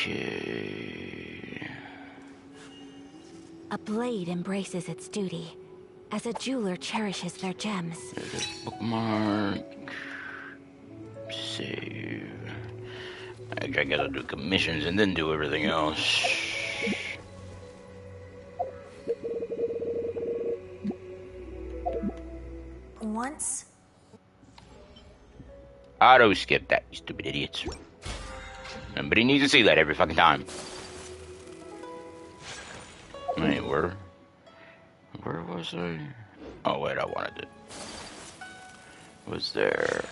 Okay. A blade embraces its duty, as a jeweler cherishes their gems. Bookmark. Save. Actually, I gotta do commissions and then do everything else. Once... Auto skip that, you stupid idiots. Nobody needs to see that every fucking time. Wait, where was I? Oh wait, I wanted it. Was there?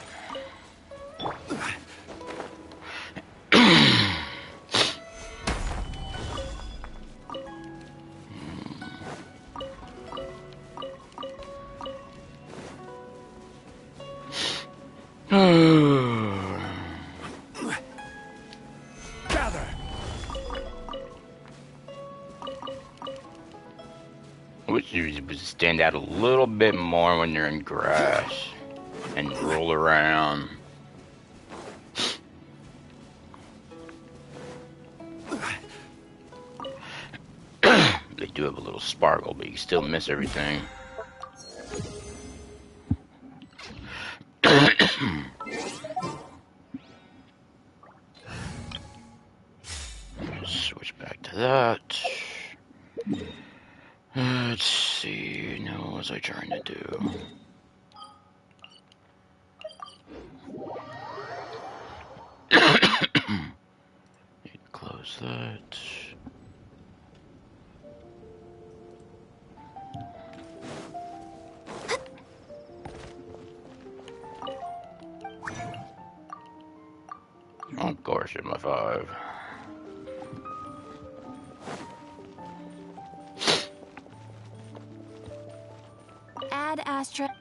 Gather. I wish you would stand out a little bit more when you're in grass and roll around. They do have a little sparkle, but you still miss everything. Switch back to that. Let's see. Now, what was I trying to do? Need to close that. Of course, in my 5. Add Astra...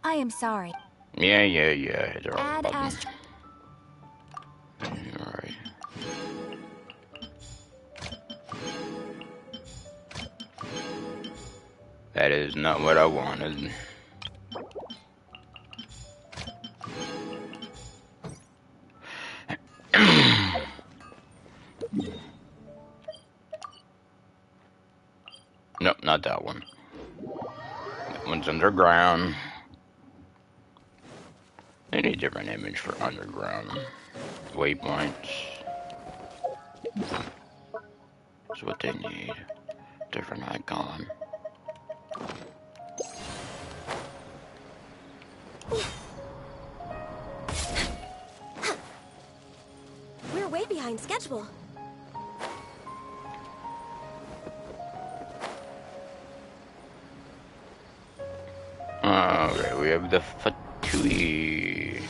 I am sorry. Yeah. They're all Add button. Astra... Alright. That is not what I wanted. Nope, not that one. That one's underground. They need a different image for underground waypoints. That's what they need. Different icon. We're way behind schedule. Okay, we have the Fatui.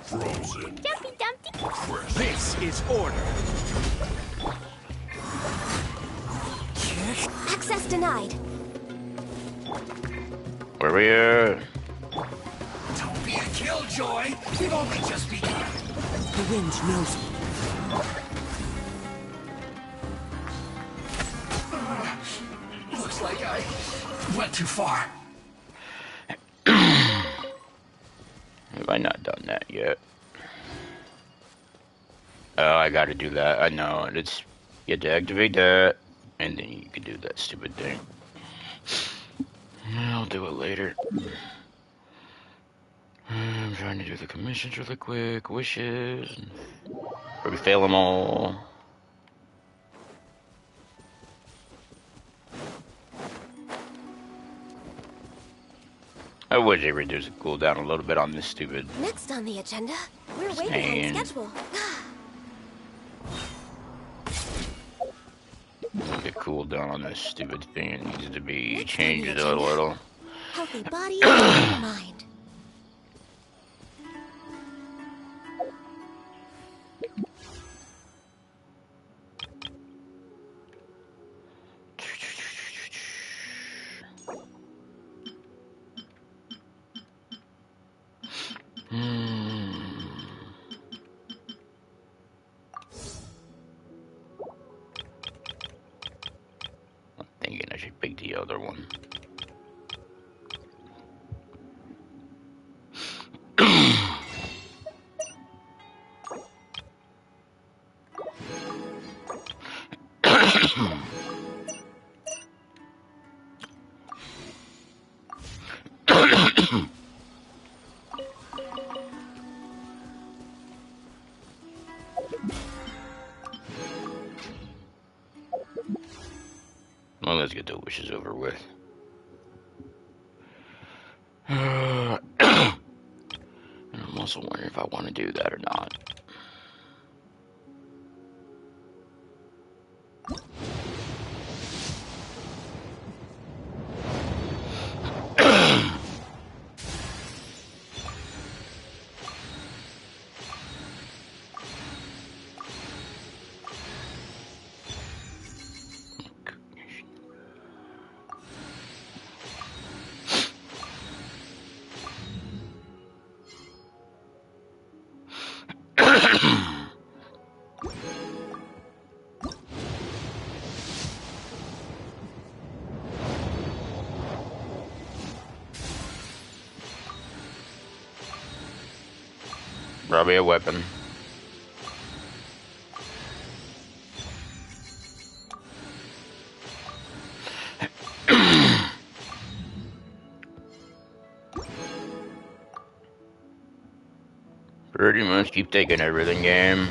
Frozen. Dumpy Dumpty. This is order. Access denied. Where we at? Don't be a killjoy. We've only just begun. The wind knows me. Looks like I went too far. Have I not done that yet? Oh, I gotta do that. I know. It's you have to activate that, and then you can do that stupid thing. I'll do it later. I'm trying to do the commissions really quick. Wishes. Or we fail them all. I wish they reduce the cooldown a little bit on this stupid. Next on the agenda, we're way Stain. behind schedule. The cooldown on this stupid thing, it needs to be Next changed on the a agenda. little. Healthy body and mind. I'm thinking I should pick the other one. Well, let's get the wishes over with. And I'm also wondering if I want to do that or not. Probably a weapon. Pretty much keep taking everything, game.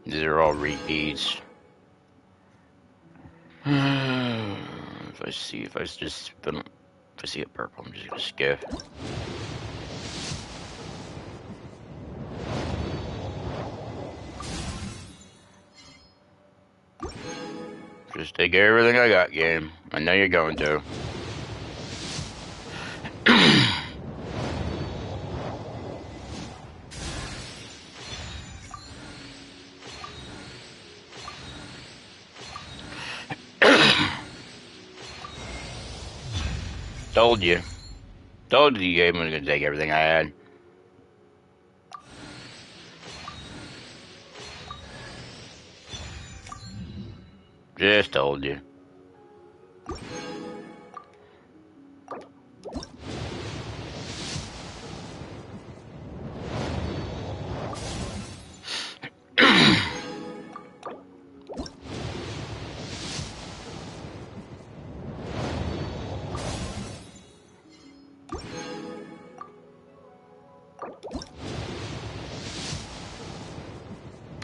These are all repeats. If I see a purple, I'm just gonna skip. Just take everything I got, game. I know you're going to. Told you. Told you the game was gonna take everything I had. Just told you.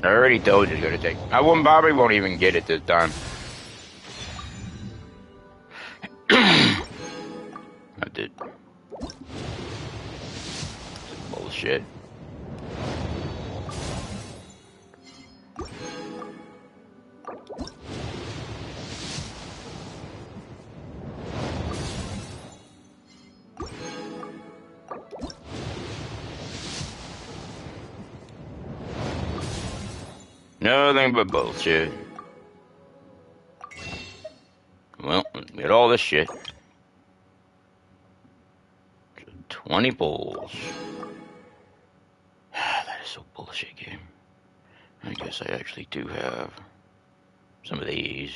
I already told you it's gonna take. Probably won't even get it this time. I did. Bullshit. Nothing but bullshit. Well, let's get all this shit. 20 pulls. That is so bullshit, game. I guess I actually do have some of these.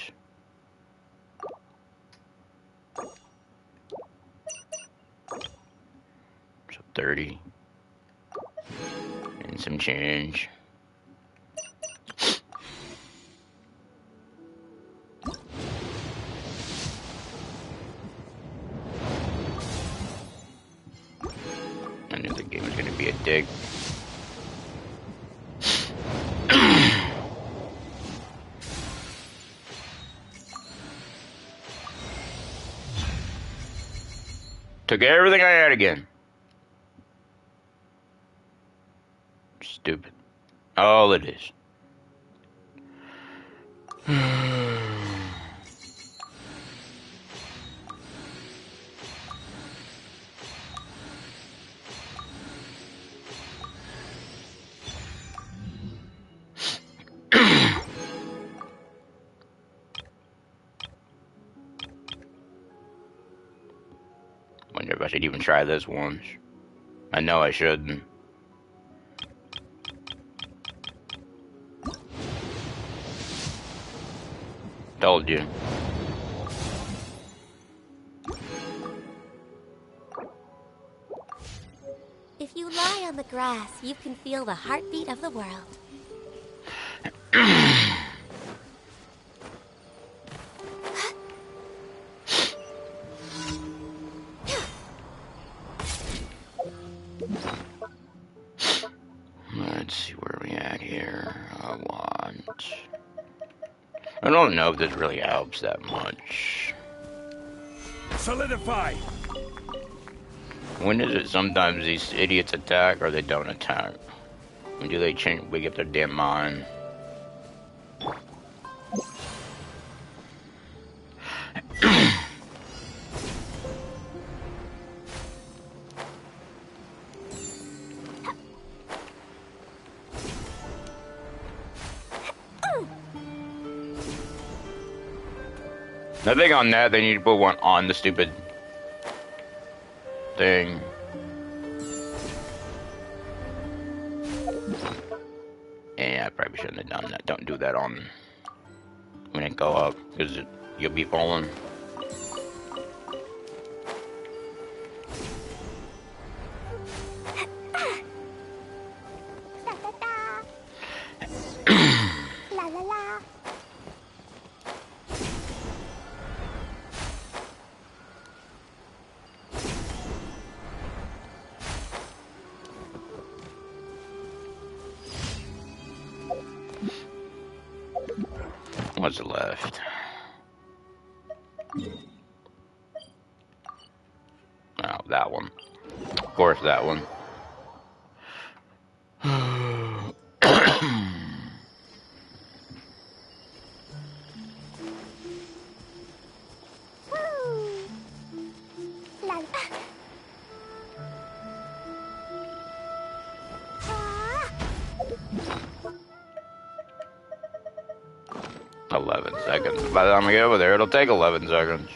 So 30. And some change. I knew the game was going to be a dig. Took everything I had again. Stupid. All it is. Wonder if I should even try this once. I know I shouldn't. Told you. If you lie on the grass, you can feel the heartbeat of the world. I want. I don't know if this really helps that much. Solidify. When is it sometimes these idiots attack or they don't attack? When do they change? Wake up their damn mind. I think on that they need to put one on the stupid thing. Yeah, I probably shouldn't have done that. Don't do that on when it go up, because you'll be falling. What's left? Oh, that one. Of course, that one. Seconds. By the time I get over there, it'll take 11 seconds.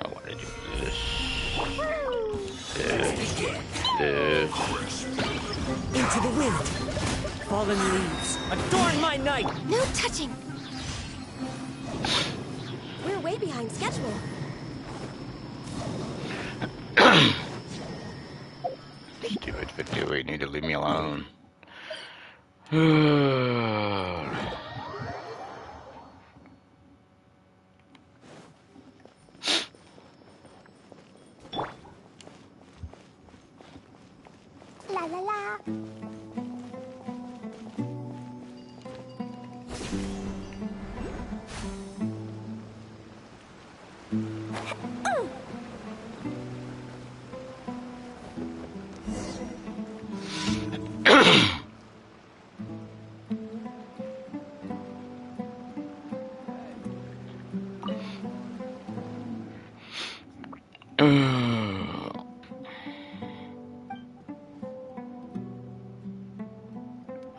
I want to do this. This. Into the wind. Fallen leaves. Adorn my night. No touching. We're way behind schedule. Stupid 58, need to leave me alone. La la la.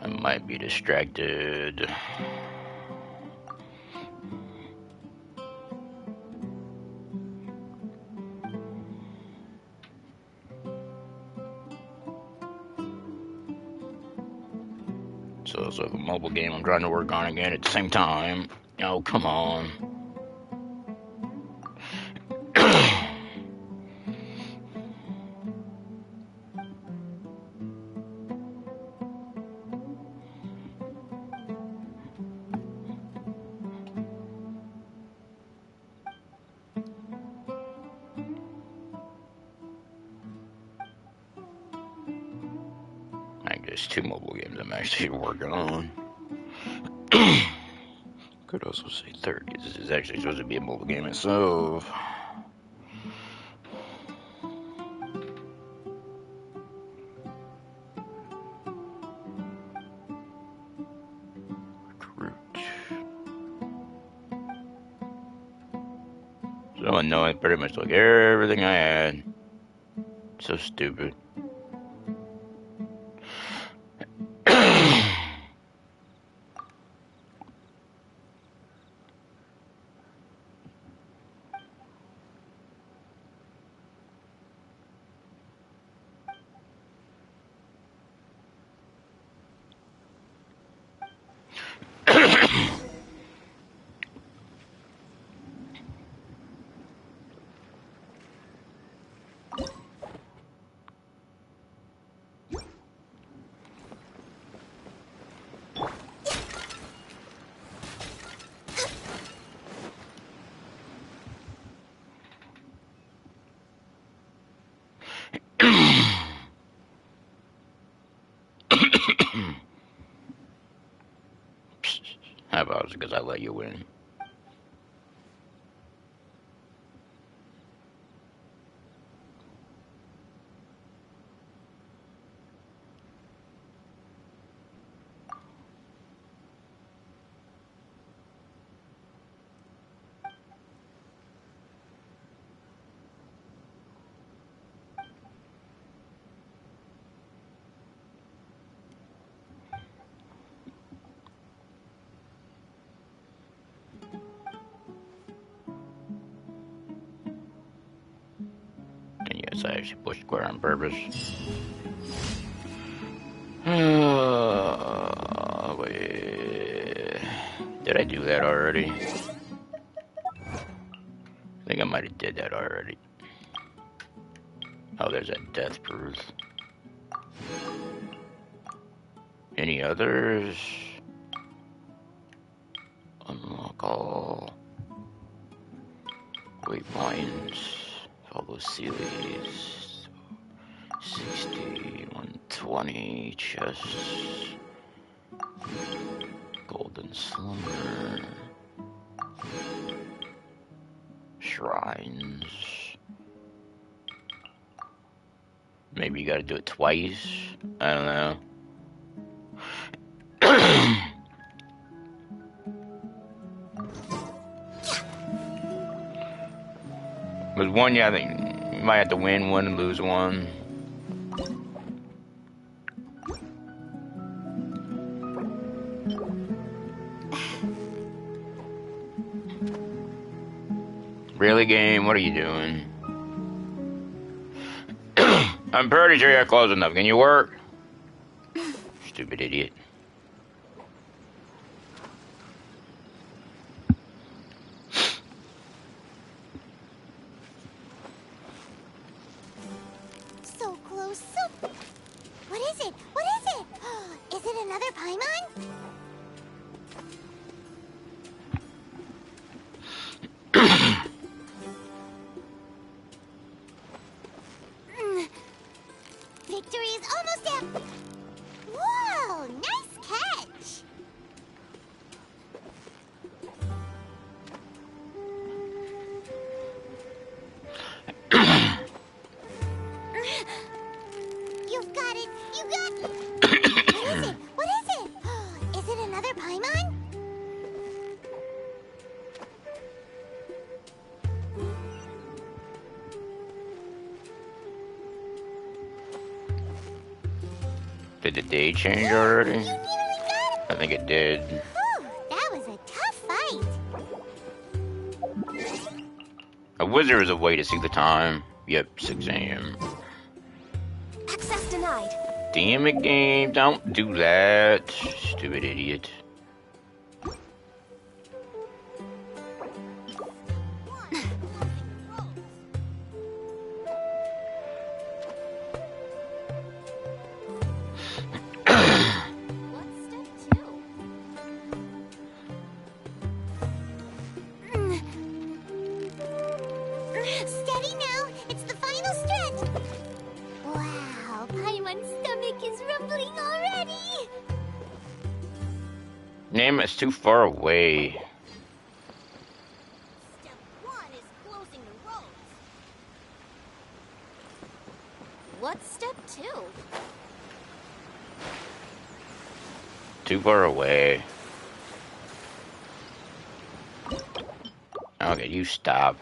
I might be distracted. So it's like a mobile game I'm trying to work on again at the same time. Oh, come on. I guess 2 mobile games I'm actually working on. Could also say 30. This is actually supposed to be a mobile game itself. Recruit. So annoying, pretty much like everything I had. So stupid. I let you win. And yes, I actually pushed square on purpose. Wait. Did I do that already? I think I might have did that already. Oh, there's that death proof. Any others? Unlock all. Waypoints. Follow Sealies. 60, 120 chests. Golden Slumber. Shrines. Maybe you gotta do it twice. I don't know. With one, yeah, I think you might have to win one and lose one. Really, game? What are you doing? I'm pretty sure you're close enough. Can you work? Stupid idiot. So close, so... What is it? What is it? Is it another Paimon? Victory is almost out. Whoa, nice catch. You've got it. You got it. What is it? What is it? Is it another Paimon? Did the day change already? You nearly got it. I think it did. Whew, that was a tough fight. A wizard is a way to see the time. Yep, 6 a.m. Access denied. Damn it, game. Don't do that. Stupid idiot. Steady now. It's the final stretch. Wow, Paimon's stomach is rumbling already. Name it's too far away. Step 1 is closing the roads. What's step 2? Too far away. Okay, you stop.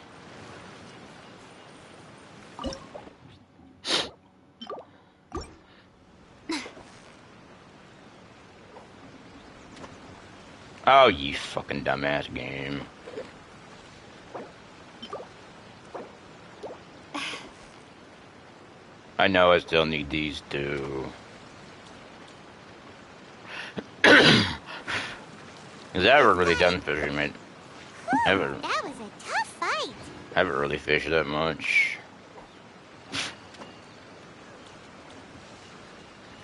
Oh, you fucking dumbass game. I know I still need these two. Has that ever really done fishing, mate? That was a tough fight. I haven't really fished that much.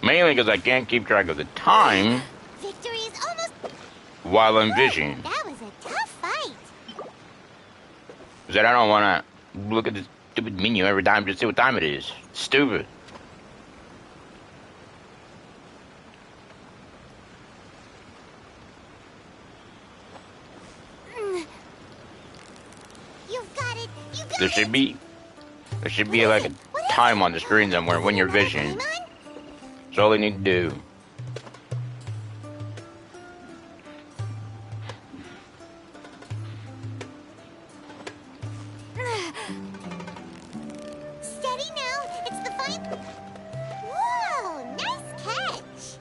Mainly because I can't keep track of the time Victory is almost... while I'm fishing. That was a tough fight. Because I don't want to look at the stupid menu every time to see what time it is. Stupid. There should be like a time on the screen somewhere when your vision. That's all they need to do. Steady now. It's the fight. Whoa, nice catch.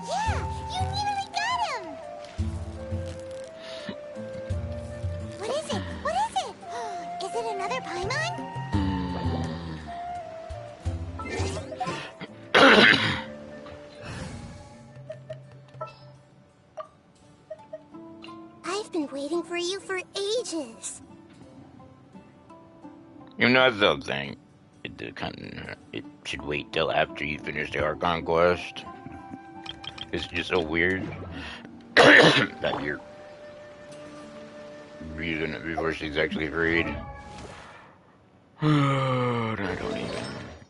Yeah, you nearly got him. What is it? What is it? Is it another Paimon? I've been waiting for you for ages. You know, I still think it should wait till after you finish the Archon quest. It's just so weird that you're using it before she's actually freed.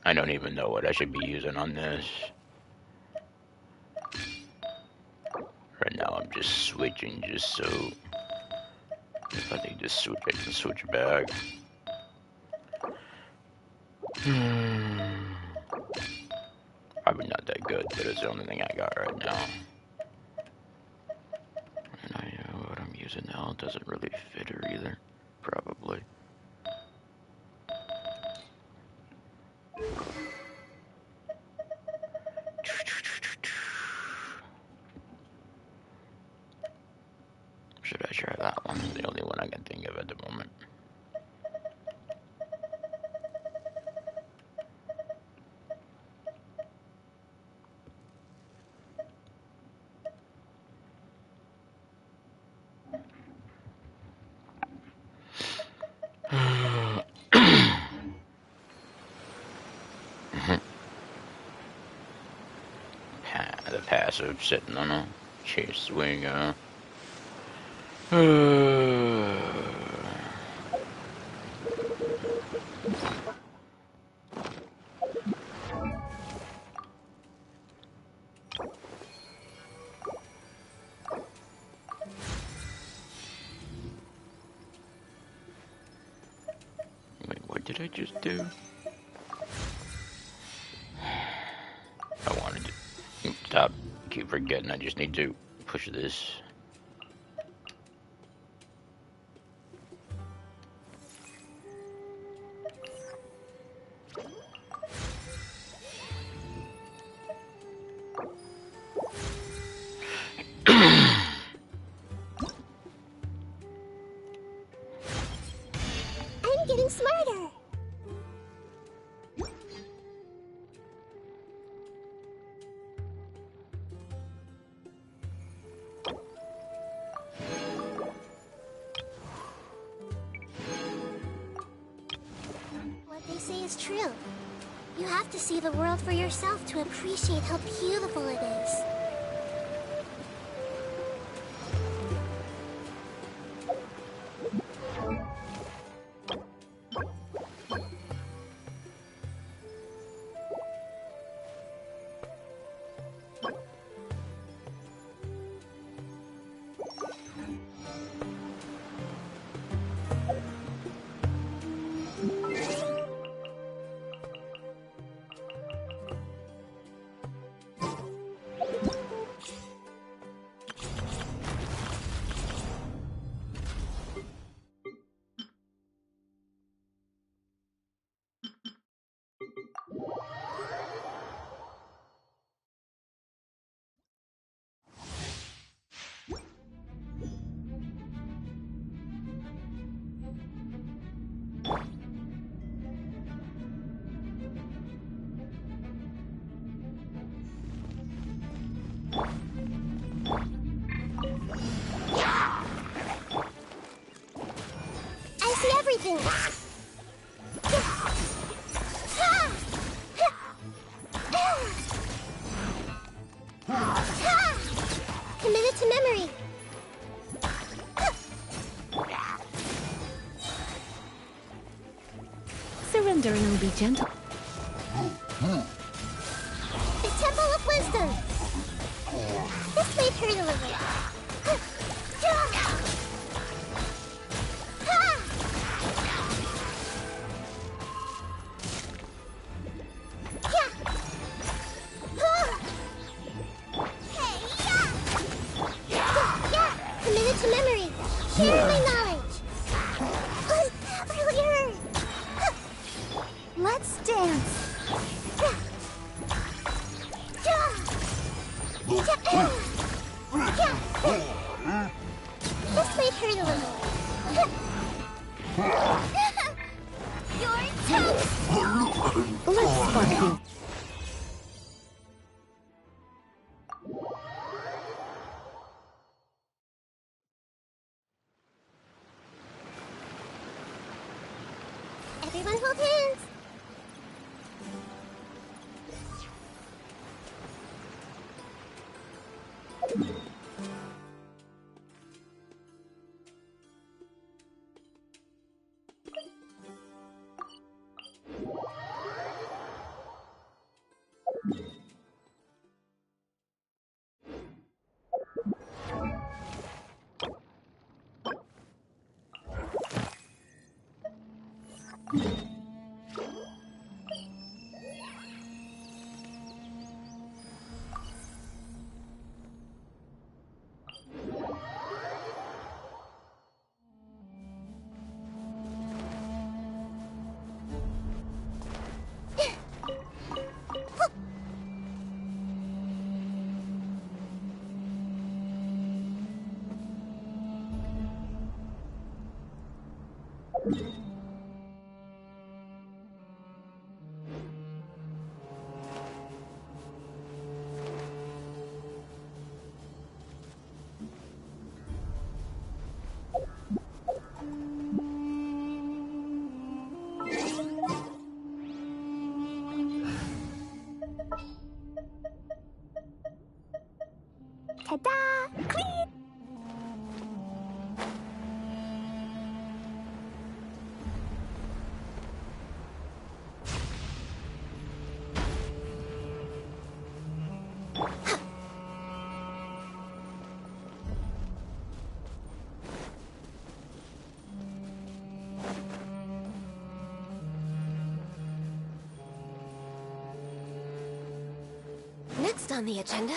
I don't even know what I should be using on this. Right now I'm just switching just so if I need to switch, I can switch back. Probably not that good, but it's the only thing I got right now. And I know what I'm using now doesn't really fit her either. Probably. Should I try that one? It's the only one I can think of at the moment. The passive sitting on a chase swing. Wait, what did I just do? I wanted to stop. Keep forgetting. I just need to push this. I'm getting smarter. What they say is true. You have to see the world for yourself to appreciate how beautiful it is. I see everything. Committed to memory. tender and I'll be gentle. The Temple of Wisdom! This may hurt a little. Committed to memory. Share my knowledge. Really hurt. Let's dance. This may hurt a little. Your turn. Let's fight. Everyone hold hands. Ta-da! Clean! Next on the agenda.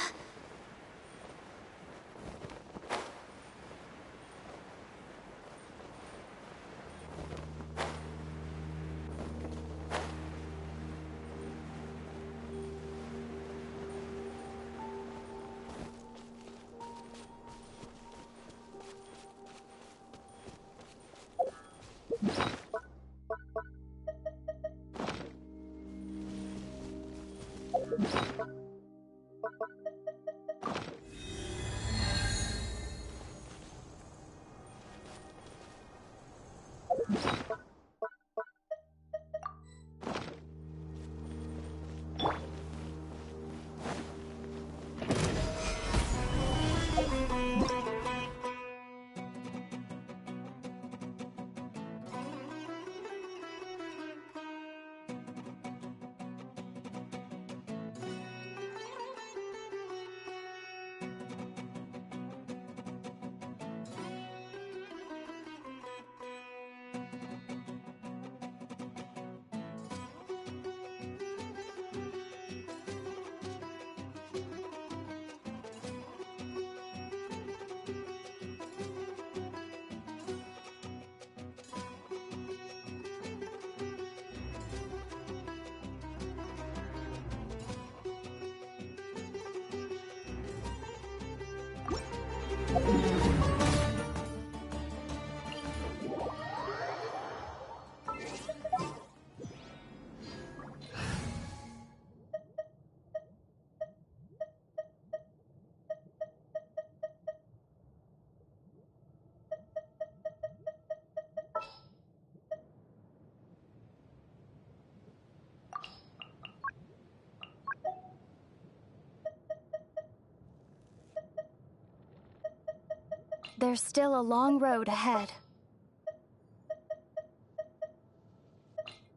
There's still a long road ahead.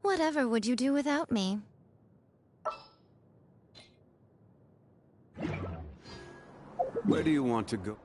Whatever would you do without me? Where do you want to go?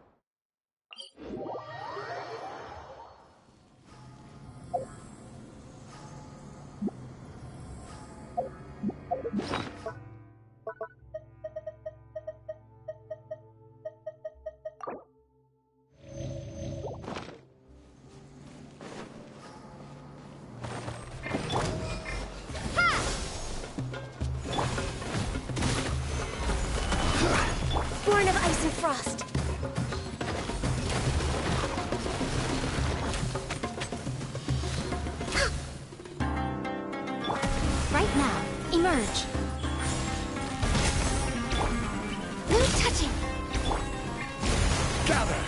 Born of ice and frost. Right now, emerge. No touching. Gather!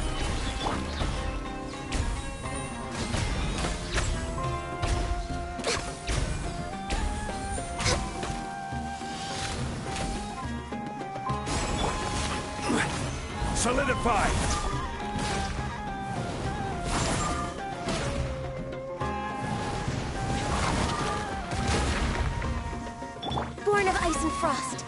Solidify! Born of ice and frost.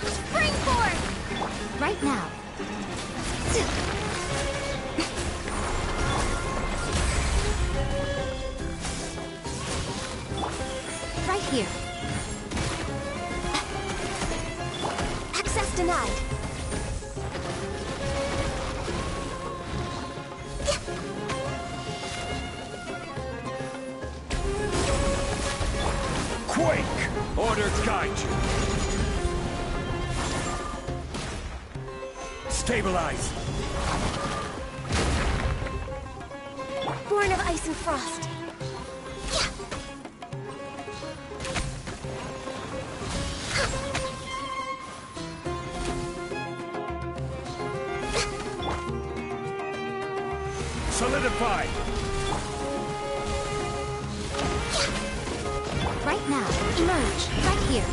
Springboard! Right now. Right here. Access denied. Quake! Orders guide you. Stabilize. Born of ice and frost. Solidify. Right now. Emerge. Right here.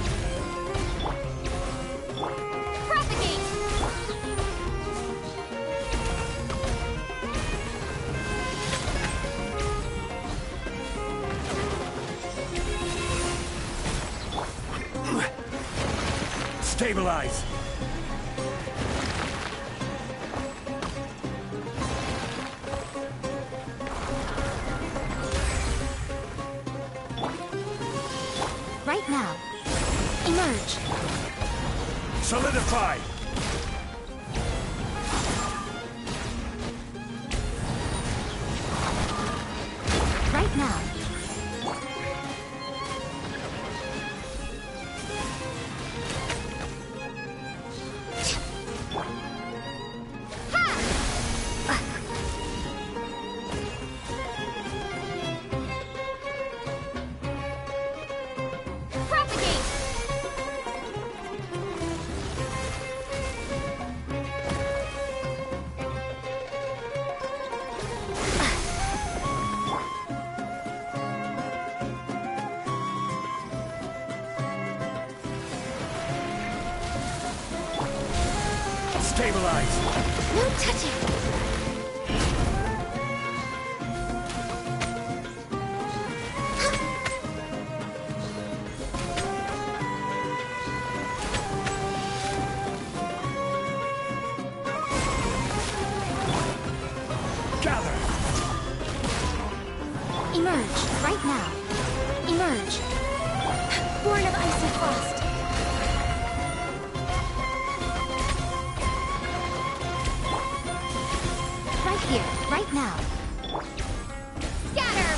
Propagate! Stabilize. Right now. Emerge. Solidify. Right now. Propagate! Stabilize. No touching. Gather. Emerge. Right now. Emerge. Born of ice and frost. Right here. Right now. Scatter!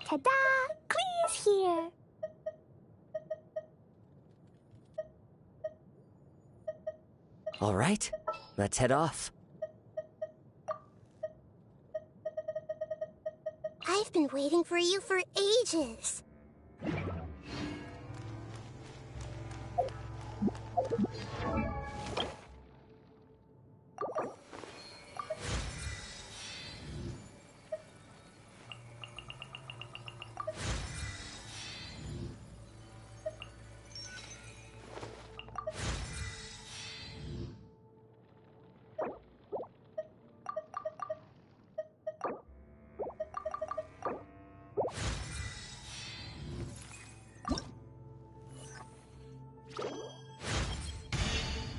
Ta-da! Clee's here! All right, let's head off. I've been waiting for you for ages.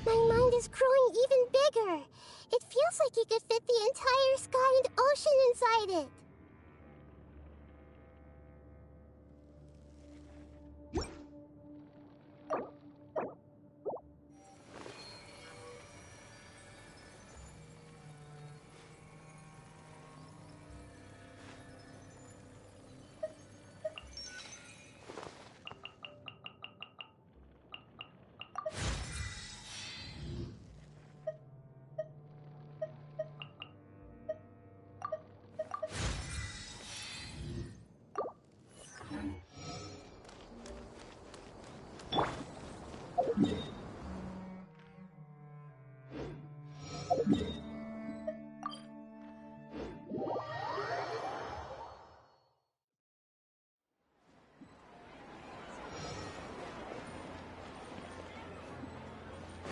My mind is growing even bigger. It feels like you could fit the entire sky and ocean inside it.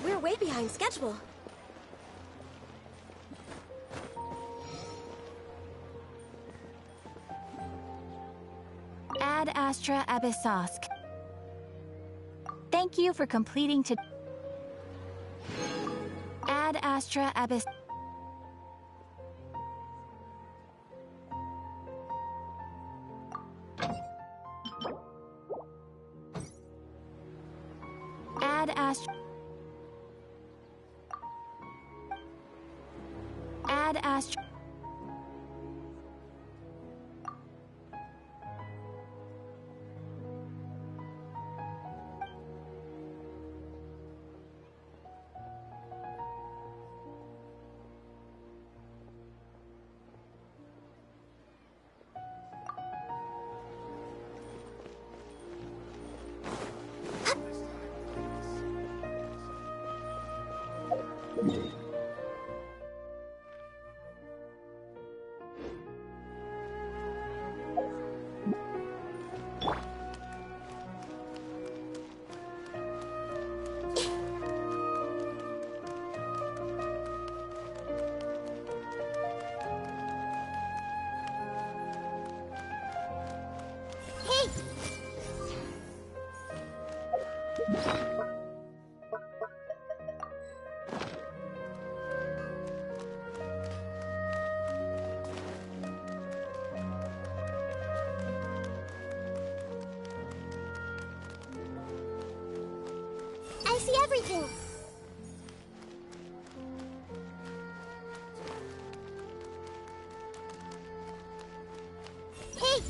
We're way behind schedule. Ad Astra Abyssosk. Thank you for completing to Ad Astra Abyss. Ad Astra. Ad Astra. I see everything. Hey!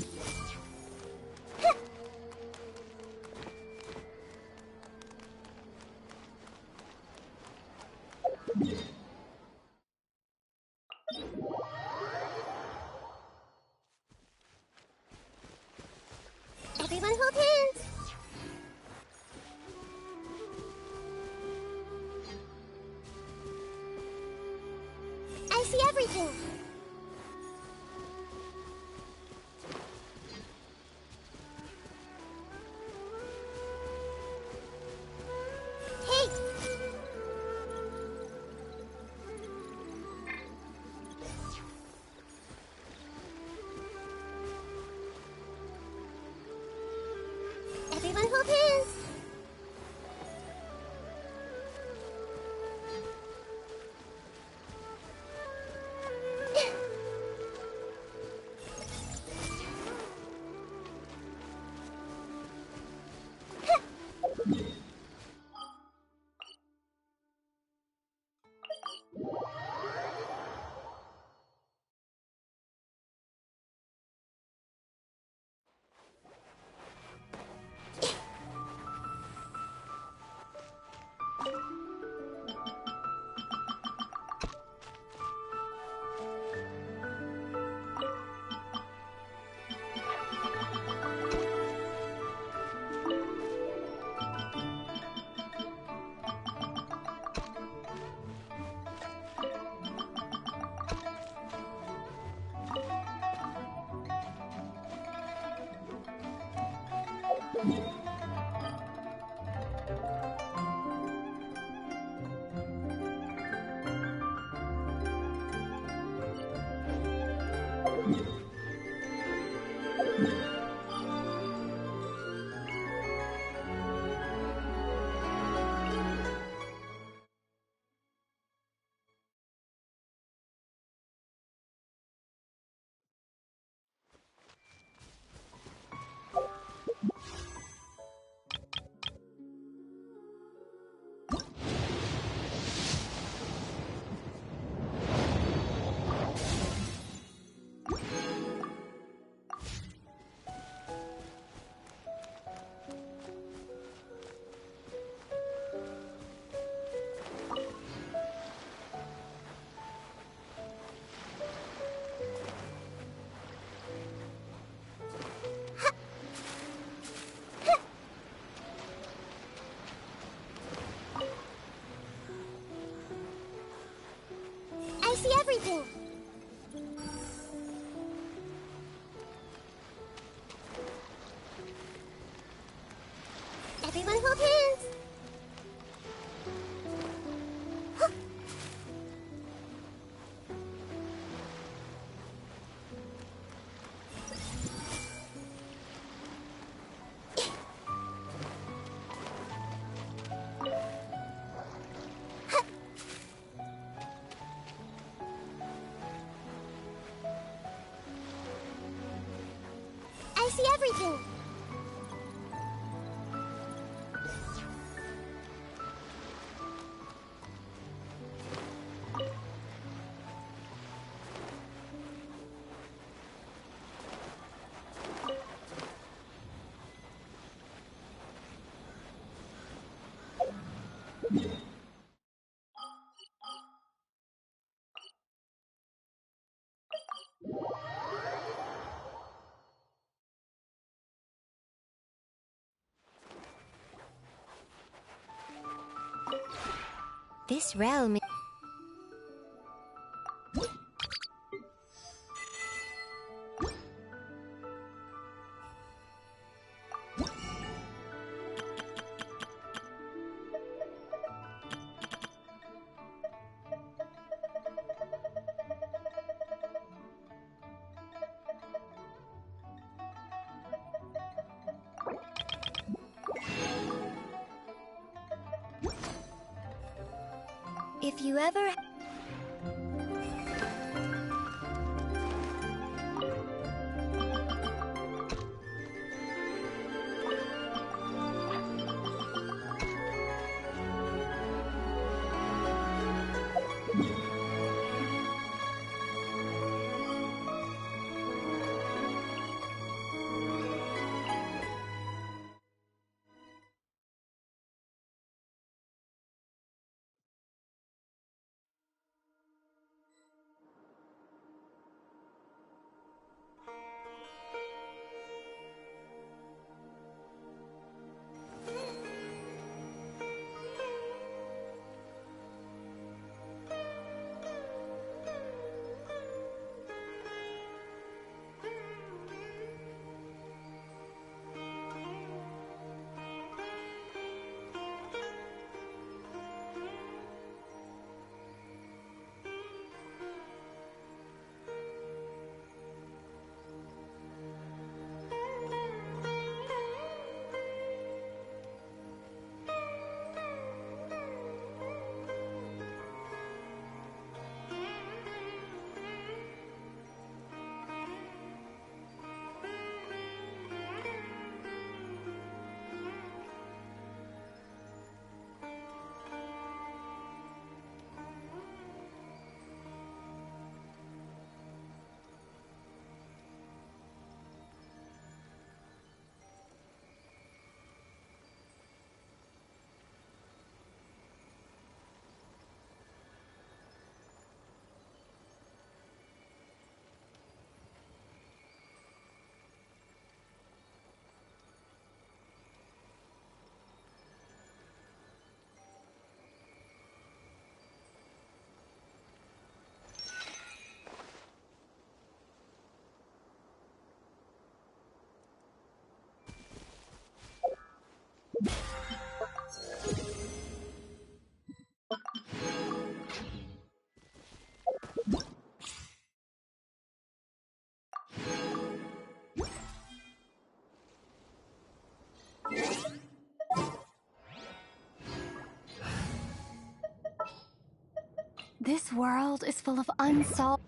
Everyone hold hands. I see everything. Hey! Everyone hold hands. I see everything. Everyone hold hands. I see everything. This realm. If you ever... This world is full of unsolved...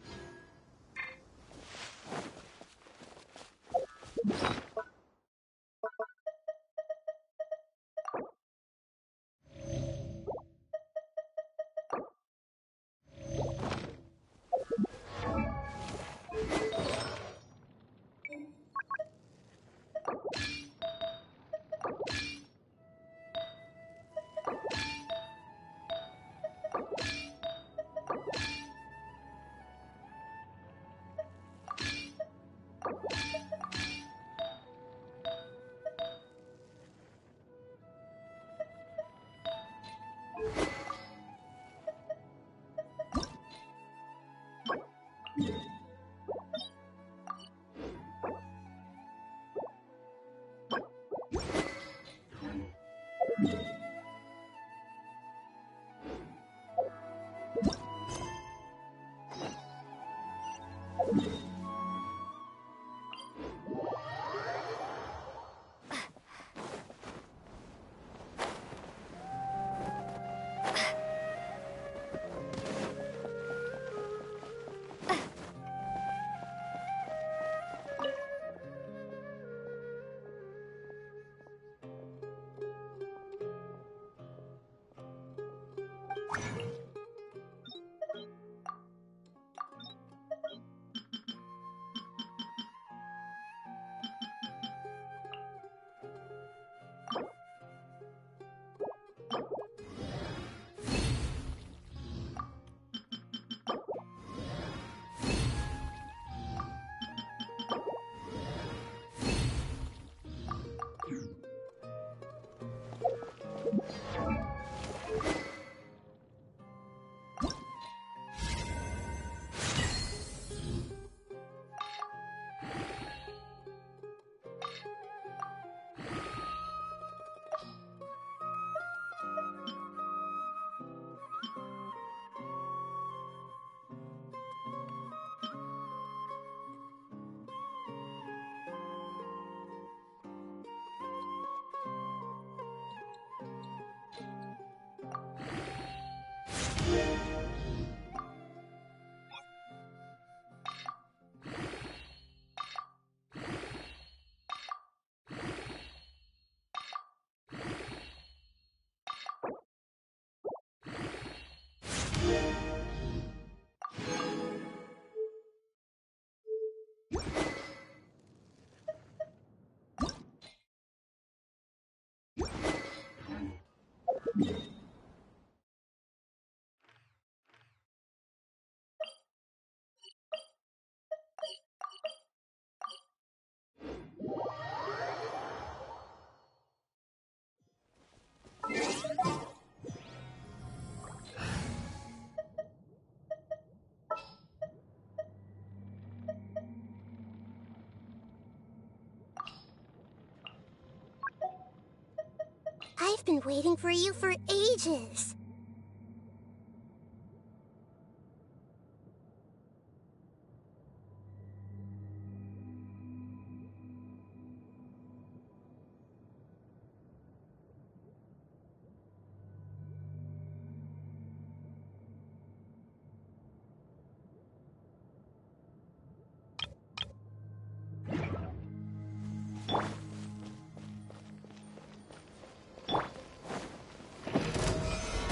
I've been waiting for you for ages.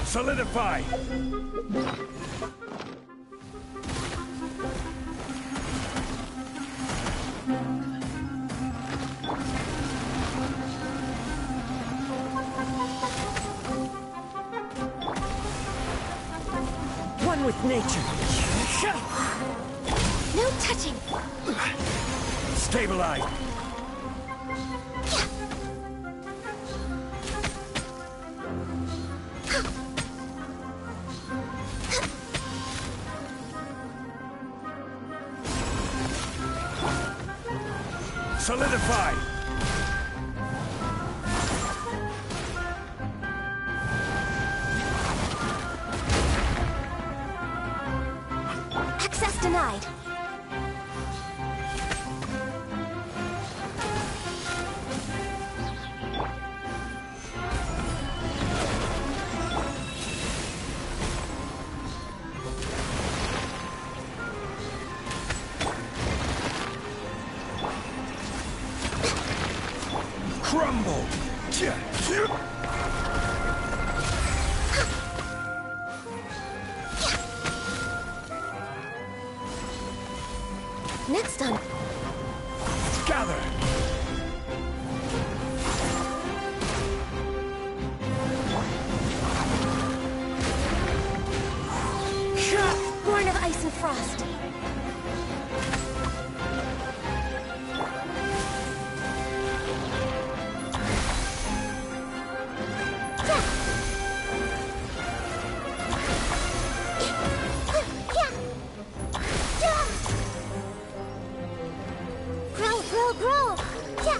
Solidify! One with nature. No touching. Stabilize! Solidify! Access denied. Crumble! Next on. Gather! Born of ice and frost. Grow! Yeah!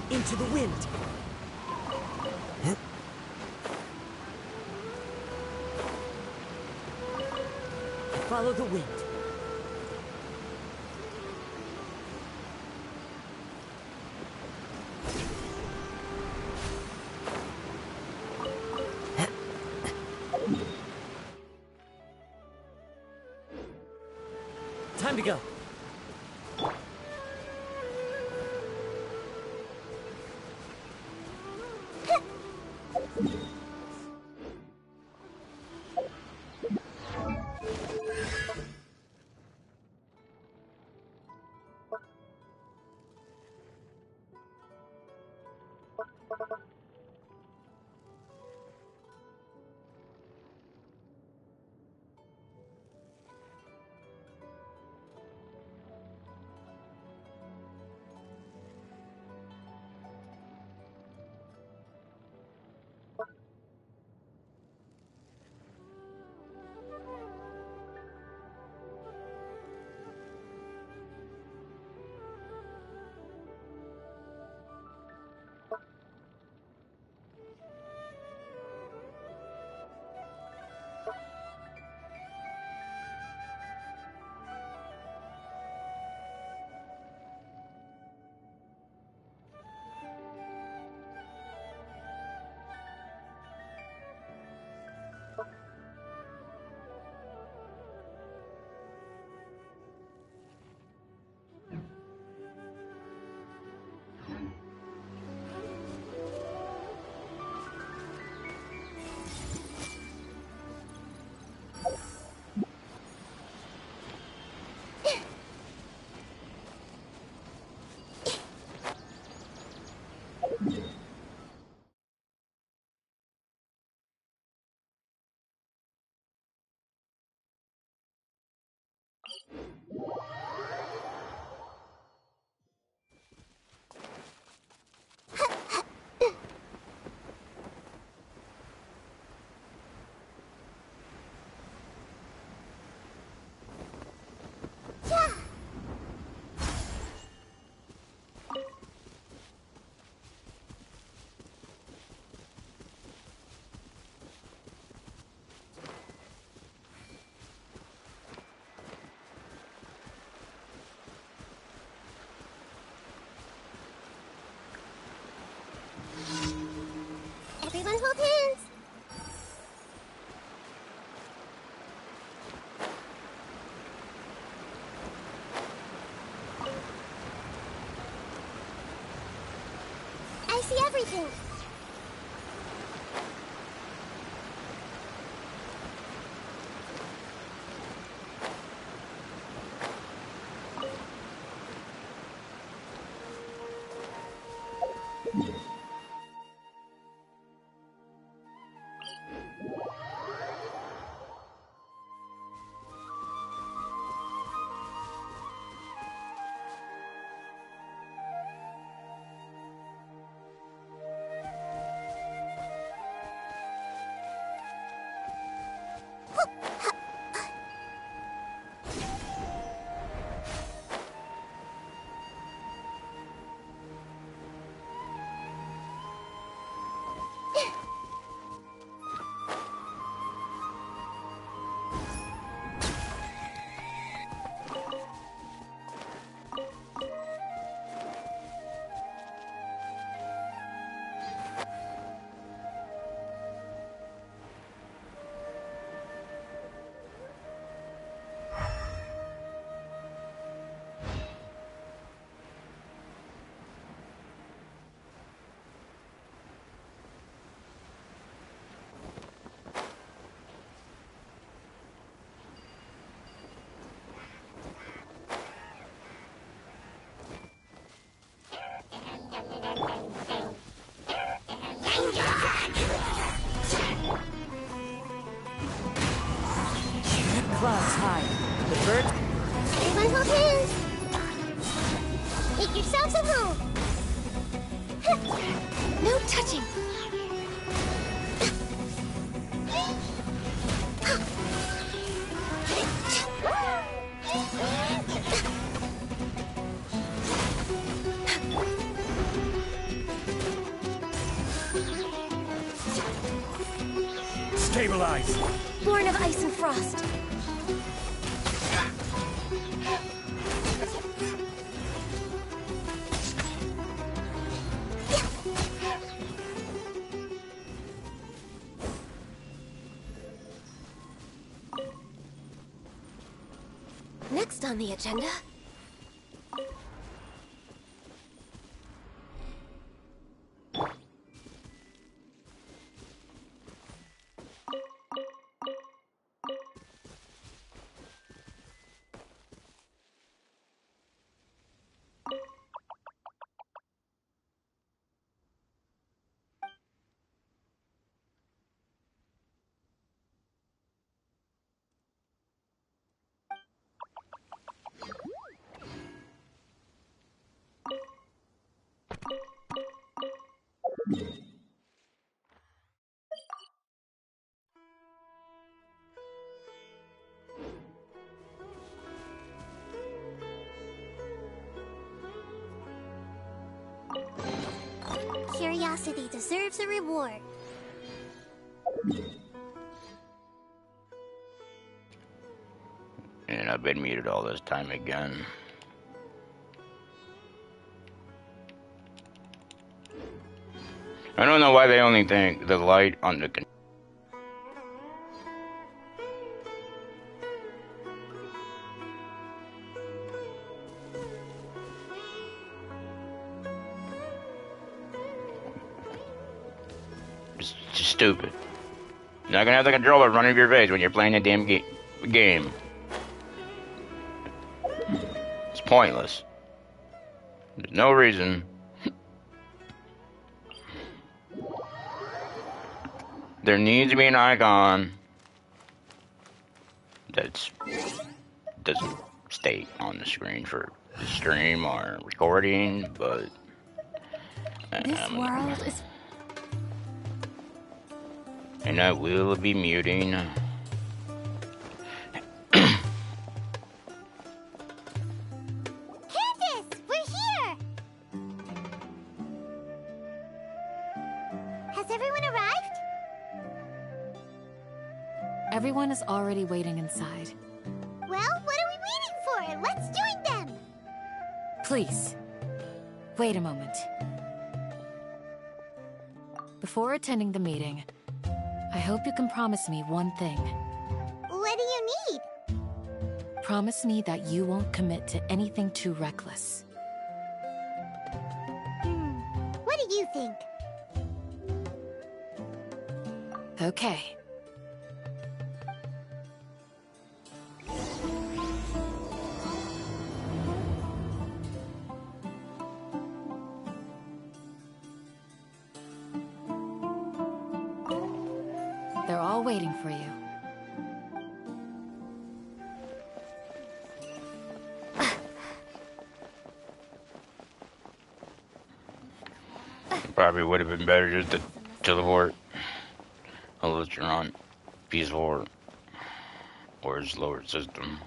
Into the wind. Follow the wind. Time to go. Everyone hold hands. I see everything. Clouds high. The birds. Everyone hold hands. Make yourselves at home. No touching. Stabilize! Born of ice and frost. Next on the agenda... Curiosity deserves a reward. And I've been muted all this time again. I don't know why they only think the light on the It's just stupid. You're not gonna have the controller in front of your face when you're playing a damn game. It's pointless. There's no reason. There needs to be an icon that doesn't stay on the screen for the stream or recording, but This world is... And I will be muting. Candace! We're here! Has everyone arrived? Everyone is already waiting inside. Well, what are we waiting for? Let's join them! Please, wait a moment. Before attending the meeting, I hope you can promise me one thing. What do you need? Promise me that you won't commit to anything too reckless. What do you think? Okay. They're all waiting for you. Probably would have been better just to teleport. Unless you're on PS4 or its lower system.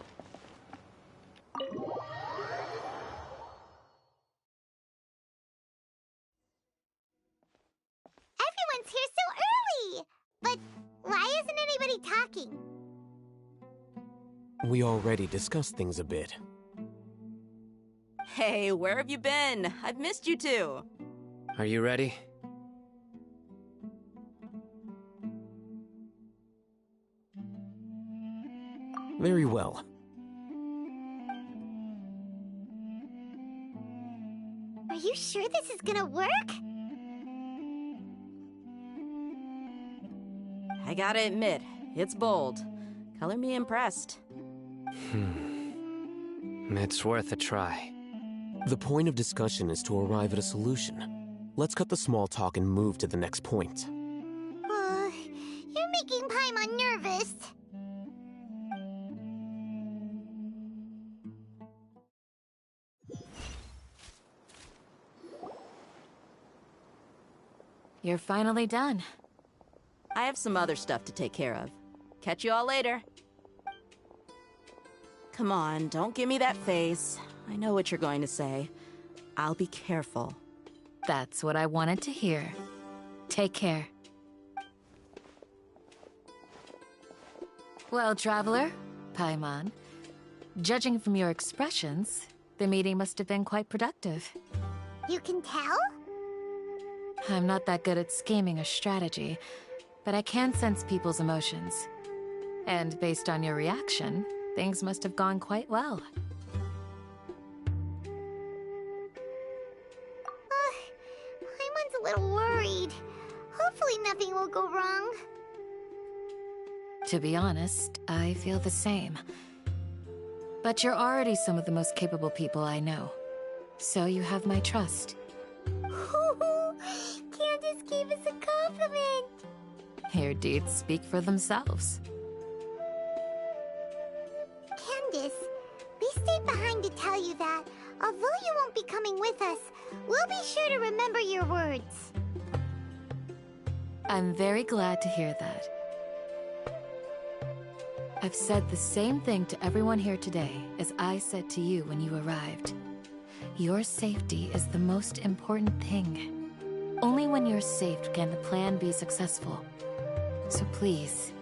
Everyone's here so early! But why isn't anybody talking? We already discussed things a bit. Hey, where have you been? I've missed you too. Are you ready? Very well. Are you sure this is gonna work? I gotta admit, it's bold. Color me impressed. It's worth a try. The point of discussion is to arrive at a solution. Let's cut the small talk and move to the next point. You're making Paimon nervous. You're finally done. I have some other stuff to take care of. Catch you all later. Come on, don't give me that face. I know what you're going to say. I'll be careful. That's what I wanted to hear. Take care. Well, Traveler, Paimon, judging from your expressions, the meeting must have been quite productive. You can tell? I'm not that good at scheming or strategy, but I can sense people's emotions. And based on your reaction, things must have gone quite well. Paimon's a little worried. Hopefully nothing will go wrong. To be honest, I feel the same. But you're already some of the most capable people I know. So you have my trust. Candace gave us a compliment. Your deeds speak for themselves. Candace, we stayed behind to tell you that, although you won't be coming with us, we'll be sure to remember your words. I'm very glad to hear that. I've said the same thing to everyone here today as I said to you when you arrived. Your safety is the most important thing. Only when you're safe can the plan be successful. So please,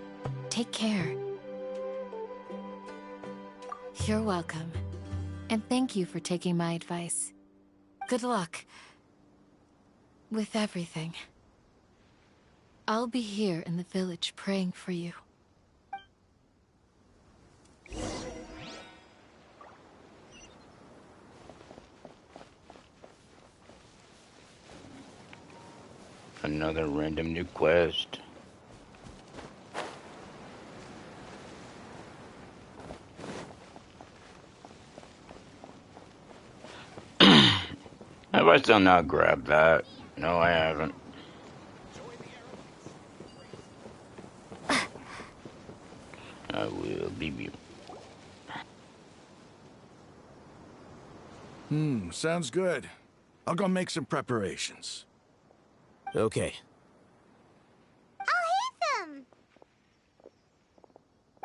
take care. You're welcome. And thank you for taking my advice. Good luck with everything. I'll be here in the village praying for you. Another random new quest. Have I still not grabbed that? No, I haven't. I will leave you. Sounds good. I'll go make some preparations. Okay. I'll hit them!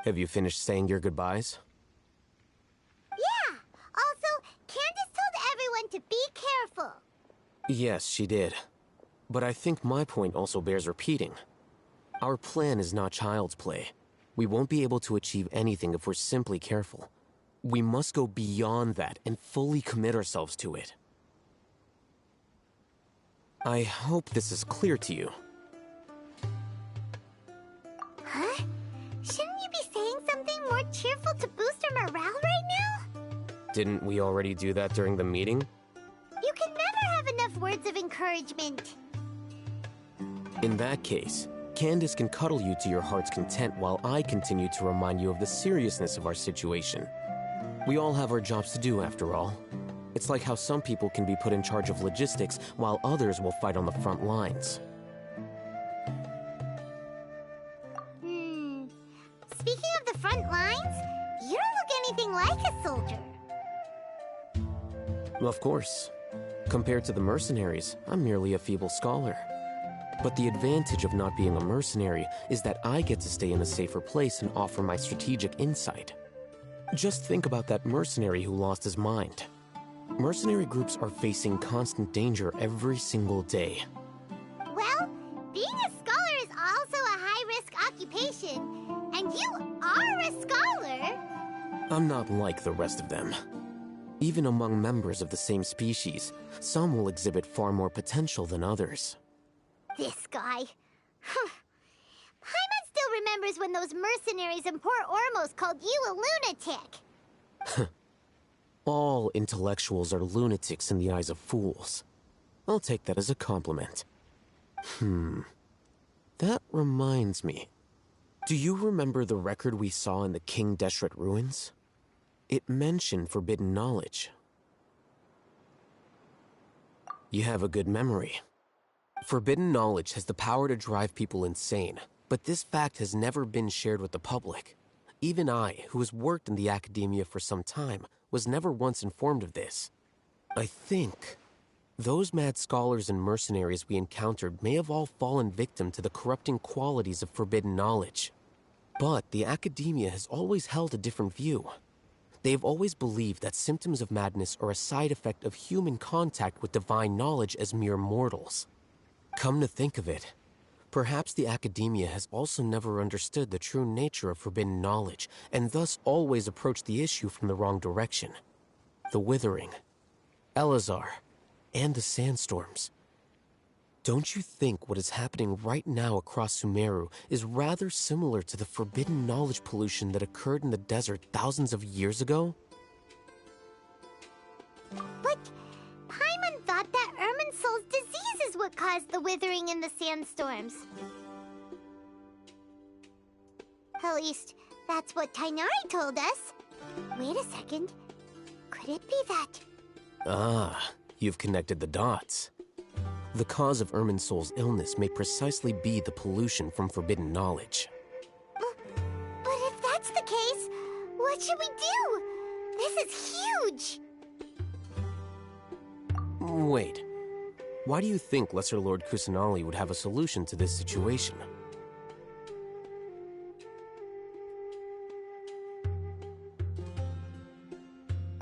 Have you finished saying your goodbyes? Yeah! Also, Candace told everyone to be careful. Yes, she did. But I think my point also bears repeating. Our plan is not child's play. We won't be able to achieve anything if we're simply careful. We must go beyond that and fully commit ourselves to it. I hope this is clear to you. Huh? Shouldn't you be saying something more cheerful to boost our morale right now? Didn't we already do that during the meeting? You can never have enough words of encouragement. In that case, Candace can cuddle you to your heart's content while I continue to remind you of the seriousness of our situation. We all have our jobs to do, after all. It's like how some people can be put in charge of logistics while others will fight on the front lines. Speaking of the front lines, you don't look anything like a soldier. Of course. Compared to the mercenaries, I'm merely a feeble scholar. But the advantage of not being a mercenary is that I get to stay in a safer place and offer my strategic insight. Just think about that mercenary who lost his mind. Mercenary groups are facing constant danger every single day. Well, being a scholar is also a high-risk occupation, and you are a scholar. I'm not like the rest of them. Even among members of the same species, some will exhibit far more potential than others. This guy. Paimon still remembers when those mercenaries in Port Ormos called you a lunatic. All intellectuals are lunatics in the eyes of fools. I'll take that as a compliment. That reminds me. Do you remember the record we saw in the King Deshret ruins? It mentioned forbidden knowledge. You have a good memory. Forbidden knowledge has the power to drive people insane, but this fact has never been shared with the public. Even I, who has worked in the academia for some time, was never once informed of this. I think those mad scholars and mercenaries we encountered may have all fallen victim to the corrupting qualities of forbidden knowledge. But the academia has always held a different view. They have always believed that symptoms of madness are a side effect of human contact with divine knowledge as mere mortals. Come to think of it, Perhaps the academia has also never understood the true nature of forbidden knowledge, and thus always approached the issue from the wrong direction. The Withering, Elazar, and the Sandstorms. Don't you think what is happening right now across Sumeru is rather similar to the forbidden knowledge pollution that occurred in the desert thousands of years ago? But Paimon thought that Irminsul's disease is what caused the withering and the sandstorms. At least, that's what Tainari told us. Wait a second. Could it be that? Ah, you've connected the dots. The cause of Irminsul's illness may precisely be the pollution from forbidden knowledge. But if that's the case, what should we do? This is huge! Wait. Why do you think Lesser Lord Kusanali would have a solution to this situation?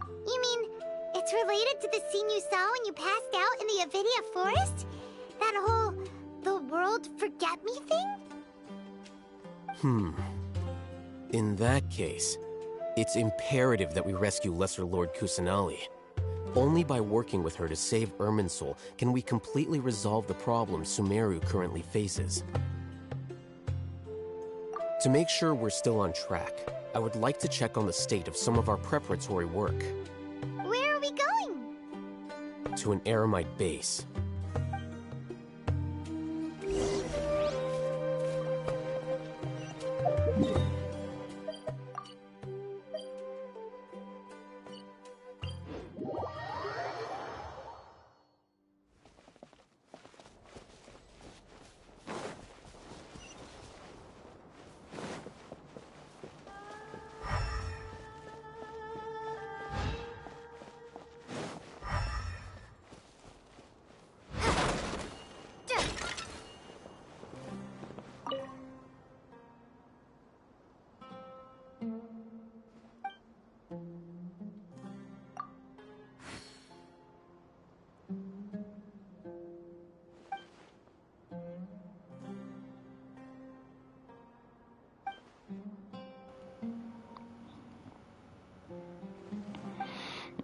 You mean, it's related to the scene you saw when you passed out in the Avidia forest? That whole, the world forget me thing? In that case, it's imperative that we rescue Lesser Lord Kusanali. Only by working with her to save Irminsul can we completely resolve the problems Sumeru currently faces. To make sure we're still on track, I would like to check on the state of some of our preparatory work. Where are we going? To an Eremite base.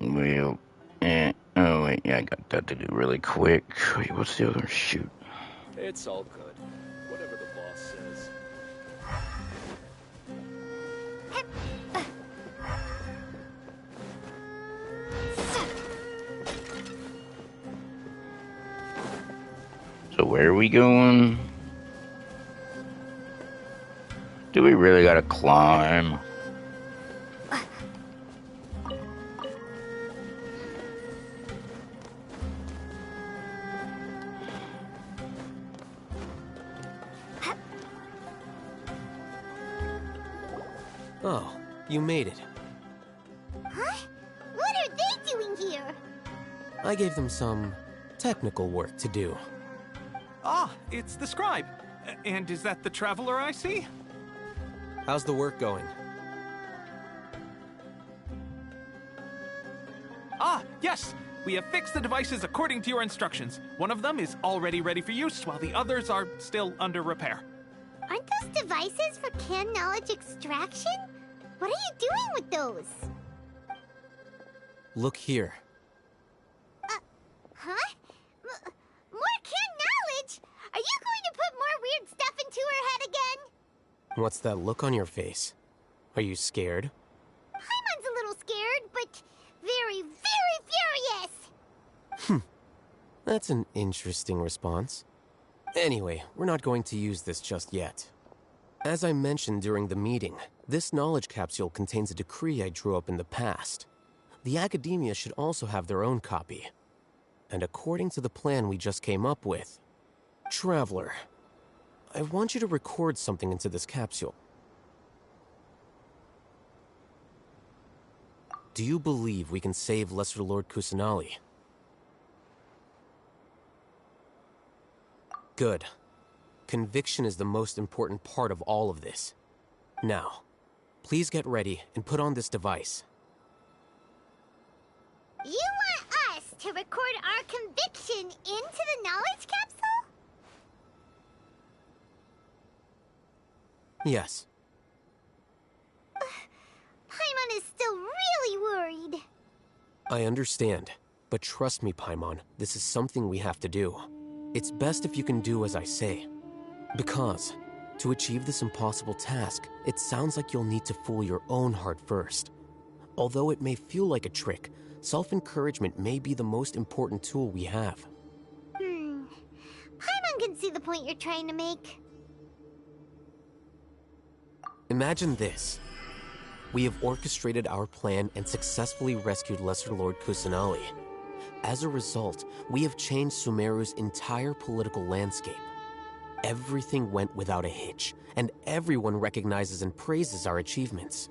Well, oh wait, yeah, I got that to do really quick. Wait, what's the other shoot? It's all good. Whatever the boss says. So where are we going? Do we really gotta climb? Oh, you made it. Huh? What are they doing here? I gave them some technical work to do. Ah, it's the scribe. And is that the traveler I see? How's the work going? Ah, yes! We have fixed the devices according to your instructions. One of them is already ready for use, while the others are still under repair. Aren't those devices for canned knowledge extraction? What are you doing with those? Look here. Huh? More canned knowledge? Are you going to put more weird stuff into her head again? What's that look on your face? Are you scared? Paimon's a little scared, but very, very furious! That's an interesting response. Anyway, we're not going to use this just yet. As I mentioned during the meeting, this knowledge capsule contains a decree I drew up in the past. The academia should also have their own copy. And according to the plan we just came up with, Traveler, I want you to record something into this capsule. Do you believe we can save Lesser Lord Kusanali? Good. Conviction is the most important part of all of this. Now, please get ready and put on this device. You want us to record our conviction into the knowledge capsule? Yes. Paimon is still really worried. I understand. But trust me, Paimon, this is something we have to do. It's best if you can do as I say. Because, to achieve this impossible task, it sounds like you'll need to fool your own heart first. Although it may feel like a trick, self-encouragement may be the most important tool we have. Paimon can see the point you're trying to make. Imagine this. We have orchestrated our plan and successfully rescued Lesser Lord Kusanali. As a result, we have changed Sumeru's entire political landscape. Everything went without a hitch, and everyone recognizes and praises our achievements.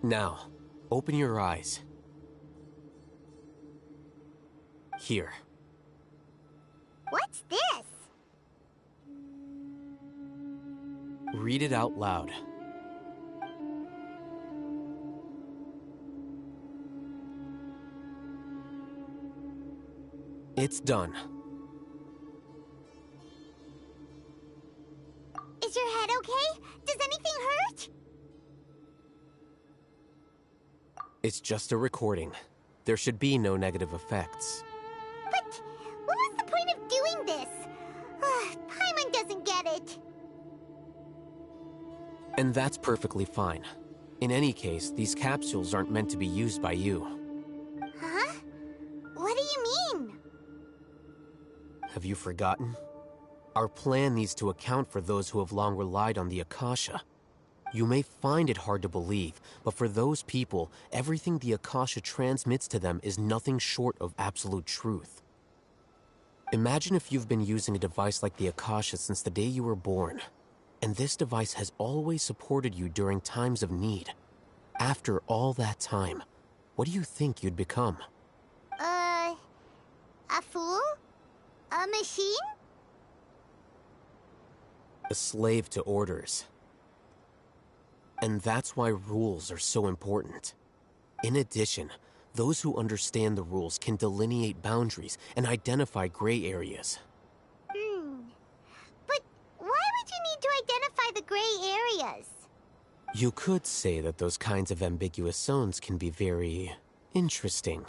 Now, open your eyes. Here. What's this? Read it out loud. It's done. Is your head okay? Does anything hurt? It's just a recording. There should be no negative effects. But what was the point of doing this? Paimon doesn't get it. And that's perfectly fine. In any case, these capsules aren't meant to be used by you. Huh? What do you mean? Have you forgotten? Our plan needs to account for those who have long relied on the Akasha. You may find it hard to believe, but for those people, everything the Akasha transmits to them is nothing short of absolute truth. Imagine if you've been using a device like the Akasha since the day you were born, and this device has always supported you during times of need. After all that time, what do you think you'd become? A fool? A machine? A slave to orders. And that's why rules are so important. In addition, those who understand the rules can delineate boundaries and identify gray areas. But why would you need to identify the gray areas? You could say that those kinds of ambiguous zones can be very interesting.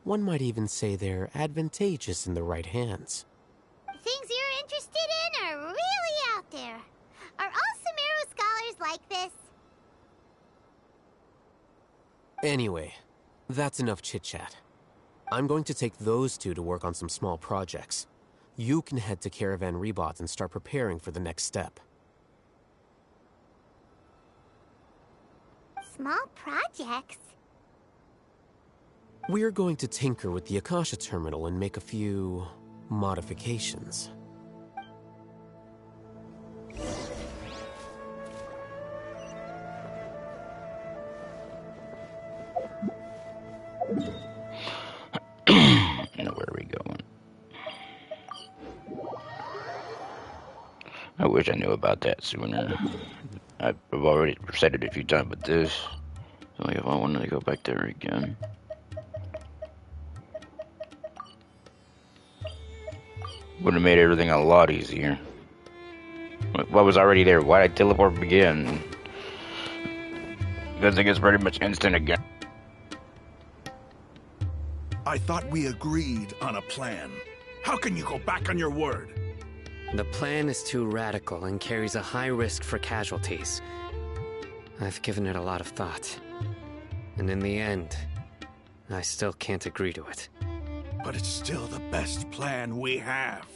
One might even say they're advantageous in the right hands. Things you're interested in are really out there. Are all Sumeru scholars like this? Anyway, that's enough chit-chat. I'm going to take those two to work on some small projects. You can head to Caravan Rebot and start preparing for the next step. Small projects? We're going to tinker with the Akasha terminal and make a few modifications. Now, where are we going? I wish I knew about that sooner. I've already said it a few times with this. So like if I wanted to go back there again. Would have made everything a lot easier. What was already there? Why'd I teleport again? Because I guess pretty much instant again. I thought we agreed on a plan. How can you go back on your word? The plan is too radical and carries a high risk for casualties. I've given it a lot of thought. And in the end, I still can't agree to it. But it's still the best plan we have.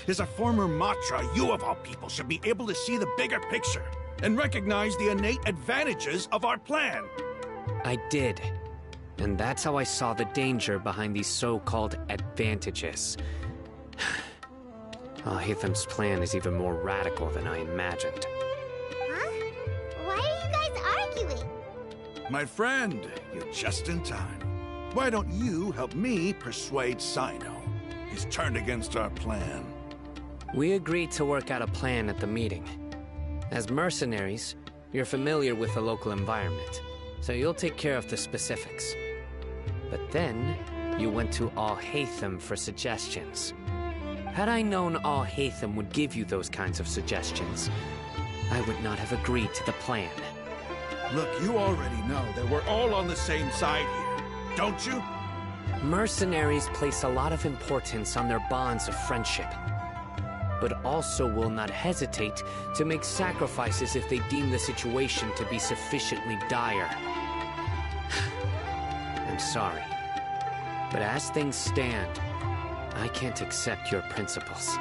As a former Matra, you of all people should be able to see the bigger picture and recognize the innate advantages of our plan. I did. And that's how I saw the danger behind these so-called advantages. Alhaitham's plan is even more radical than I imagined. Huh? Why are you guys arguing? My friend, you're just in time. Why don't you help me persuade Sino? He's turned against our plan. We agreed to work out a plan at the meeting. As mercenaries, you're familiar with the local environment, so you'll take care of the specifics. But then, you went to Alhaitham for suggestions. Had I known Al-Haytham would give you those kinds of suggestions, I would not have agreed to the plan. Look, you already know that we're all on the same side here, don't you? Mercenaries place a lot of importance on their bonds of friendship, but also will not hesitate to make sacrifices if they deem the situation to be sufficiently dire. I'm sorry, but as things stand, I can't accept your principles.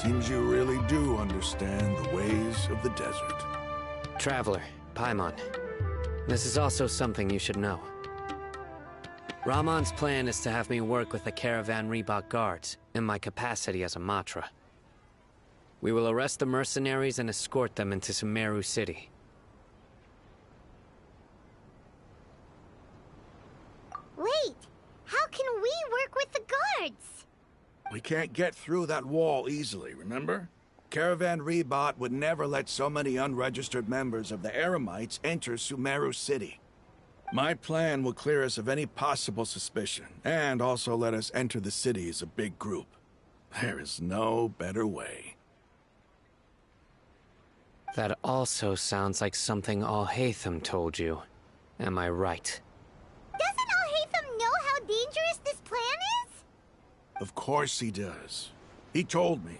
Seems you really do understand the ways of the desert. Traveler, Paimon, this is also something you should know. Rahman's plan is to have me work with the Caravan Reebok guards in my capacity as a Matra. We will arrest the mercenaries and escort them into Sumeru City. Wait, how can we work with the guards? We can't get through that wall easily, remember? Caravan Reebok would never let so many unregistered members of the Eremites enter Sumeru City. My plan will clear us of any possible suspicion, and also let us enter the city as a big group. There is no better way. That also sounds like something Al-Haytham told you. Am I right? Doesn't Al-Haytham know how dangerous this plan is? Of course he does. He told me,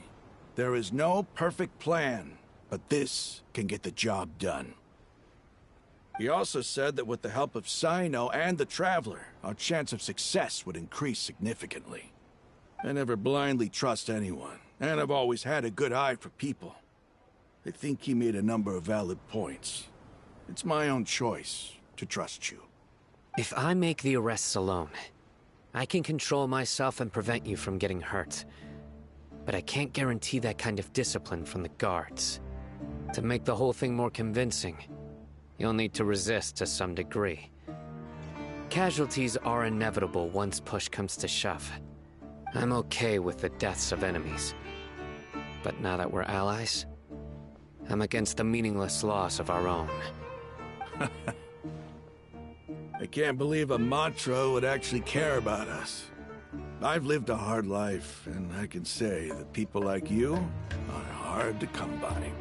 there is no perfect plan, but this can get the job done. He also said that with the help of Sino and the Traveler, our chance of success would increase significantly. I never blindly trust anyone, and I've always had a good eye for people. I think he made a number of valid points. It's my own choice to trust you. If I make the arrests alone, I can control myself and prevent you from getting hurt. But I can't guarantee that kind of discipline from the guards. To make the whole thing more convincing, you'll need to resist to some degree. Casualties are inevitable once push comes to shove. I'm okay with the deaths of enemies. But now that we're allies, I'm against the meaningless loss of our own. I can't believe a Matra would actually care about us. I've lived a hard life, and I can say that people like you are hard to come by.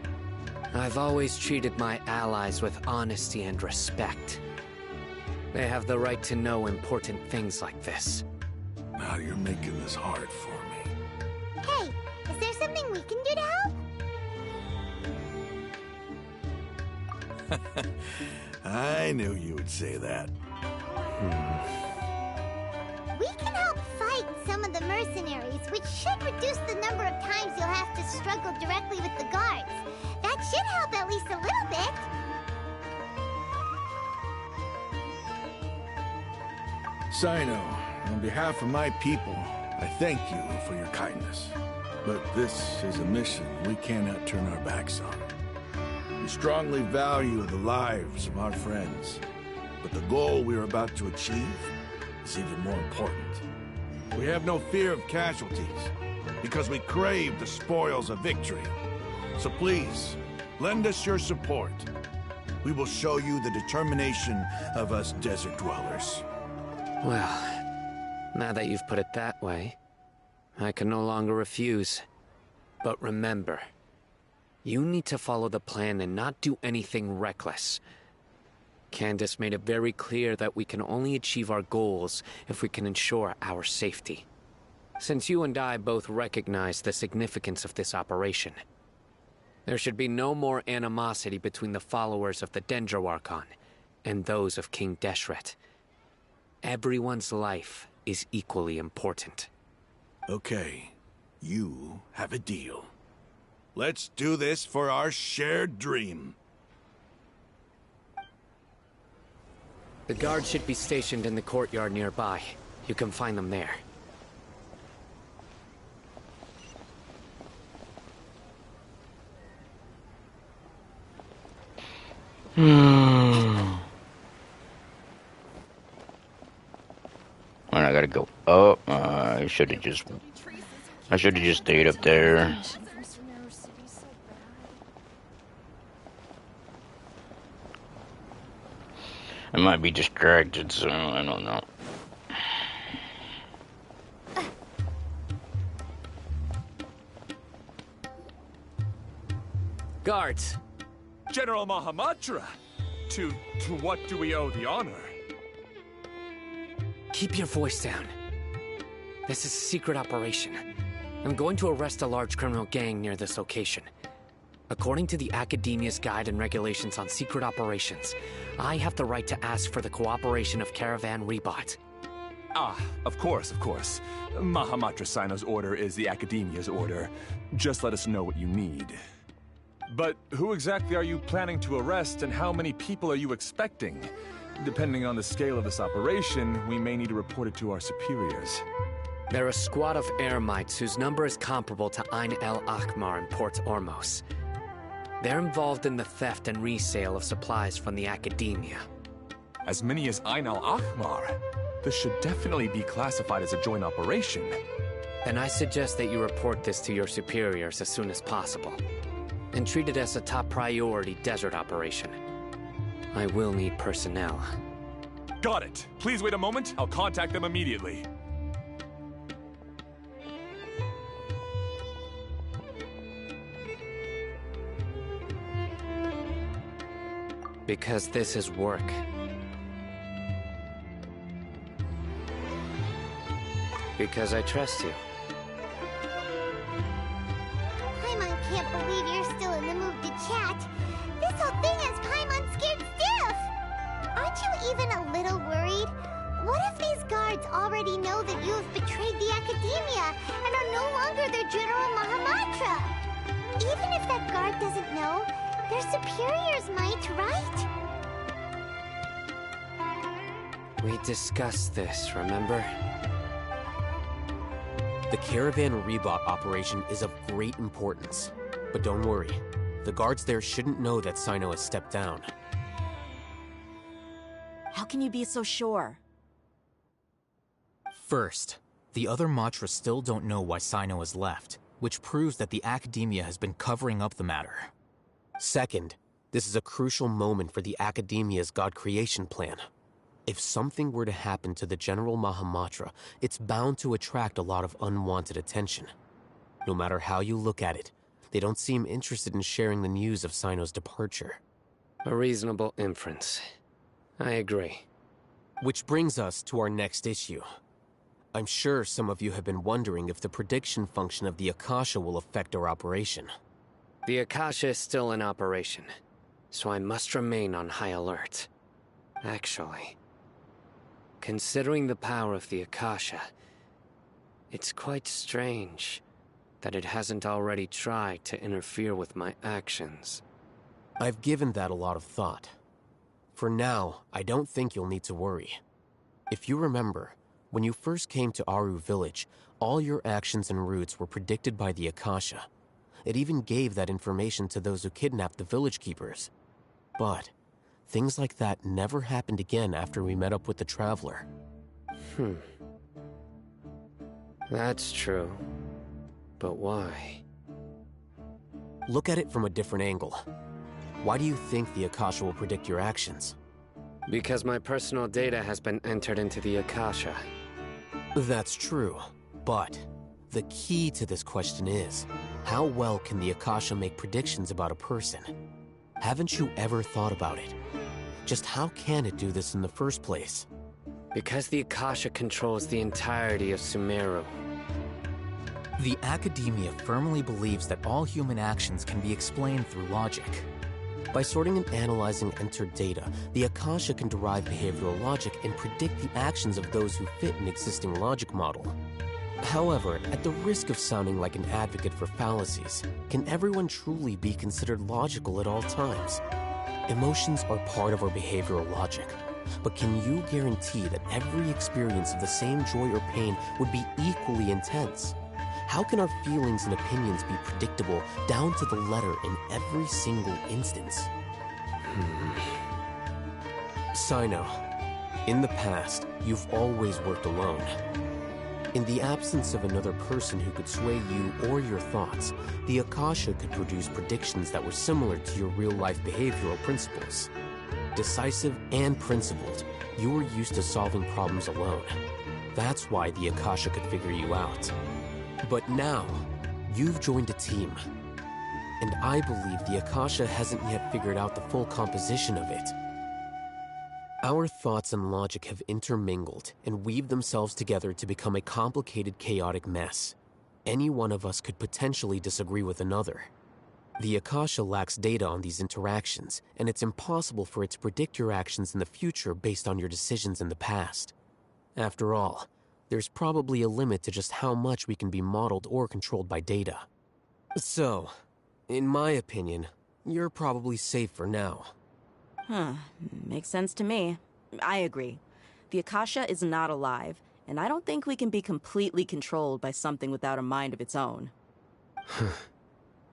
I've always treated my allies with honesty and respect. They have the right to know important things like this. Now you're making this hard for me. Hey, is there something we can do to help? I knew you would say that. We can help fight some of the mercenaries, which should reduce the number of times you'll have to struggle directly with the guards. That should help at least a little bit. Sino, on behalf of my people, I thank you for your kindness. But this is a mission we cannot turn our backs on. We strongly value the lives of our friends, but the goal we are about to achieve is even more important. We have no fear of casualties, because we crave the spoils of victory. So please, lend us your support. We will show you the determination of us desert dwellers. Well, now that you've put it that way, I can no longer refuse. But remember, you need to follow the plan and not do anything reckless. Candace made it very clear that we can only achieve our goals if we can ensure our safety. Since you and I both recognize the significance of this operation, there should be no more animosity between the followers of the Dendro Archon and those of King Deshret. Everyone's life is equally important. Okay, you have a deal. Let's do this for our shared dream. The guards should be stationed in the courtyard nearby. You can find them there. And I gotta go up. I should have just stayed up there. I might be distracted, so I don't know. Guards! General Mahamatra! To what do we owe the honor? Keep your voice down. This is a secret operation. I'm going to arrest a large criminal gang near this location. According to the Academia's Guide and Regulations on Secret Operations, I have the right to ask for the cooperation of Caravan Rebot. Ah, of course. Mahamatra Sino's order is the Academia's order. Just let us know what you need. But who exactly are you planning to arrest, and how many people are you expecting? Depending on the scale of this operation, we may need to report it to our superiors. They're a squad of Eremites whose number is comparable to Ain el Akhmar in Port Ormos. They're involved in the theft and resale of supplies from the Academia. As many as Ain el Akhmar? This should definitely be classified as a joint operation. Then I suggest that you report this to your superiors as soon as possible, and treat it as a top priority desert operation. I will need personnel. Got it. Please wait a moment. I'll contact them immediately. Because this is work. Because I trust you. Paimon can't believe you're still in the mood to chat. This whole thing has Paimon scared stiff. Aren't you even a little worried? What if these guards already know that you have betrayed the Academia and are no longer their General Mahamatra? Even if that guard doesn't know, their superiors might, right? We discussed this, remember? The Caravan Rebot operation is of great importance. But don't worry, the guards there shouldn't know that Sino has stepped down. How can you be so sure? First, the other Matra still don't know why Sino has left, which proves that the Academia has been covering up the matter. Second, this is a crucial moment for the Academia's God creation plan. If something were to happen to the General Mahamatra, it's bound to attract a lot of unwanted attention. No matter how you look at it, they don't seem interested in sharing the news of Sino's departure. A reasonable inference. I agree. Which brings us to our next issue. I'm sure some of you have been wondering if the prediction function of the Akasha will affect our operation. The Akasha is still in operation, so I must remain on high alert. Actually, considering the power of the Akasha, it's quite strange that it hasn't already tried to interfere with my actions. I've given that a lot of thought. For now, I don't think you'll need to worry. If you remember, when you first came to Aru Village, all your actions and routes were predicted by the Akasha. It even gave that information to those who kidnapped the village keepers. But things like that never happened again after we met up with the Traveler. That's true. But why? Look at it from a different angle. Why do you think the Akasha will predict your actions? Because my personal data has been entered into the Akasha. That's true, but the key to this question is, how well can the Akasha make predictions about a person? Haven't you ever thought about it? Just how can it do this in the first place? Because the Akasha controls the entirety of Sumeru. The Academia firmly believes that all human actions can be explained through logic. By sorting and analyzing entered data, the Akasha can derive behavioral logic and predict the actions of those who fit an existing logic model. However, at the risk of sounding like an advocate for fallacies, can everyone truly be considered logical at all times? Emotions are part of our behavioral logic, but can you guarantee that every experience of the same joy or pain would be equally intense? How can our feelings and opinions be predictable down to the letter in every single instance? Sino, in the past, you've always worked alone. In the absence of another person who could sway you or your thoughts, the Akasha could produce predictions that were similar to your real-life behavioral principles. Decisive and principled, you were used to solving problems alone. That's why the Akasha could figure you out. But now, you've joined a team. and I believe the Akasha hasn't yet figured out the full composition of it. Our thoughts and logic have intermingled and weaved themselves together to become a complicated, chaotic mess. Any one of us could potentially disagree with another. The Akasha lacks data on these interactions, and it's impossible for it to predict your actions in the future based on your decisions in the past. After all, there's probably a limit to just how much we can be modeled or controlled by data. So, in my opinion, you're probably safe for now. Makes sense to me. I agree. The Akasha is not alive, and I don't think we can be completely controlled by something without a mind of its own.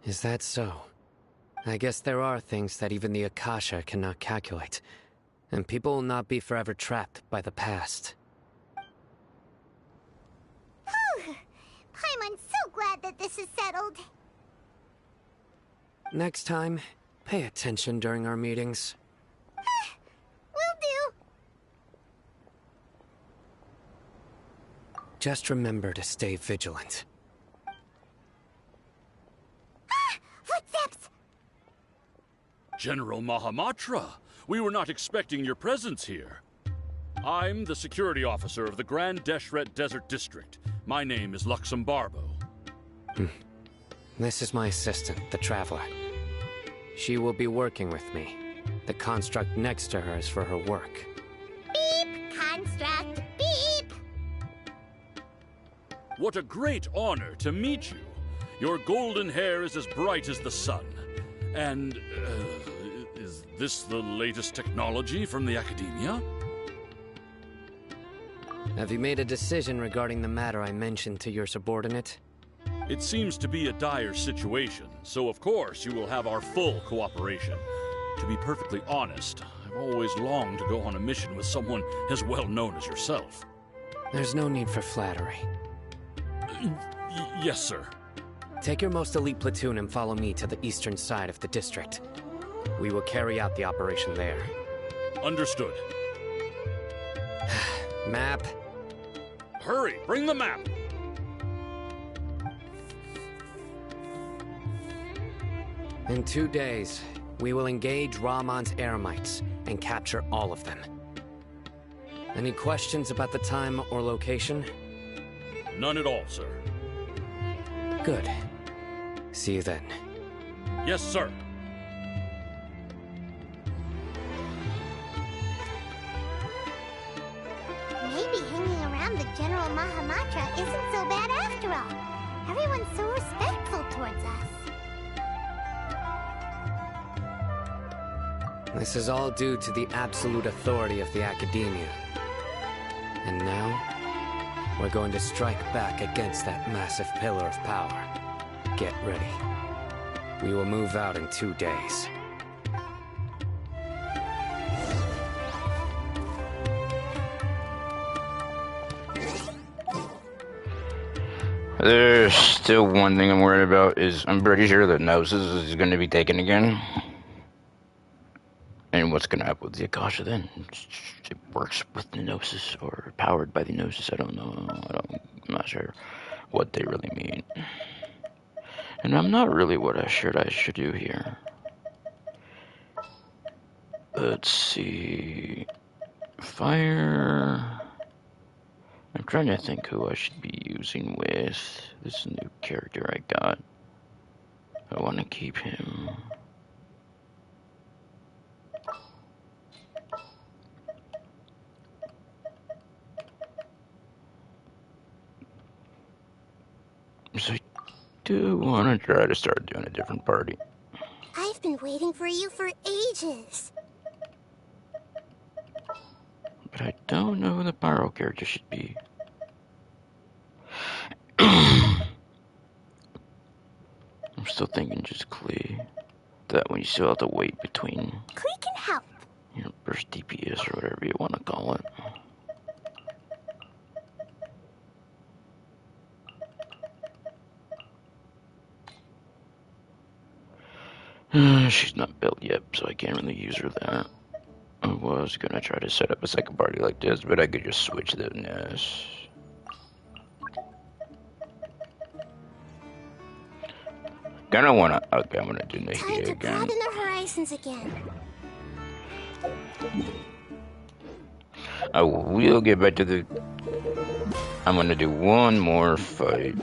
Is that so? I guess there are things that even the Akasha cannot calculate, and people will not be forever trapped by the past. Paimon's so glad that this is settled. Next time, pay attention during our meetings. Will do. Just remember to stay vigilant. Footsteps! General Mahamatra, we were not expecting your presence here. I'm the security officer of the Grand Deshret Desert District. My name is Luxembarbo. This is my assistant, the Traveler. She will be working with me. The construct next to her is for her work. Beep! Construct, beep! What a great honor to meet you. Your golden hair is as bright as the sun. And, is this the latest technology from the Academia? Have you made a decision regarding the matter I mentioned to your subordinate? It seems to be a dire situation, so of course you will have our full cooperation. To be perfectly honest, I've always longed to go on a mission with someone as well known as yourself. There's no need for flattery. Yes, sir. Take your most elite platoon and follow me to the eastern side of the district. We will carry out the operation there. Understood. Map. Hurry, bring the map! In 2 days, we will engage Rahman's Eremites and capture all of them. Any questions about the time or location? None at all, sir. Good. See you then. Yes, sir. Maybe hanging around the General Mahamatra isn't so bad after all. Everyone's so respectful towards us. This is all due to the absolute authority of the Academia. And now, we're going to strike back against that massive pillar of power. Get ready. We will move out in 2 days. There's still one thing I'm worried about is I'm pretty sure the Gnosis is going to be taken again. And what's going to happen with the Akasha then? It works with the Gnosis or powered by the Gnosis. I don't know. I'm not sure what they really mean. And I'm not really what I should do here. Let's see. Fire. I'm trying to think who I should be using with this new character I got. I want to keep him. So I do want to try to start doing a different party. I've been waiting for you for ages. But I don't know who the Pyro character should be. I'm still thinking just Klee. That one you still have to wait between. Klee can help. You know, burst DPS or whatever you want to call it. She's not built yet, so I can't really use her there. I was gonna try to set up a second party like this, but I could just switch the NES. Kinda wanna. Okay, I'm gonna do Nahia Time to again. broaden our horizons again. I will get back to the. I'm gonna do one more fight.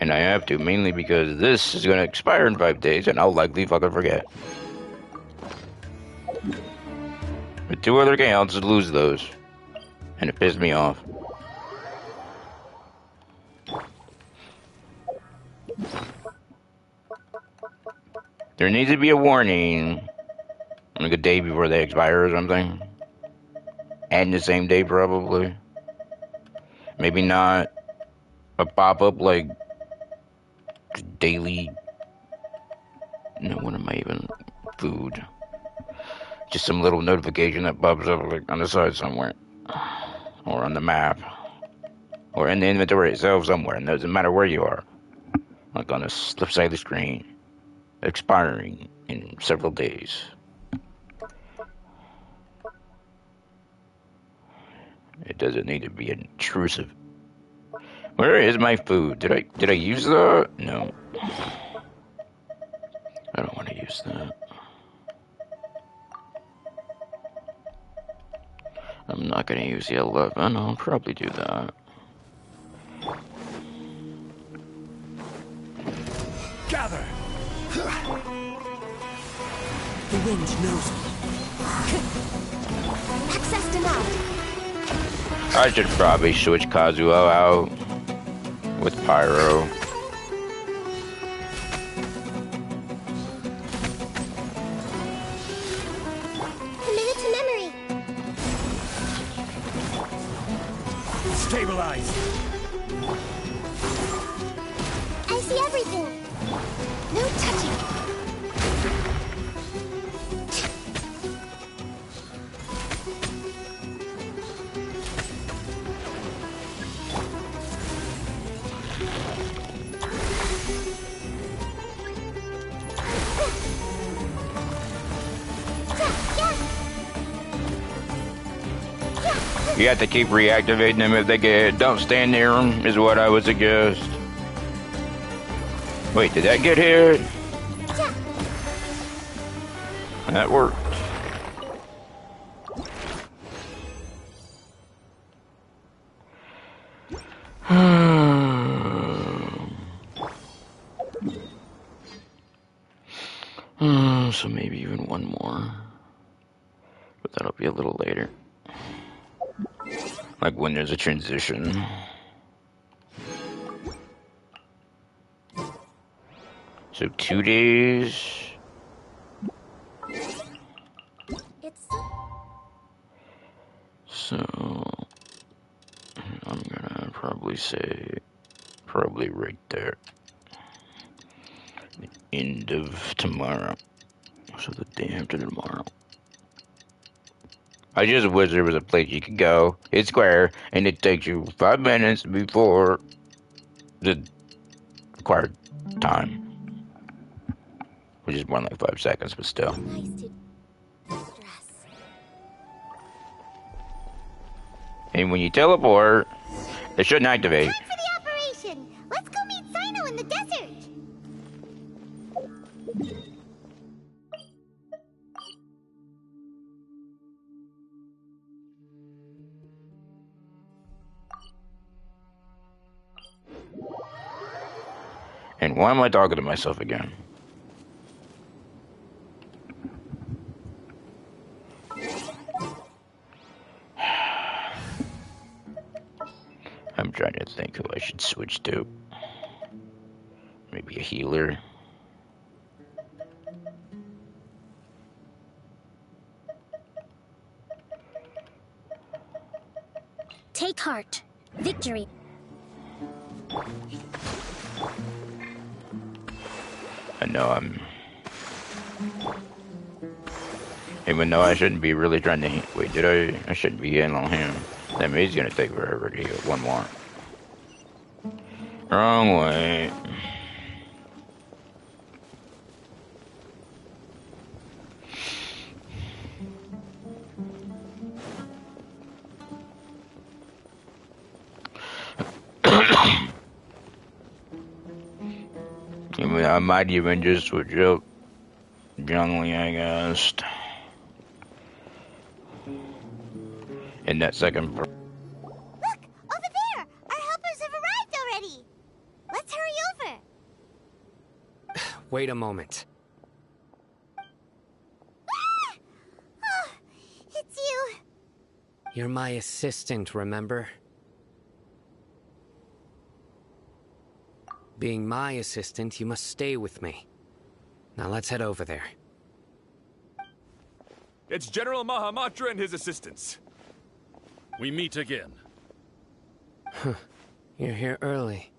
And I have to, mainly because this is gonna expire in 5 days, and I'll likely fucking forget. With 2 other accounts, lose those. And it pissed me off. There needs to be a warning. Like a day before they expire or something. And the same day, probably. Maybe not a pop-up like daily. No, what am I even? Food. Just some little notification that pops up like on the side somewhere. Or on the map. Or in the inventory itself somewhere. It doesn't matter where you are. Like on the left side of the screen. Expiring in several days. It doesn't need to be intrusive. Where is my food? Did I use that? No. I don't want to use that. I'm not going to use the 11. I'll probably do that. Gather! The wind knows me. Access denied. I should probably switch Kazuo out with Pyro. Committed to memory. Stabilize! I see everything. No touching. You have to keep reactivating them if they get hit. Don't stand near them, is what I would suggest. Wait, did that get hit? That worked. So maybe even one more. But that'll be a little later. Like when there's a transition. So 2 days. So I'm gonna probably say right there. The end of tomorrow. So the day after tomorrow. I just wish there was a place you could go, hit square, and it takes you 5 minutes before the required time. Which is more like 5 seconds, but still. And when you teleport, it shouldn't activate. Time for the operation. Let's go meet Sino in the desert. And why am I talking to myself again? I'm trying to think who I should switch to. Maybe a healer. Take heart. Victory. I know I'm... Even though I shouldn't be really trying to... Wait, did I shouldn't be hitting on him. That means he's gonna take forever to heal. One more. Wrong way. I might even just switch up Jungly, I guess. In that second. Look! Over there! Our helpers have arrived already! Let's hurry over! Wait a moment. Ah! Oh, it's you! You're my assistant, remember? Being my assistant, you must stay with me. Now let's head over there. It's General Mahamatra and his assistants. We meet again. Huh. You're here early.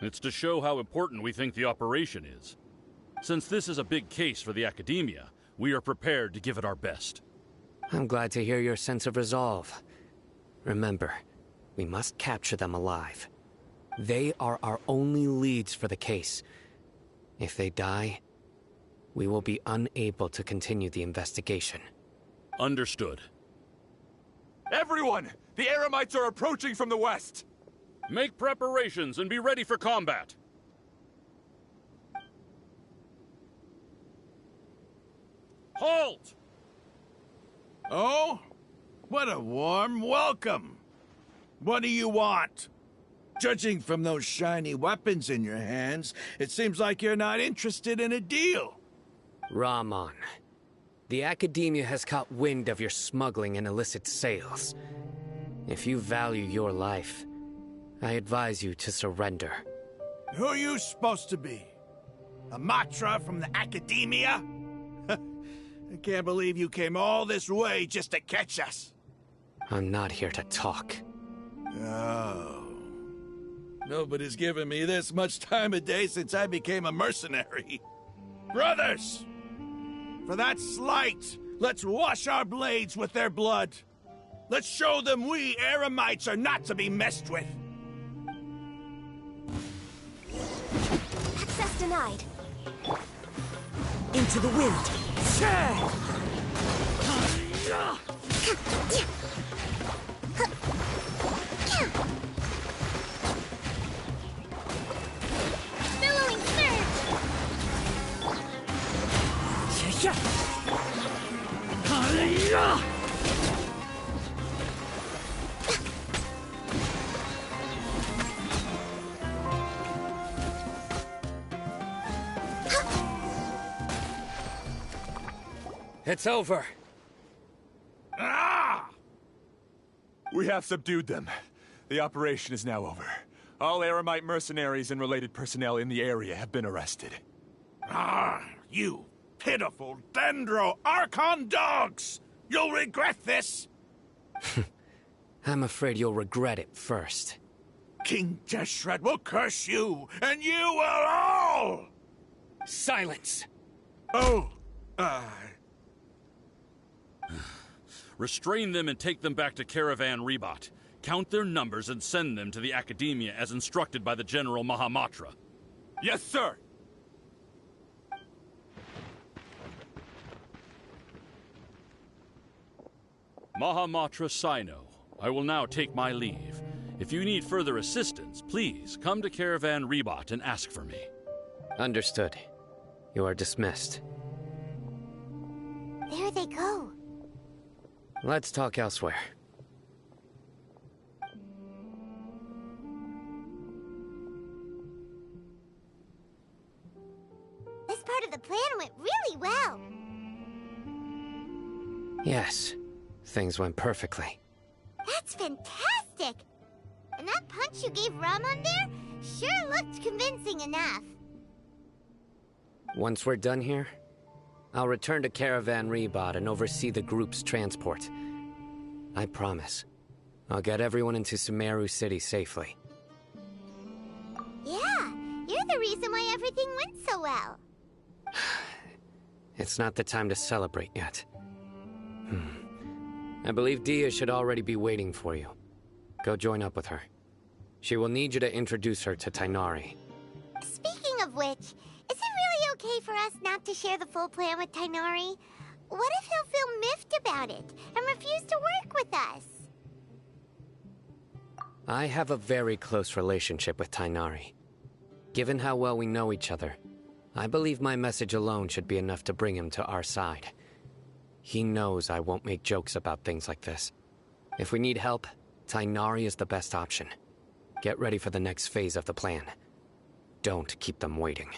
It's to show how important we think the operation is. Since this is a big case for the Academia, we are prepared to give it our best. I'm glad to hear your sense of resolve. Remember, we must capture them alive. They are our only leads for the case. If they die, we will be unable to continue the investigation. Understood. Everyone! The Eremites are approaching from the west! Make preparations and be ready for combat. Halt! Oh? What a warm welcome. What do you want? Judging from those shiny weapons in your hands, it seems like you're not interested in a deal. Rahman, the Academia has caught wind of your smuggling and illicit sales. If you value your life, I advise you to surrender. Who are you supposed to be? A Matra from the Academia? I can't believe you came all this way just to catch us. I'm not here to talk. Oh. Nobody's given me this much time of day since I became a mercenary. Brothers! For that slight, let's wash our blades with their blood. Let's show them we Eremites are not to be messed with. Access denied. Into the wind. Billowing surge! It's over. Ah! We have subdued them. The operation is now over. All Eremite mercenaries and related personnel in the area have been arrested. Ah, you pitiful Dendro Archon dogs! You'll regret this! I'm afraid you'll regret it first. King Jeshred will curse you, and you will all! Silence! Oh, Restrain them and take them back to Caravan Rebot. Count their numbers and send them to the Academia as instructed by the General Mahamatra. Yes, sir! Mahamatra Sino, I will now take my leave. If you need further assistance, please come to Caravan Rebot and ask for me. Understood. You are dismissed. There they go. Let's talk elsewhere. This part of the plan went really well. Yes, things went perfectly. That's fantastic! And that punch you gave Rahman there sure looked convincing enough. Once we're done here, I'll return to Caravan Rebot and oversee the group's transport. I promise. I'll get everyone into Sumeru City safely. Yeah, you're the reason why everything went so well. It's not the time to celebrate yet. I believe Dia should already be waiting for you. Go join up with her. She will need you to introduce her to Tainari. Speaking of which, is it really okay for us not to share the full plan with Tainari? What if he'll feel miffed about it and refuse to work with us? I have a very close relationship with Tainari. Given how well we know each other, I believe my message alone should be enough to bring him to our side. He knows I won't make jokes about things like this. If we need help, Tighnari is the best option. Get ready for the next phase of the plan. Don't keep them waiting.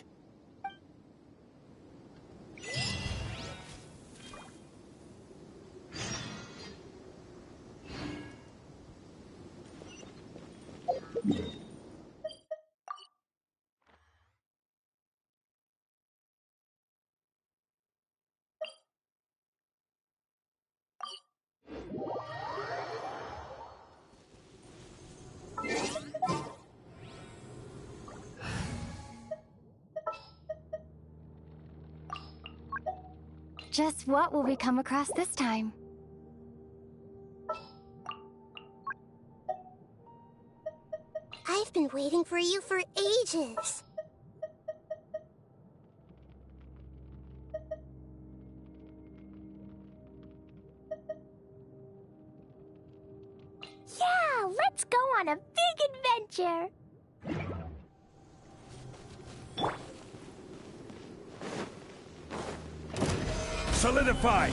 Just what will we come across this time? I've been waiting for you for ages. Yeah, let's go on a big adventure. Solidify!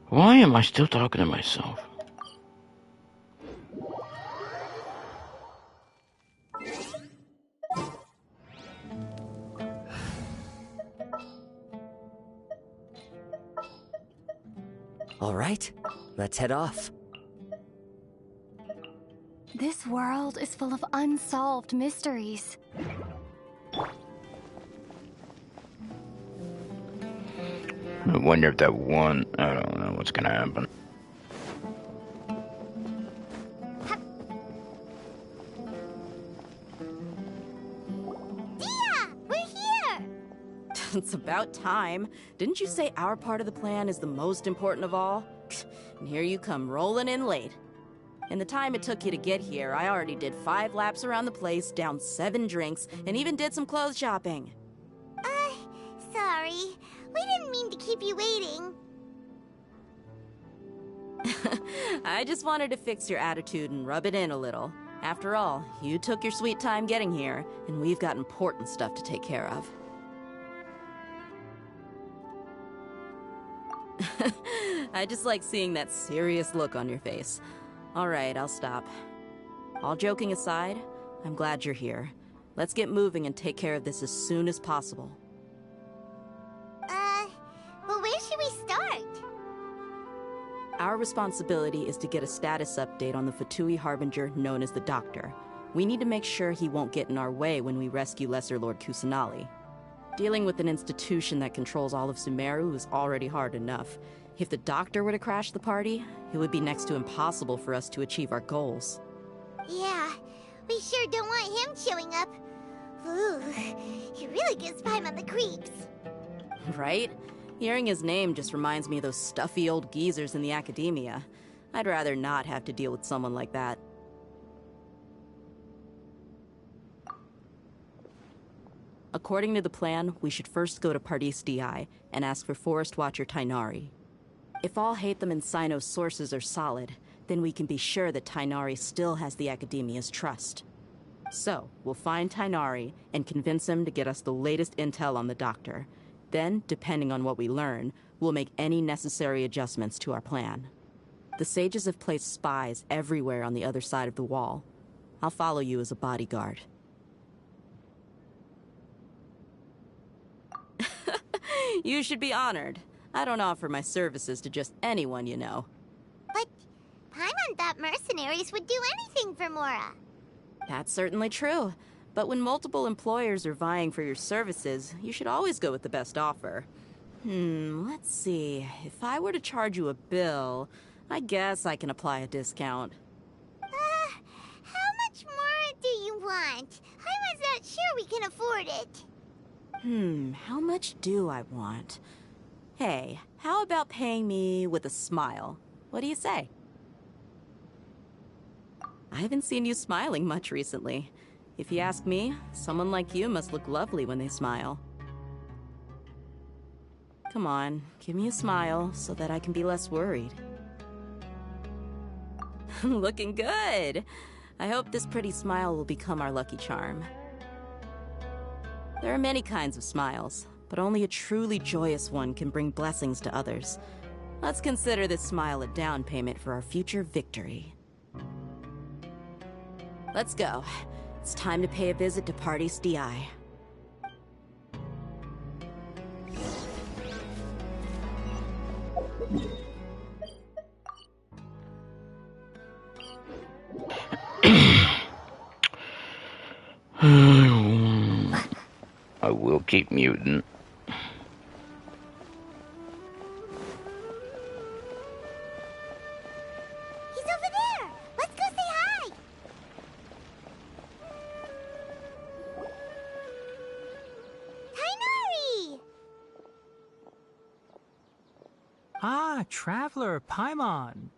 Why am I still talking to myself? All right, let's head off. This world is full of unsolved mysteries. I wonder if that one... I don't know what's gonna happen. It's about time. Didn't you say our part of the plan is the most important of all? And here you come rolling in late. In the time it took you to get here, I already did 5 laps around the place, downed 7 drinks, and even did some clothes shopping. Sorry. We didn't mean to keep you waiting. I just wanted to fix your attitude and rub it in a little. After all, you took your sweet time getting here, and we've got important stuff to take care of. I just like seeing that serious look on your face. All right, I'll stop. All joking aside, I'm glad you're here. Let's get moving and take care of this as soon as possible. But where should we start? Our responsibility is to get a status update on the Fatui Harbinger known as the Doctor. We need to make sure he won't get in our way when we rescue Lesser Lord Kusanali. Dealing with an institution that controls all of Sumeru is already hard enough. If the doctor were to crash the party, it would be next to impossible for us to achieve our goals. Yeah, we sure don't want him showing up. Ooh, he really gives Paimon the creeps. Right? Hearing his name just reminds me of those stuffy old geezers in the academia. I'd rather not have to deal with someone like that. According to the plan, we should first go to Pardis DI and ask for Forest Watcher Tighnari. If all Hatham and Sino's sources are solid, then we can be sure that Tighnari still has the Academia's trust. So, we'll find Tighnari and convince him to get us the latest intel on the Doctor. Then, depending on what we learn, we'll make any necessary adjustments to our plan. The sages have placed spies everywhere on the other side of the wall. I'll follow you as a bodyguard. You should be honored. I don't offer my services to just anyone you know. But Paimon thought mercenaries would do anything for Mora. That's certainly true. But when multiple employers are vying for your services, you should always go with the best offer. Let's see. If I were to charge you a bill, I guess I can apply a discount. How much more do you want? Paimon's not sure we can afford it. How much do I want? Hey, how about paying me with a smile? What do you say? I haven't seen you smiling much recently. If you ask me, someone like you must look lovely when they smile. Come on, give me a smile so that I can be less worried. Looking good! I hope this pretty smile will become our lucky charm. There are many kinds of smiles, but only a truly joyous one can bring blessings to others. Let's consider this smile a down payment for our future victory. Let's go. It's time to pay a visit to Pardis DI. I will keep muting. He's over there! Let's go say hi! Tighnari! Ah, Traveler, Paimon.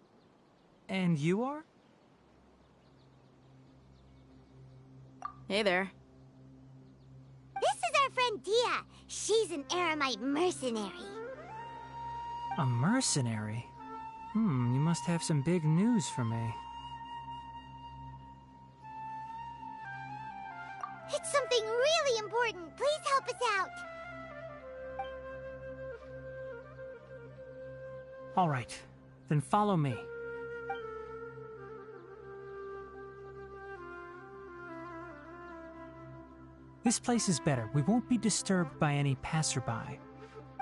And you are? Hey there. This is our friend Dia. She's an Aramite mercenary. A mercenary? You must have some big news for me. It's something really important. Please help us out. All right, then follow me. This place is better. We won't be disturbed by any passerby.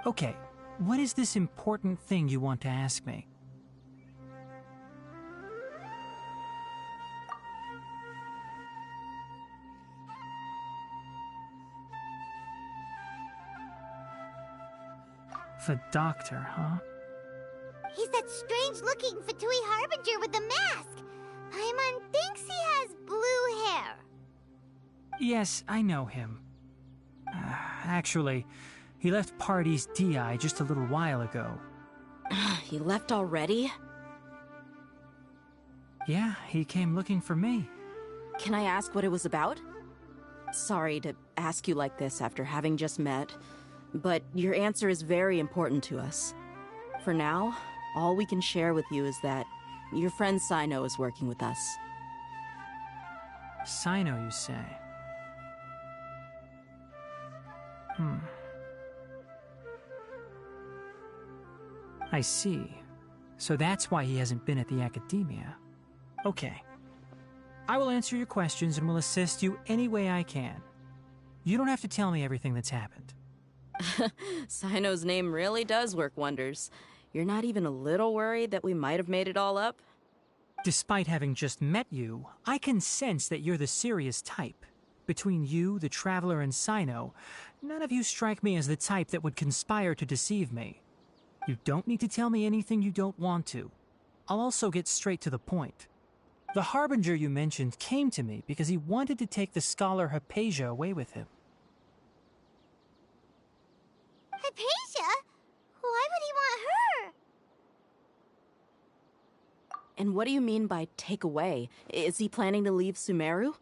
Okay, what is this important thing you want to ask me? The doctor, huh? He's that strange-looking Fatui Harbinger with the mask. Paimon thinks he has blue hair. Yes, I know him. Actually, he left Pardis DI just a little while ago. He left already? Yeah, he came looking for me. Can I ask what it was about? Sorry to ask you like this after having just met, but your answer is very important to us. For now, all we can share with you is that your friend Sino is working with us. Sino, you say? I see. So that's why he hasn't been at the Academia. Okay. I will answer your questions and will assist you any way I can. You don't have to tell me everything that's happened. Sino's name really does work wonders. You're not even a little worried that we might have made it all up? Despite having just met you, I can sense that you're the serious type. Between you, the Traveler, and Sino, none of you strike me as the type that would conspire to deceive me. You don't need to tell me anything you don't want to. I'll also get straight to the point. The Harbinger you mentioned came to me because he wanted to take the scholar Hypatia away with him. Hypatia? Why would he want her? And what do you mean by take away? Is he planning to leave Sumeru?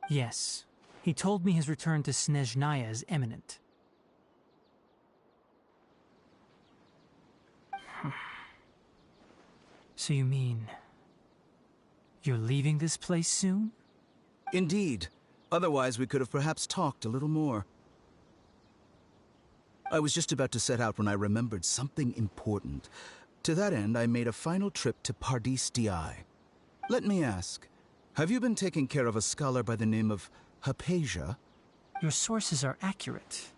Yes. He told me his return to Snezhnaya is imminent. So you mean... you're leaving this place soon? Indeed. Otherwise, we could have perhaps talked a little more. I was just about to set out when I remembered something important. To that end, I made a final trip to Pardis Di. Let me ask, have you been taking care of a scholar by the name of Hypatia? Your sources are accurate.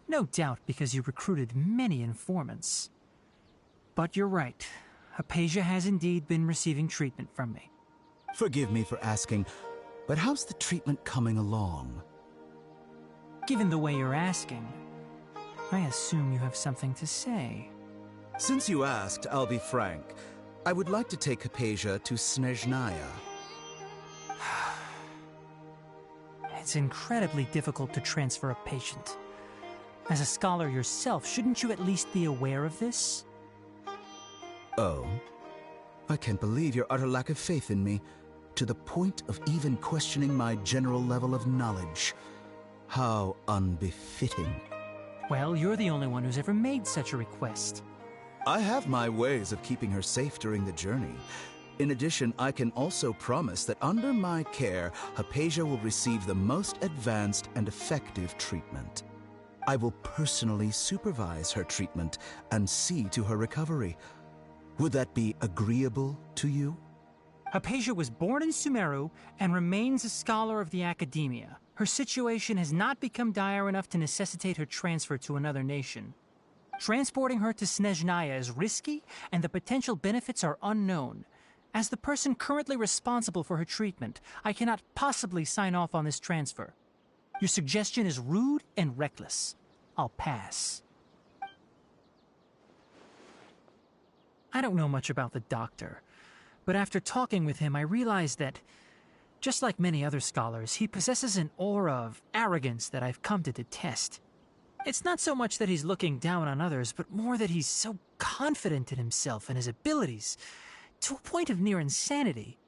No doubt because you recruited many informants. But you're right. Hypatia has indeed been receiving treatment from me. Forgive me for asking, but how's the treatment coming along? Given the way you're asking, I assume you have something to say. Since you asked, I'll be frank. I would like to take Hypatia to Snezhnaya. It's incredibly difficult to transfer a patient. As a scholar yourself, shouldn't you at least be aware of this? Oh? I can't believe your utter lack of faith in me, to the point of even questioning my general level of knowledge. How unbefitting. Well, you're the only one who's ever made such a request. I have my ways of keeping her safe during the journey. In addition, I can also promise that under my care, Hypatia will receive the most advanced and effective treatment. I will personally supervise her treatment and see to her recovery. Would that be agreeable to you? Hypatia was born in Sumeru and remains a scholar of the Academia. Her situation has not become dire enough to necessitate her transfer to another nation. Transporting her to Snezhnaya is risky, and the potential benefits are unknown. As the person currently responsible for her treatment, I cannot possibly sign off on this transfer. Your suggestion is rude and reckless. I'll pass. I don't know much about the doctor, but after talking with him, I realized that, just like many other scholars, he possesses an aura of arrogance that I've come to detest. It's not so much that he's looking down on others, but more that he's so confident in himself and his abilities, to a point of near insanity.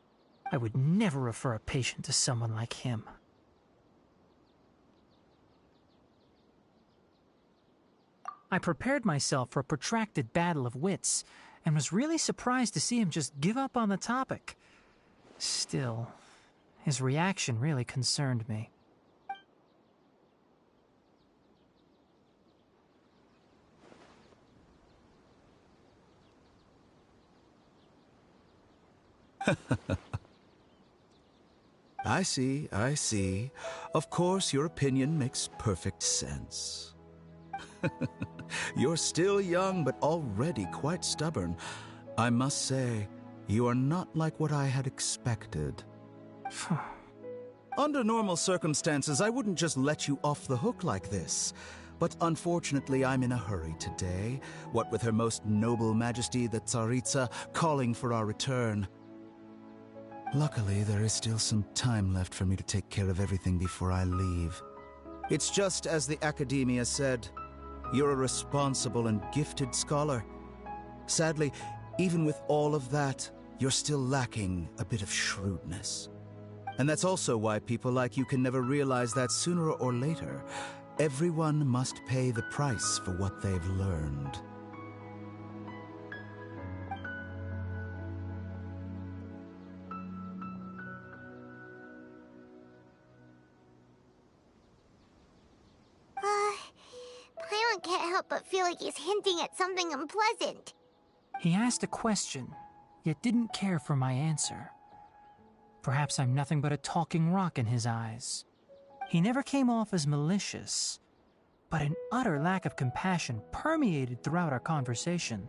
I would never refer a patient to someone like him. I prepared myself for a protracted battle of wits, and was really surprised to see him just give up on the topic. Still, his reaction really concerned me. I see, I see. Of course, your opinion makes perfect sense. You're still young, but already quite stubborn. I must say, you are not like what I had expected. Under normal circumstances, I wouldn't just let you off the hook like this. But unfortunately, I'm in a hurry today, what with Her Most Noble Majesty the Tsaritsa calling for our return. Luckily, there is still some time left for me to take care of everything before I leave. It's just as the Academia said, you're a responsible and gifted scholar. Sadly, even with all of that, you're still lacking a bit of shrewdness. And that's also why people like you can never realize that sooner or later, everyone must pay the price for what they've learned. Paimon can't help but feel like he's hinting at something unpleasant. He asked a question, yet didn't care for my answer. Perhaps I'm nothing but a talking rock in his eyes. He never came off as malicious, but an utter lack of compassion permeated throughout our conversation.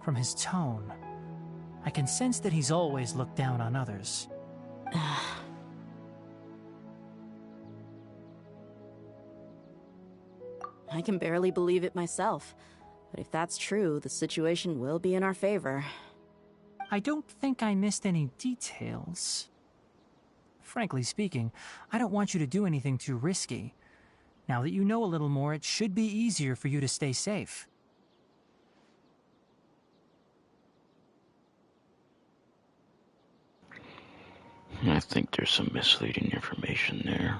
From his tone, I can sense that he's always looked down on others. I can barely believe it myself. But if that's true, the situation will be in our favor. I don't think I missed any details. Frankly speaking, I don't want you to do anything too risky. Now that you know a little more, it should be easier for you to stay safe. I think there's some misleading information there.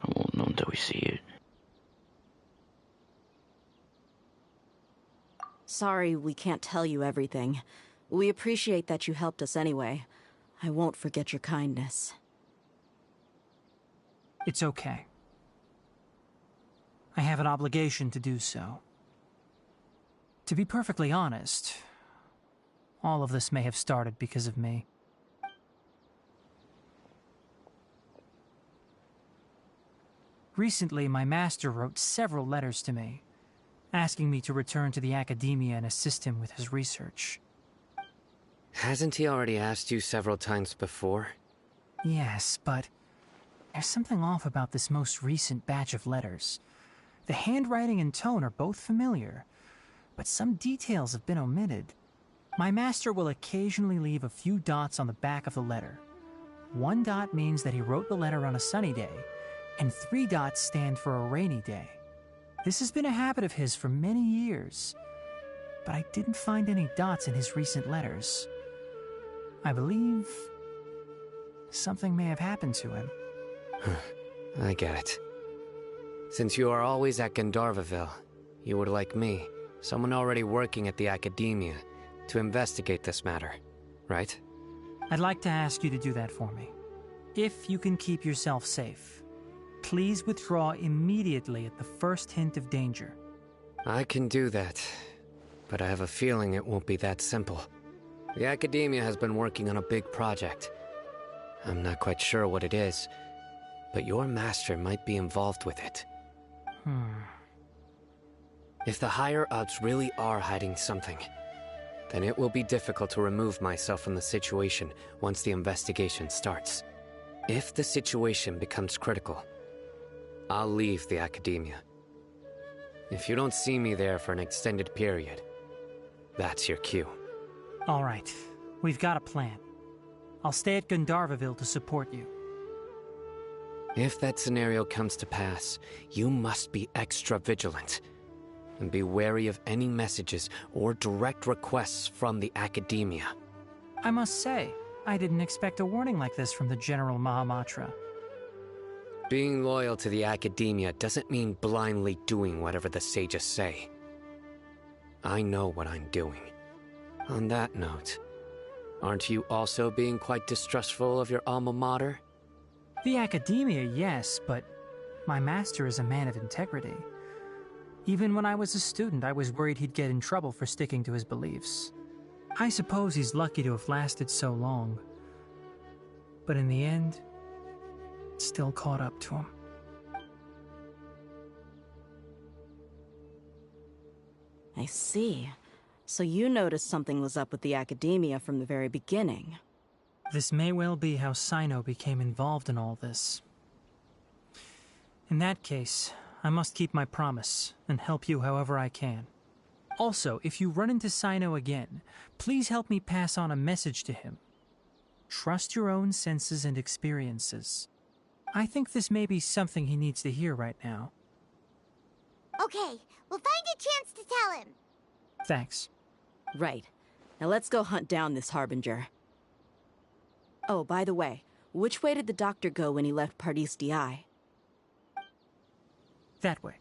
I won't know until we see it. Sorry we can't tell you everything. We appreciate that you helped us anyway. I won't forget your kindness. It's okay. I have an obligation to do so. To be perfectly honest, all of this may have started because of me. Recently, my master wrote several letters to me, asking me to return to the academia and assist him with his research. Hasn't he already asked you several times before? Yes, but there's something off about this most recent batch of letters. The handwriting and tone are both familiar, but some details have been omitted. My master will occasionally leave a few dots on the back of the letter. 1 dot means that he wrote the letter on a sunny day, and 3 dots stand for a rainy day. This has been a habit of his for many years, but I didn't find any dots in his recent letters. I believe something may have happened to him. I get it. Since you are always at Gandharvaville, you would like me, someone already working at the academia, to investigate this matter, right? I'd like to ask you to do that for me. If you can keep yourself safe, please withdraw immediately at the first hint of danger. I can do that, but I have a feeling it won't be that simple. The academia has been working on a big project. I'm not quite sure what it is, but your master might be involved with it. If the higher-ups really are hiding something, then it will be difficult to remove myself from the situation once the investigation starts. If the situation becomes critical, I'll leave the academia. If you don't see me there for an extended period, that's your cue. All right, we've got a plan. I'll stay at Gandharvaville to support you. If that scenario comes to pass, you must be extra vigilant. And be wary of any messages or direct requests from the academia. I must say, I didn't expect a warning like this from the General Mahamatra. Being loyal to the academia doesn't mean blindly doing whatever the sages say. I know what I'm doing. On that note, aren't you also being quite distrustful of your alma mater? The academia, yes, but my master is a man of integrity. Even when I was a student, I was worried he'd get in trouble for sticking to his beliefs. I suppose he's lucky to have lasted so long. But in the end, it still caught up to him. I see. So you noticed something was up with the academia from the very beginning. This may well be how Sino became involved in all this. In that case, I must keep my promise and help you however I can. Also, if you run into Sino again, please help me pass on a message to him. Trust your own senses and experiences. I think this may be something he needs to hear right now. Okay, we'll find a chance to tell him. Thanks. Right. Now let's go hunt down this Harbinger. Oh, by the way, which way did the doctor go when he left Pardis Di? That way.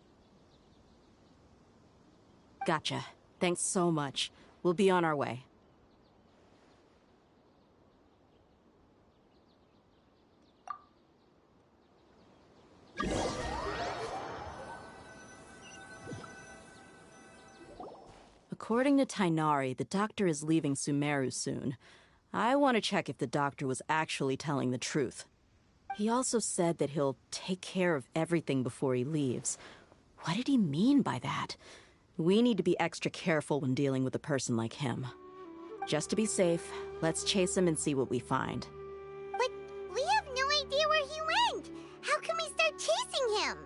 Gotcha. Thanks so much. We'll be on our way. According to Tainari, the doctor is leaving Sumeru soon. I want to check if the doctor was actually telling the truth. He also said that he'll take care of everything before he leaves. What did he mean by that? We need to be extra careful when dealing with a person like him. Just to be safe, let's chase him and see what we find. But we have no idea where he went! How can we start chasing him?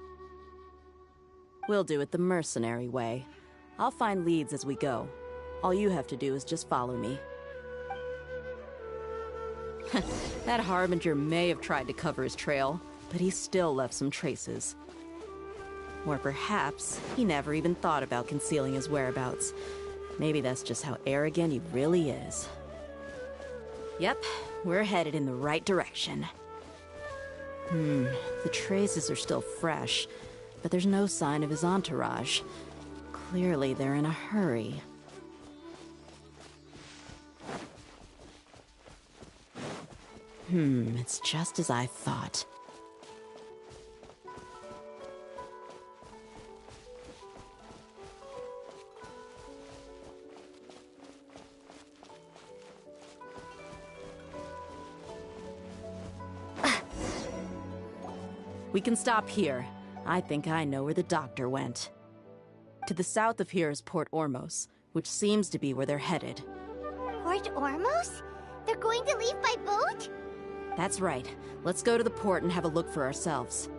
We'll do it the mercenary way. I'll find leads as we go. All you have to do is just follow me. That Harbinger may have tried to cover his trail, but he still left some traces. Or perhaps he never even thought about concealing his whereabouts. Maybe that's just how arrogant he really is. Yep, we're headed in the right direction. The traces are still fresh, but there's no sign of his entourage. Clearly they're in a hurry. It's just as I thought. We can stop here. I think I know where the doctor went. To the south of here is Port Ormos, which seems to be where they're headed. Port Ormos? They're going to leave by boat? That's right. Let's go to the port and have a look for ourselves.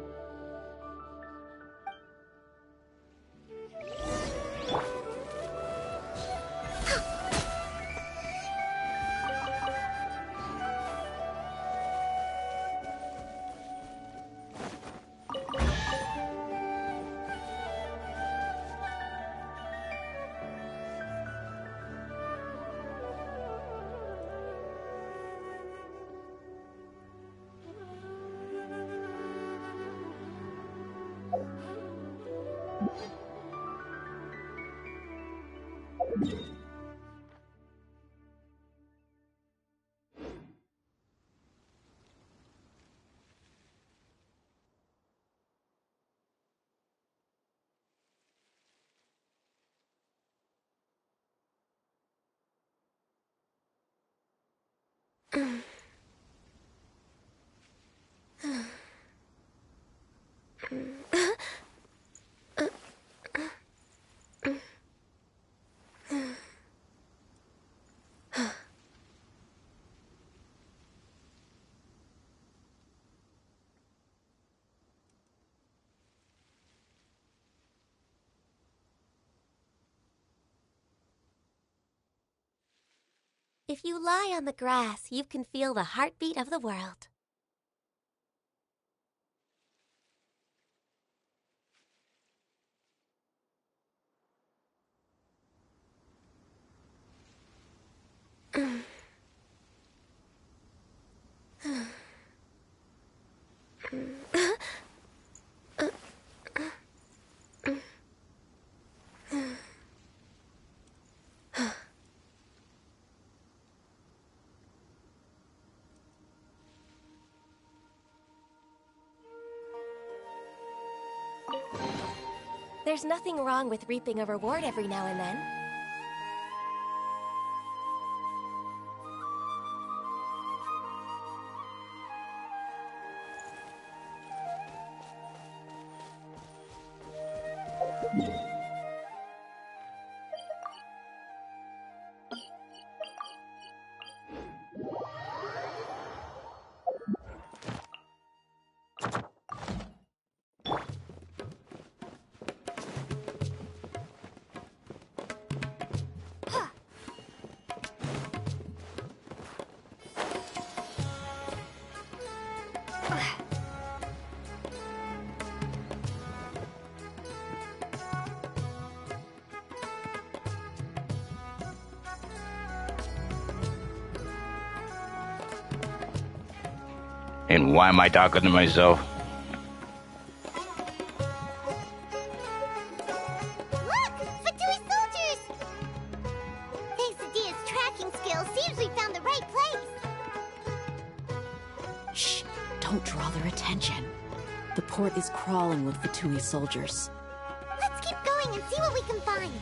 If you lie on the grass, you can feel the heartbeat of the world. There's nothing wrong with reaping a reward every now and then. And why am I talking to myself? Look! Fatui soldiers! Thanks to Dia's tracking skills, seems we found the right place. Shh! Don't draw their attention. The port is crawling with Fatui soldiers. Let's keep going and see what we can find.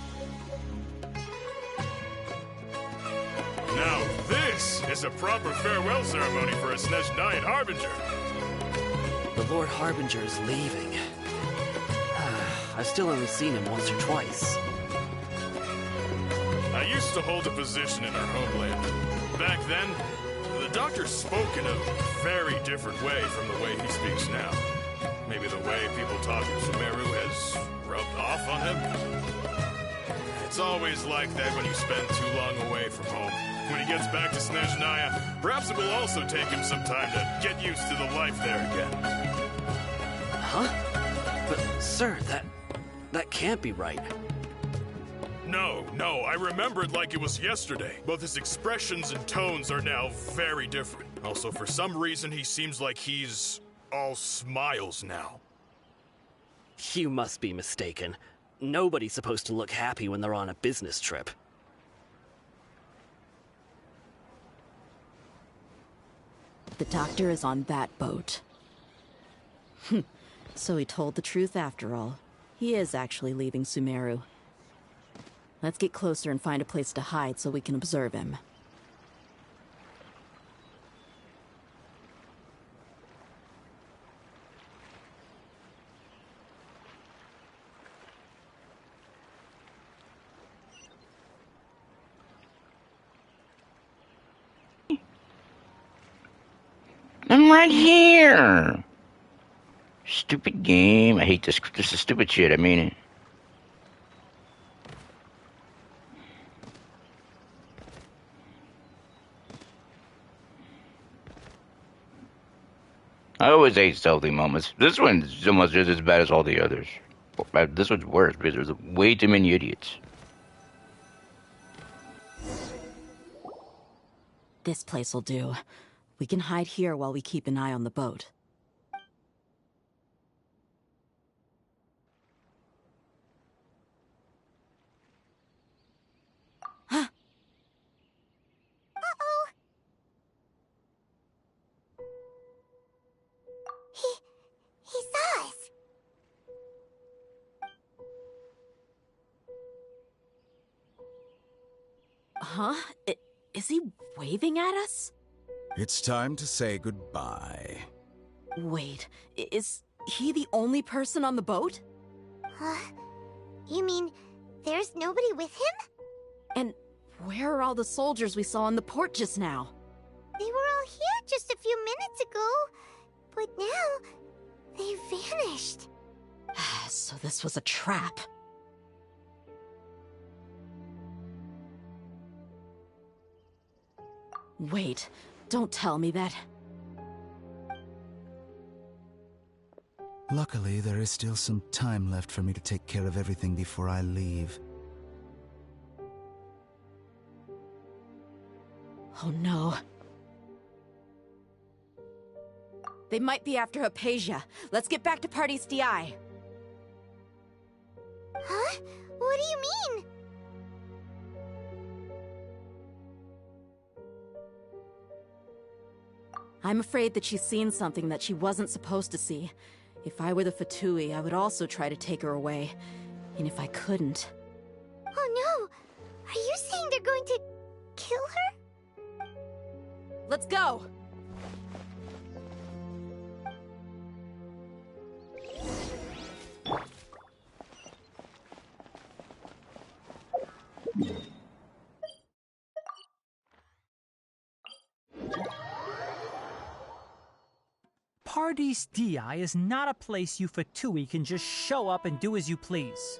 Now this is a proper farewell ceremony for a Snesh Giant Harbinger. The Lord Harbinger is leaving. I've still only seen him once or twice. I used to hold a position in our homeland. Back then, the doctor spoke in a very different way from the way he speaks now. Maybe the way people talk to Sumeru has rubbed off on him? It's always like that when you spend too long away from home. When he gets back to Snezhnaya, perhaps it will also take him some time to get used to the life there again. Huh? But, sir, that can't be right. No, I remember it like it was yesterday. Both his expressions and tones are now very different. Also, for some reason, he seems like he's all smiles now. You must be mistaken. Nobody's supposed to look happy when they're on a business trip. The doctor is on that boat. So he told the truth after all. He is actually leaving Sumeru. Let's get closer and find a place to hide so we can observe him. I'm right here! Stupid game. I hate this. This is stupid shit. I mean it. I always hate stealthy moments. This one's almost just as bad as all the others. This one's worse because there's way too many idiots. This place will do. We can hide here while we keep an eye on the boat. Uh-oh. He saw us. Huh? Is he waving at us? It's time to say goodbye. Wait, is he the only person on the boat? You mean there's nobody with him? And where are all the soldiers we saw on the port just now? They were all here just a few minutes ago, but now they've vanished. So this was a trap. Wait, don't tell me that. Luckily, there is still some time left for me to take care of everything before I leave. Oh no. They might be after Hypatia. Let's get back to Party's DI. Huh? What do you mean? I'm afraid that she's seen something that she wasn't supposed to see. If I were the Fatui, I would also try to take her away. And if I couldn't... Oh no! Are you saying they're going to kill her? Let's go! Party's DI is not a place you Fatui can just show up and do as you please.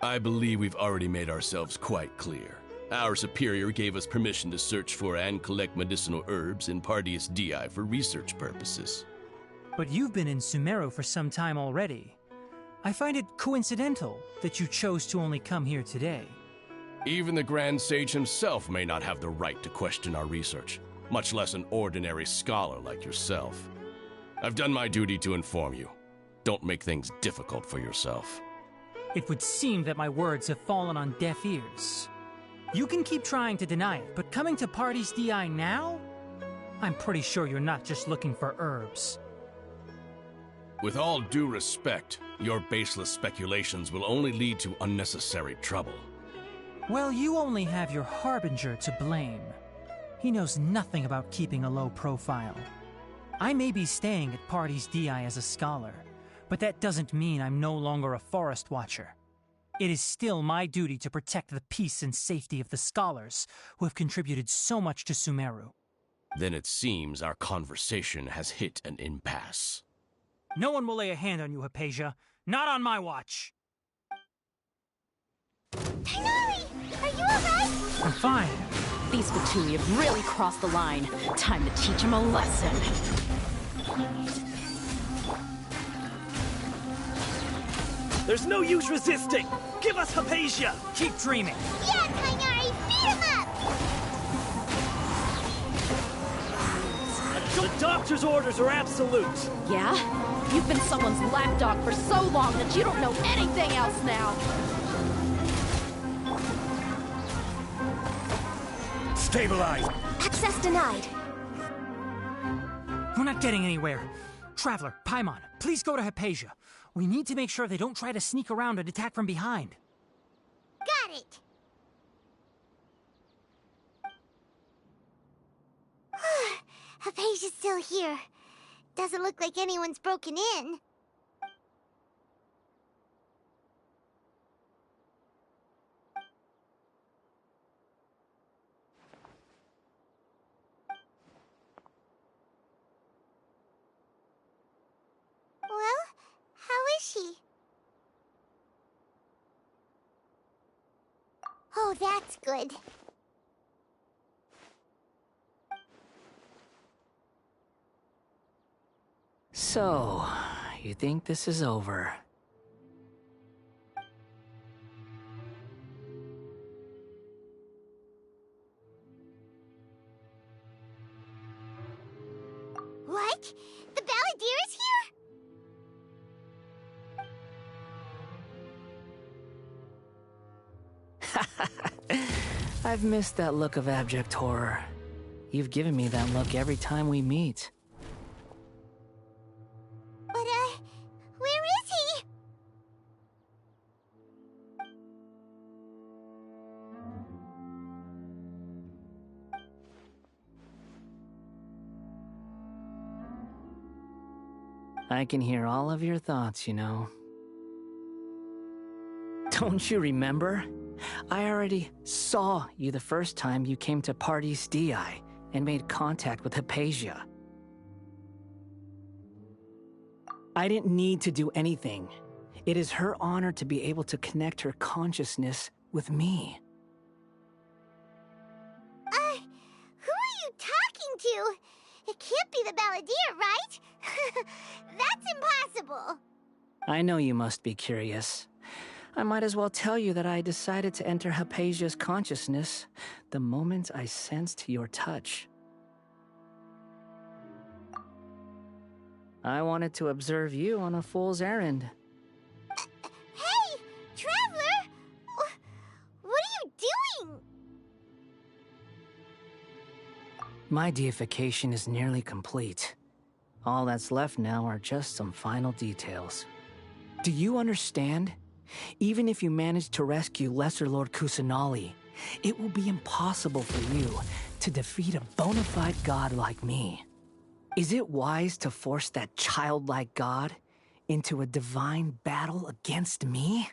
I believe we've already made ourselves quite clear. Our superior gave us permission to search for and collect medicinal herbs in Party's DI for research purposes. But you've been in Sumeru for some time already. I find it coincidental that you chose to only come here today. Even the Grand Sage himself may not have the right to question our research, much less an ordinary scholar like yourself. I've done my duty to inform you. Don't make things difficult for yourself. It would seem that my words have fallen on deaf ears. You can keep trying to deny it, but coming to Party's DI now? I'm pretty sure you're not just looking for herbs. With all due respect, your baseless speculations will only lead to unnecessary trouble. Well, you only have your Harbinger to blame. He knows nothing about keeping a low profile. I may be staying at Party's DI as a scholar, but that doesn't mean I'm no longer a forest watcher. It is still my duty to protect the peace and safety of the scholars who have contributed so much to Sumeru. Then it seems our conversation has hit an impasse. No one will lay a hand on you, Hypatia. Not on my watch. Tighnari! Are you alright? I'm fine. These Fatui have really crossed the line. Time to teach them a lesson. There's no use resisting! Give us Hypatia! Keep dreaming! Yeah, Tighnari! Beat him up! The doctor's orders are absolute! Yeah? You've been someone's lapdog for so long that you don't know anything else now! Stabilize! Access denied. We're not getting anywhere. Traveler, Paimon, please go to Hypatia. We need to make sure they don't try to sneak around and attack from behind. Got it! Hypatia's still here. Doesn't look like anyone's broken in. Well, how is she? Oh, that's good. So, you think this is over? What? The Balladeer is here? I've missed that look of abject horror. You've given me that look every time we meet. But, where is he? I can hear all of your thoughts, you know. Don't you remember? I already saw you the first time you came to Party's DI and made contact with Hypatia. I didn't need to do anything. It is her honor to be able to connect her consciousness with me. Who are you talking to? It can't be the Balladeer, right? That's impossible. I know you must be curious. I might as well tell you that I decided to enter Hypatia's consciousness the moment I sensed your touch. I wanted to observe you on a fool's errand. Hey, Traveler! What are you doing? My deification is nearly complete. All that's left now are just some final details. Do you understand? Even if you manage to rescue Lesser Lord Kusanali, it will be impossible for you to defeat a bona fide god like me. Is it wise to force that childlike god into a divine battle against me?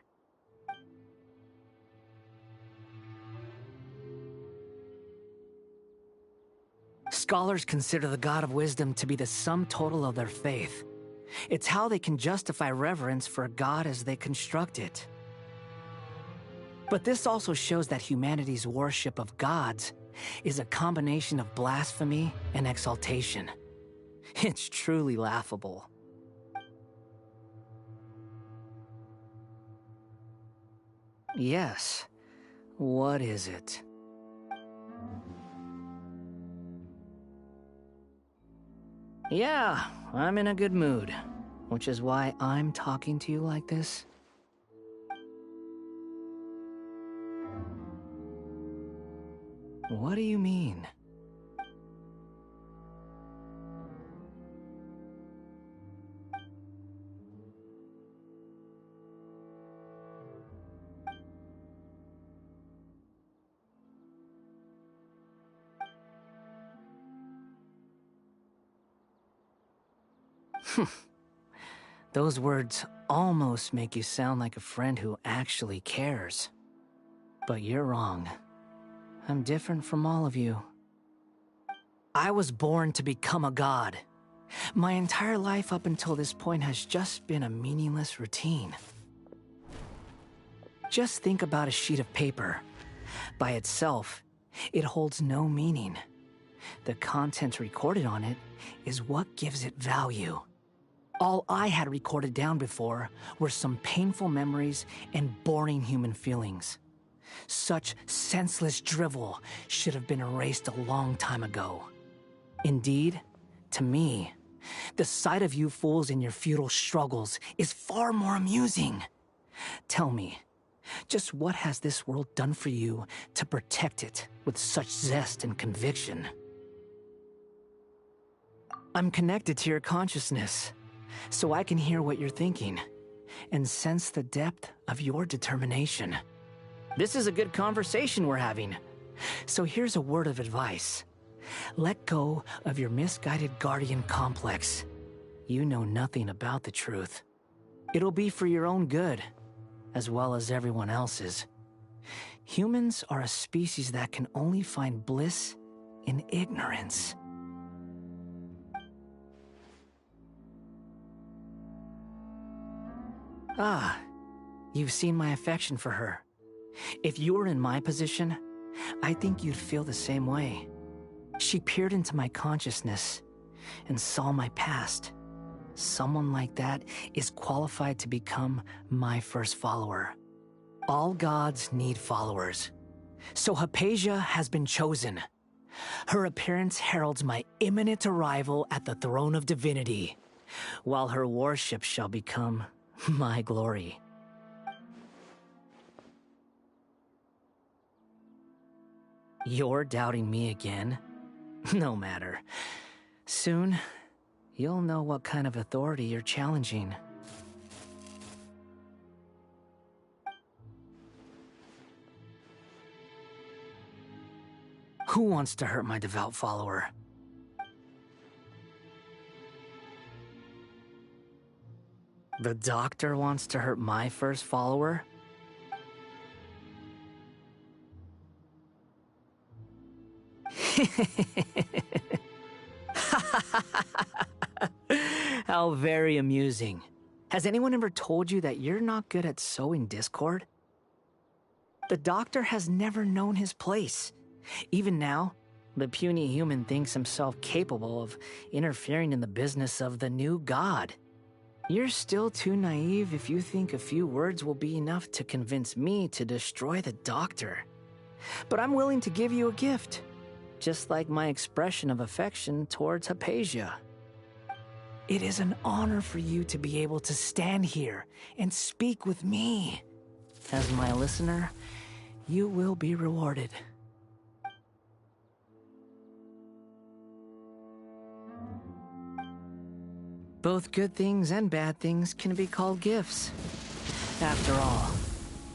Scholars consider the God of Wisdom to be the sum total of their faith. It's how they can justify reverence for a god as they construct it. But this also shows that humanity's worship of gods is a combination of blasphemy and exaltation. It's truly laughable. Yes. What is it? Yeah, I'm in a good mood, which is why I'm talking to you like this. What do you mean? Those words almost make you sound like a friend who actually cares. But you're wrong. I'm different from all of you. I was born to become a god, My entire life up until this point has just been a meaningless routine. Just think about a sheet of paper. By itself, it holds no meaning. The content recorded on it is what gives it value. All I had recorded down before were some painful memories and boring human feelings. Such senseless drivel should have been erased a long time ago. Indeed, to me, the sight of you fools in your futile struggles is far more amusing. Tell me, just what has this world done for you to protect it with such zest and conviction? I'm connected to your consciousness, so I can hear what you're thinking and sense the depth of your determination. This is a good conversation we're having. So here's a word of advice. Let go of your misguided guardian complex. You know nothing about the truth. It'll be for your own good, as well as everyone else's. Humans are a species that can only find bliss in ignorance. Ah, you've seen my affection for her. If you were in my position, I think you'd feel the same way. She peered into my consciousness and saw my past. Someone like that is qualified to become my first follower. All gods need followers. So Hypatia has been chosen. Her appearance heralds my imminent arrival at the throne of divinity, while her worship shall become my glory. You're doubting me again? No matter. Soon, you'll know what kind of authority you're challenging. Who wants to hurt my devout follower? The doctor wants to hurt my first follower? How very amusing. Has anyone ever told you that you're not good at sowing discord? The doctor has never known his place. Even now, the puny human thinks himself capable of interfering in the business of the new god. You're still too naive if you think a few words will be enough to convince me to destroy the doctor. But I'm willing to give you a gift, just like my expression of affection towards Hypatia. It is an honor for you to be able to stand here and speak with me. As my listener, you will be rewarded. Both good things and bad things can be called gifts. After all,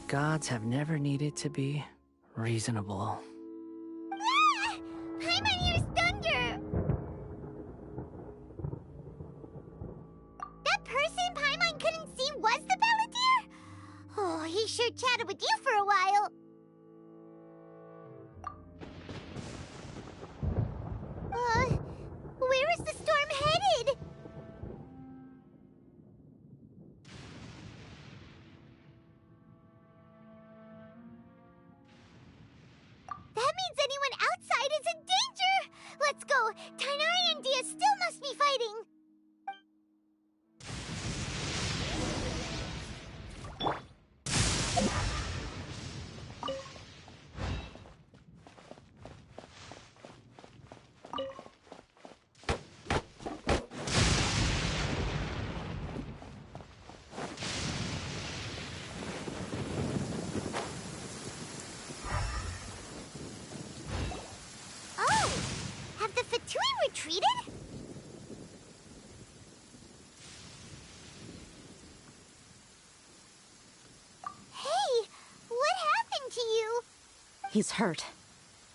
gods have never needed to be reasonable. Ah! Paimon's thunder! That person Paimon couldn't see was the Palantir? Oh, he sure chatted with you for a while. Where is the storm headed? That means anyone outside is in danger! Let's go! Tainari and Dia still must be fighting! Retreated? Hey, what happened to you? He's hurt.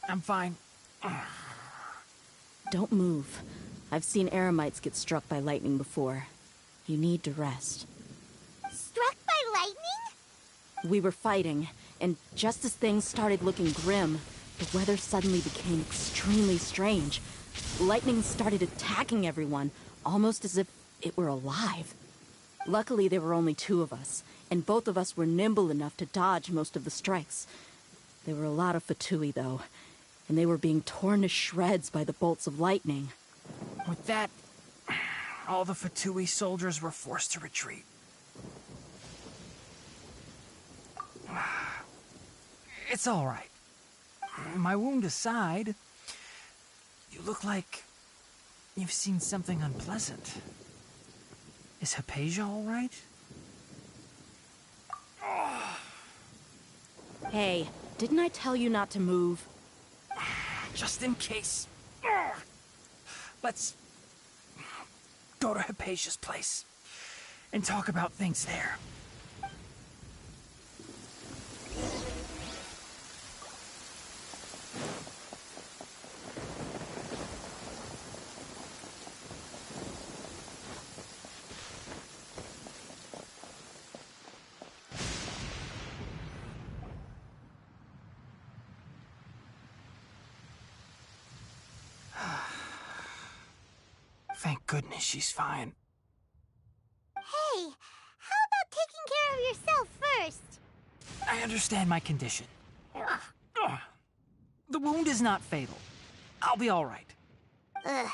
I'm fine. Don't move. I've seen Eremites get struck by lightning before. You need to rest. Struck by lightning? We were fighting, and just as things started looking grim, the weather suddenly became extremely strange. Lightning started attacking everyone, almost as if it were alive. Luckily, there were only 2 of us, and both of us were nimble enough to dodge most of the strikes. There were a lot of Fatui, though, and they were being torn to shreds by the bolts of lightning. With that, all the Fatui soldiers were forced to retreat. It's all right. My wound aside, you look like you've seen something unpleasant. Is Hypatia all right? Hey, didn't I tell you not to move? Just in case. Let's go to Hypatia's place and talk about things there. Thank goodness she's fine. Hey, how about taking care of yourself first? I understand my condition. The wound is not fatal. I'll be all right. Ugh.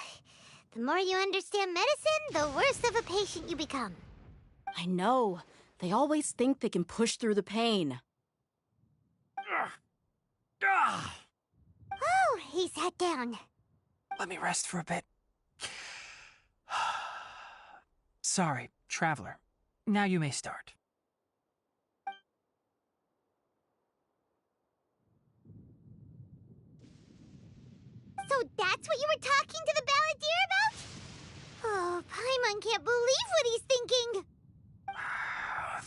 The more you understand medicine, the worse of a patient you become. I know. They always think they can push through the pain. Oh, he sat down. Let me rest for a bit. Sorry, Traveler. Now you may start. So that's what you were talking to the Balladeer about? Oh, Paimon can't believe what he's thinking.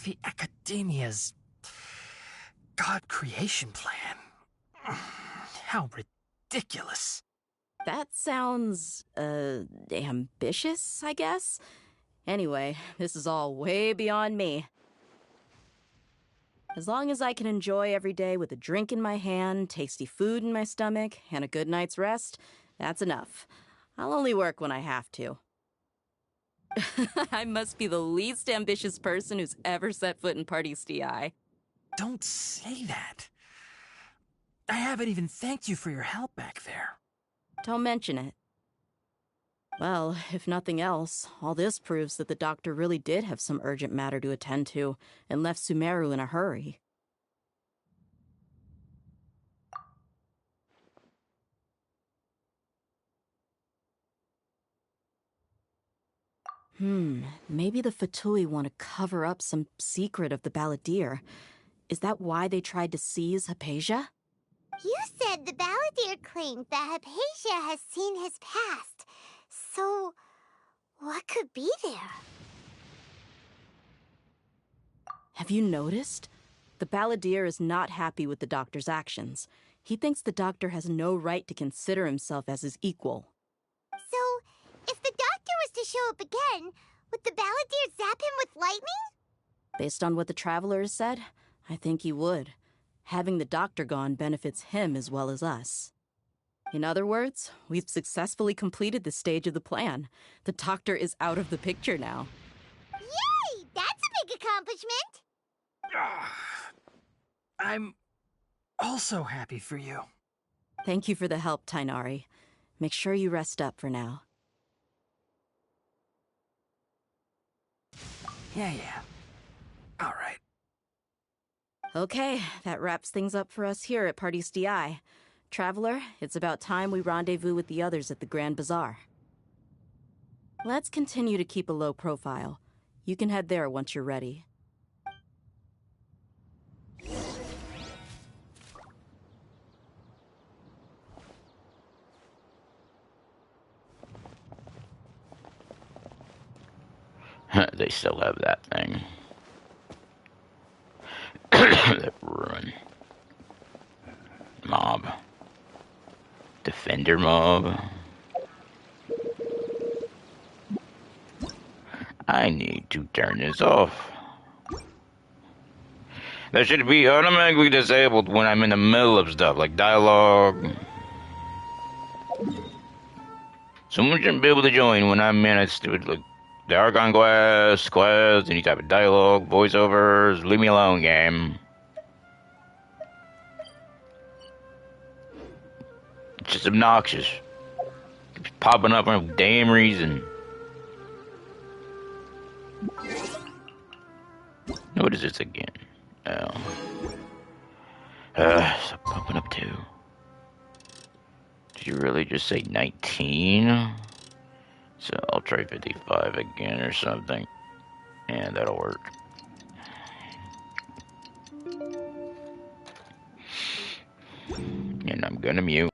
The Academia's God creation plan. How ridiculous. That sounds, ambitious, I guess? Anyway, this is all way beyond me. As long as I can enjoy every day with a drink in my hand, tasty food in my stomach, and a good night's rest, that's enough. I'll only work when I have to. I must be the least ambitious person who's ever set foot in Party's DI. Don't say that. I haven't even thanked you for your help back there. Don't mention it. Well, if nothing else, all this proves that the doctor really did have some urgent matter to attend to and left Sumeru in a hurry. Maybe the Fatui want to cover up some secret of the Balladeer. Is that why they tried to seize Hypatia? You said the Balladeer claimed that Hypatia has seen his past. So, what could be there? Have you noticed? The Balladeer is not happy with the doctor's actions. He thinks the doctor has no right to consider himself as his equal. So, if the doctor was to show up again, would the Balladeer zap him with lightning? Based on what the Traveler has said, I think he would. Having the doctor gone benefits him as well as us. In other words, we've successfully completed this stage of the plan. The doctor is out of the picture now. Yay! That's a big accomplishment! I'm also happy for you. Thank you for the help, Tainari. Make sure you rest up for now. Yeah. All right. Okay, that wraps things up for us here at Party's DI. Traveler, it's about time we rendezvous with the others at the Grand Bazaar. Let's continue to keep a low profile. You can head there once you're ready. They still have that thing. That ruin. Mob. Defender mob. I need to turn this off. That should be automatically disabled when I'm in the middle of stuff, like dialogue. Someone shouldn't be able to join when I'm in a stupid, like, the Archon quest, any type of dialogue, voiceovers. Leave me alone, game. It's just obnoxious. Keeps popping up for no damn reason. What is this again? Oh. Stop popping up too. Did you really just say 19? So I'll try 55 again or something. And that'll work. And I'm gonna mute.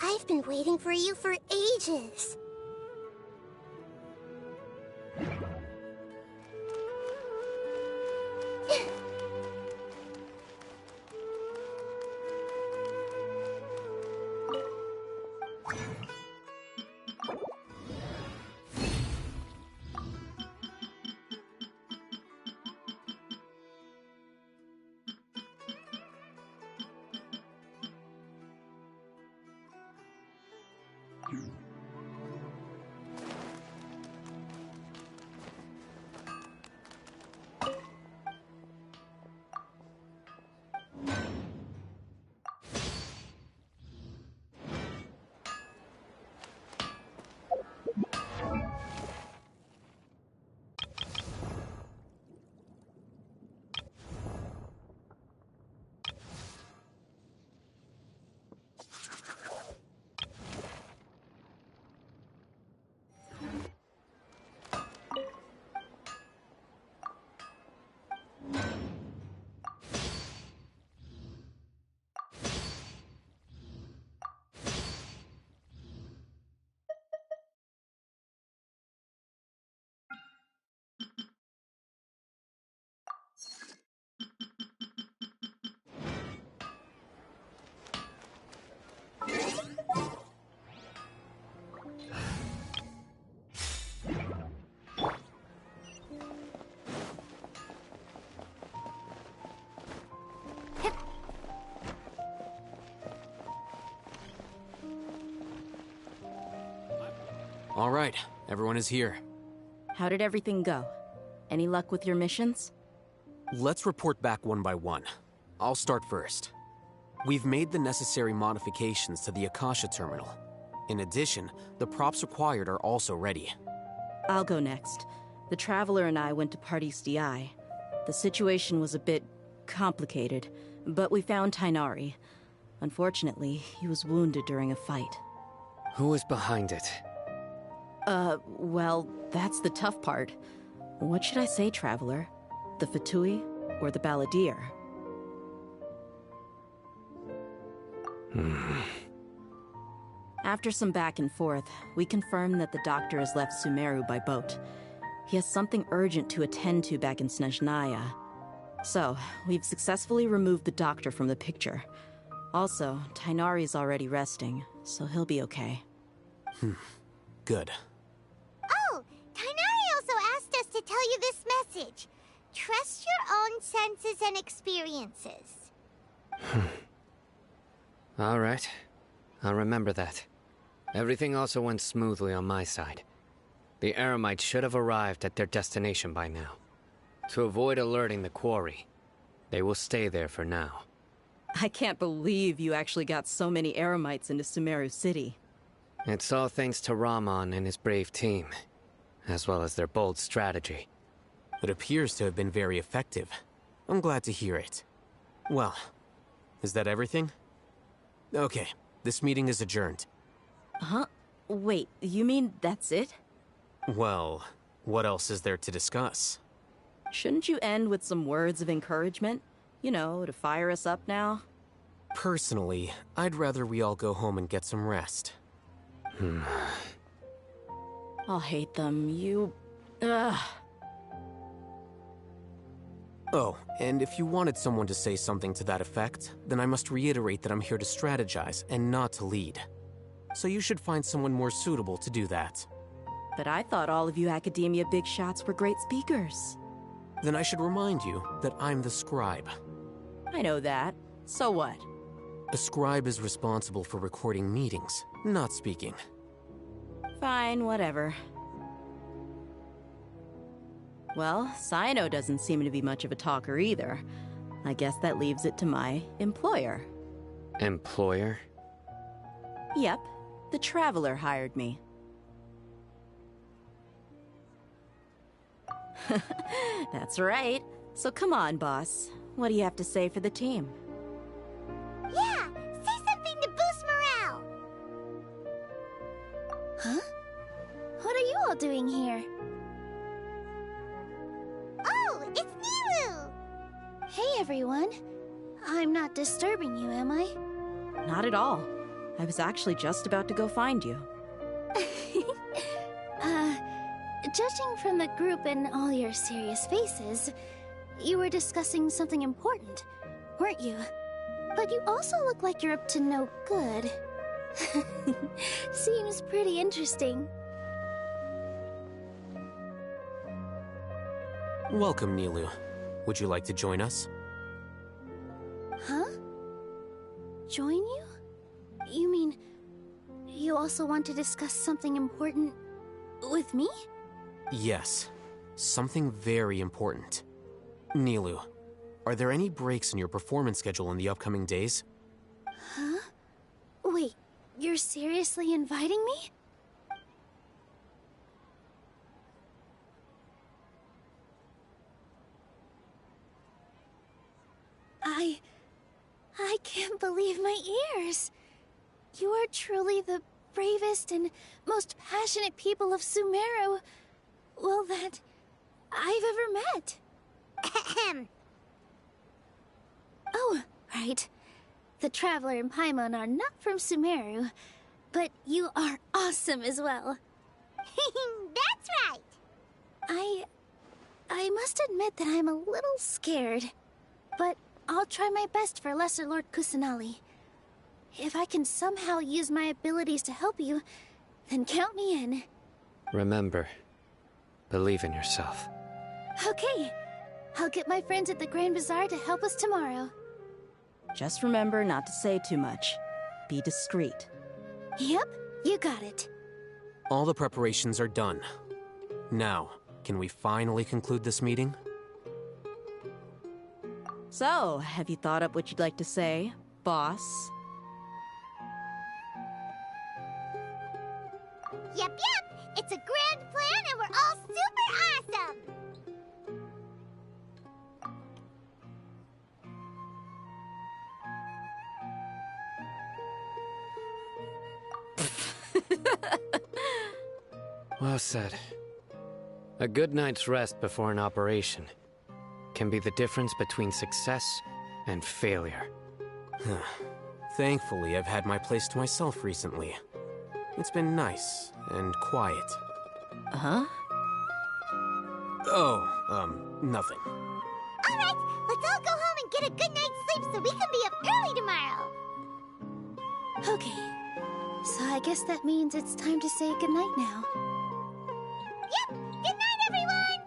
I've been waiting for you for ages. All right, everyone is here. How did everything go? Any luck with your missions? Let's report back one by one. I'll start first. We've made the necessary modifications to the Akasha terminal. In addition, the props required are also ready. I'll go next. The Traveler and I went to Party's DI. The situation was a bit complicated, but we found Tainari. Unfortunately, he was wounded during a fight. Who was behind it? Well, that's the tough part. What should I say, Traveler? The Fatui or the Balladeer? After some back and forth, we confirmed that the doctor has left Sumeru by boat. He has something urgent to attend to back in Snezhnaya. So, we've successfully removed the doctor from the picture. Also, Tainari's already resting, so he'll be okay. Good. Oh, Tainari also asked us to tell you this message. Trust your own senses and experiences. All right. I'll remember that. Everything also went smoothly on my side. The Eremites should have arrived at their destination by now. To avoid alerting the quarry, they will stay there for now. I can't believe you actually got so many Eremites into Sumeru City. It's all thanks to Rahman and his brave team, as well as their bold strategy. It appears to have been very effective. I'm glad to hear it. Well, is that everything? Okay, this meeting is adjourned. Huh? Wait, you mean that's it? Well, what else is there to discuss? Shouldn't you end with some words of encouragement? You know, to fire us up now? Personally, I'd rather we all go home and get some rest. I'll hate them. Ugh. Oh, and if you wanted someone to say something to that effect, then I must reiterate that I'm here to strategize and not to lead. So you should find someone more suitable to do that. But I thought all of you academia big shots were great speakers. Then I should remind you that I'm the scribe. I know that. So what? A scribe is responsible for recording meetings, not speaking. Fine, whatever. Well, Cyno doesn't seem to be much of a talker either. I guess that leaves it to my employer. Employer? Yep, the Traveler hired me. That's right. So come on, boss. What do you have to say for the team? Yeah, say something to boost morale. Huh? What are you all doing here? Oh, it's Nilu! Hey, everyone. I'm not disturbing you, am I? Not at all. I was actually just about to go find you. Judging from the group and all your serious faces, you were discussing something important, weren't you? But you also look like you're up to no good. Seems pretty interesting. Welcome, Nilu. Would you like to join us? Huh? Join you? You mean, you also want to discuss something important with me? Yes. Something very important. Nilu, are there any breaks in your performance schedule in the upcoming days? Huh? Wait, you're seriously inviting me? I can't believe my ears. You are truly the bravest and most passionate people of Sumeru, well, that I've ever met. Ahem. Oh, right. The Traveler and Paimon are not from Sumeru, but you are awesome as well. That's right. I must admit that I'm a little scared, but I'll try my best for Lesser Lord Kusanali. If I can somehow use my abilities to help you, then count me in. Remember, believe in yourself. Okay. I'll get my friends at the Grand Bazaar to help us tomorrow. Just remember not to say too much. Be discreet. Yep, you got it. All the preparations are done. Now, can we finally conclude this meeting? So, have you thought up what you'd like to say, boss? Yep. It's a grand plan and we're all super awesome. Well said. A good night's rest before an operation can be the difference between success and failure. Thankfully, I've had my place to myself recently. It's been nice and quiet. Huh? Oh, nothing. All right, let's all go home and get a good night's sleep so we can be up early tomorrow. Okay, so I guess that means it's time to say goodnight now. Yep, good night, everyone!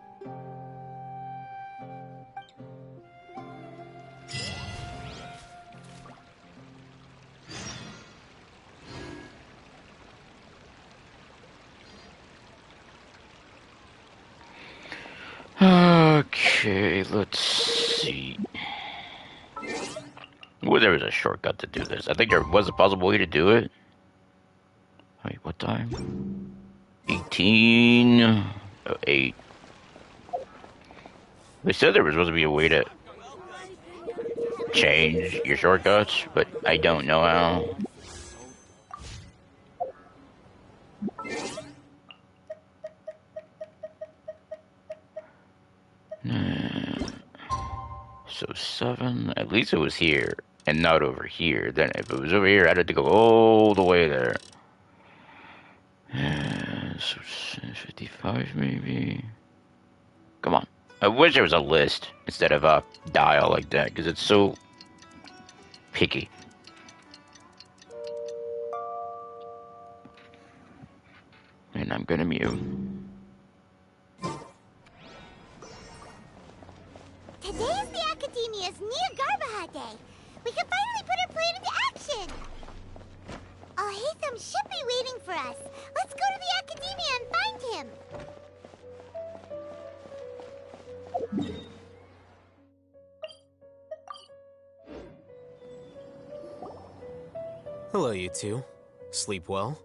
Okay, let's see. Well, there was a shortcut to do this. I think there was a possible way to do it. Wait, what time? 18... 8. They said there was supposed to be a way to change your shortcuts, but I don't know how. So 7, at least it was here, and not over here. Then if it was over here, I'd have to go all the way there. So 55 maybe. Come on. I wish there was a list instead of a dial like that, because it's so picky. And I'm gonna mute. Today is the Academia's Near Day. We can finally put our plan into action. Alhaitham should be waiting for us. Let's go to the Academia and find him. Hello, you two. Sleep well?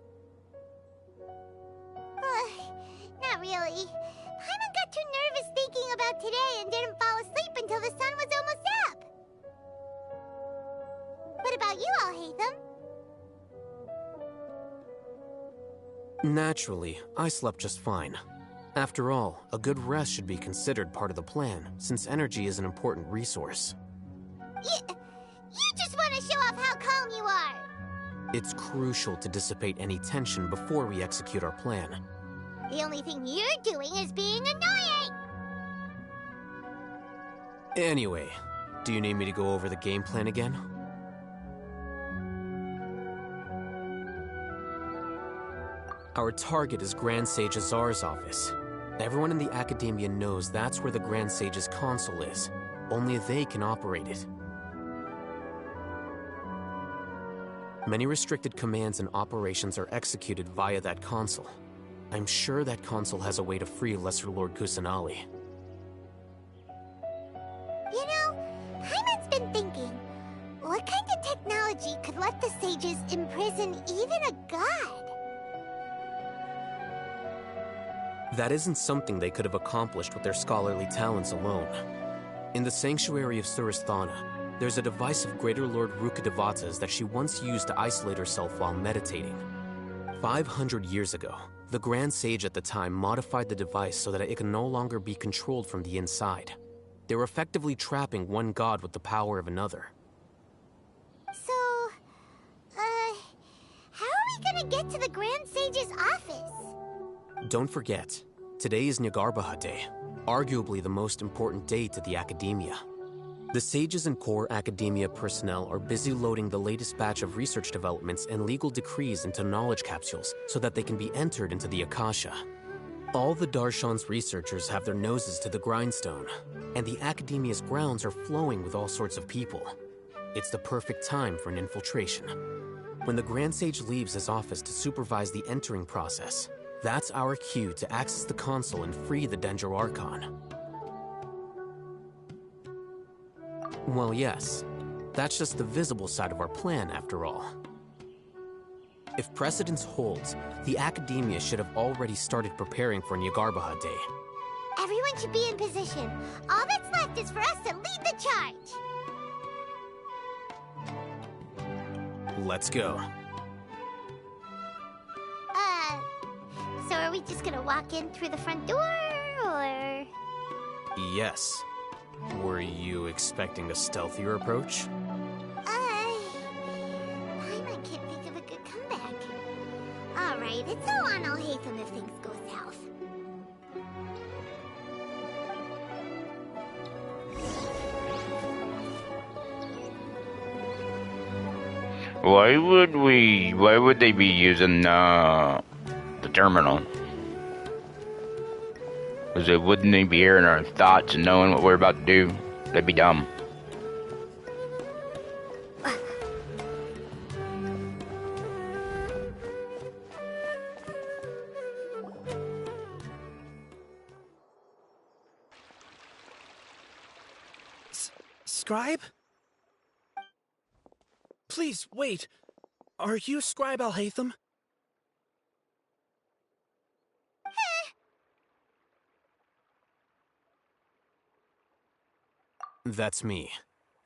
Not really. Paimon got too nervous thinking about today and didn't fall asleep until the sun was almost up. What about you, Alhaitham? Naturally, I slept just fine. After all, a good rest should be considered part of the plan, since energy is an important resource. You just want to show off how calm you are. It's crucial to dissipate any tension before we execute our plan. The only thing you're doing is being annoying. Anyway, do you need me to go over the game plan again? Our target is Grand Sage Azar's office. Everyone in the Academia knows that's where the Grand Sage's console is. Only they can operate it. Many restricted commands and operations are executed via that console. I'm sure that console has a way to free Lesser Lord Kusanali. You know, Paimon's been thinking, what kind of technology could let the sages imprison even a god? That isn't something they could have accomplished with their scholarly talents alone. In the Sanctuary of Surasthana, there's a device of Greater Lord Rukkhadevata's that she once used to isolate herself while meditating. 500 years ago, the Grand Sage at the time modified the device so that it can no longer be controlled from the inside. They were effectively trapping one god with the power of another. So, how are we gonna get to the Grand Sage's office? Don't forget, today is Nyagarbha Day, arguably the most important day to the Academia. The sages and core Academia personnel are busy loading the latest batch of research developments and legal decrees into knowledge capsules so that they can be entered into the Akasha. All the Darshan's researchers have their noses to the grindstone, and the Academia's grounds are flowing with all sorts of people. It's the perfect time for an infiltration. When the Grand Sage leaves his office to supervise the entering process, that's our cue to access the console and free the Dendro Archon. Well, yes. That's just the visible side of our plan, after all. If precedence holds, the Academia should have already started preparing for Nyagarbha Day. Everyone should be in position. All that's left is for us to lead the charge. Let's go. So are we just gonna walk in through the front door, or...? Yes. Were you expecting a stealthier approach? I can't think of a good comeback. Alright, it's all on Alhaitham if things go south. Why would they be using, the terminal? Because it wouldn't they be hearing our thoughts and knowing what we're about to do? That'd be dumb. Scribe? Please, wait. Are you Scribe Alhaitham? That's me.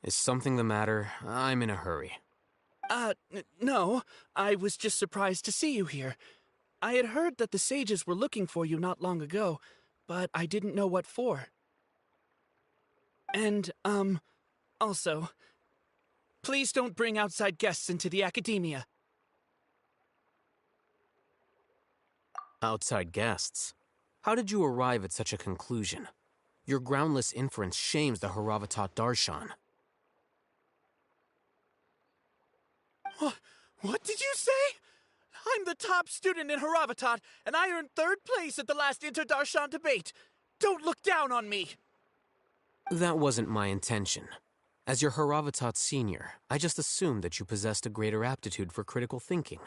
Is something the matter? I'm in a hurry. No. I was just surprised to see you here. I had heard that the sages were looking for you not long ago, but I didn't know what for. And, also, please don't bring outside guests into the academia. Outside guests? How did you arrive at such a conclusion? Your groundless inference shames the Haravatat Darshan. What did you say? I'm the top student in Haravatat, and I earned 3rd place at the last Inter-Darshan debate. Don't look down on me! That wasn't my intention. As your Haravatat senior, I just assumed that you possessed a greater aptitude for critical thinking.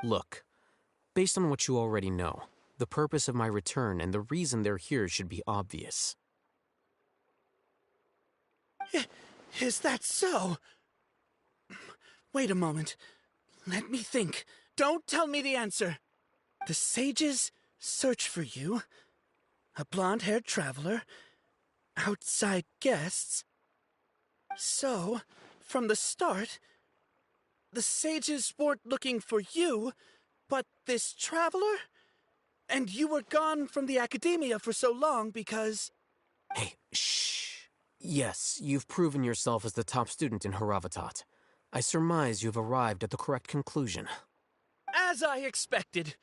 Look, based on what you already know, the purpose of my return and the reason they're here should be obvious. Is that so? Wait a moment. Let me think. Don't tell me the answer. The sages search for you. A blonde-haired traveler. Outside guests. So, from the start, the sages weren't looking for you, but this traveler? And you were gone from the academia for so long because... Hey, shh. Yes, you've proven yourself as the top student in Haravatat. I surmise you've arrived at the correct conclusion. As I expected.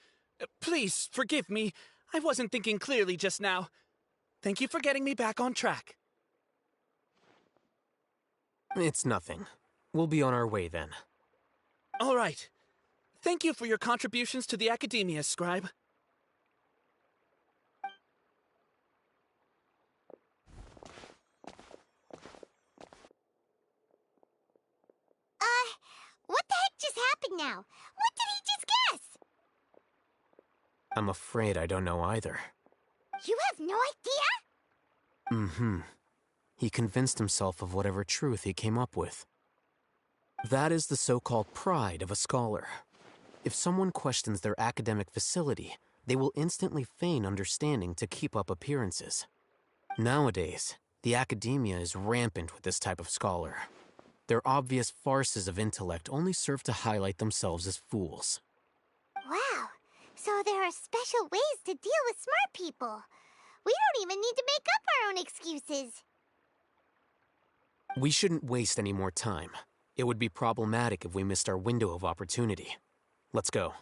Please, forgive me. I wasn't thinking clearly just now. Thank you for getting me back on track. It's nothing. We'll be on our way then. All right. Thank you for your contributions to the academia, Scribe. What the heck just happened now? What did he just guess? I'm afraid I don't know either. You have no idea? Mm-hmm. He convinced himself of whatever truth he came up with. That is the so-called pride of a scholar. If someone questions their academic facility, they will instantly feign understanding to keep up appearances. Nowadays, the academia is rampant with this type of scholar. Their obvious farces of intellect only serve to highlight themselves as fools. Wow, so there are special ways to deal with smart people. We don't even need to make up our own excuses. We shouldn't waste any more time. It would be problematic if we missed our window of opportunity. Let's go.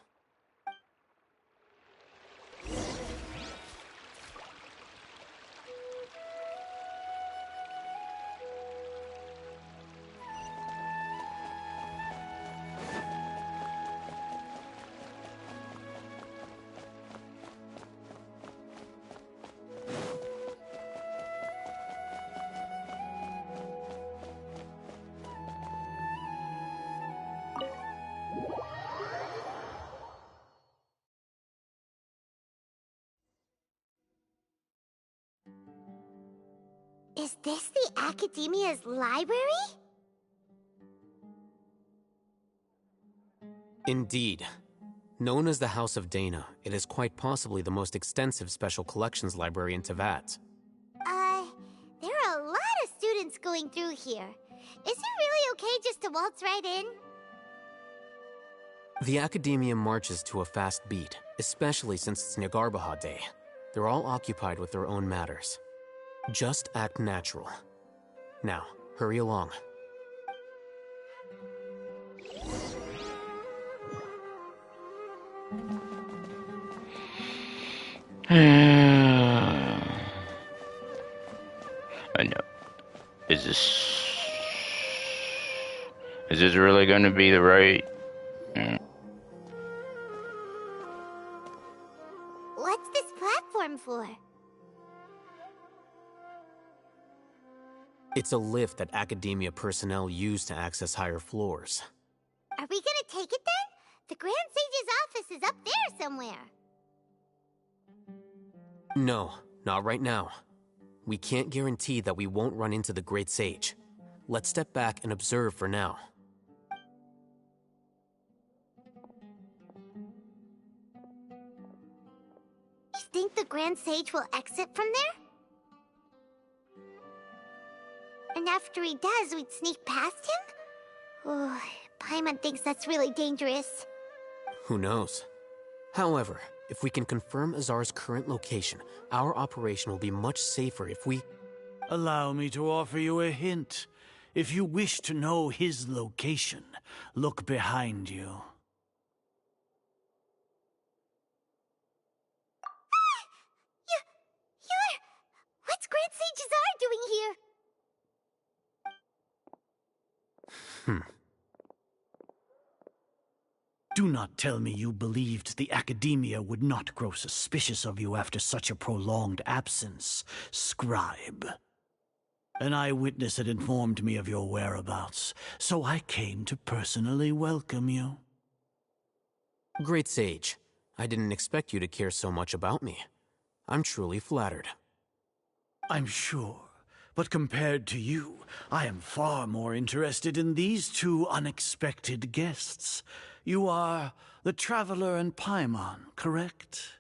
Is this the Academia's library? Indeed. Known as the House of Dana, it is quite possibly the most extensive special collections library in Teyvat. There are a lot of students going through here. Is it really okay just to waltz right in? The Academia marches to a fast beat, especially since it's Nagarbaha Day. They're all occupied with their own matters. Just act natural. Now, hurry along. I know. Is this really going to be the right? What's this platform for? It's a lift that Academia personnel use to access higher floors. Are we gonna take it then? The Grand Sage's office is up there somewhere. No, not right now. We can't guarantee that we won't run into the Great Sage. Let's step back and observe for now. You think the Grand Sage will exit from there? And after he does, we'd sneak past him? Oh, Paimon thinks that's really dangerous. Who knows? However, if we can confirm Azar's current location, our operation will be much safer if we... Allow me to offer you a hint. If you wish to know his location, look behind you. What's Grand Sage Azar doing here? Do not tell me you believed the Academia would not grow suspicious of you after such a prolonged absence, scribe. An eyewitness had informed me of your whereabouts, so I came to personally welcome you. Great Sage, I didn't expect you to care so much about me. I'm truly flattered. I'm sure, but compared to you, I am far more interested in these two unexpected guests. You are the Traveler and Paimon, correct?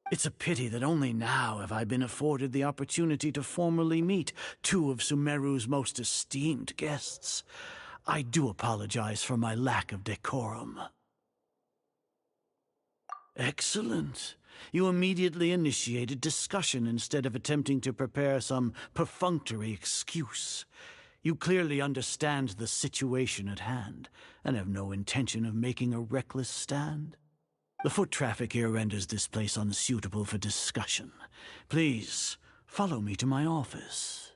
It's a pity that only now have I been afforded the opportunity to formally meet two of Sumeru's most esteemed guests. I do apologize for my lack of decorum. Excellent. You immediately initiated discussion instead of attempting to prepare some perfunctory excuse. You clearly understand the situation at hand, and have no intention of making a reckless stand. The foot traffic here renders this place unsuitable for discussion. Please, follow me to my office.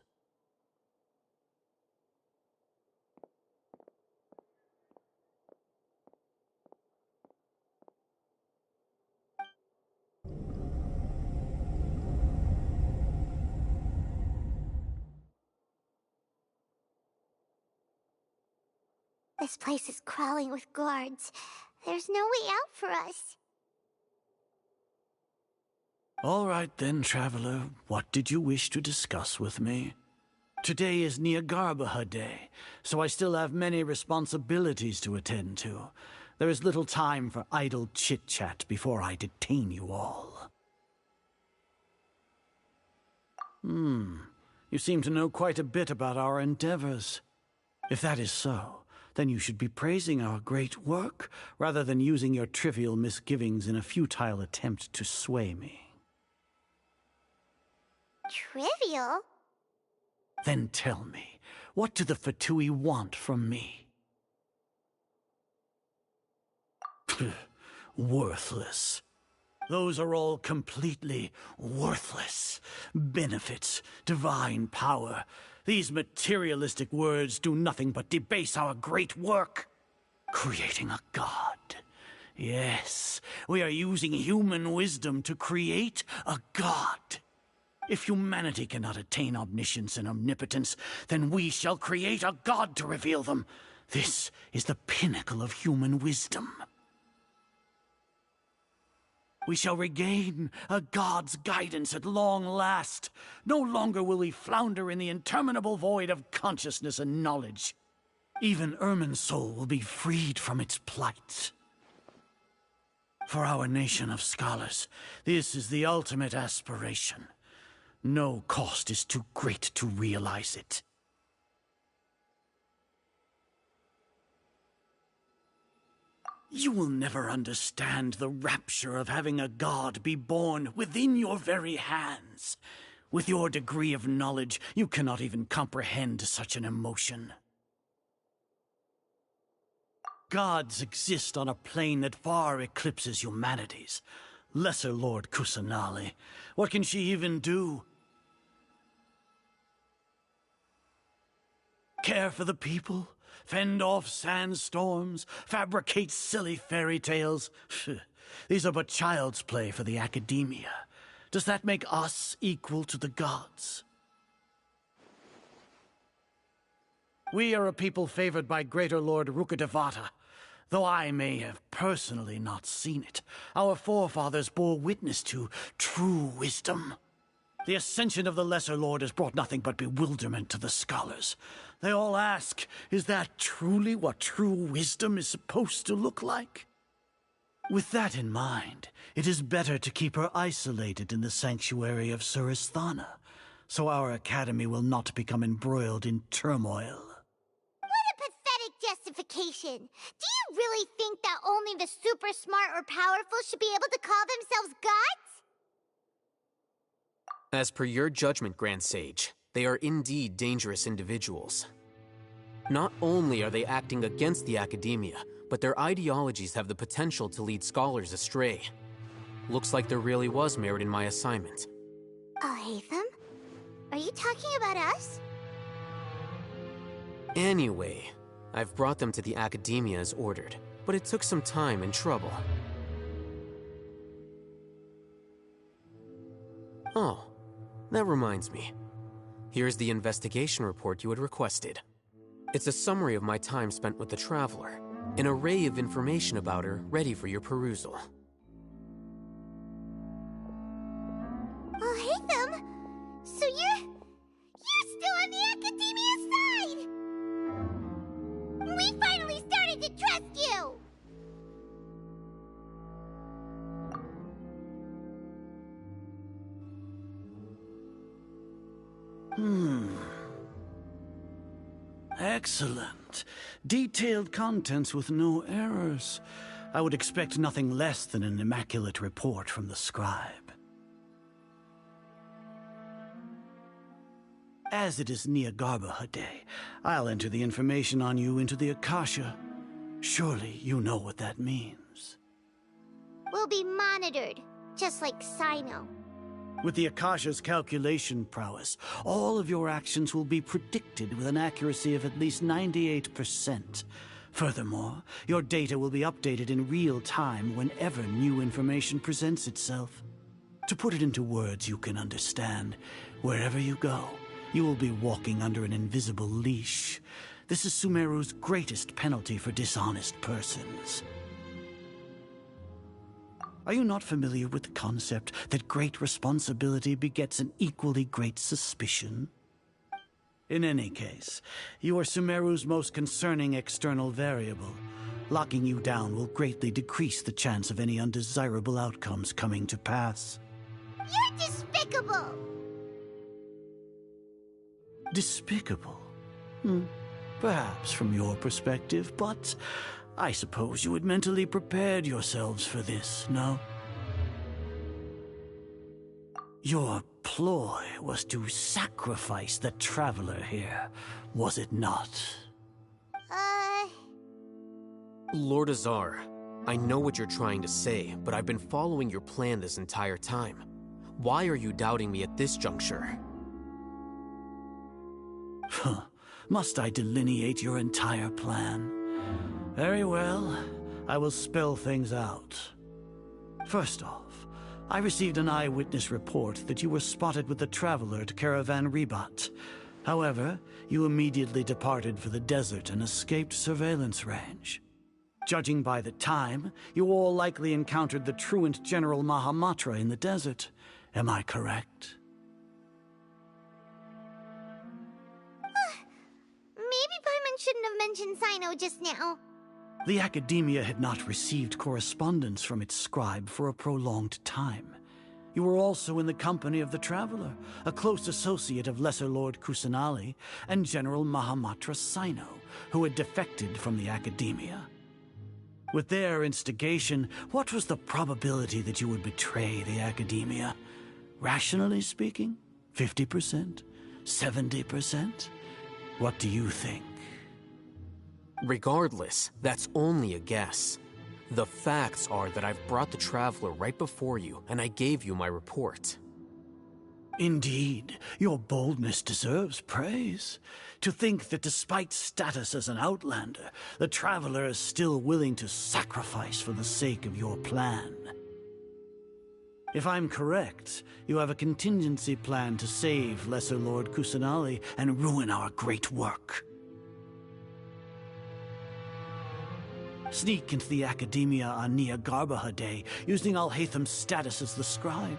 This place is crawling with guards. There's no way out for us. All right then, Traveler. What did you wish to discuss with me? Today is Niagarbaha Day, so I still have many responsibilities to attend to. There is little time for idle chit-chat before I detain you all. You seem to know quite a bit about our endeavors. If that is so, then you should be praising our great work, rather than using your trivial misgivings in a futile attempt to sway me. Trivial? Then tell me, what do the Fatui want from me? Worthless. Those are all completely worthless. Benefits, divine power. These materialistic words do nothing but debase our great work. Creating a god. Yes, we are using human wisdom to create a god. If humanity cannot attain omniscience and omnipotence, then we shall create a god to reveal them. This is the pinnacle of human wisdom. We shall regain a god's guidance at long last. No longer will we flounder in the interminable void of consciousness and knowledge. Even Ermin's soul will be freed from its plight. For our nation of scholars, this is the ultimate aspiration. No cost is too great to realize it. You will never understand the rapture of having a god be born within your very hands. With your degree of knowledge, you cannot even comprehend such an emotion. Gods exist on a plane that far eclipses humanity's. Lesser Lord Kusanali, what can she even do? Care for the people? Fend off sandstorms? Fabricate silly fairy tales? These are but child's play for the Academia. Does that make us equal to the gods? We are a people favored by Greater Lord Rukkhadevata. Though I may have personally not seen it, our forefathers bore witness to true wisdom. The ascension of the Lesser Lord has brought nothing but bewilderment to the scholars. They all ask, is that truly what true wisdom is supposed to look like? With that in mind, it is better to keep her isolated in the sanctuary of Suristhana, so our academy will not become embroiled in turmoil. What a pathetic justification! Do you really think that only the super smart or powerful should be able to call themselves gods? As per your judgment, Grand Sage, they are indeed dangerous individuals. Not only are they acting against the academia, but their ideologies have the potential to lead scholars astray. Looks like there really was merit in my assignment. Alhaitham? Are you talking about us? Anyway, I've brought them to the academia as ordered, but it took some time and trouble. Oh, that reminds me. Here's the investigation report you had requested. It's a summary of my time spent with the Traveler, an array of information about her ready for your perusal. Alhaitham? So you're still on the academia side! We finally started to trust you! Excellent. Detailed contents with no errors. I would expect nothing less than an immaculate report from the scribe. As it is Niagarbaha Day, I'll enter the information on you into the Akasha. Surely you know what that means. We'll be monitored, just like Sino. With the Akasha's calculation prowess, all of your actions will be predicted with an accuracy of at least 98%. Furthermore, your data will be updated in real time whenever new information presents itself. To put it into words you can understand, wherever you go, you will be walking under an invisible leash. This is Sumeru's greatest penalty for dishonest persons. Are you not familiar with the concept that great responsibility begets an equally great suspicion? In any case, you are Sumeru's most concerning external variable. Locking you down will greatly decrease the chance of any undesirable outcomes coming to pass. You're despicable! Despicable? Perhaps from your perspective, but I suppose you had mentally prepared yourselves for this, no? Your ploy was to sacrifice the Traveler here, was it not? Lord Azar, I know what you're trying to say, but I've been following your plan this entire time. Why are you doubting me at this juncture? Must I delineate your entire plan? Very well, I will spell things out. First off, I received an eyewitness report that you were spotted with the Traveler at Caravan Ribat. However, you immediately departed for the desert and escaped surveillance range. Judging by the time, you all likely encountered the truant General Mahamatra in the desert. Am I correct? Maybe Paimon shouldn't have mentioned Sino just now. The Academia had not received correspondence from its scribe for a prolonged time. You were also in the company of the Traveler, a close associate of Lesser Lord Kusanali and General Mahamatra Sino, who had defected from the Academia. With their instigation, what was the probability that you would betray the Academia? Rationally speaking, 50%? 70%? What do you think? Regardless, that's only a guess. The facts are that I've brought the Traveler right before you, and I gave you my report. Indeed, your boldness deserves praise. To think that despite status as an outlander, the Traveler is still willing to sacrifice for the sake of your plan. If I'm correct, you have a contingency plan to save Lesser Lord Kusanali and ruin our great work. Sneak into the Academia on Niagarbaha Day, using Alhaitham's status as the scribe.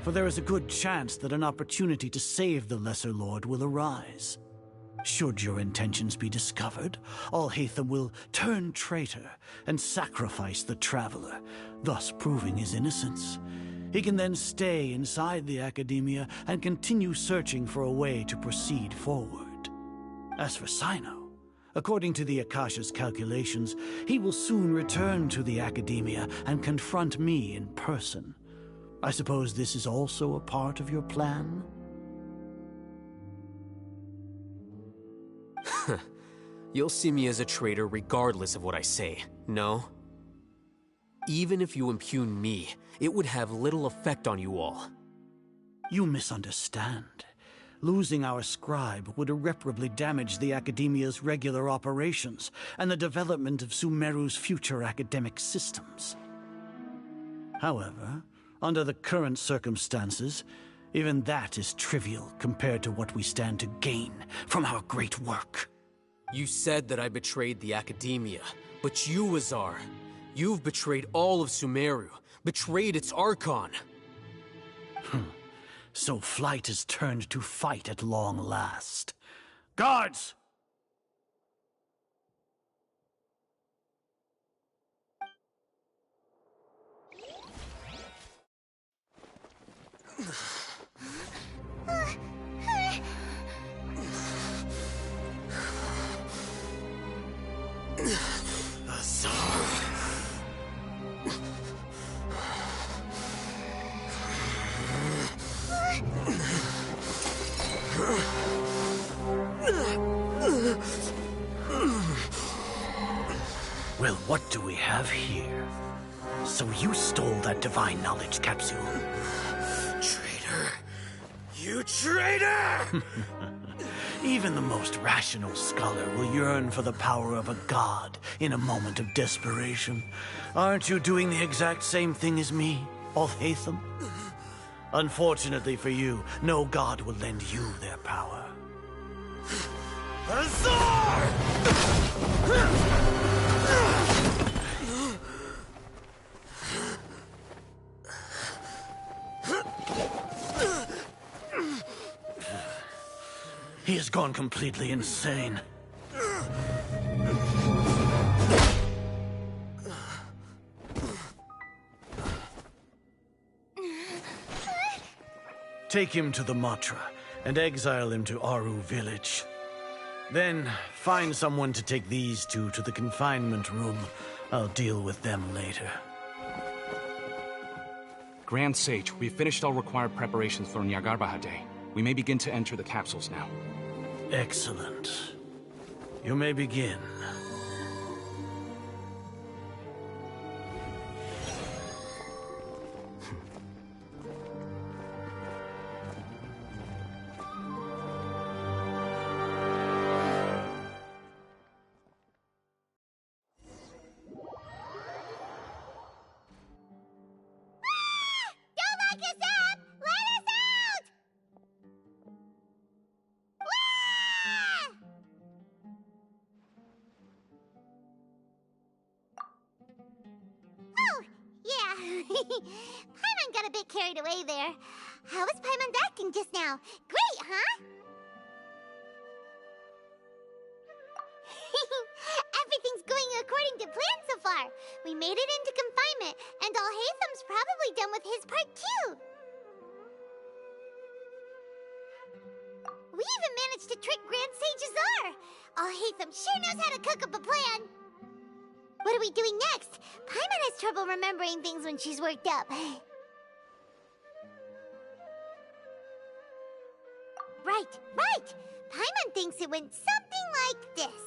For there is a good chance that an opportunity to save the Lesser Lord will arise. Should your intentions be discovered, Alhaitham will turn traitor and sacrifice the Traveler, thus proving his innocence. He can then stay inside the Academia and continue searching for a way to proceed forward. As for Sino, according to the Akasha's calculations, he will soon return to the Academia and confront me in person. I suppose this is also a part of your plan? You'll see me as a traitor regardless of what I say, no? Even if you impugn me, it would have little effect on you all. You misunderstand. Losing our scribe would irreparably damage the Academia's regular operations and the development of Sumeru's future academic systems. However, under the current circumstances, even that is trivial compared to what we stand to gain from our great work. You said that I betrayed the Academia, but you, Azar, you've betrayed all of Sumeru, betrayed its Archon. So flight has turned to fight at long last. Guards! Well, what do we have here? So you stole that divine knowledge capsule. Traitor! You traitor! Even the most rational scholar will yearn for the power of a god in a moment of desperation. Aren't you doing the exact same thing as me, Alhaitham? Unfortunately for you, no god will lend you their power. Azar! He has gone completely insane. Take him to the Matra and exile him to Aru village. Then find someone to take these two to the confinement room. I'll deal with them later. Grand Sage, we've finished all required preparations for Nyargarbaha Day. We may begin to enter the capsules now. Excellent. You may begin. Paimon got a bit carried away there. How was Paimon acting just now? Great, huh? Everything's going according to plan so far. We made it into confinement, and Alhaitham's probably done with his part too. We even managed to trick Grand Sage Azar. Alhaitham sure knows how to cook up a plan. What are we doing next? Paimon has trouble remembering things when she's worked up. Right! Paimon thinks it went something like this.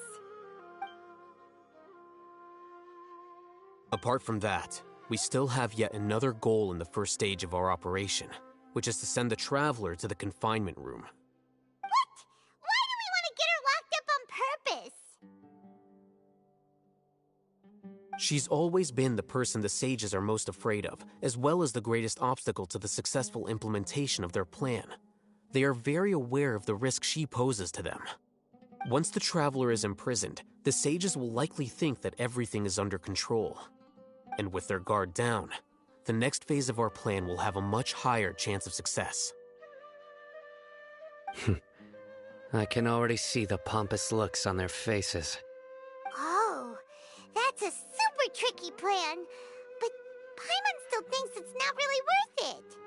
Apart from that, we still have yet another goal in the first stage of our operation, which is to send the Traveler to the confinement room. What? Why do we want to get her locked up on purpose? She's always been the person the sages are most afraid of, as well as the greatest obstacle to the successful implementation of their plan. They are very aware of the risk she poses to them. Once the Traveler is imprisoned, the sages will likely think that everything is under control. And with their guard down, the next phase of our plan will have a much higher chance of success. I can already see the pompous looks on their faces. Oh, that's a super tricky plan. But Paimon's still Guild thinks it's not really worth it.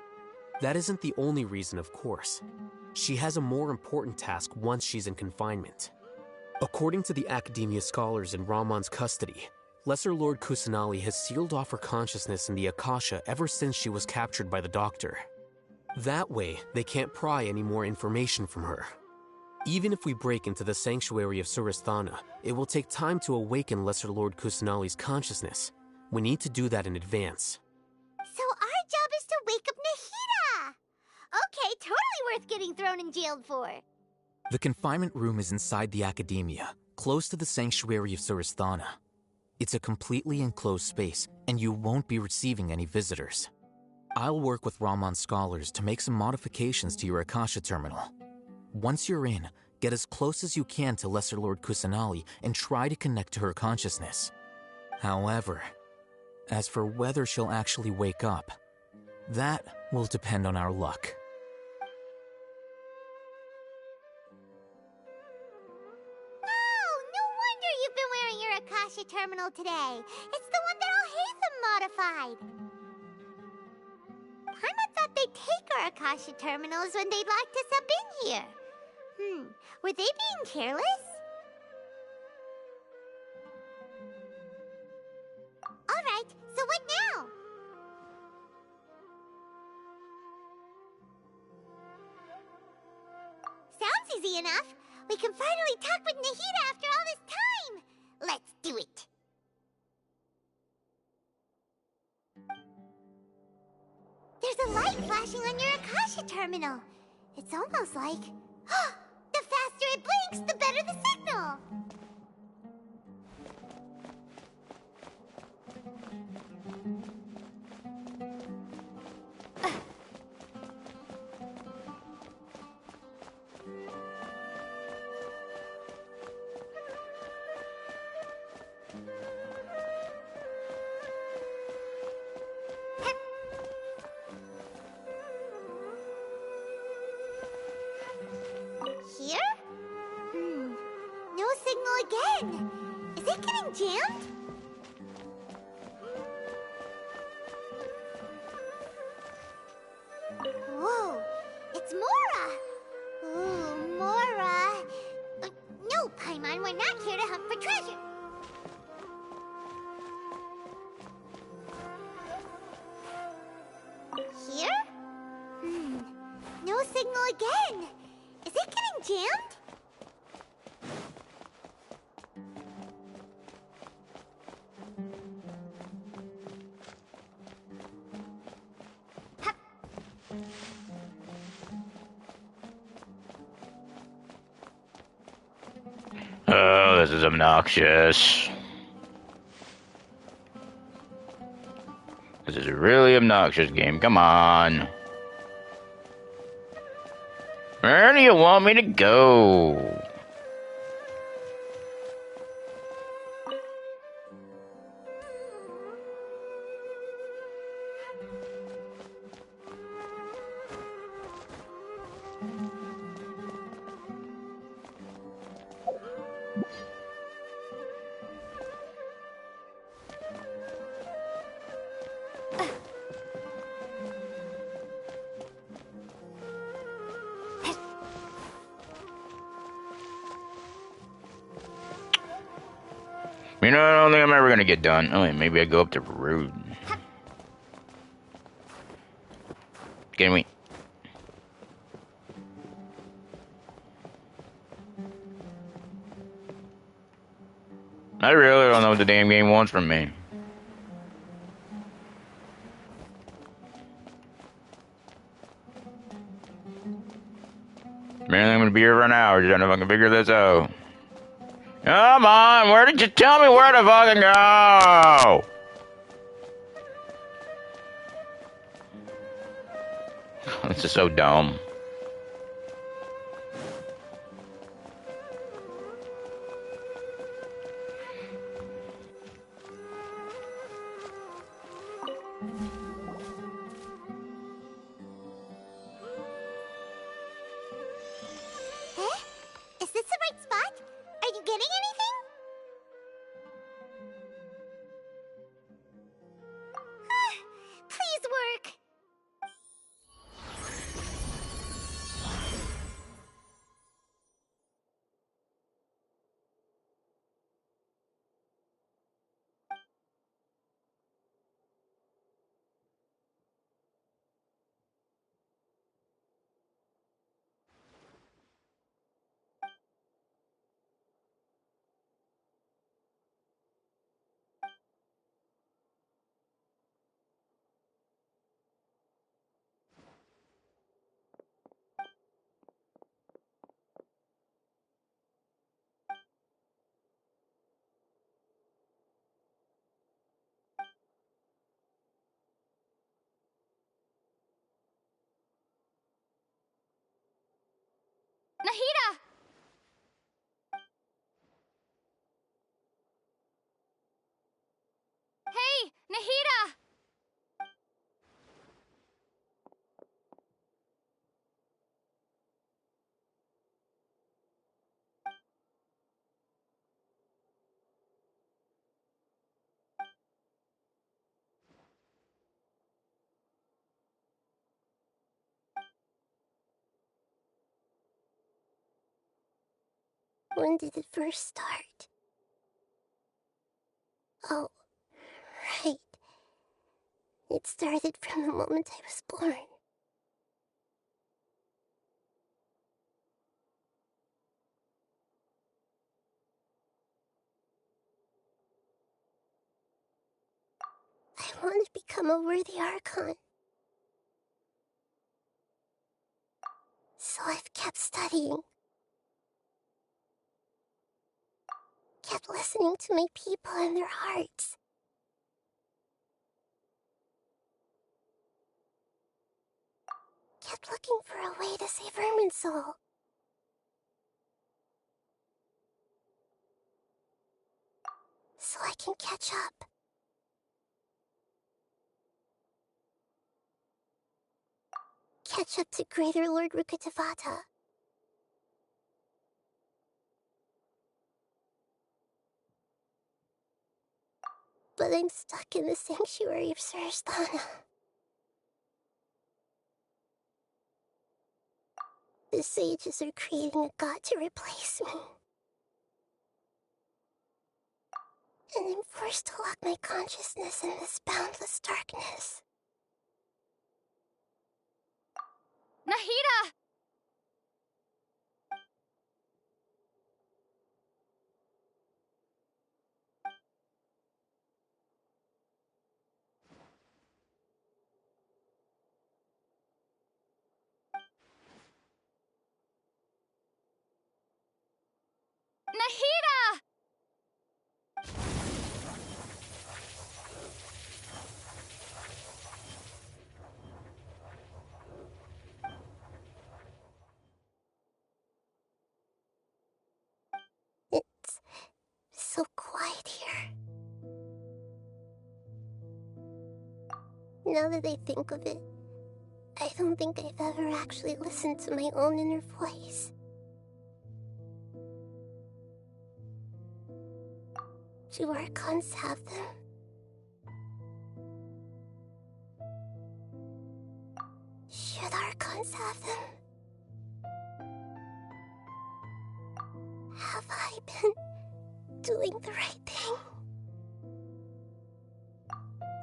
That isn't the only reason, of course. She has a more important task once she's in confinement. According to the Academia scholars in Ramon's custody, Lesser Lord Kusanali has sealed off her consciousness in the Akasha ever since she was captured by the Doctor. That way, they can't pry any more information from her. Even if we break into the Sanctuary of Surasthana, it will take time to awaken Lesser Lord Kusanali's consciousness. We need to do that in advance. So our job is to wake up Nahida! Okay, totally worth getting thrown in jail for. The confinement room is inside the Academia, close to the Sanctuary of Surasthana. It's a completely enclosed space, and you won't be receiving any visitors. I'll work with Ramon's scholars to make some modifications to your Akasha terminal. Once you're in, get as close as you can to Lesser Lord Kusanali and try to connect to her consciousness. However, as for whether she'll actually wake up, that will depend on our luck. Oh, no wonder you've been wearing your Akasha terminal today. It's the one that Al-Haytham modified. Paimon thought they'd take our Akasha terminals when they locked us up in here. Were they being careless? Alright, so what now? Sounds easy enough. We can finally talk with Nahida after all this time. Let's do it. There's a light flashing on your Akasha terminal. It's almost like... the faster it blinks, the better the signal. Here? No signal again. Is it getting jammed? Whoa, it's Mora! Ooh, Mora! No, Paimon, we're not here to hunt for treasure. Here? No signal again. Is it getting jammed? Oh, this is obnoxious. This is a really obnoxious game. Come on. Where do you want me to go? You know, I don't think I'm ever gonna get done. Oh, wait, maybe I go up the road. Can we? I really don't know what the damn game wants from me. Man, I'm gonna be here for an hour just trying to fucking figure this out. Come on, where did you tell me where to fucking go? This is so dumb. Is this the right spot? Are you getting anything? Please When did it first start? Oh, right. It started from the moment I was born. I want to become a worthy Archon. So I've kept studying. Kept listening to my people and their hearts. Kept looking for a way to save Irminsul. So I can catch up. Catch up to Greater Lord Rukkhadevata. But I'm stuck in the sanctuary of Surasthana. The sages are creating a god to replace me. And I'm forced to lock my consciousness in this boundless darkness. Nahida! Nahida! It's so quiet here. Now that I think of it, I don't think I've ever actually listened to my own inner voice. Do Archons have them? Should Archons have them? Have I been doing the right thing?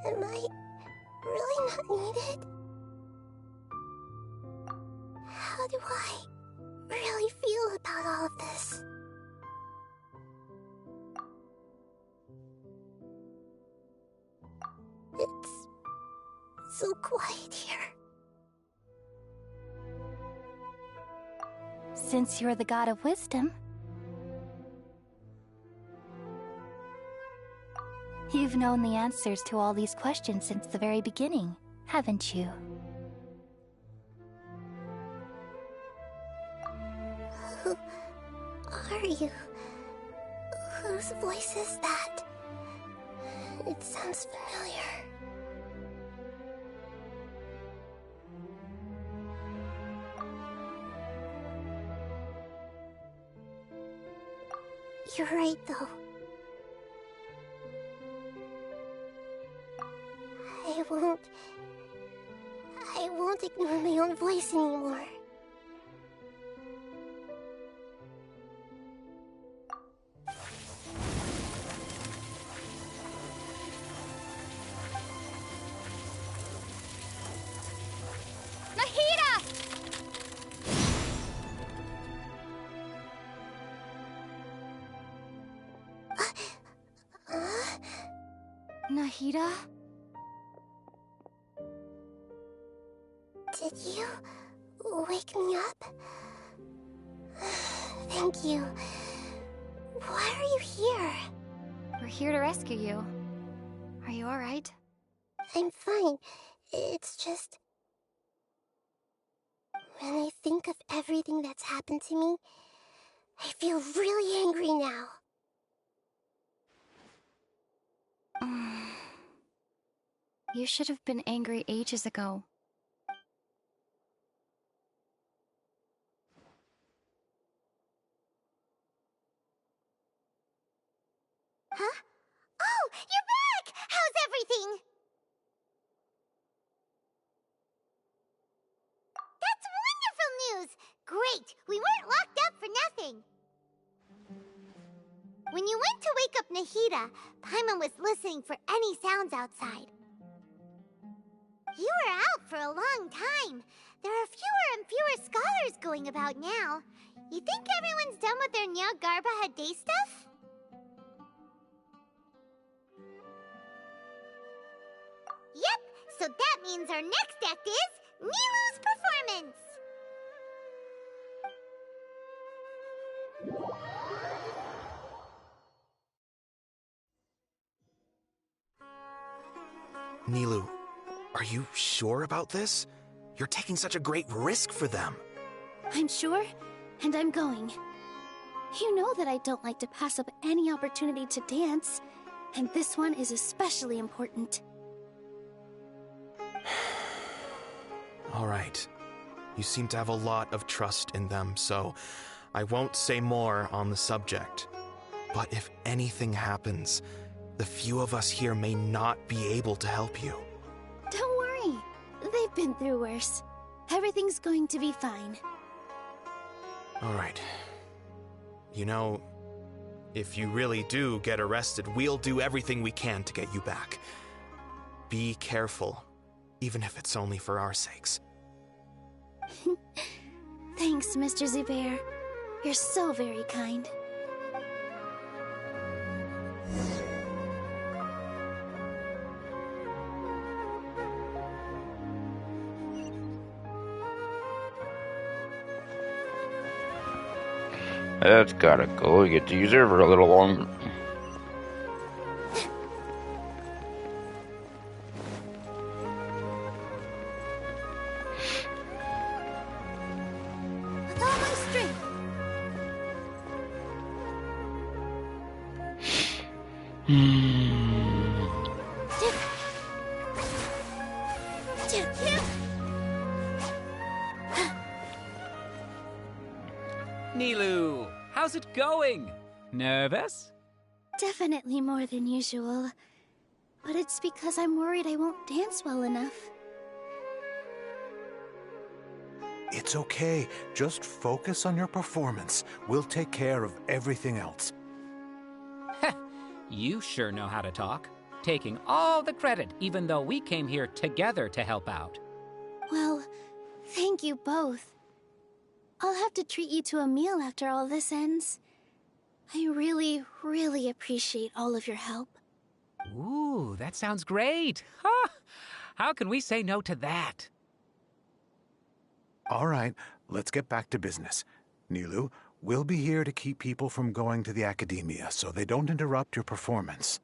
Am I really not needed? How do I really feel about all of this? It's so quiet here. Since you're the god of wisdom, you've known the answers to all these questions since the very beginning, haven't you? Who are you? Whose voice is that? It sounds familiar. You're right, though. I won't ignore my own voice anymore. Nahida! Nahida? Did you wake me up? Thank you. Why are you here? We're here to rescue you. Are you alright? I'm fine. It's just... when I think of everything that's happened to me, I feel really angry now. You should have been angry ages ago. Huh? Oh, you're back! How's everything? That's wonderful news! Great! We weren't locked up for nothing! wake up Nahida. Paimon was listening for any sounds outside. You were out for a long time. There are fewer and fewer scholars going about now. You think everyone's done with their Nyargarba Day stuff? Yep, so that means our next act is Nilou's performance! Nilou, are you sure about this? You're taking such a great risk for them. I'm sure, and I'm going. You know that I don't like to pass up any opportunity to dance, and this one is especially important. All right. You seem to have a lot of trust in them, so I won't say more on the subject. But if anything happens, the few of us here may not be able to help you. Don't worry. They've been through worse. Everything's going to be fine. All right. You know, if you really do get arrested, we'll do everything we can to get you back. Be careful, even if it's only for our sakes. Thanks, Mr. Zubair. You're so very kind. That's gotta go. You get to use her for a little longer. With all my strength. Nilou, how's it going? Nervous? Definitely more than usual. But it's because I'm worried I won't dance well enough. It's okay. Just focus on your performance. We'll take care of everything else. You sure know how to talk. Taking all the credit, even though we came here together to help out. Well, thank you both. I'll have to treat you to a meal after all this ends. I really, really appreciate all of your help. Ooh, that sounds great. Ha! How can we say no to that? All right, let's get back to business. Nilou, we'll be here to keep people from going to the academia so they don't interrupt your performance.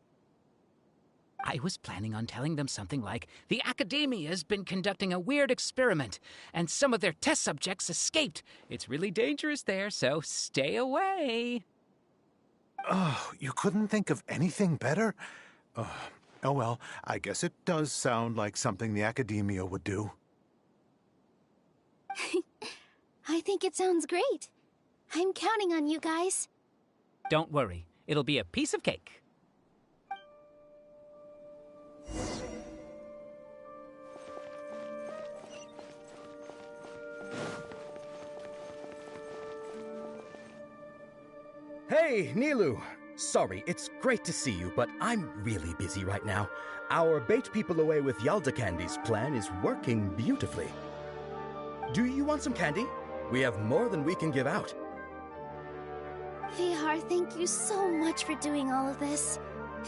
I was planning on telling them something like, the Academia's been conducting a weird experiment, and some of their test subjects escaped. It's really dangerous there, so stay away. Oh, you couldn't think of anything better? Oh well, I guess it does sound like something the Academia would do. I think it sounds great. I'm counting on you guys. Don't worry, it'll be a piece of cake. Hey, Nilou! Sorry, it's great to see you, but I'm really busy right now. Our Bait People Away with Yalda Candies plan is working beautifully. Do you want some candy? We have more than we can give out. Vihar, thank you so much for doing all of this.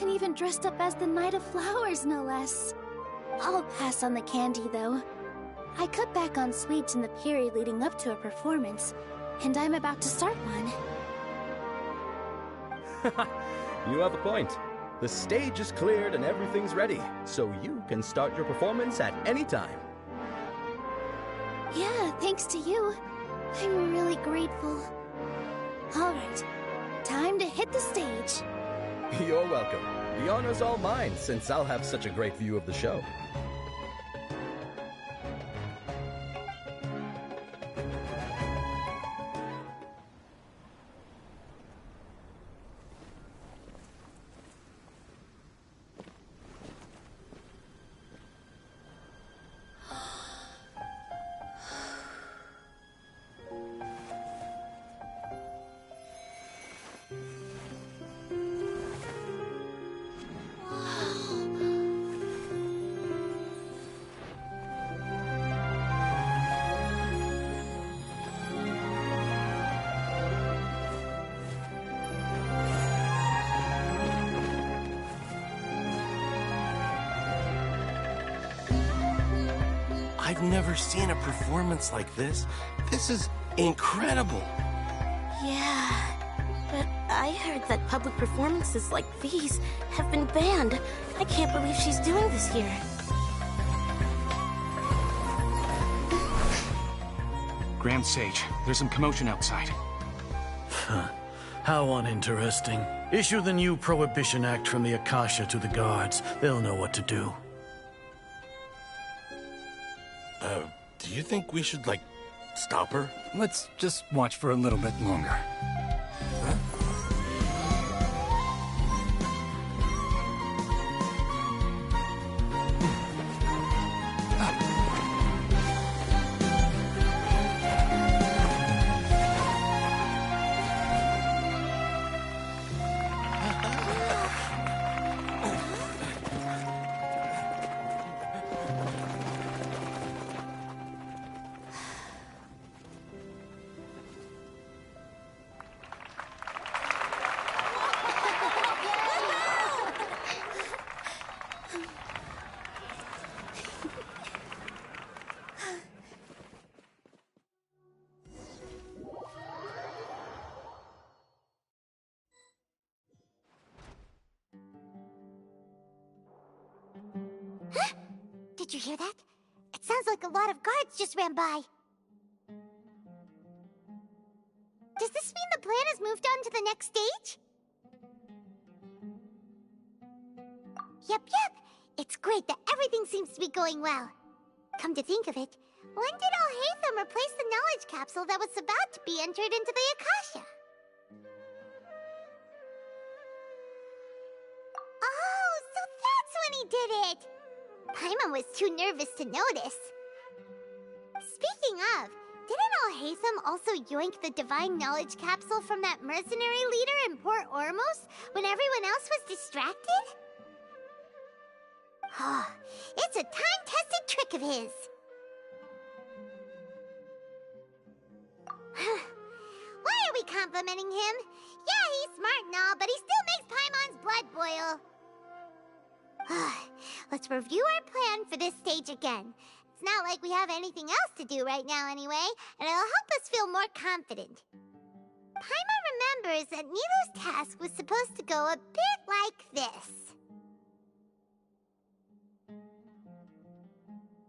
And even dressed up as the Knight of Flowers, no less. I'll pass on the candy, though. I cut back on sweets in the period leading up to a performance, and I'm about to start one. You have a point. The stage is cleared and everything's ready, so you can start your performance at any time. Yeah, thanks to you. I'm really grateful. All right, time to hit the stage. You're welcome. The honor's all mine, since I'll have such a great view of the show. I've never seen a performance like this. This is incredible. Yeah, but I heard that public performances like these have been banned. I can't believe she's doing this here. Grand Sage, there's some commotion outside. How uninteresting. Issue the new Prohibition Act from the Akasha to the guards. They'll know what to do. Do you think we should, like, stop her? Let's just watch for a little bit longer. Did you hear that? It sounds like a lot of guards just ran by. Does this mean the plan has moved on to the next stage? Yep. It's great that everything seems to be going well. Come to think of it, when did Alhaitham replace the knowledge capsule that was about to be entered into the Akasha? Oh, so that's when he did it! Paimon was too nervous to notice. Speaking of, didn't Alhaitham also yoink the divine knowledge capsule from that mercenary leader in Port Ormos when everyone else was distracted? It's a time-tested trick of his. Why are we complimenting him? Yeah, he's smart and all, but he still makes Paimon's blood boil. Let's review our plan for this stage again. It's not like we have anything else to do right now anyway, and it'll help us feel more confident. Paimon remembers that Nilou's task was supposed to go a bit like this.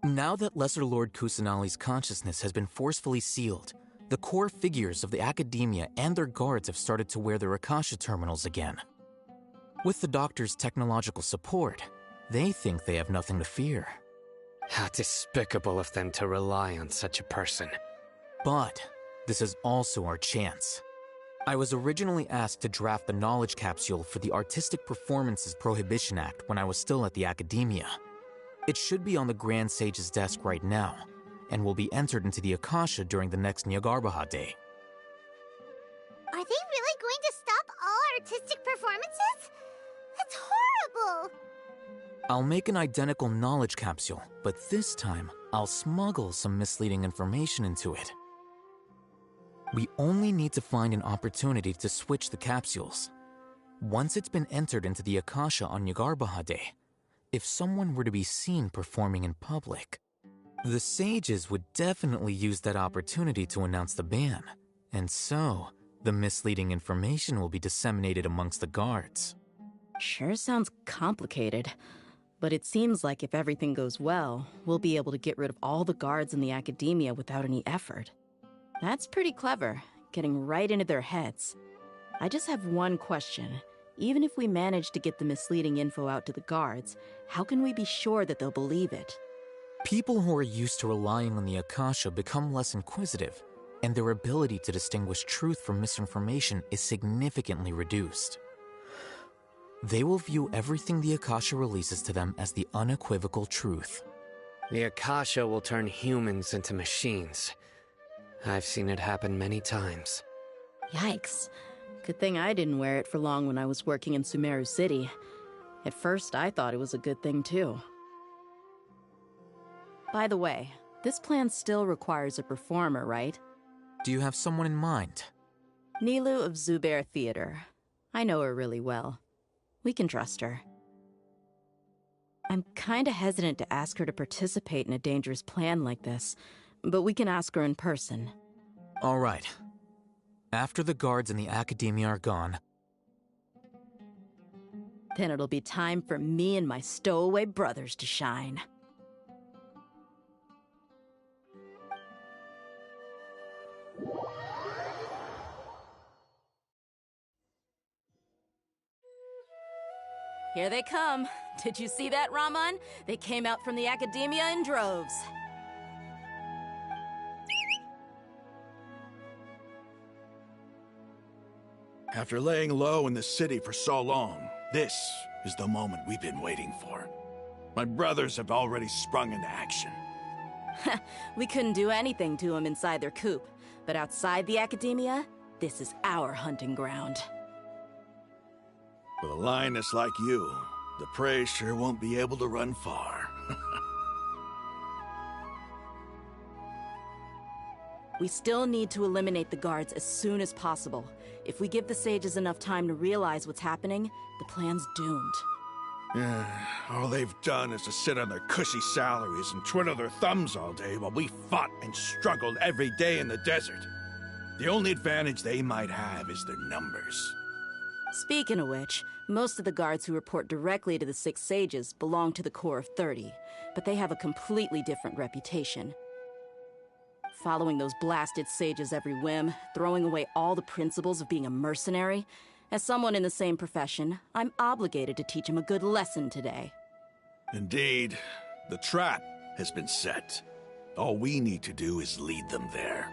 Now that Lesser Lord Kusanali's consciousness has been forcefully sealed, the core figures of the Academia and their guards have started to wear their Akasha terminals again. With the Doctor's technological support, they think they have nothing to fear. How despicable of them to rely on such a person. But this is also our chance. I was originally asked to draft the knowledge capsule for the Artistic Performances Prohibition Act when I was still at the Academia. It should be on the Grand Sage's desk right now, and will be entered into the Akasha during the next Nyargarbaha Day. Are they really going to stop all artistic performances? That's horrible! I'll make an identical knowledge capsule, but this time, I'll smuggle some misleading information into it. We only need to find an opportunity to switch the capsules. Once it's been entered into the Akasha on Nyargarbaha Day, if someone were to be seen performing in public, the sages would definitely use that opportunity to announce the ban, and so the misleading information will be disseminated amongst the guards. Sure sounds complicated, but it seems like if everything goes well, we'll be able to get rid of all the guards in the Academia without any effort. That's pretty clever, getting right into their heads. I just have one question. Even if we manage to get the misleading info out to the guards, how can we be sure that they'll believe it? People who are used to relying on the Akasha become less inquisitive, and their ability to distinguish truth from misinformation is significantly reduced. They will view everything the Akasha releases to them as the unequivocal truth. The Akasha will turn humans into machines. I've seen it happen many times. Yikes. Good thing I didn't wear it for long when I was working in Sumeru City. At first, I thought it was a good thing too. By the way, this plan still requires a performer, right? Do you have someone in mind? Nilou of Zubair Theater. I know her really well. We can trust her. I'm kinda hesitant to ask her to participate in a dangerous plan like this, but we can ask her in person. All right. After the guards in the Academia are gone, then it'll be time for me and my stowaway brothers to shine. Here they come. Did you see that, Raman? They came out from the Academia in droves. After laying low in the city for so long, this is the moment we've been waiting for. My brothers have already sprung into action. We couldn't do anything to them inside their coop, but outside the Academia, this is our hunting ground. With a lioness like you, the prey sure won't be able to run far. We still need to eliminate the guards as soon as possible. If we give the sages enough time to realize what's happening, the plan's doomed. All they've done is to sit on their cushy salaries and twiddle their thumbs all day while we fought and struggled every day in the desert. The only advantage they might have is their numbers. Speaking of which, most of the guards who report directly to the Six Sages belong to the Corps of 30, but they have a completely different reputation. Following those blasted sages every whim, throwing away all the principles of being a mercenary. As someone in the same profession, I'm obligated to teach them a good lesson today. Indeed, the trap has been set. All we need to do is lead them there.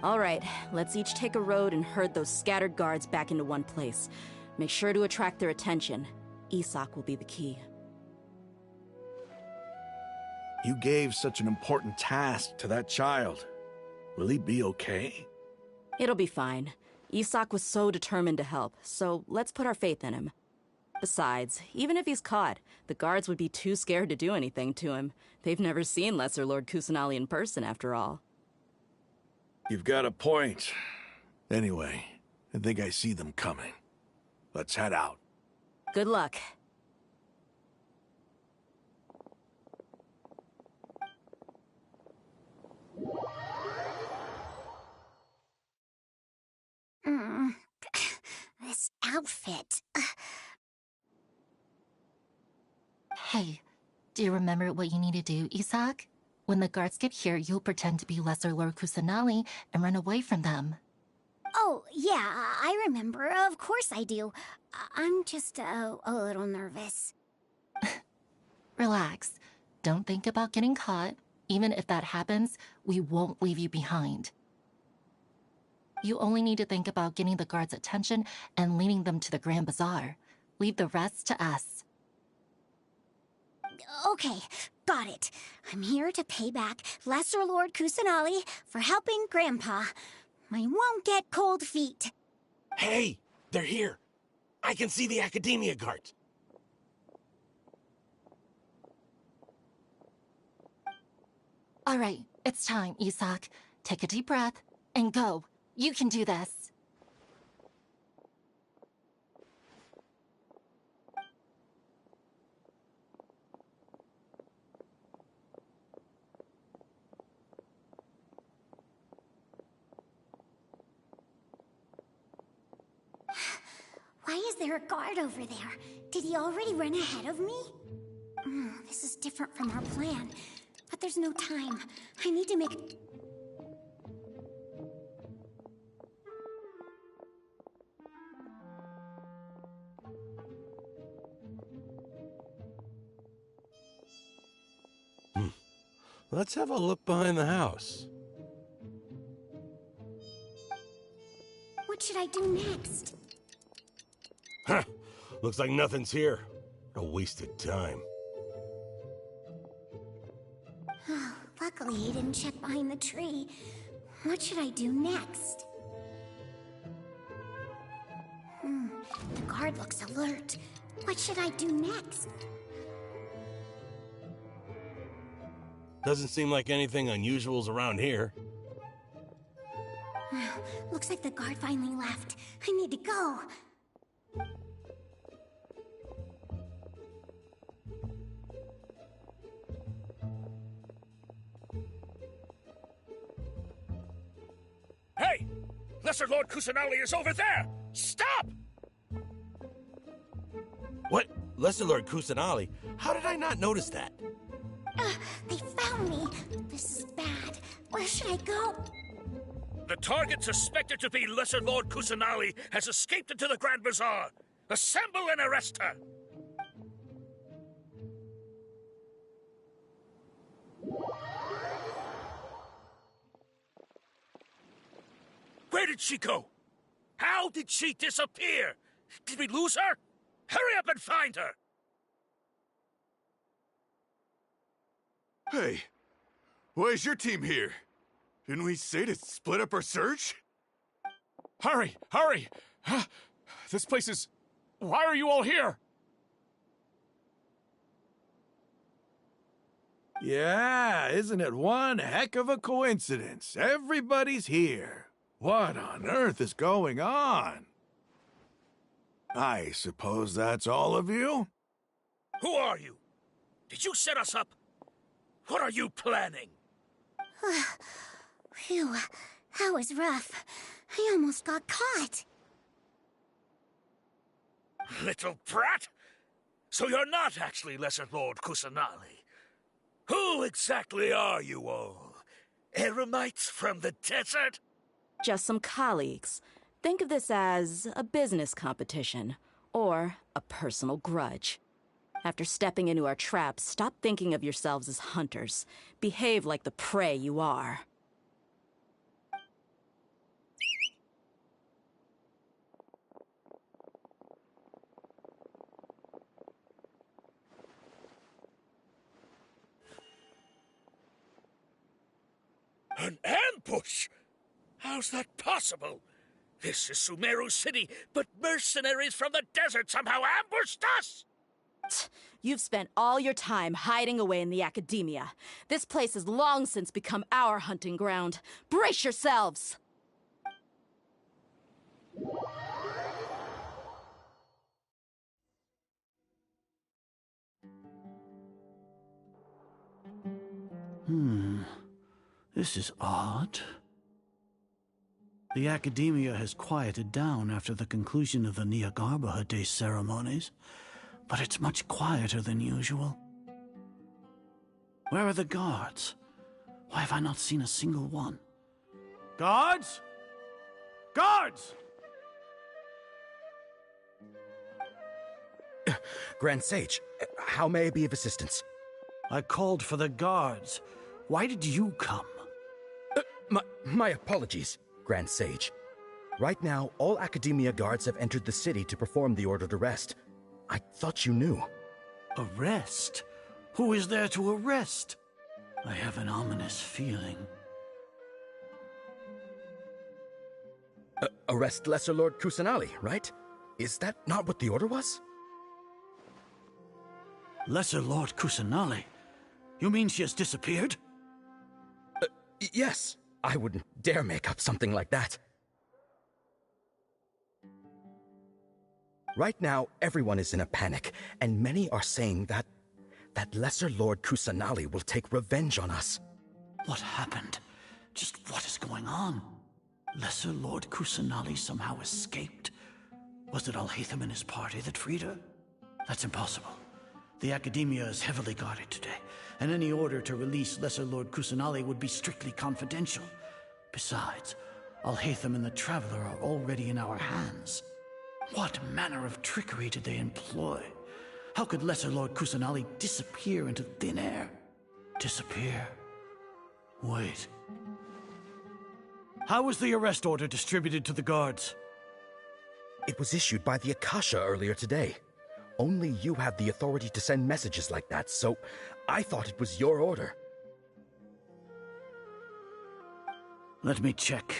All right, let's each take a road and herd those scattered guards back into one place. Make sure to attract their attention. Isak will be the key. You gave such an important task to that child. Will he be okay? It'll be fine. Isak was so determined to help, so let's put our faith in him. Besides, even if he's caught, the guards would be too scared to do anything to him. They've never seen Lesser Lord Kusanali in person, after all. You've got a point. Anyway, I think I see them coming. Let's head out. Good luck. This outfit. Hey, do you remember what you need to do, Isak? When the guards get here, you'll pretend to be Lesser Lord Kusanali and run away from them. Oh, yeah, I remember. Of course I do. I'm just a little nervous. Relax. Don't think about getting caught. Even if that happens, we won't leave you behind. You only need to think about getting the guards' attention and leading them to the Grand Bazaar. Leave the rest to us. Okay, got it. I'm here to pay back Lesser Lord Kusanali for helping Grandpa. I won't get cold feet. Hey, they're here. I can see the Academia guards. All right, it's time, Isak. Take a deep breath and go. You can do this. Why is there a guard over there? Did he already run ahead of me? This is different from our plan. But there's no time. I need to make... Let's have a look behind the house. What should I do next? Huh. Looks like nothing's here. A wasted time. Luckily, he didn't check behind the tree. What should I do next? The guard looks alert. What should I do next? Doesn't seem like anything unusual's around here. Looks like the guard finally left. I need to go. Lesser Lord Kusanali is over there! Stop! What? Lesser Lord Kusanali? How did I not notice that? They found me. This is bad. Where should I go? The target suspected to be Lesser Lord Kusanali has escaped into the Grand Bazaar. Assemble and arrest her! Where did she go? How did she disappear? Did we lose her? Hurry up and find her! Hey, why is your team here? Didn't we say to split up our search? Hurry! Hurry! Huh? This place is... Why are you all here? Yeah, isn't it one heck of a coincidence? Everybody's here. What on earth is going on? I suppose that's all of you? Who are you? Did you set us up? What are you planning? Phew, that was rough. I almost got caught. Little brat! So you're not actually Lesser Lord Kusanali. Who exactly are you all? Eremites from the desert? Just some colleagues. Think of this as a business competition, or a personal grudge. After stepping into our traps, stop thinking of yourselves as hunters. Behave like the prey you are. An ambush? How's that possible? This is Sumeru City, but mercenaries from the desert somehow ambushed us! You've spent all your time hiding away in the academia. This place has long since become our hunting ground. Brace yourselves! This is odd. The academia has quieted down after the conclusion of the Niagarbaha Day ceremonies, but it's much quieter than usual. Where are the guards? Why have I not seen a single one? Guards? Guards! Grand Sage, how may I be of assistance? I called for the guards. Why did you come? My apologies, Grand Sage. Right now, all Academia guards have entered the city to perform the ordered arrest. I thought you knew. Arrest? Who is there to arrest? I have an ominous feeling. Arrest Lesser Lord Kusanali, right? Is that not what the order was? Lesser Lord Kusanali? You mean she has disappeared? Yes. I wouldn't dare make up something like that. Right now, everyone is in a panic, and many are saying that Lesser Lord Kusanali will take revenge on us. What happened? Just what is going on? Lesser Lord Kusanali somehow escaped? Was it Alhaitham and his party that freed her? That's impossible. The Academia is heavily guarded today, and any order to release Lesser Lord Kusanali would be strictly confidential. Besides, Alhaitham and the Traveler are already in our hands. What manner of trickery did they employ? How could Lesser Lord Kusanali disappear into thin air? Disappear? Wait. How was the arrest order distributed to the guards? It was issued by the Akasha earlier today. Only you have the authority to send messages like that, so I thought it was your order. Let me check.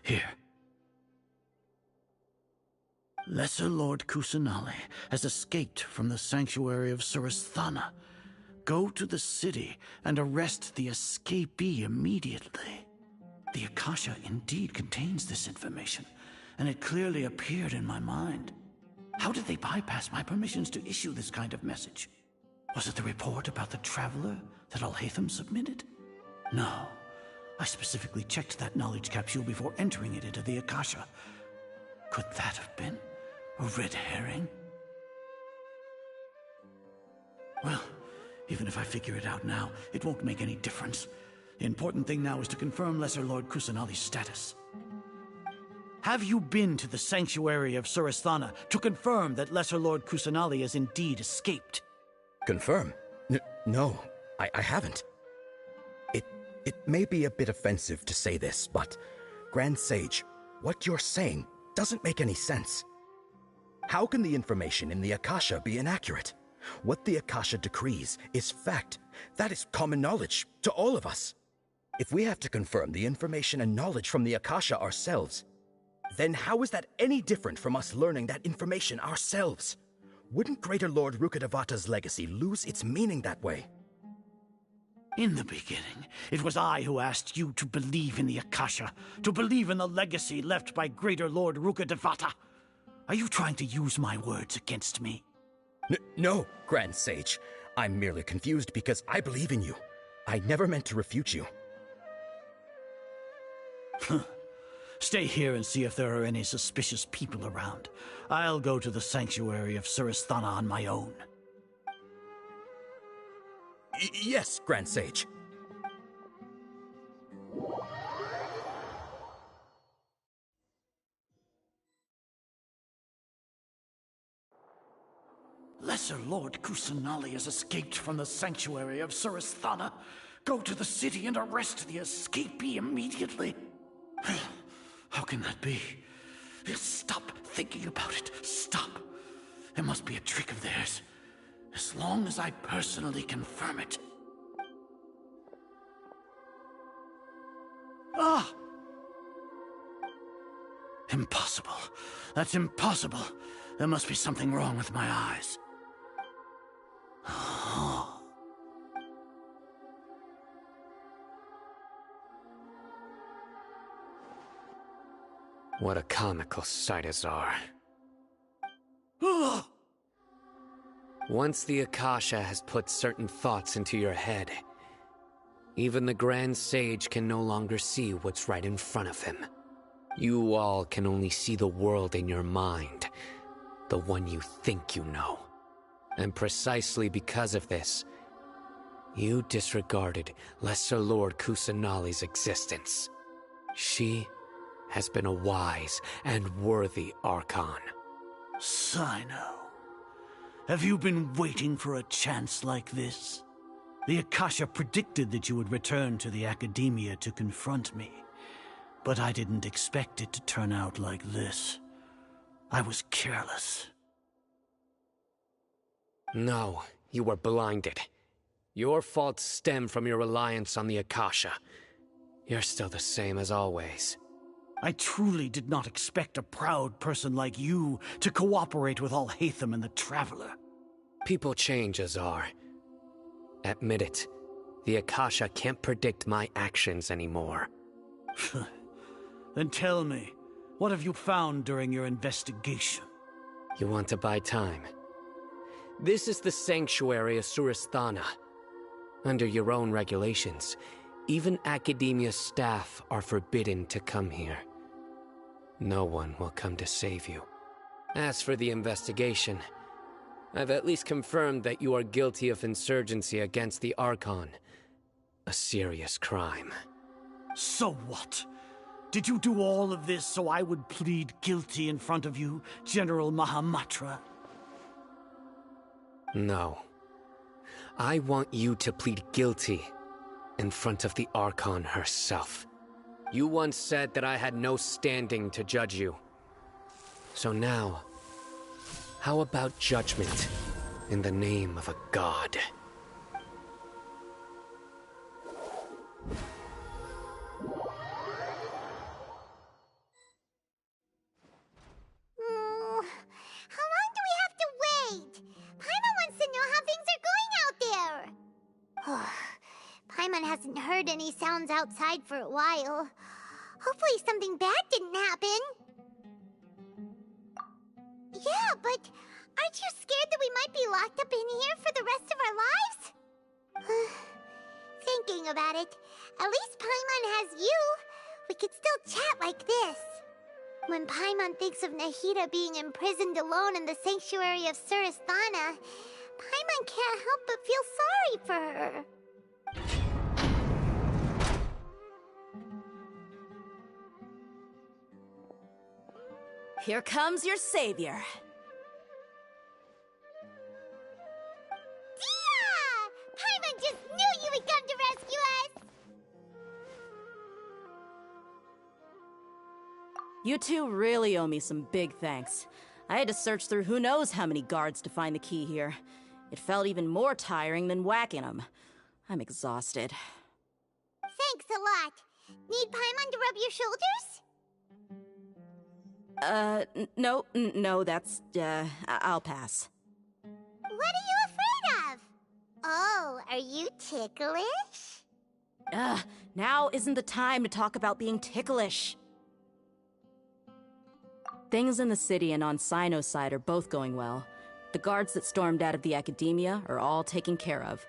Here. Lesser Lord Kusanali has escaped from the sanctuary of Surasthana. Go to the city and arrest the escapee immediately. The Akasha indeed contains this information, and it clearly appeared in my mind. How did they bypass my permissions to issue this kind of message? Was it the report about the Traveler that Alhaitham submitted? No. I specifically checked that knowledge capsule before entering it into the Akasha. Could that have been a red herring? Well, even if I figure it out now, it won't make any difference. The important thing now is to confirm Lesser Lord Kusanali's status. Have you been to the sanctuary of Surasthana to confirm that Lesser Lord Kusanali has indeed escaped? Confirm? No, I haven't. It may be a bit offensive to say this, but Grand Sage, what you're saying doesn't make any sense. How can the information in the Akasha be inaccurate? What the Akasha decrees is fact. That is common knowledge to all of us. If we have to confirm the information and knowledge from the Akasha ourselves, then how is that any different from us learning that information ourselves? Wouldn't Greater Lord Rukkhadevata's legacy lose its meaning that way? In the beginning, it was I who asked you to believe in the Akasha, to believe in the legacy left by Greater Lord Rukkhadevata. Are you trying to use my words against me? No, Grand Sage. I'm merely confused because I believe in you. I never meant to refute you. Stay here and see if there are any suspicious people around. I'll go to the sanctuary of Surasthana on my own. Yes, Grand Sage. Lesser Lord Kusanali has escaped from the sanctuary of Surasthana. Go to the city and arrest the escapee immediately. How can that be? Stop thinking about it. Stop. It must be a trick of theirs. As long as I personally confirm it. Ah! Impossible. That's impossible. There must be something wrong with my eyes. What a comical sight, Azar. Once the Akasha has put certain thoughts into your head, even the Grand Sage can no longer see what's right in front of him. You all can only see the world in your mind, the one you think you know. And precisely because of this, you disregarded Lesser Lord Kusanali's existence. She has been a wise and worthy Archon. Sino, have you been waiting for a chance like this? The Akasha predicted that you would return to the Academia to confront me, but I didn't expect it to turn out like this. I was careless. No, you were blinded. Your faults stem from your reliance on the Akasha. You're still the same as always. I truly did not expect a proud person like you to cooperate with Alhaitham and the Traveler. People change, Azar. Admit it. The Akasha can't predict my actions anymore. Then tell me, what have you found during your investigation? You want to buy time? This is the sanctuary of Surasthana. Under your own regulations, even Academia staff are forbidden to come here. No one will come to save you. As for the investigation, I've at least confirmed that you are guilty of insurgency against the Archon. A serious crime. So what? Did you do all of this so I would plead guilty in front of you, General Mahamatra? No. I want you to plead guilty in front of the Archon herself. You once said that I had no standing to judge you. So now, how about judgment in the name of a god? How long do we have to wait? Paimon wants to know how things are going out there. Paimon hasn't heard any sounds outside for a while. Hopefully something bad didn't happen. Yeah, but aren't Aren't you scared that we might be locked up in here for the rest of our lives? Thinking about it, at least Paimon has you. We could still chat like this. When Paimon thinks of Nahida being imprisoned alone in the sanctuary of Surasthana, Paimon can't help but feel sorry for her. Here comes your savior. Dia! Paimon just knew you would come to rescue us! You two really owe me some big thanks. I had to search through who knows how many guards to find the key here. It felt even more tiring than whacking them. I'm exhausted. Thanks a lot. Need Paimon to rub your shoulders? No, that's, I'll pass. What are you afraid of? Oh, are you ticklish? Now isn't the time to talk about being ticklish. Things in the city and on Sino's side are both going well. The guards that stormed out of the Academia are all taken care of.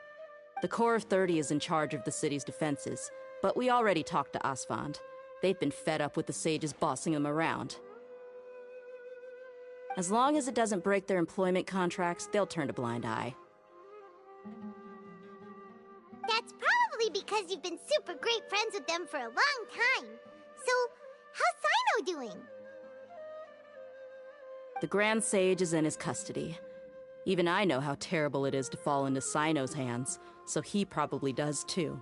The Corps of 30 is in charge of the city's defenses, but we already talked to Asfand. They've been fed up with the sages bossing them around. As long as it doesn't break their employment contracts, they'll turn a blind eye. That's probably because you've been super great friends with them for a long time. So, how's Sino doing? The Grand Sage is in his custody. Even I know how terrible it is to fall into Sino's hands, so he probably does too.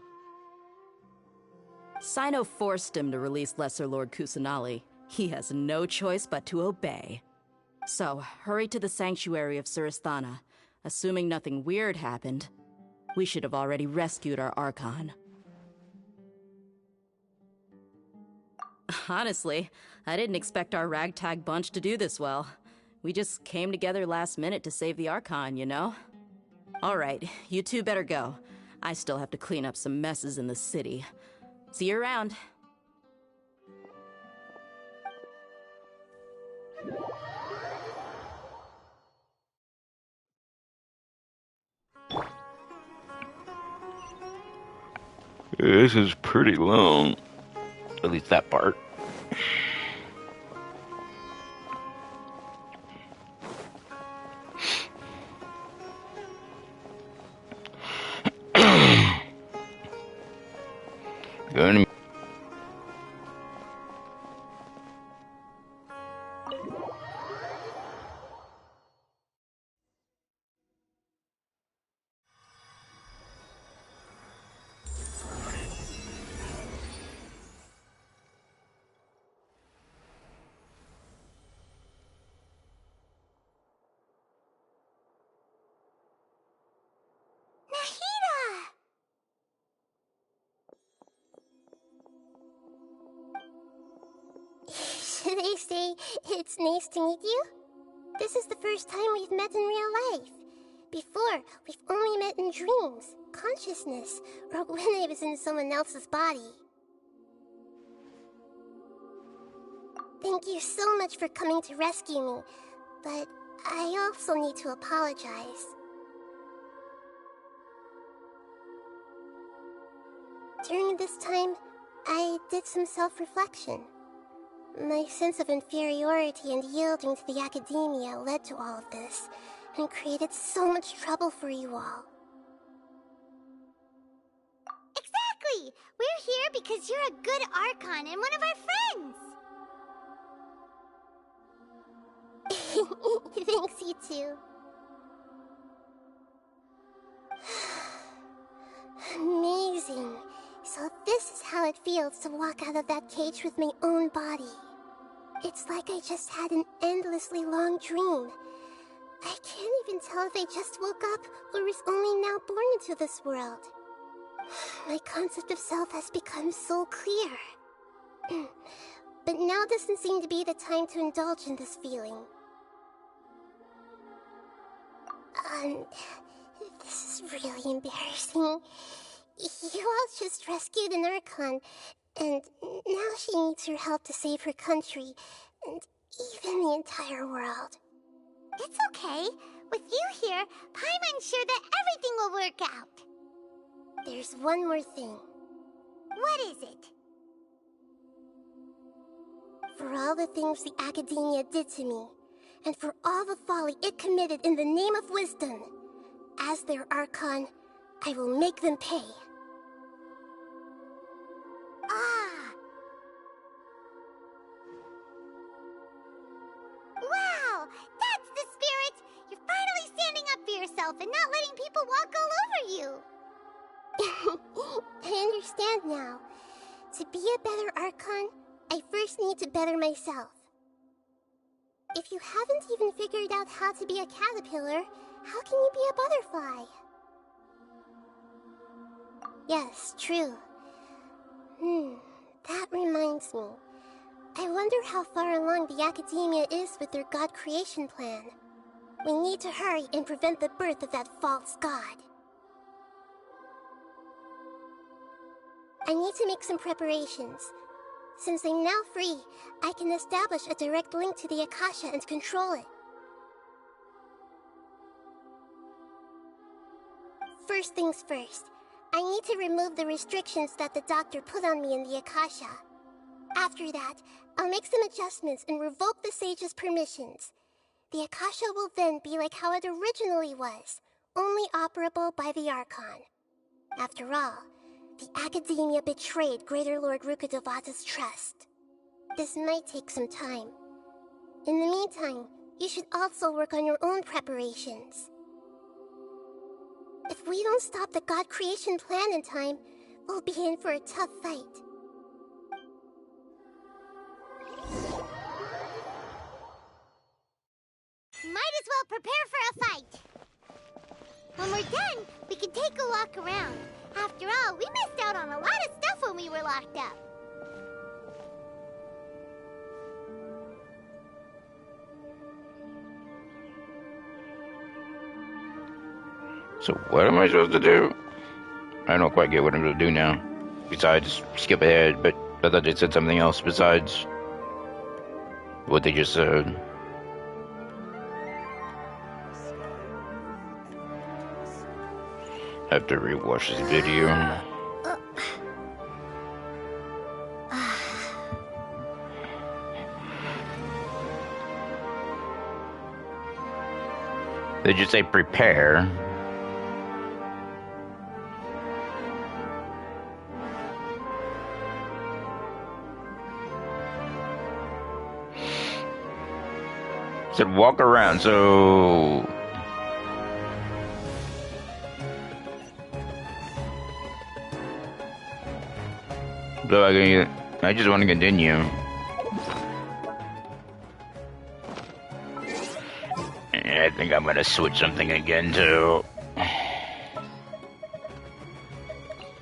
Sino forced him to release Lesser Lord Kusanali. He has no choice but to obey. So, hurry to the sanctuary of Surasthana. Assuming nothing weird happened, we should have already rescued our Archon. Honestly, I didn't expect our ragtag bunch to do this well. We just came together last minute to save the Archon, you know? Alright, you two better go. I still have to clean up some messes in the city. See you around. This is pretty long. At least that part. Gonna Should I say it's nice to meet you? This is the first time we've met in real life. Before, we've only met in dreams, consciousness, or when I was in someone else's body. Thank you so much for coming to rescue me, but I also need to apologize. During this time, I did some self-reflection. My sense of inferiority and yielding to the Academia led to all of this, and created so much trouble for you all. Exactly! We're here because you're a good Archon and one of our friends! Thanks, you too. Amazing. So this is how it feels to walk out of that cage with my own body. It's like I just had an endlessly long dream. I can't even tell if I just woke up or was only now born into this world. My concept of self has become so clear. But now doesn't seem to be the time to indulge in this feeling. This is really embarrassing. You all just rescued an Archon, and now she needs your help to save her country, and even the entire world. It's okay. With you here, Paimon's sure that everything will work out. There's one more thing. What is it? For all the things the Academia did to me, and for all the folly it committed in the name of wisdom, as their Archon, I will make them pay. Wow! That's the spirit! You're finally standing up for yourself and not letting people walk all over you! I understand now. To be a better Archon, I first need to better myself. If you haven't even figured out how to be a caterpillar, how can you be a butterfly? Yes, true. That reminds me. I wonder how far along the Academia is with their God creation plan. We need to hurry and prevent the birth of that false god. I need to make some preparations. Since I'm now free, I can establish a direct link to the Akasha and control it. First things first, I need to remove the restrictions that the doctor put on me in the Akasha. After that, I'll make some adjustments and revoke the sage's permissions. The Akasha will then be like how it originally was, only operable by the Archon. After all, the Academia betrayed Greater Lord Rukkhadevata's trust. This might take some time. In the meantime, you should also work on your own preparations. If we don't stop the God creation plan in time, we'll be in for a tough fight. Might as well prepare for a fight. When we're done, we can take a walk around. After all, we missed out on a lot of stuff when we were locked up. So what am I supposed to do? I don't quite get what I'm supposed to do now. Besides skip ahead, but I thought they said something else besides what they just said. I have to rewatch this video. They just say prepare. Said walk around, so I just want to continue. I think I'm gonna switch something again too.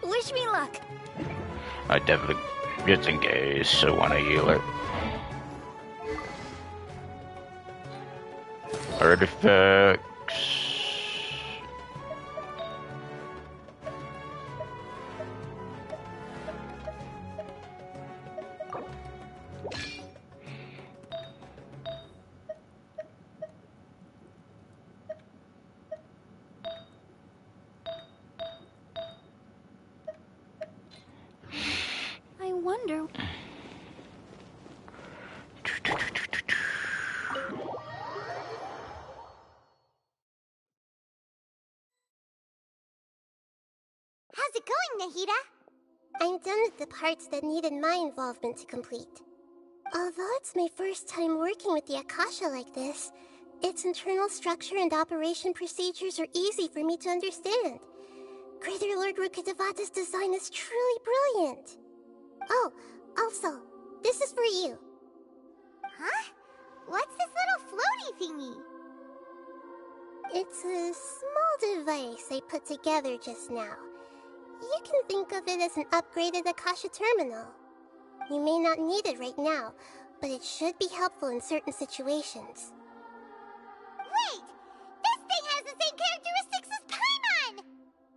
Wish me luck. I definitely, just in case, I want to heal it. Artifacts. I wonder... How's it going, Nahida? I'm done with the parts that needed my involvement to complete. Although it's my first time working with the Akasha like this, its internal structure and operation procedures are easy for me to understand. Greater Lord Rukkhadevata's design is truly brilliant. Oh, also, this is for you. Huh? What's this little floaty thingy? It's a small device I put together just now. You can think of it as an upgraded Akasha terminal. You may not need it right now, but it should be helpful in certain situations. Wait! This thing has the same characteristics as Paimon!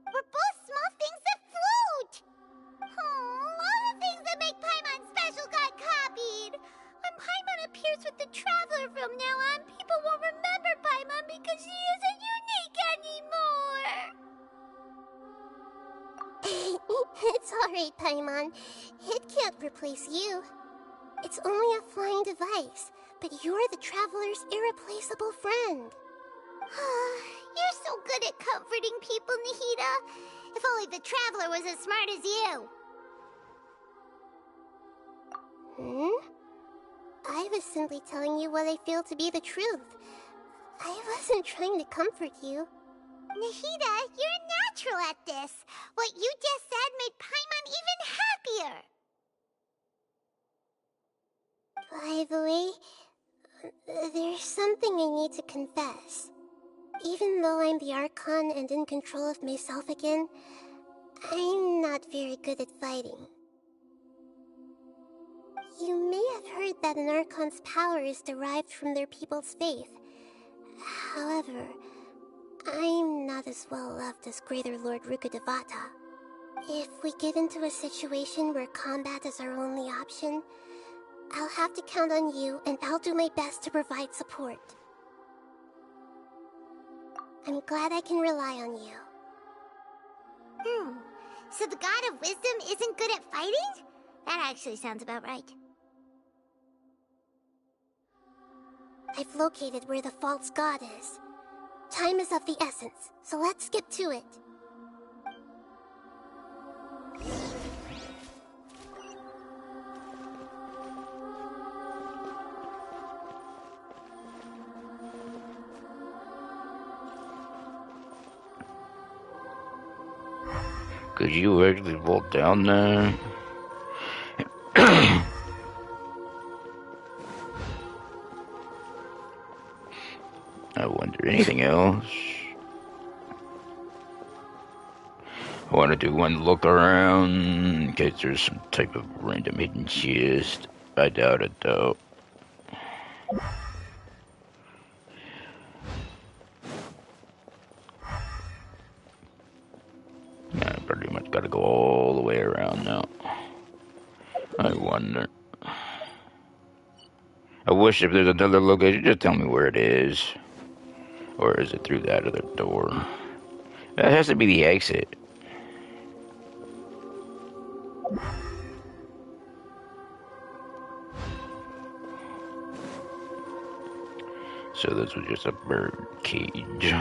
We're both small things that float! Oh, all the things that make Paimon special got copied! When Paimon appears with the Traveler from now on, people won't remember Paimon because she isn't unique anymore. It's alright, Paimon. It can't replace you. It's only a flying device, but you're the Traveler's irreplaceable friend. You're so good at comforting people, Nahida. If only the Traveler was as smart as you. I was simply telling you what I feel to be the truth. I wasn't trying to comfort you. Nahida, you're natural at this. What you just said made Paimon even happier. By the way, there's something I need to confess. Even though I'm the Archon and in control of myself again, I'm not very good at fighting. You may have heard that an Archon's power is derived from their people's faith. However, I'm not as well loved as Greater Lord Rukkhadevata. If we get into a situation where combat is our only option, I'll have to count on you, and I'll do my best to provide support. I'm glad I can rely on you. So the God of Wisdom isn't good at fighting? That actually sounds about right. I've located where the false god is. Time is of the essence, so let's skip to it. Could you actually vault down there? I wonder anything else. I want to do one look around in case there's some type of random hidden chest. I doubt it though. I pretty much gotta go all the way around now. I wonder. I wish if there's another location, just tell me where it is. Or is it through that other door? That has to be the exit. So this was just a bird cage.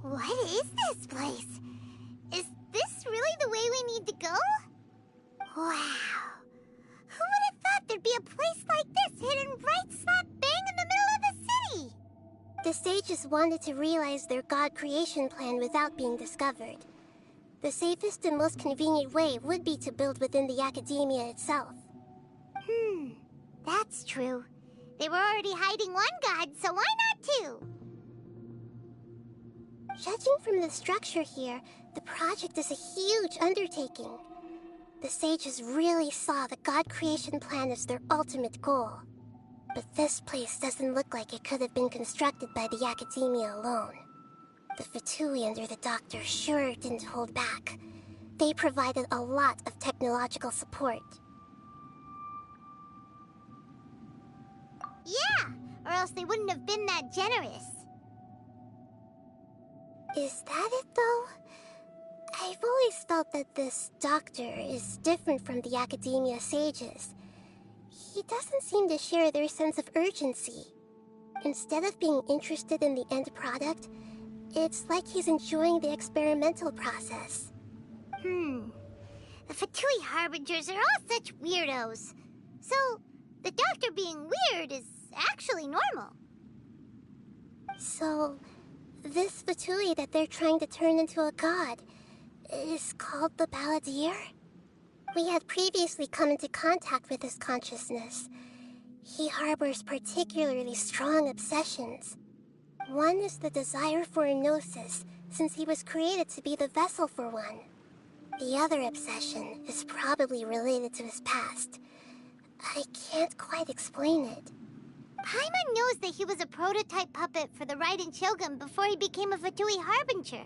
What is this place? Is this really the way we need to go? Wow. Who would have thought there'd be a place like this hidden right slap bang in the middle of the city? The sages wanted to realize their god creation plan without being discovered. The safest and most convenient way would be to build within the academia itself. That's true. They were already hiding one god, so why not two? Judging from the structure here, the project is a huge undertaking. The sages really saw the god creation plan as their ultimate goal. But this place doesn't look like it could have been constructed by the academia alone. The Fatui under the Doctor sure didn't hold back. They provided a lot of technological support. Yeah, or else they wouldn't have been that generous. Is that it, though? I've always felt that this Doctor is different from the Academia sages. He doesn't seem to share their sense of urgency. Instead of being interested in the end product, it's like he's enjoying the experimental process. The Fatui Harbingers are all such weirdos. So, the Doctor being weird is actually normal. So, this Fatui that they're trying to turn into a god is called the Balladeer? We had previously come into contact with his consciousness. He harbors particularly strong obsessions. One is the desire for a gnosis, since he was created to be the vessel for one. The other obsession is probably related to his past. I can't quite explain it. Paimon knows that he was a prototype puppet for the Raiden Shogun before he became a Fatui Harbinger.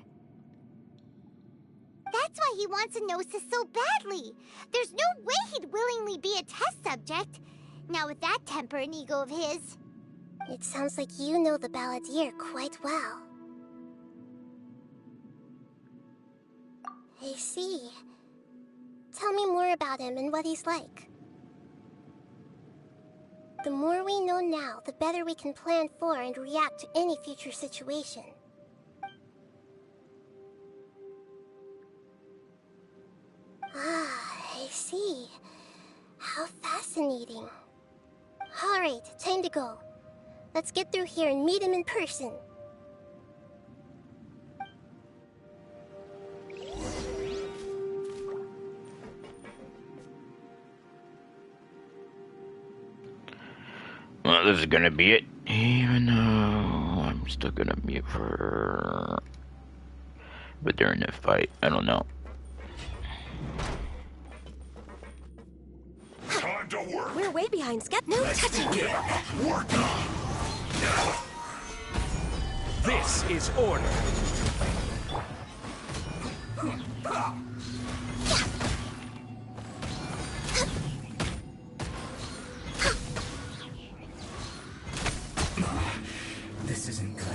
That's why he wants a Gnosis so badly. There's no way he'd willingly be a test subject. Not with that temper and ego of his. It sounds like you know the Balladeer quite well. I see. Tell me more about him and what he's like. The more we know now, the better we can plan for and react to any future situation. Ah, I see. How fascinating. Alright, time to go. Let's get through here and meet him in person. Well, this is gonna be it. Even though I'm still gonna mute her. But during the fight, I don't know. Time to work. We're way behind schedule. No touching. Work on. This is order. This isn't good.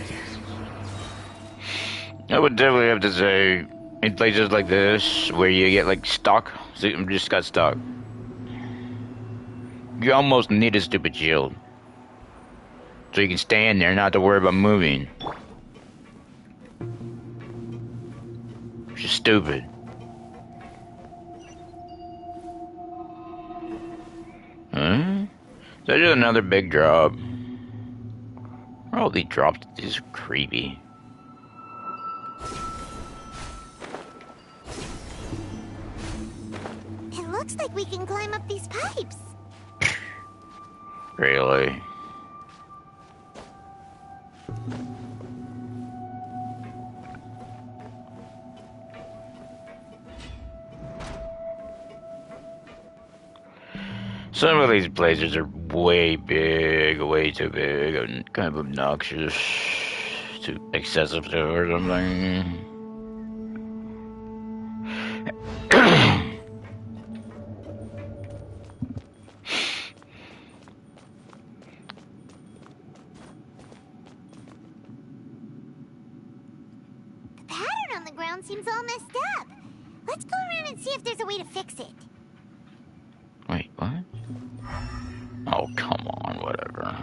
I would definitely have to say, in places like this, where you get like stuck, so you just got stuck. You almost need a stupid shield. So you can stand there and not have to worry about moving. Which is stupid. Huh? Is that just another big drop? All these drops is creepy. It looks like we can climb up these pipes. Really? Some of these blazers are way big, way too big, and kind of obnoxious, too excessive to or something. The pattern on the ground seems all messed up. Let's go around and see if there's a way to fix it. Wait, what? Oh, come on, whatever.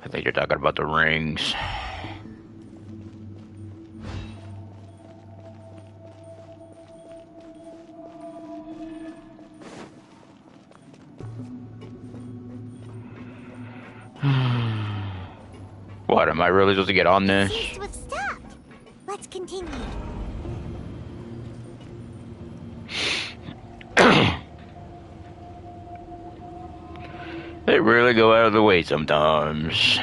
I think you're talking about the rings. What, am I really supposed to get on this? Seems to have stopped. Let's continue. They really go out of the way sometimes.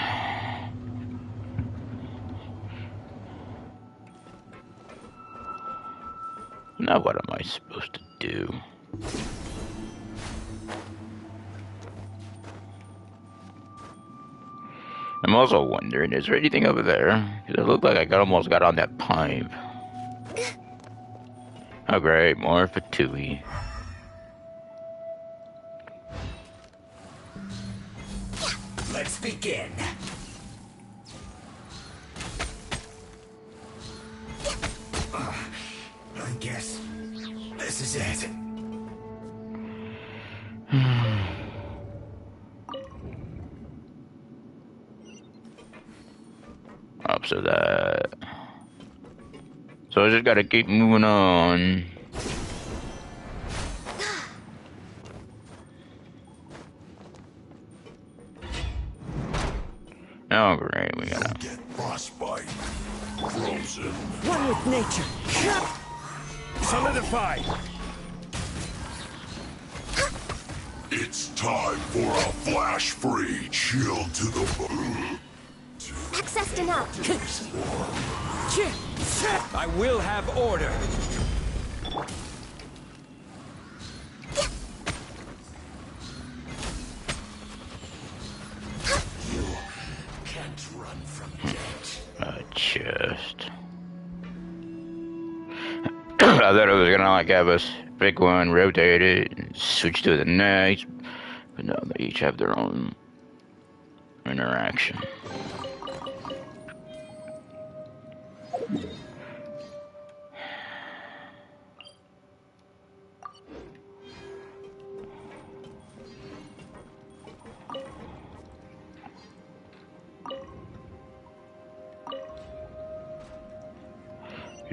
Now what am I supposed to do? I'm also wondering, is there anything over there? Because it looked like I almost got on that pipe. Oh great, more Fatui. Let's begin. I guess this is it. Up so that. So I just gotta keep moving on. Oh great, we gotta get frostbite. Frozen. One with nature. Solidify. It's time for a flash-free chill to the moon. Access denied. I will have order. I thought it was gonna like have us pick one, rotate it, and switch to the next. But no, they each have their own interaction.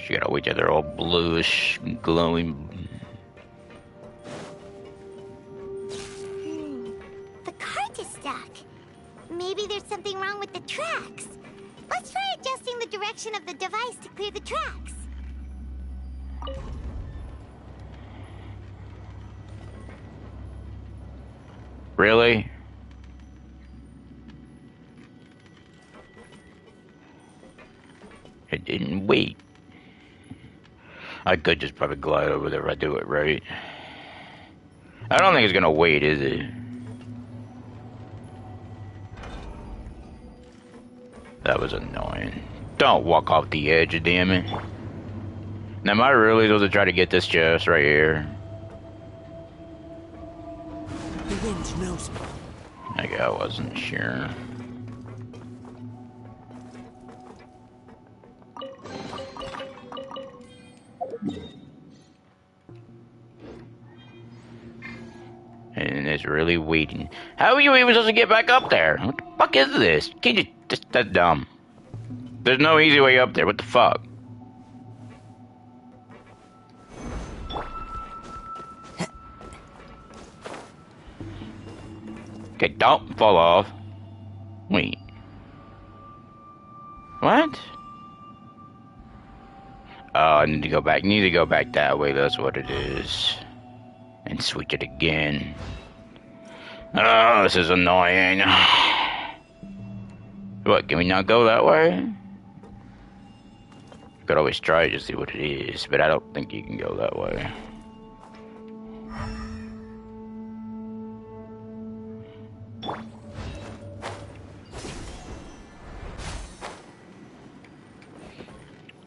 You gotta wait till they're all bluish, glowing. The cart is stuck. Maybe there's something wrong with the tracks. Let's try adjusting the direction of the device to clear the tracks. Really? It didn't wait. I could just probably glide over there if I do it right. I don't think it's gonna wait, is it? That was annoying. Don't walk off the edge, damn it. Now, am I really supposed to try to get this chest right here? The wind knows me. I wasn't sure. And it's really waiting. How are you even supposed to get back up there? What the fuck is this? Can't you just, that's dumb. There's no easy way up there. What the fuck? Okay, don't fall off. Wait. What? Oh, I need to go back. Need to go back that way. That's what it is. And switch it again. Oh, this is annoying. What, can we not go that way? Could always try to see what it is, but I don't think you can go that way.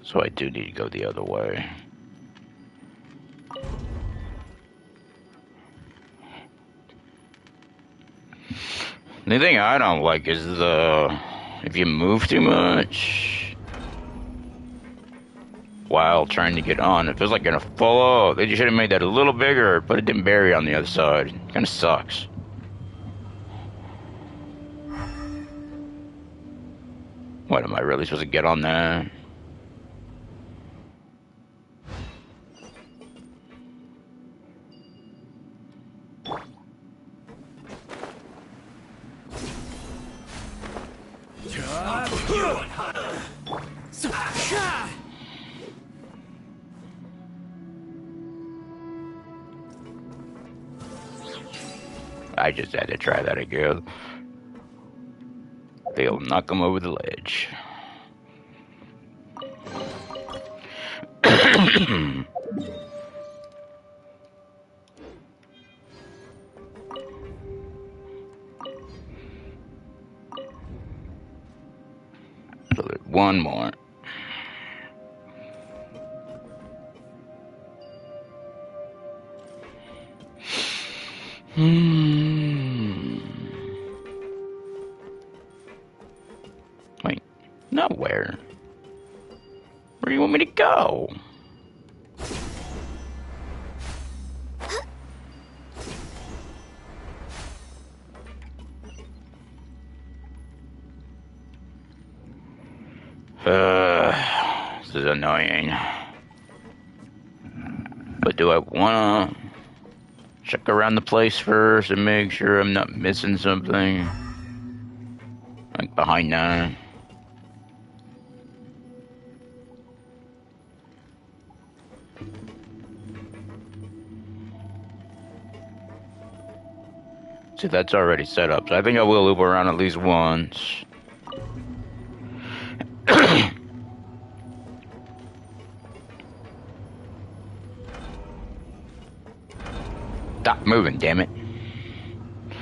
So I do need to go the other way. The thing I don't like is if you move too much while trying to get on, it feels like you're gonna fall off. They should have made that a little bigger, but it didn't bury on the other side. It kinda sucks. What, am I really supposed to get on that? I just had to try that again. They'll knock him over the ledge. So there's one more. Wait, nowhere. Where do you want me to go? This is annoying. But do I wanna check around the place first and make sure I'm not missing something? Like behind that. See, that's already set up, so I think I will loop around at least once. Stop moving, damn it.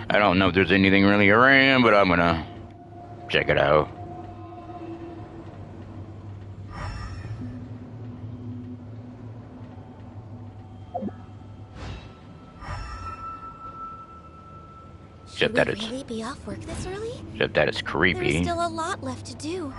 I don't know if there's anything really around, but I'm gonna check it out. Except that it's really be off work this early? except that it's creepy. There's still a lot left to do.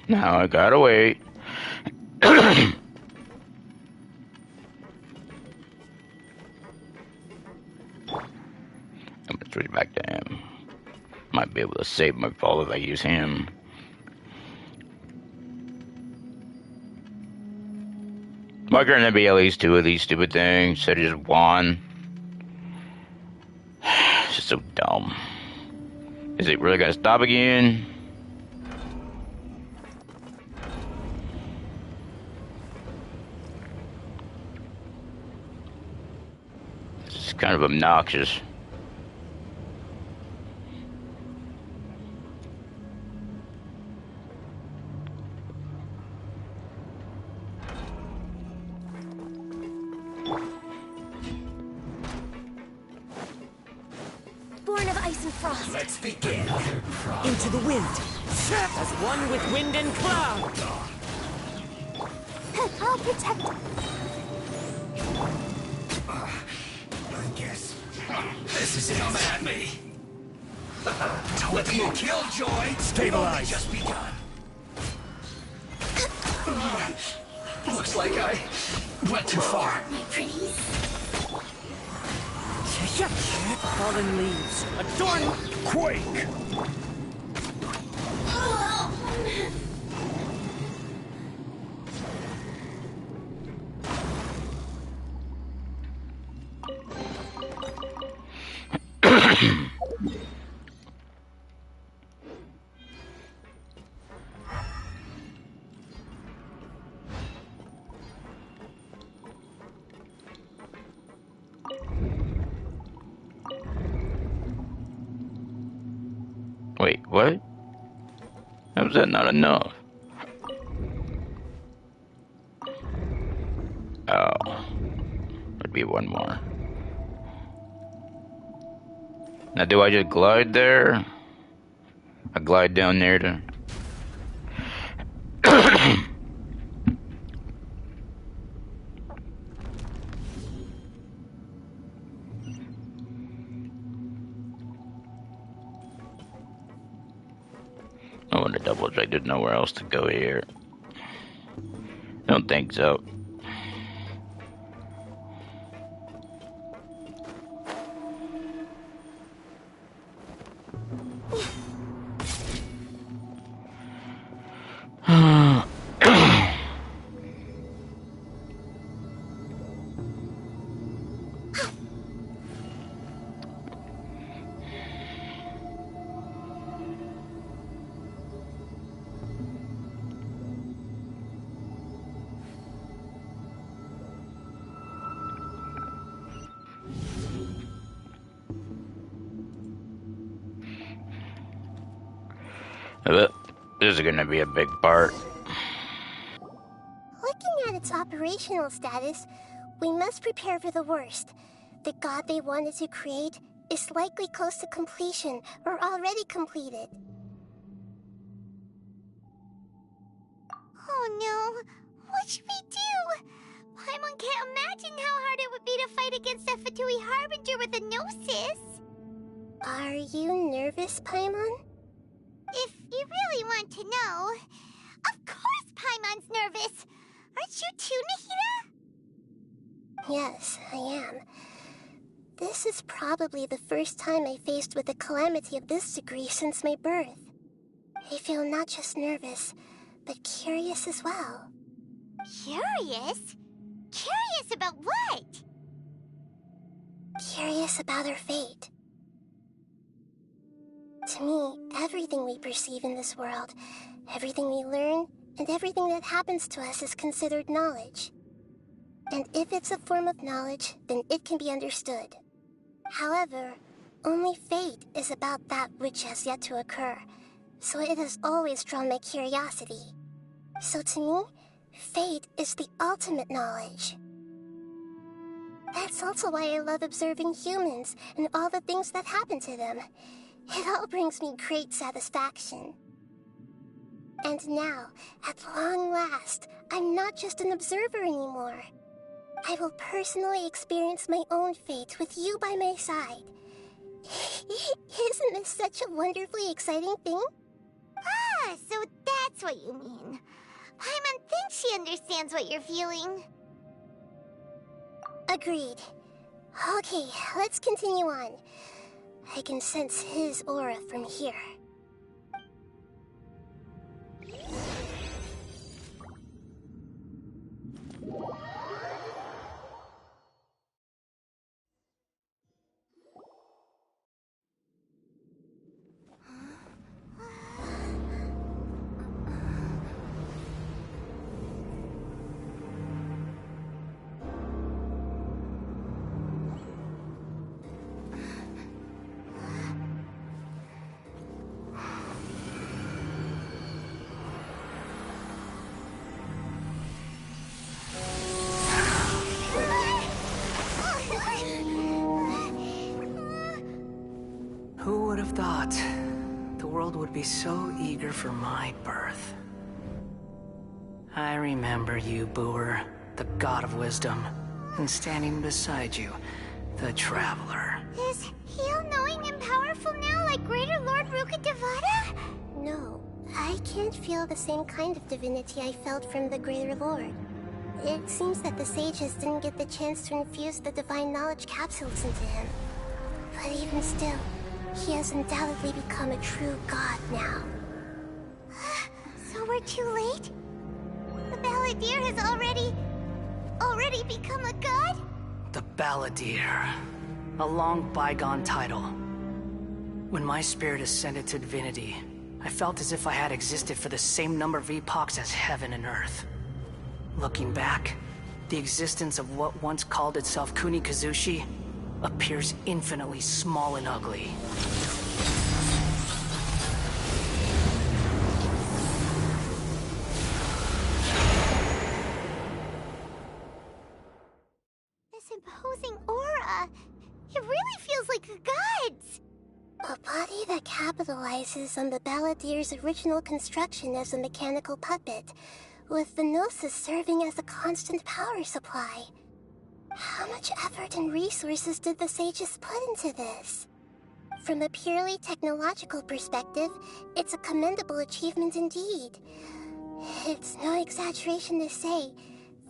Now I gotta wait. I'm gonna switch back to him. Might be able to save my fall if I use him. Why couldn't there be at least 2 of these stupid things instead of just 1? It's just so dumb. Is it really gonna stop again? It's kind of obnoxious. Born of ice and frost. Let's begin. Into the wind. As one with wind and cloud. I'll protect. I guess this is it. Come at me. Don't be a killjoy. Stabilize. Just begun. Looks like I went too far. My pretties. Fallen leaves. Adorn. Quake. Wait, what? How was that not enough? Oh. There'd be 1 more. Now, do I just glide there? I glide down there to... I want to double check. There's nowhere else to go here. I don't think so. This is gonna be a big part. Looking at its operational status, we must prepare for the worst. The god they wanted to create is likely close to completion or already completed. Oh no, what should we do? Paimon can't imagine how hard it would be to fight against the Fatui Harbinger with a Gnosis. Are you nervous, Paimon? If you really want to know, of course Paimon's nervous. Aren't you too, Nahida? Yes, I am. This is probably the first time I faced with a calamity of this degree since my birth. I feel not just nervous, but curious as well. Curious? Curious about what? Curious about our fate. To me, everything we perceive in this world, everything we learn, and everything that happens to us is considered knowledge. And if it's a form of knowledge, then it can be understood. However, only fate is about that which has yet to occur, so it has always drawn my curiosity. So to me, fate is the ultimate knowledge. That's also why I love observing humans and all the things that happen to them. It all brings me great satisfaction. And now, at long last, I'm not just an observer anymore. I will personally experience my own fate with you by my side. Isn't this such a wonderfully exciting thing? Ah, so that's what you mean. Paimon thinks she understands what you're feeling. Agreed. Okay, let's continue on. I can sense his aura from here. Who would have thought the world would be so eager for my birth? I remember you, Booer, the god of wisdom, and standing beside you, the traveler. Is he all-knowing and powerful now like Greater Lord Rukkhadevata? No, I can't feel the same kind of divinity I felt from the Greater Lord. It seems that the sages didn't get the chance to infuse the divine knowledge capsules into him. But even still, he has undoubtedly become a true god now. So we're too late? The Balladeer has already become a god? The Balladeer. A long bygone title. When my spirit ascended to divinity, I felt as if I had existed for the same number of epochs as heaven and earth. Looking back, the existence of what once called itself Kunikazushi appears infinitely small and ugly. This imposing aura, it really feels like the gods! A body that capitalizes on the Balladeer's original construction as a mechanical puppet, with the Gnosis serving as a constant power supply. How much effort and resources did the sages put into this? From a purely technological perspective, it's a commendable achievement indeed. It's no exaggeration to say,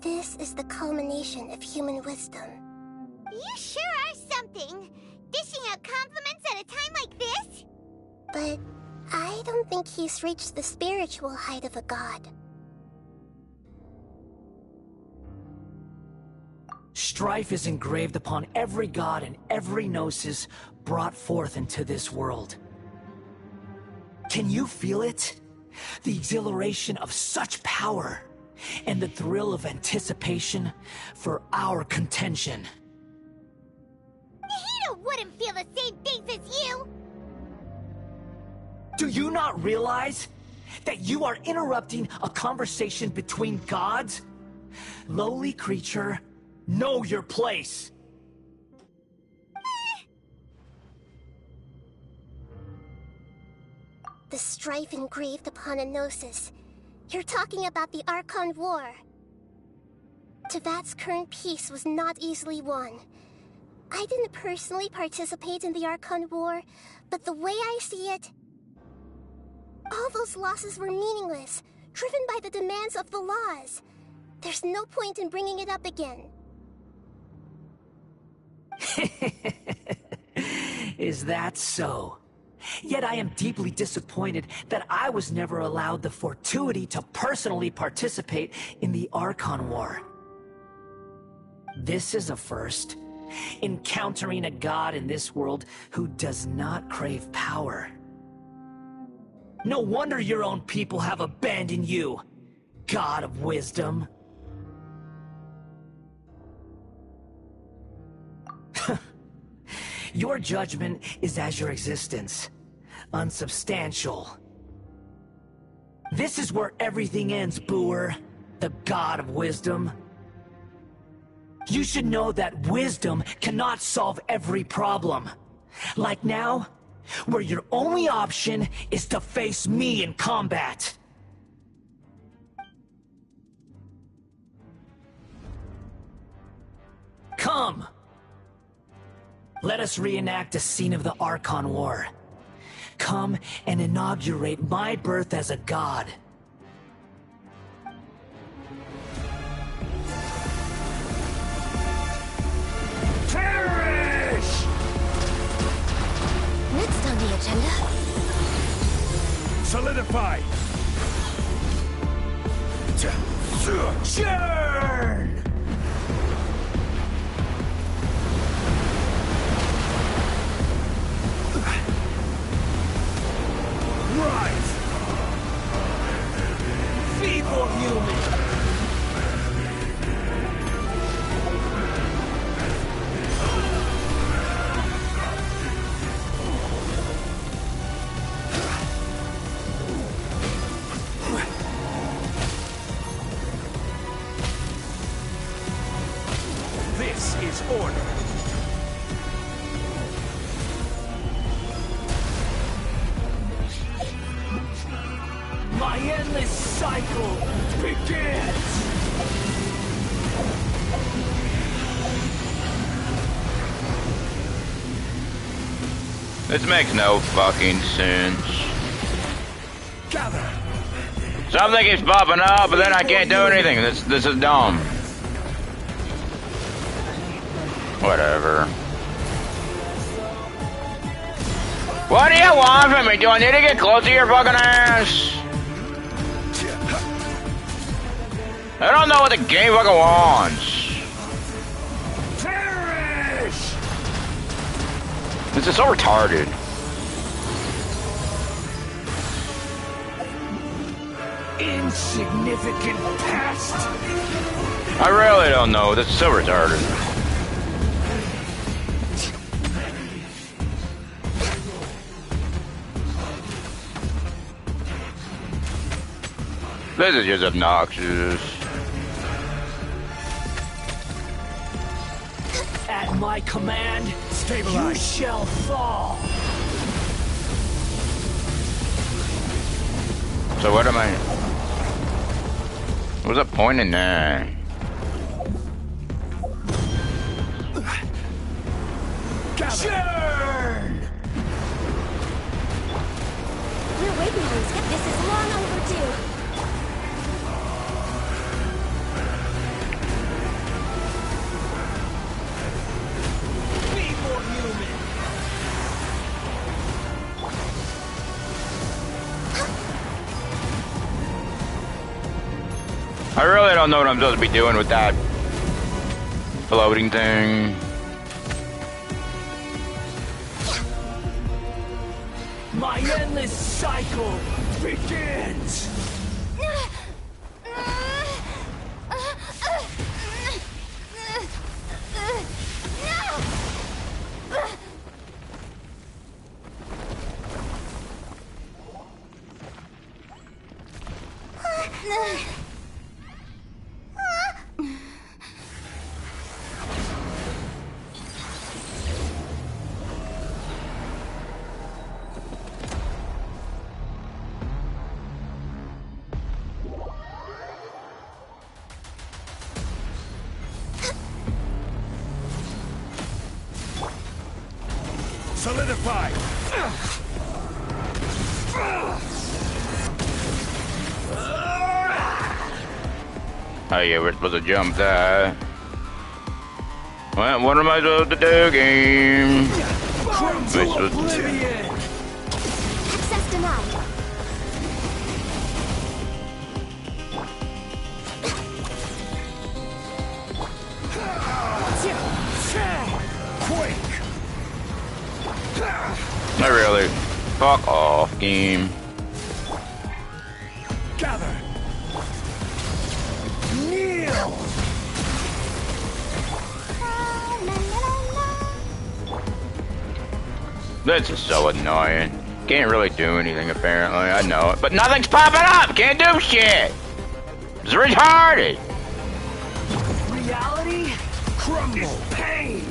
this is the culmination of human wisdom. You sure are something! Dishing out compliments at a time like this? But I don't think he's reached the spiritual height of a god. Strife is engraved upon every god and every gnosis brought forth into this world. Can you feel it? The exhilaration of such power, and the thrill of anticipation for our contention. Nahida wouldn't feel the same things as you! Do you not realize that you are interrupting a conversation between gods? Lowly creature, know your place! The strife engraved upon a gnosis. You're talking about the Archon War. Tevat's current peace was not easily won. I didn't personally participate in the Archon War, but the way I see it, all those losses were meaningless, driven by the demands of the laws. There's no point in bringing it up again. Is that so? Yet I am deeply disappointed that I was never allowed the fortuity to personally participate in the Archon War. This is a first. Encountering a god in this world who does not crave power. No wonder your own people have abandoned you, god of wisdom. Your judgment is as your existence. Unsubstantial. This is where everything ends, Booer. The god of wisdom. You should know that wisdom cannot solve every problem. Like now, where your only option is to face me in combat. Come! Let us reenact a scene of the Archon War. Come and inaugurate my birth as a god. Perish! Next on the agenda. Solidify! Churn! Rise! Feeble human! This is order. My endless cycle begins! This makes no fucking sense. Gather. Something keeps popping up, but then I can't do anything. This is dumb. Whatever. What do you want from me? Do I need to get close to your fucking ass? I don't know what the game fucking wants. Perish! This is so retarded. Insignificant past! I really don't know. This is so retarded. This is just obnoxious. At my command, stabilize. You shall fall. So what am I? What's the point in that? Churn! We're waiting on this. This is long overdue. I really don't know what I'm supposed to be doing with that floating thing. My endless cycle begins! Solidify! Oh yeah, we're supposed to jump that. What am I supposed to do, game? Access denied. Quake! Not really. Fuck off, game. Gather! Kneel! This is so annoying. Can't really do anything apparently, I know it. But nothing's popping up! Can't do shit! It's retarded! Reality crumble. Pain.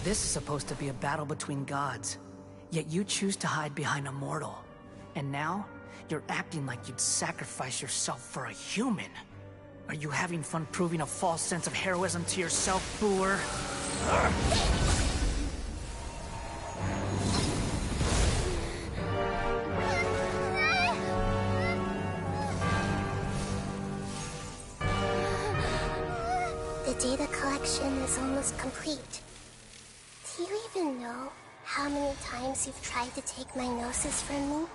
This is supposed to be a battle between gods, yet you choose to hide behind a mortal. And now, you're acting like you'd sacrifice yourself for a human. Are you having fun proving a false sense of heroism to yourself, Booer? The data collection is almost complete. Do you even know how many times you've tried to take my gnosis from me?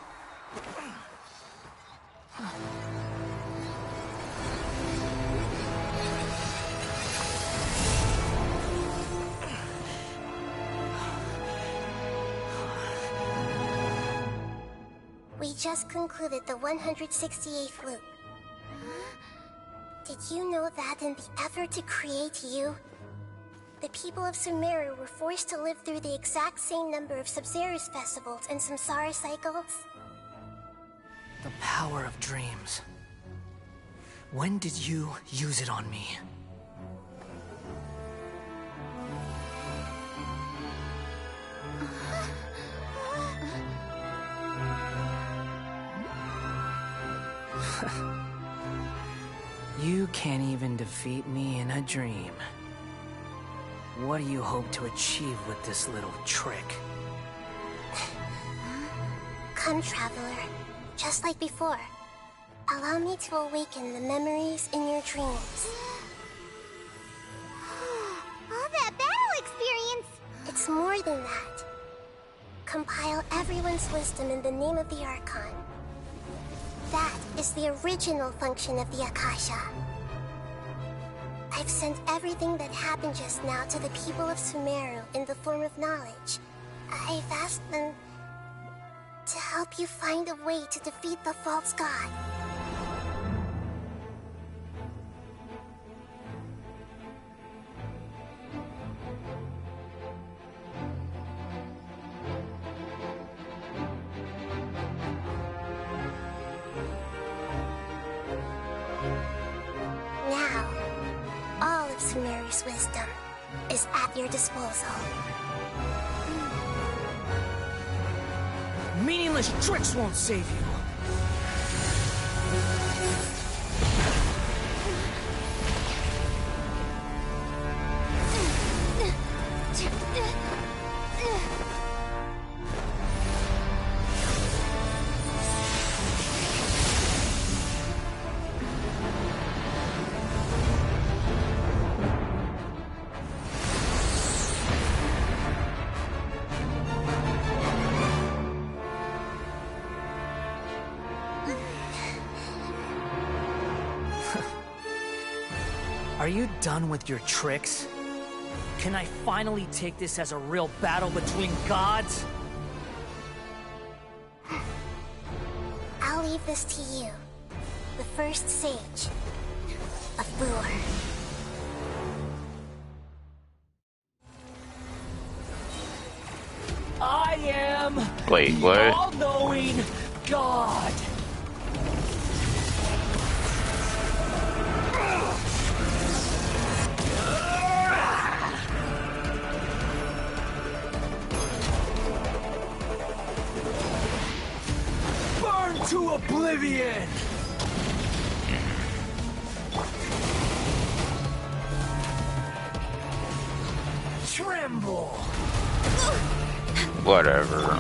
We just concluded the 168th loop. Did you know that in the effort to create you, the people of Sumeru were forced to live through the exact same number of Sub-Zerus festivals and Samsara cycles? The power of dreams. When did you use it on me? You can't even defeat me in a dream. What do you hope to achieve with this little trick? Come, Traveler. Just like before. Allow me to awaken the memories in your dreams. All that battle experience! It's more than that. Compile everyone's wisdom in the name of the Archon. That is the original function of the Akasha. I've sent everything that happened just now to the people of Sumeru in the form of knowledge. I've asked them to help you find a way to defeat the false god. Now, all of Sumeru's wisdom is at your disposal. Meaningless tricks won't save you. Are you done with your tricks? Can I finally take this as a real battle between gods? I'll leave this to you, the first sage of Booer. I am Wait, the what? all-knowing God. Burn to oblivion! Tremble! Whatever.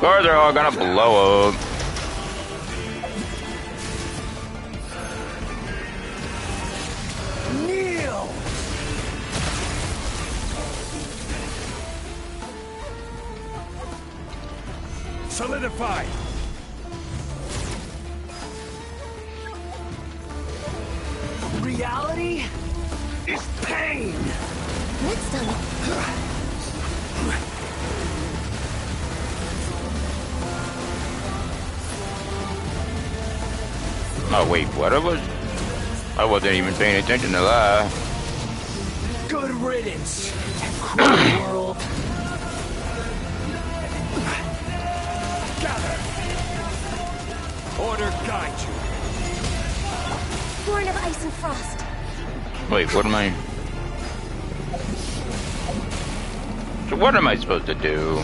Or they're all gonna blow up. Kneel! Solidify! Reality is pain! Next time. Oh wait, what? I wasn't even paying attention to that. Good riddance, cruel world. Gather! Order guide you. Born of ice and frost. Wait, what am I? So what am I supposed to do?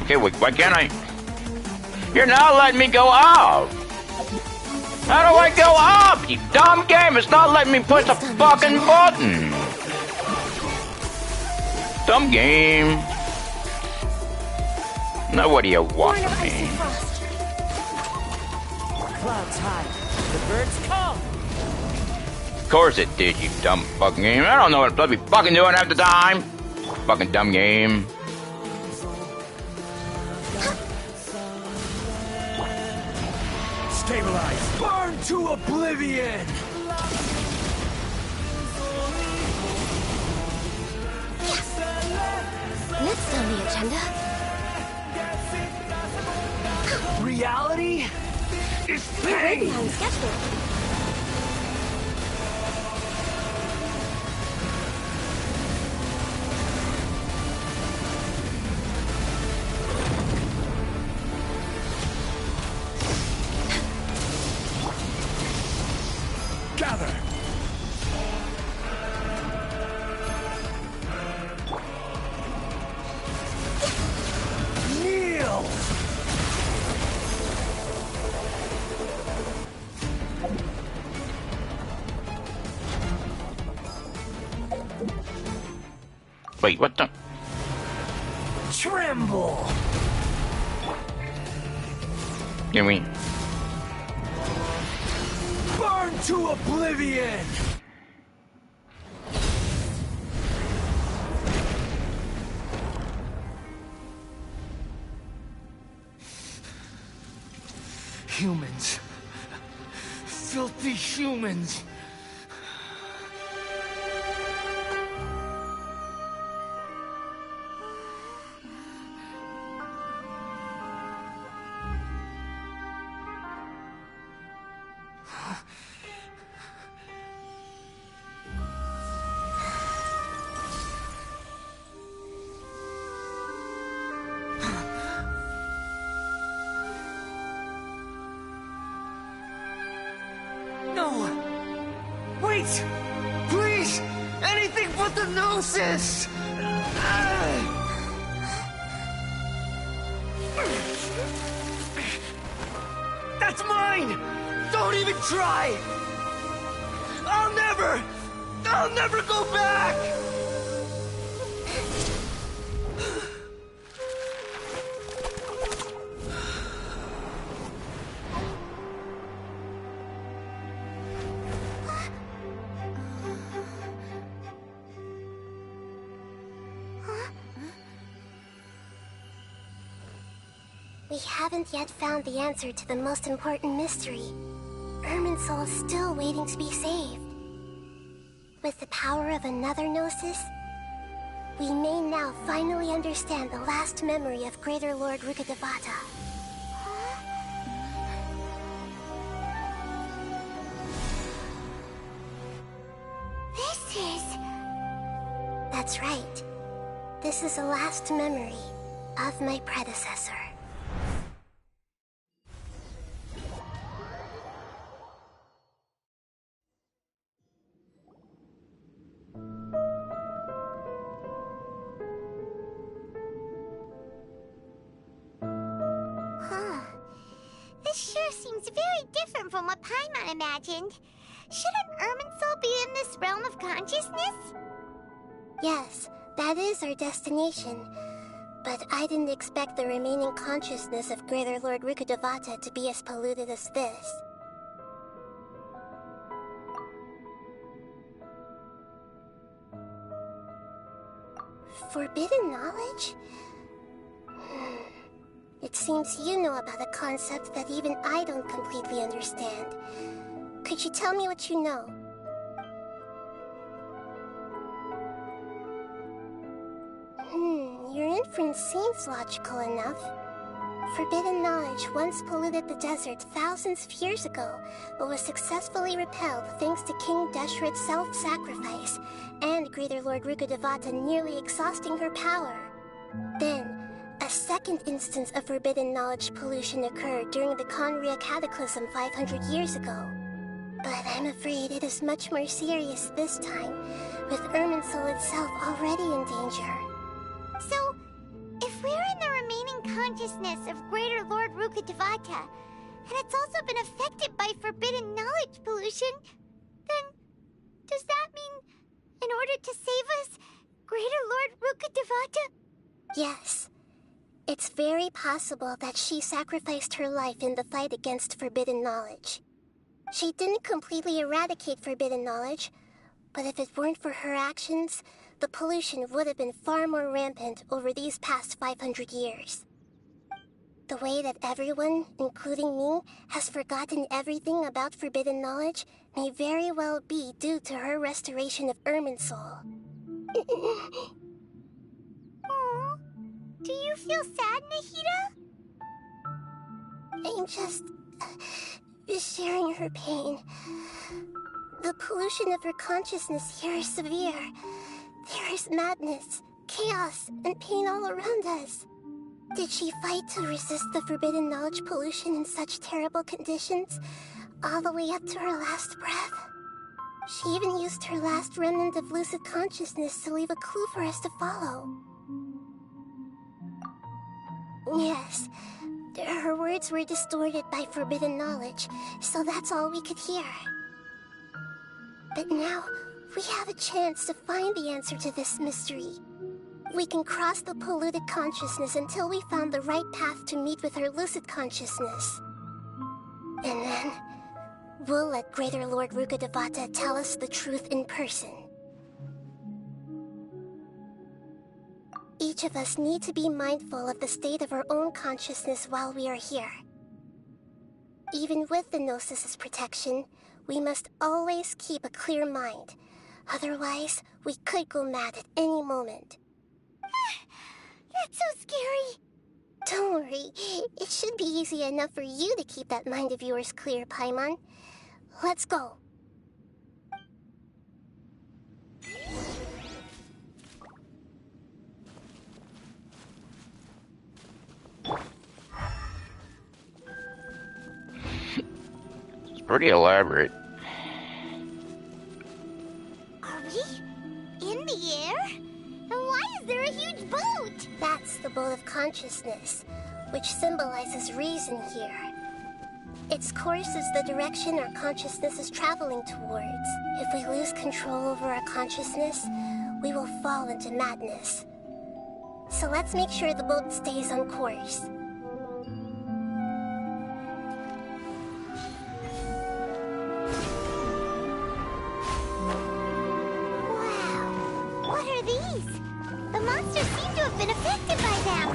Okay, wait, why can't I? You're not letting me go up! How do I go up, you dumb game? It's not letting me push the fucking button! Dumb game. Now what do you want from me? Clouds high. The birds come. Of course it did, you dumb fucking game. I don't know what I'm supposed to be fucking doing half the time. Fucking dumb game. Stabilize! Burn to oblivion! Next on the agenda. Reality is We're way pain! behind schedule. Gather! Kneel! Wait, what the? Tremble! Can we? Burn to oblivion! Humans. Filthy humans. No! Wait! Please! Anything but the Gnosis! That's mine! Don't even try! I'll never go back! We haven't yet found the answer to the most important mystery. Irminsul is still waiting to be saved. With the power of another Gnosis, we may now finally understand the last memory of Greater Lord Rukkhadevata. That's right. This is the last memory of my predecessor. Huh. This sure seems very different from what Paimon imagined. Shouldn't Irminsul be in this realm of consciousness? Yes, that is our destination. But I didn't expect the remaining consciousness of Greater Lord Rukkhadevata to be as polluted as this. Forbidden knowledge? It seems you know about a concept that even I don't completely understand. Could you tell me what you know? Your inference seems logical enough. Forbidden knowledge once polluted the desert thousands of years ago, but was successfully repelled thanks to King Deshret's self-sacrifice, and Greater Lord Rukkhadevata nearly exhausting her power. Then, a second instance of forbidden knowledge pollution occurred during the Conria Cataclysm 500 years ago. But I'm afraid it is much more serious this time, with Irminsul itself already in danger. So, if we're in the remaining consciousness of Greater Lord Rukkhadevata, and it's also been affected by forbidden knowledge pollution, then does that mean, in order to save us, Greater Lord Rukkhadevata? Yes. It's very possible that she sacrificed her life in the fight against forbidden knowledge. She didn't completely eradicate forbidden knowledge, but if it weren't for her actions, the pollution would have been far more rampant over these past 500 years. The way that everyone, including me, has forgotten everything about forbidden knowledge may very well be due to her restoration of Irminsul. Aww. Do you feel sad, Nahida? I'm just sharing her pain. The pollution of her consciousness here is severe. There is madness, chaos, and pain all around us. Did she fight to resist the forbidden knowledge pollution in such terrible conditions, all the way up to her last breath? She even used her last remnant of lucid consciousness to leave a clue for us to follow. Yes, her words were distorted by forbidden knowledge, so that's all we could hear. But now, we have a chance to find the answer to this mystery. We can cross the polluted consciousness until we found the right path to meet with her lucid consciousness. And then, we'll let Greater Lord Rukkhadevata tell us the truth in person. Each of us need to be mindful of the state of our own consciousness while we are here. Even with the Gnosis' protection, we must always keep a clear mind. Otherwise, we could go mad at any moment. That's so scary. Don't worry. It should be easy enough for you to keep that mind of yours clear, Paimon. Let's go. It's pretty elaborate. Are we in the air? And why is there a huge boat? That's the boat of consciousness, which symbolizes reason here. Its course is the direction our consciousness is traveling towards. If we lose control over our consciousness, we will fall into madness. So let's make sure the boat stays on course. What are these? The monsters seem to have been affected by them.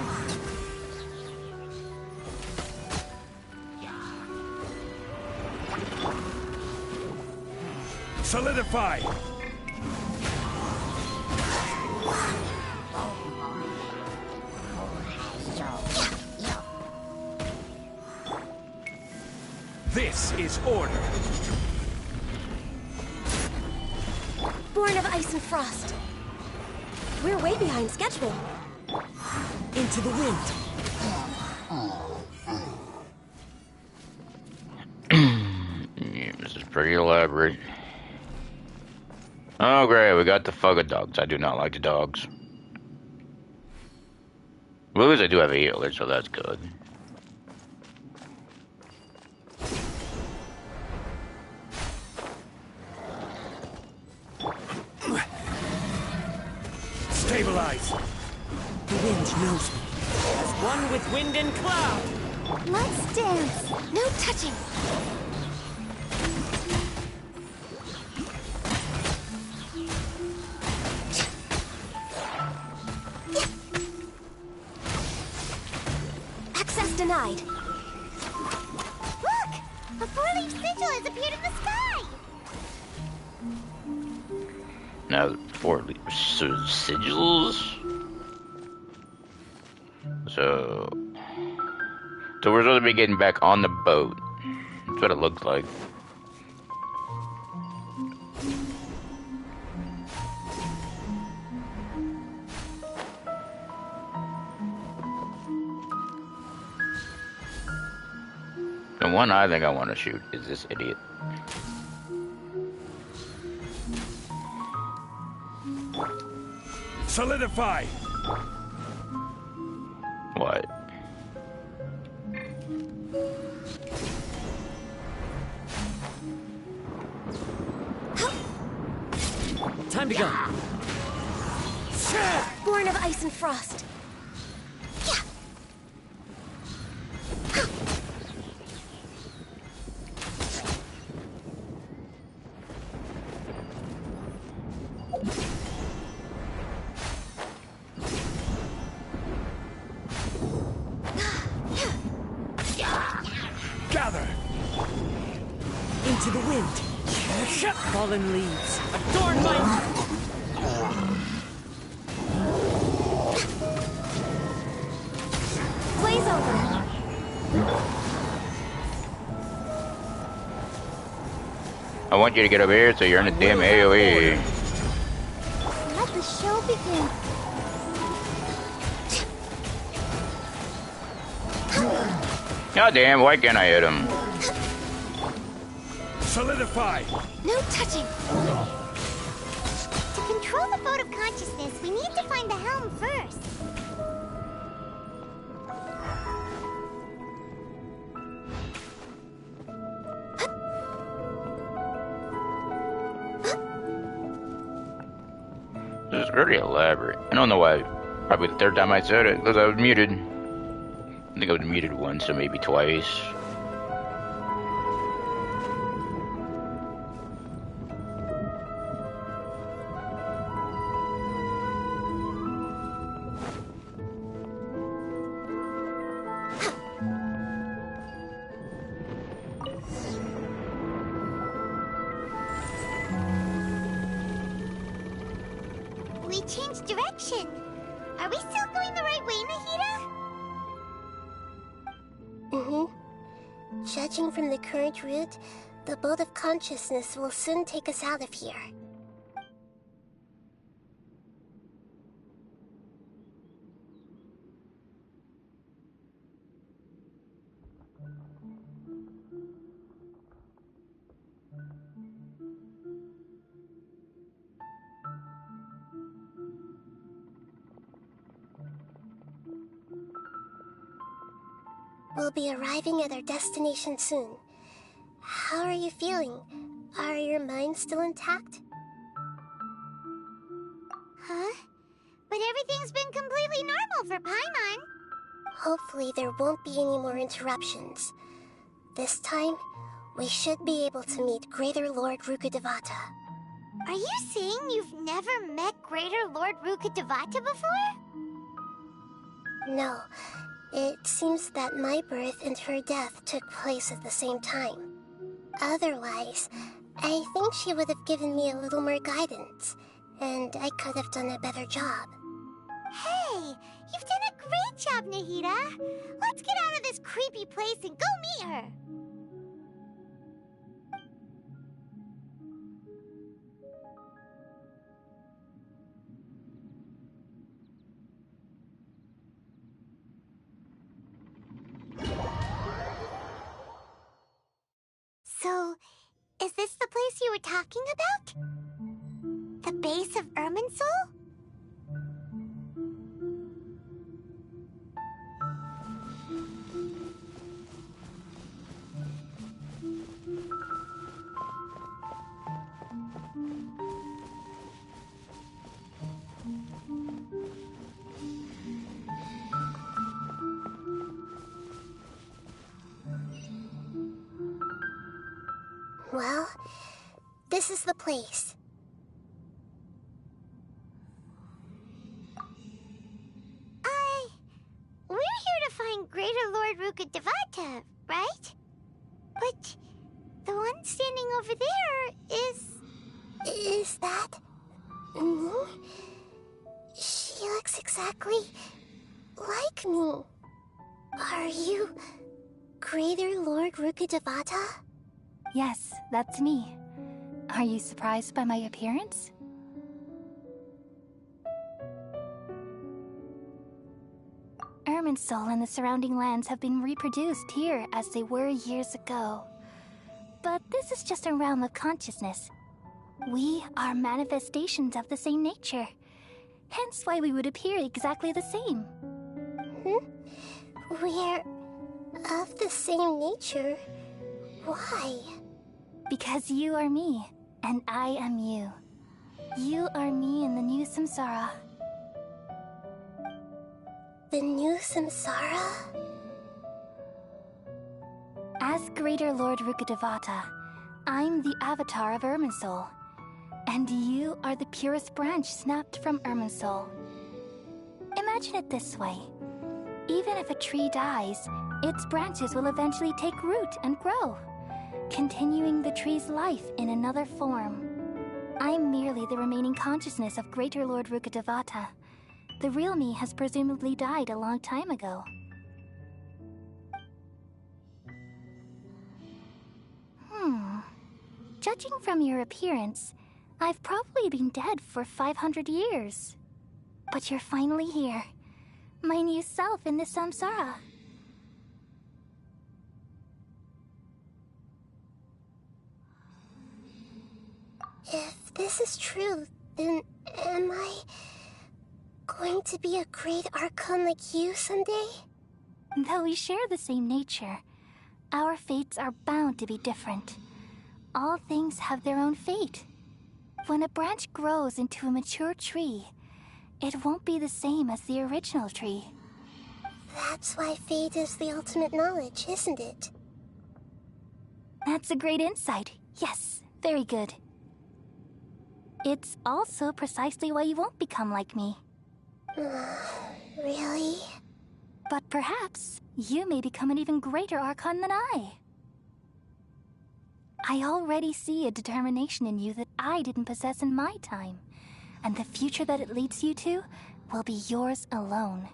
Solidify! This is order. Born of ice and frost. We're way behind schedule. Into the wind. Yeah, this is pretty elaborate. Oh great, we got the fucking dogs. I do not like the dogs. Well, at least I do have a healer, so that's good. Stabilize. The wind knows me. As one with wind and cloud. Let's dance. No touching. Access denied. Look! A four-leaf sigil has appeared in the sky! Now, 4 sigils? So we're supposed to be getting back on the boat. That's what it looks like. The one I think I want to shoot is this idiot. Solidify! What? Time to go. Born of ice and frost. Gather! Into the wind. Fallen leaves. Adorned by... Blaze over. I want you to get over here so you're in a damn AoE. Let the show begin. God damn, why can't I hit him? Solidify! No touching. To control the boat of consciousness, we need to find the helm first. This is very elaborate. I don't know why. Probably the third time I said it, because I was muted. I think I was muted once, or maybe twice. We changed direction. Are we still going the right way, Nahida? Judging from the current route, the boat of consciousness will soon take us out of here. We'll be arriving at our destination soon. How are you feeling? Are your minds still intact? Huh? But everything's been completely normal for Paimon. Hopefully there won't be any more interruptions. This time, we should be able to meet Greater Lord Rukkhadevata. Are you saying you've never met Greater Lord Rukkhadevata before? No. It seems that my birth and her death took place at the same time. Otherwise, I think she would have given me a little more guidance, and I could have done a better job. Hey, you've done a great job, Nahida. Let's get out of this creepy place and go meet her. place you were talking about? The base of Irminsul? Well, this is the place. We're here to find Greater Lord Rukkhadevata, right? But the one standing over there is... Is that... me? She looks exactly like me. Are you Greater Lord Rukkhadevata? Yes, that's me. Are you surprised by my appearance? Irminsul and the surrounding lands have been reproduced here as they were years ago. But this is just a realm of consciousness. We are manifestations of the same nature. Hence why we would appear exactly the same. We're of the same nature? Why? Because you are me, and I am you. You are me in the new samsara. The new samsara? As Greater Lord Rukkhadevata, I'm the avatar of Irminsul, and you are the purest branch snapped from Irminsul. Imagine it this way. Even if a tree dies, its branches will eventually take root and grow, continuing the tree's life in another form. I'm merely the remaining consciousness of Greater Lord Rukkhadevata. The real me has presumably died a long time ago. Judging from your appearance, I've probably been dead for 500 years. But you're finally here. My new self in the samsara. If this is true, then am I going to be a great Archon like you someday? Though we share the same nature, our fates are bound to be different. All things have their own fate. When a branch grows into a mature tree, it won't be the same as the original tree. That's why fate is the ultimate knowledge, isn't it? That's a great insight. Yes, very good. It's also precisely why you won't become like me. Really? But perhaps you may become an even greater Archon than I. I already see a determination in you that I didn't possess in my time, and the future that it leads you to will be yours alone.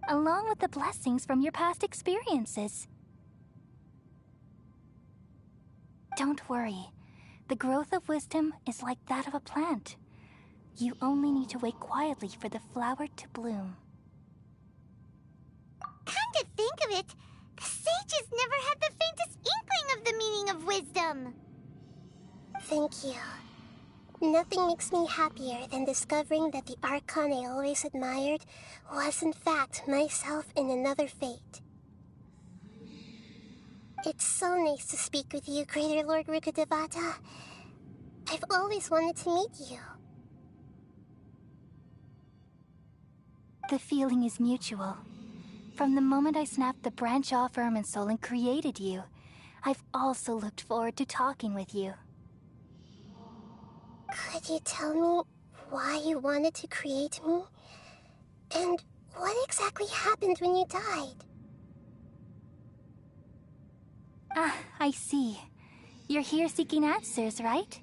Along with the blessings from your past experiences. Don't worry. The growth of wisdom is like that of a plant. You only need to wait quietly for the flower to bloom. Come to think of it, the sages never had the faintest inkling of the meaning of wisdom. Thank you. Nothing makes me happier than discovering that the Archon I always admired was in fact myself in another fate. It's so nice to speak with you, Greater Lord Rukkhadevata. I've always wanted to meet you. The feeling is mutual. From the moment I snapped the branch off Irminsul and created you, I've also looked forward to talking with you. Could you tell me why you wanted to create me? And what exactly happened when you died? Ah, I see. You're here seeking answers, right?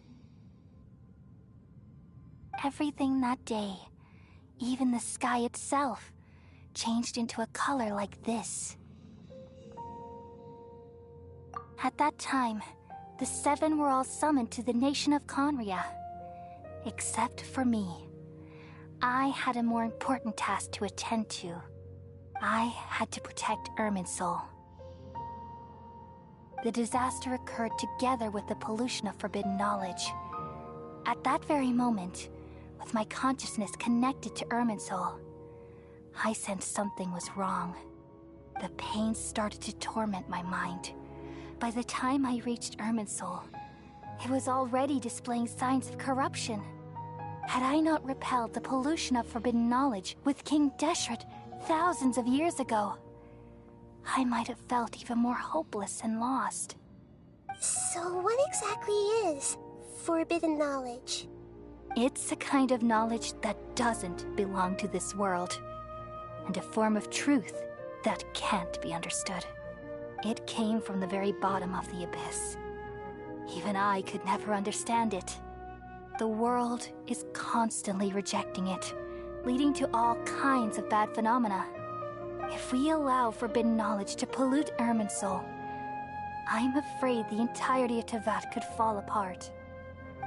Everything that day, even the sky itself, changed into a color like this. At that time, the seven were all summoned to the nation of Conria. Except for me. I had a more important task to attend to. I had to protect Irminsul. The disaster occurred together with the pollution of forbidden knowledge. At that very moment, with my consciousness connected to Irminsul, I sensed something was wrong. The pain started to torment my mind. By the time I reached Irminsul, it was already displaying signs of corruption. Had I not repelled the pollution of forbidden knowledge with King Deshret thousands of years ago, I might have felt even more hopeless and lost. So what exactly is forbidden knowledge? It's a kind of knowledge that doesn't belong to this world, and a form of truth that can't be understood. It came from the very bottom of the abyss. Even I could never understand it. The world is constantly rejecting it, leading to all kinds of bad phenomena. If we allow forbidden knowledge to pollute Irminsul, I'm afraid the entirety of Tevat could fall apart.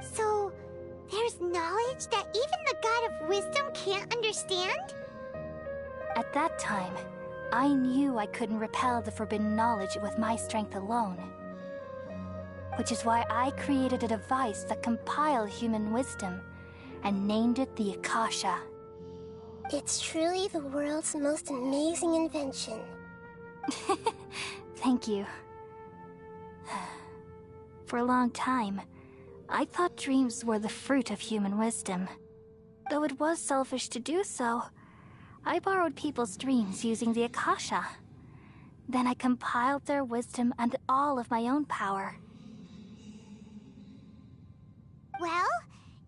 So, there's knowledge that even the God of Wisdom can't understand? At that time, I knew I couldn't repel the forbidden knowledge with my strength alone. Which is why I created a device that compiled human wisdom and named it the Akasha. It's truly the world's most amazing invention. Thank you. For a long time, I thought dreams were the fruit of human wisdom. Though it was selfish to do so, I borrowed people's dreams using the Akasha. Then I compiled their wisdom and all of my own power. Well,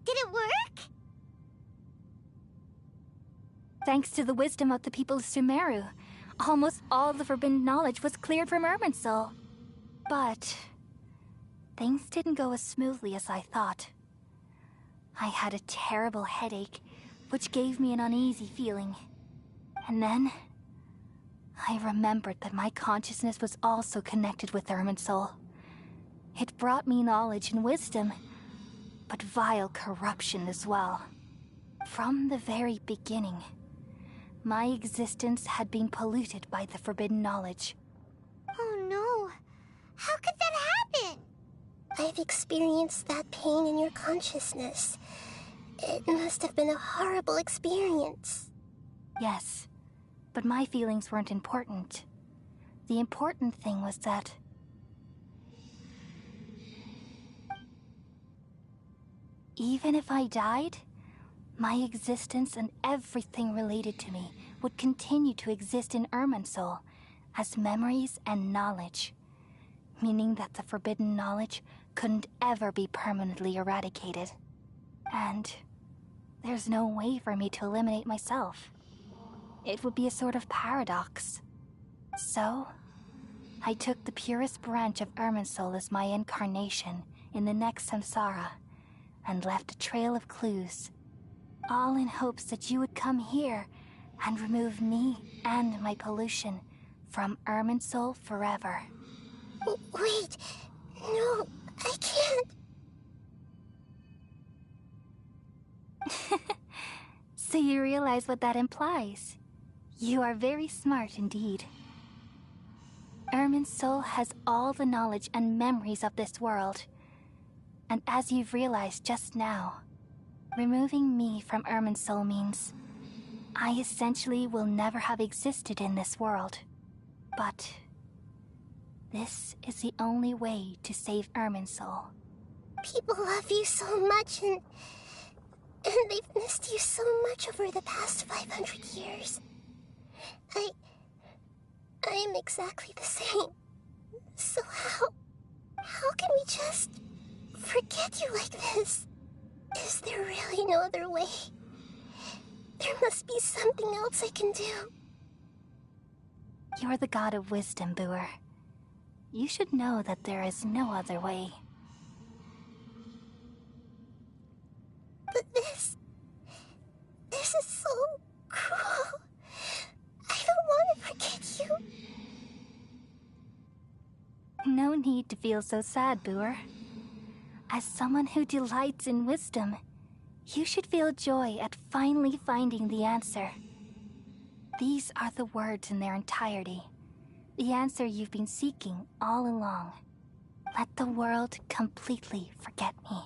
did it work? Thanks to the wisdom of the people of Sumeru, almost all the forbidden knowledge was cleared from Irminsul. But things didn't go as smoothly as I thought. I had a terrible headache, which gave me an uneasy feeling. And then I remembered that my consciousness was also connected with Irminsul. It brought me knowledge and wisdom, but vile corruption as well. From the very beginning, my existence had been polluted by the forbidden knowledge. Oh no! How could that happen? I've experienced that pain in your consciousness. It must have been a horrible experience. Yes, but my feelings weren't important. The important thing was that even if I died, my existence and everything related to me would continue to exist in Irminsul as memories and knowledge, meaning that the forbidden knowledge couldn't ever be permanently eradicated. And there's no way for me to eliminate myself. It would be a sort of paradox. So, I took the purest branch of Irminsul as my incarnation in the next samsara, and left a trail of clues, all in hopes that you would come here and remove me and my pollution from Irminsul forever. Wait, no, I can't. So you realize what that implies. You are very smart indeed. Irminsul has all the knowledge and memories of this world. And as you've realized just now, removing me from Irminsul means I essentially will never have existed in this world. But this is the only way to save Irminsul. People love you so much, and they've missed you so much over the past 500 years. I am exactly the same. So how can we just forget you like this? Is there really no other way? There must be something else I can do. You're the god of wisdom, Booer. You should know that there is no other way. But this is so cruel. I don't want to forget you. No need to feel so sad, Booer. As someone who delights in wisdom, you should feel joy at finally finding the answer. These are the words in their entirety. The answer you've been seeking all along. let the world completely forget me.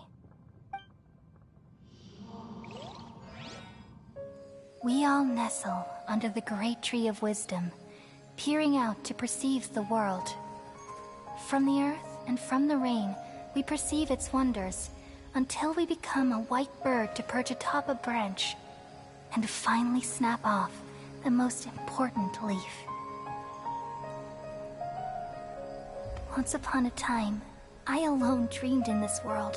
We all nestle under the great tree of wisdom, peering out to perceive the world. From the earth and from the rain, we perceive its wonders, until we become a white bird to perch atop a branch, and finally snap off the most important leaf. Once upon a time, I alone dreamed in this world.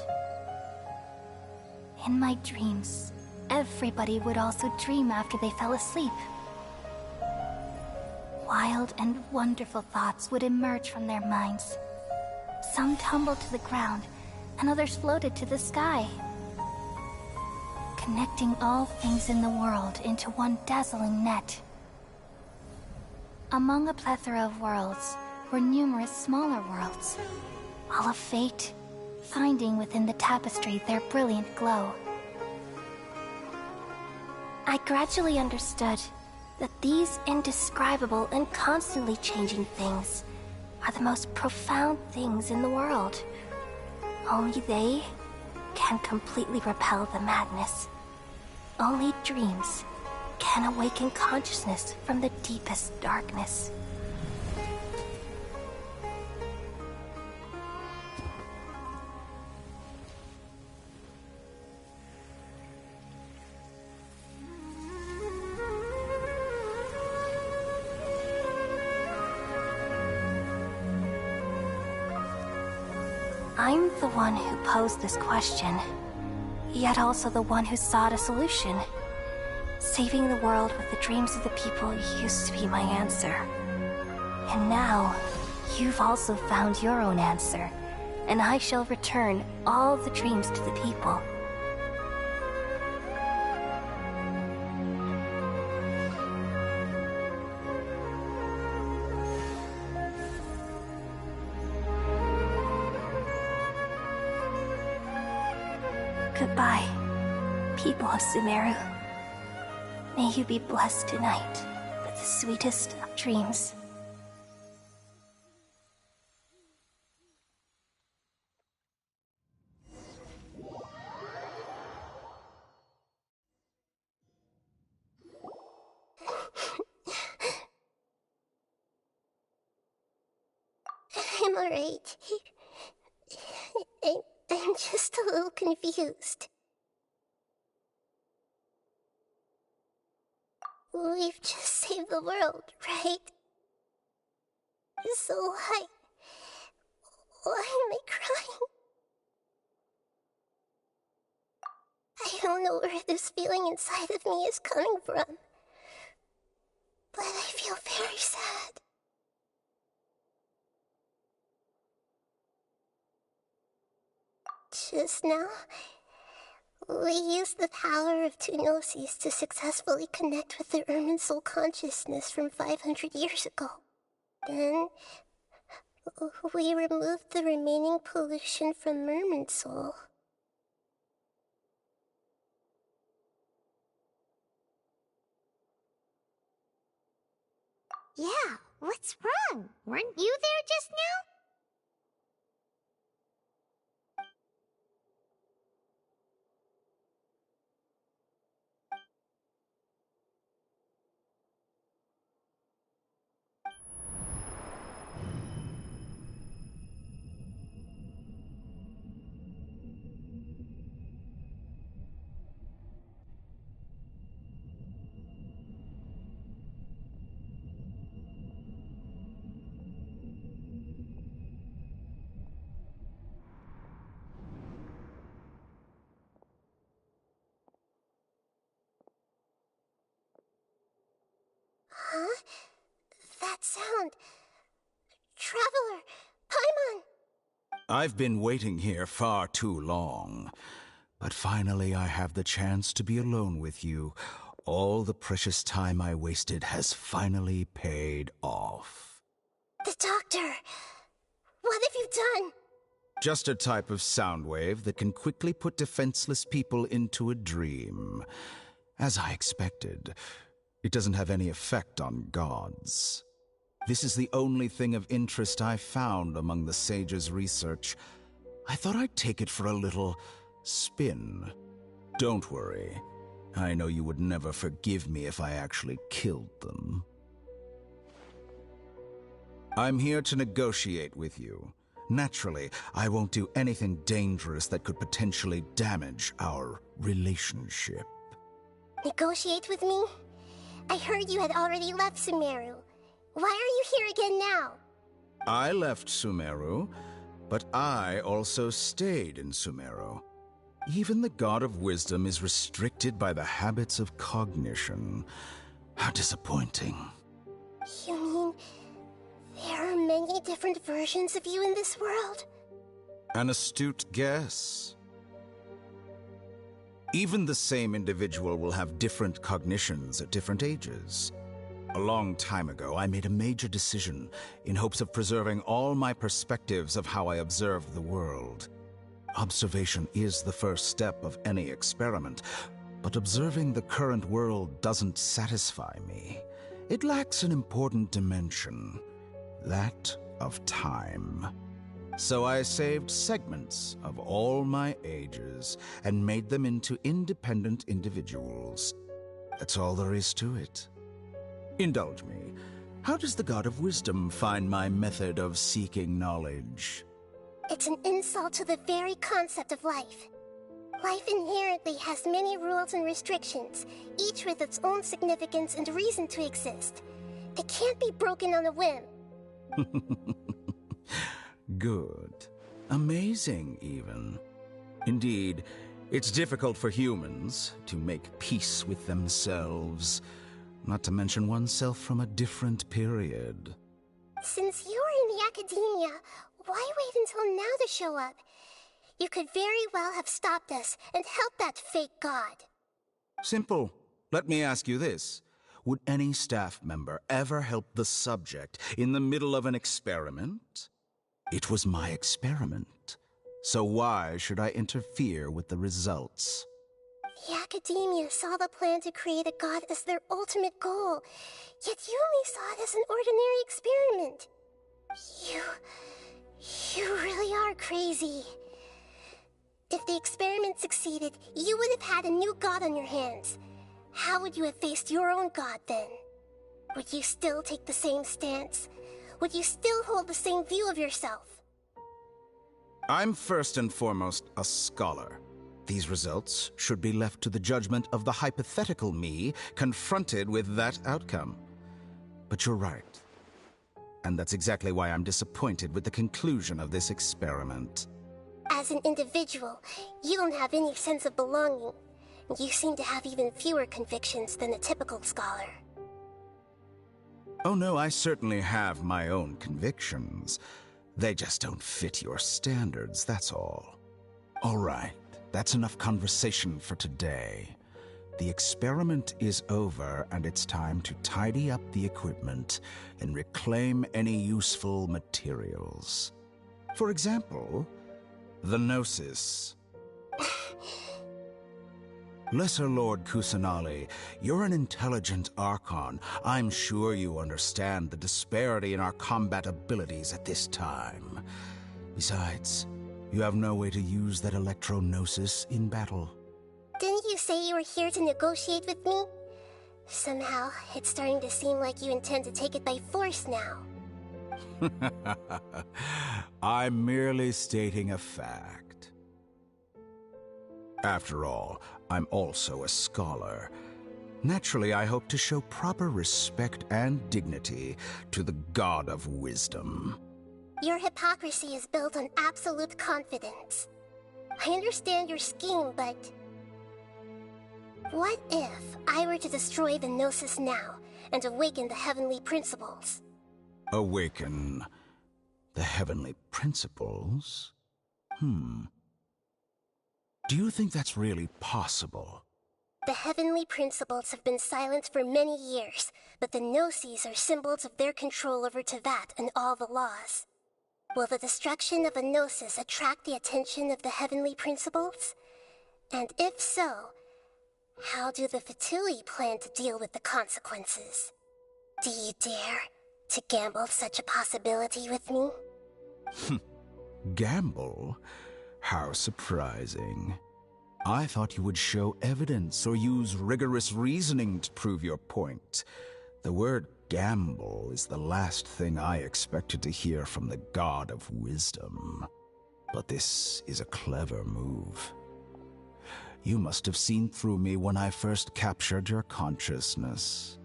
In my dreams, everybody would also dream after they fell asleep. Wild and wonderful thoughts would emerge from their minds. Some tumbled to the ground, and others floated to the sky, connecting all things in the world into one dazzling net. Among a plethora of worlds were numerous smaller worlds, all of fate, finding within the tapestry their brilliant glow. I gradually understood that these indescribable and constantly changing things are the most profound things in the world. Only they can completely repel the madness. Only dreams can awaken consciousness from the deepest darkness. I'm the one who posed this question, yet also the one who sought a solution. Saving the world with the dreams of the people used to be my answer. And now, you've also found your own answer, and I shall return all the dreams to the people. Goodbye, people of Sumeru. May you be blessed tonight with the sweetest of dreams. I'm alright. I'm just a little confused. We've just saved the world, right? So why am I crying? I don't know where this feeling inside of me is coming from, but I feel very sad. Just now, we used the power of two gnosis to successfully connect with the Ermin soul consciousness from 500 years ago. Then, we removed the remaining pollution from Merman soul. Yeah, what's wrong? Weren't you there just now? Huh? That sound. Traveler! Paimon! I've been waiting here far too long. But finally I have the chance to be alone with you. All the precious time I wasted has finally paid off. The doctor! What have you done? Just a type of sound wave that can quickly put defenseless people into a dream. As I expected, it doesn't have any effect on gods. This is the only thing of interest I found among the sage's research. I thought I'd take it for a little spin. Don't worry. I know you would never forgive me if I actually killed them. I'm here to negotiate with you. Naturally, I won't do anything dangerous that could potentially damage our relationship. Negotiate with me? I heard you had already left Sumeru. Why are you here again now? I left Sumeru, but I also stayed in Sumeru. Even the God of Wisdom is restricted by the habits of cognition. How disappointing. You mean there are many different versions of you in this world? An astute guess. Even the same individual will have different cognitions at different ages. A long time ago, I made a major decision in hopes of preserving all my perspectives of how I observed the world. Observation is the first step of any experiment, but observing the current world doesn't satisfy me. It lacks an important dimension, that of time. So I saved segments of all my ages and made them into independent individuals. That's all there is to it. Indulge me. How does the God of Wisdom find my method of seeking knowledge? It's an insult to the very concept of life. Life inherently has many rules and restrictions, each with its own significance and reason to exist. They can't be broken on a whim. Good. Amazing, even. Indeed, it's difficult for humans to make peace with themselves, not to mention oneself from a different period. Since you were in the academia, why wait until now to show up? You could very well have stopped us and helped that fake god. Simple. Let me ask you this. Would any staff member ever help the subject in the middle of an experiment? It was my experiment. So why should I interfere with the results? The academia saw the plan to create a god as their ultimate goal, yet you only saw it as an ordinary experiment. You really are crazy. If the experiment succeeded, you would have had a new god on your hands. How would you have faced your own god then? Would you still take the same stance? Would you still hold the same view of yourself? I'm first and foremost a scholar. These results should be left to the judgment of the hypothetical me confronted with that outcome. But you're right. And that's exactly why I'm disappointed with the conclusion of this experiment. As an individual, you don't have any sense of belonging. You seem to have even fewer convictions than a typical scholar. Oh no, I certainly have my own convictions. They just don't fit your standards, that's all. All right, that's enough conversation for today. The experiment is over, and it's time to tidy up the equipment and reclaim any useful materials. For example, the Gnosis. Lesser Lord Kusanali, you're an intelligent Archon. I'm sure you understand the disparity in our combat abilities at this time. Besides, you have no way to use that Electro-Gnosis in battle. Didn't you say you were here to negotiate with me? Somehow, it's starting to seem like you intend to take it by force now. I'm merely stating a fact. After all, I'm also a scholar. Naturally, I hope to show proper respect and dignity to the God of Wisdom. Your hypocrisy is built on absolute confidence. I understand your scheme, but... what if I were to destroy the Gnosis now and awaken the heavenly principles? Awaken the heavenly principles? Do you think that's really possible? The heavenly principles have been silent for many years, but the Gnosis are symbols of their control over Teyvat and all the laws. Will the destruction of a Gnosis attract the attention of the heavenly principles? And if so, how do the Fatui plan to deal with the consequences? Do you dare To gamble such a possibility with me? Gamble? How surprising. I thought you would show evidence or use rigorous reasoning to prove your point. The word gamble is the last thing I expected to hear from the god of wisdom. But this is a clever move. You must have seen through me when I first captured your consciousness.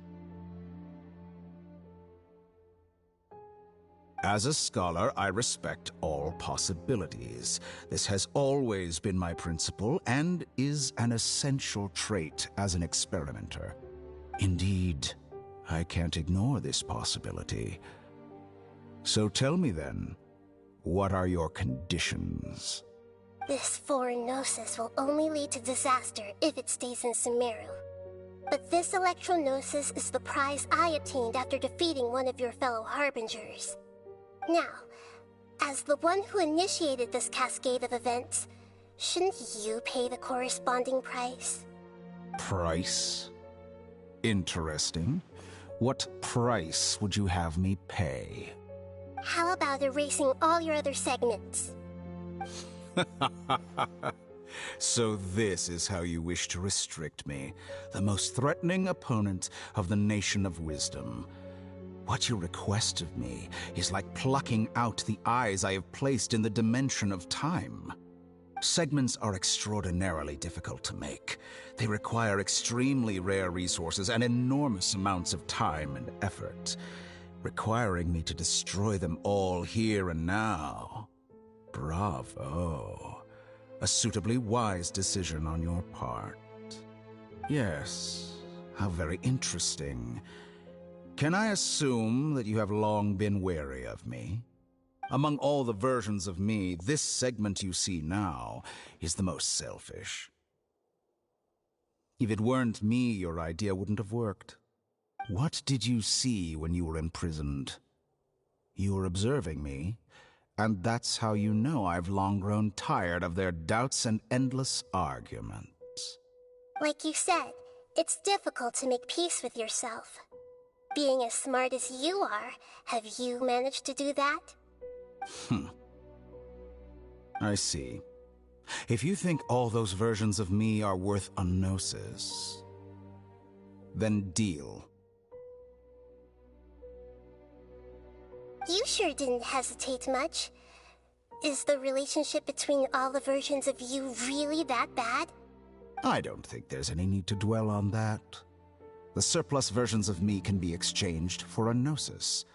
As a scholar, I respect all possibilities. This has always been my principle and is an essential trait as an experimenter. Indeed, I can't ignore this possibility. So tell me then, what are your conditions? This foreign gnosis will only lead to disaster if it stays in Sumeru. But this electro-gnosis is the prize I obtained after defeating one of your fellow harbingers. Now, as the one who initiated this cascade of events, shouldn't you pay the corresponding price? Price? Interesting. What price would you have me pay? How about erasing all your other segments? So this is how you wish to restrict me, the most threatening opponent of the Nation of Wisdom. What you request of me is like plucking out the eyes I have placed in the dimension of time. Segments are extraordinarily difficult to make. They require extremely rare resources and enormous amounts of time and effort, requiring me to destroy them all here and now. Bravo. A suitably wise decision on your part. Yes, how very interesting. Can I assume that you have long been wary of me? Among all the versions of me, this segment you see now is the most selfish. If it weren't me, your idea wouldn't have worked. What did you see when you were imprisoned? You were observing me, and that's how you know I've long grown tired of their doubts and endless arguments. Like you said, it's difficult to make peace with yourself. Being as smart as you are, have you managed to do that? I see. If you think all those versions of me are worth a gnosis, then deal. You sure didn't hesitate much. Is the relationship between all the versions of you really that bad? I don't think there's any need to dwell on that. The surplus versions of me can be exchanged for a gnosis.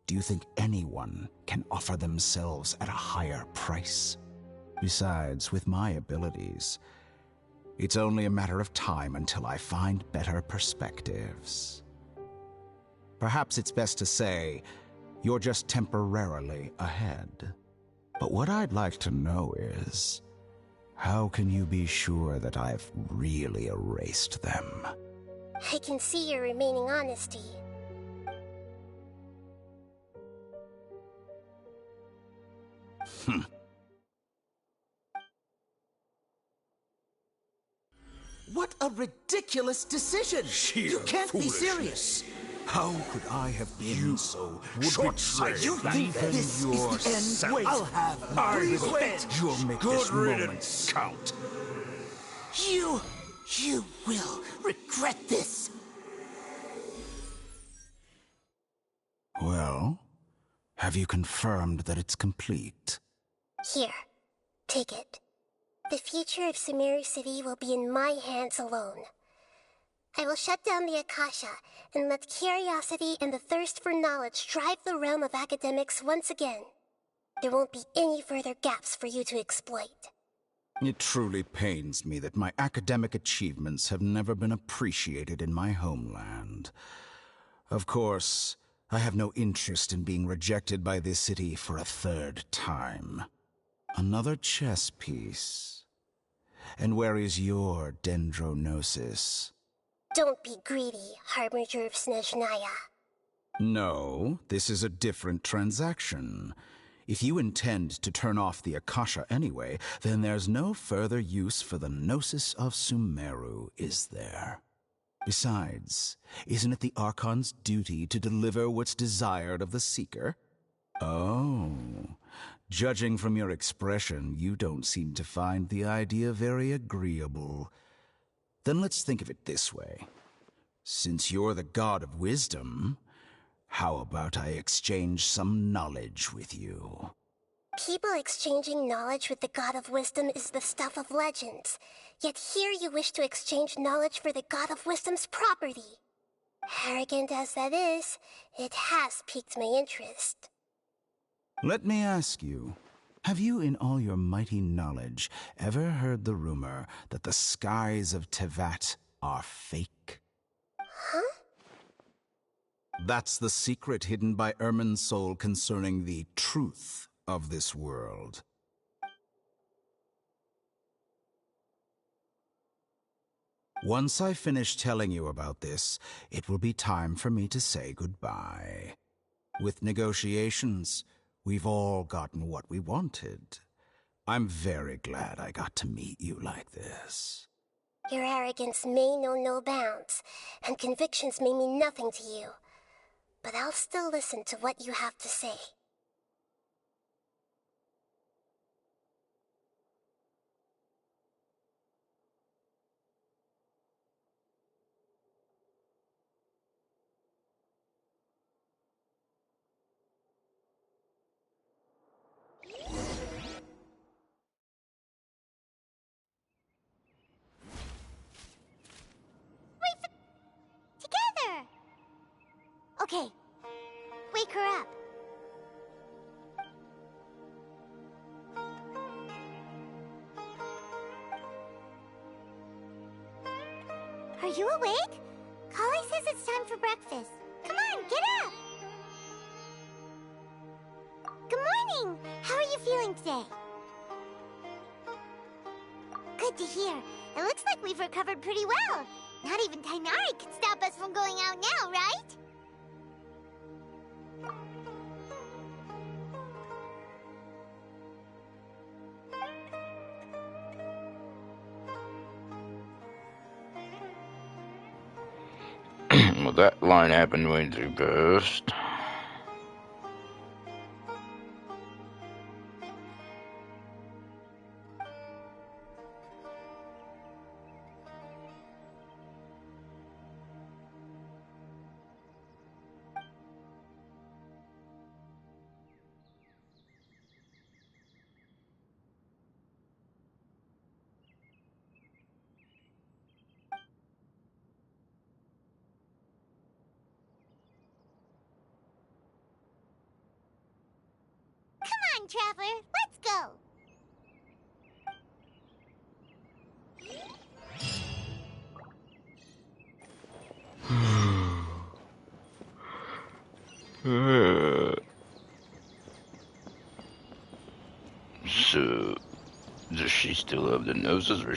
Do you think anyone can offer themselves at a higher price? Besides, with my abilities, it's only a matter of time until I find better perspectives. Perhaps it's best to say, you're just temporarily ahead. But what I'd like to know is, how can you be sure that I've really erased them? I can see your remaining honesty. What a ridiculous decision! You can't be serious! How could I have been so short-sighted? You think this is the end? Wait, I'll have my revenge! You'll make this moment count. You will regret this! Well, have you confirmed that it's complete? Here, take it. The future of Sumeru City will be in my hands alone. I will shut down the Akasha and let curiosity and the thirst for knowledge drive the realm of academics once again. There won't be any further gaps for you to exploit. It truly pains me that my academic achievements have never been appreciated in my homeland. Of course, I have no interest in being rejected by this city for a third time. Another chess piece. And where is your dendrognosis? Don't be greedy, Harbinger of Snezhnaya. No, this is a different transaction. If you intend to turn off the Akasha anyway, then there's no further use for the Gnosis of Sumeru, is there? Besides, isn't it the Archon's duty to deliver what's desired of the Seeker? Oh, judging from your expression, you don't seem to find the idea very agreeable. Then let's think of it this way. Since you're the god of wisdom, how about I exchange some knowledge with you? People exchanging knowledge with the god of wisdom is the stuff of legends. Yet here you wish to exchange knowledge for the god of wisdom's property. Arrogant as that is, it has piqued my interest. Let me ask you, have you in all your mighty knowledge ever heard the rumor that the skies of Tevat are fake? Huh? That's the secret hidden by Ermin's soul concerning the truth of this world. Once I finish telling you about this, it will be time for me to say goodbye. With negotiations, we've all gotten what we wanted. I'm very glad I got to meet you like this. Your arrogance may know no bounds, and convictions may mean nothing to you. But I'll still listen to what you have to say. Together! Okay, wake her up. Are you awake? Kali says it's time for breakfast. Come on, get up! Good morning! How are you feeling today? Good to hear. It looks like we've recovered pretty well. Not even Tainari can stop us from going out now, right? Well, that line happened way too fast. Come on, Traveler, let's go! So, does she still have the noses, or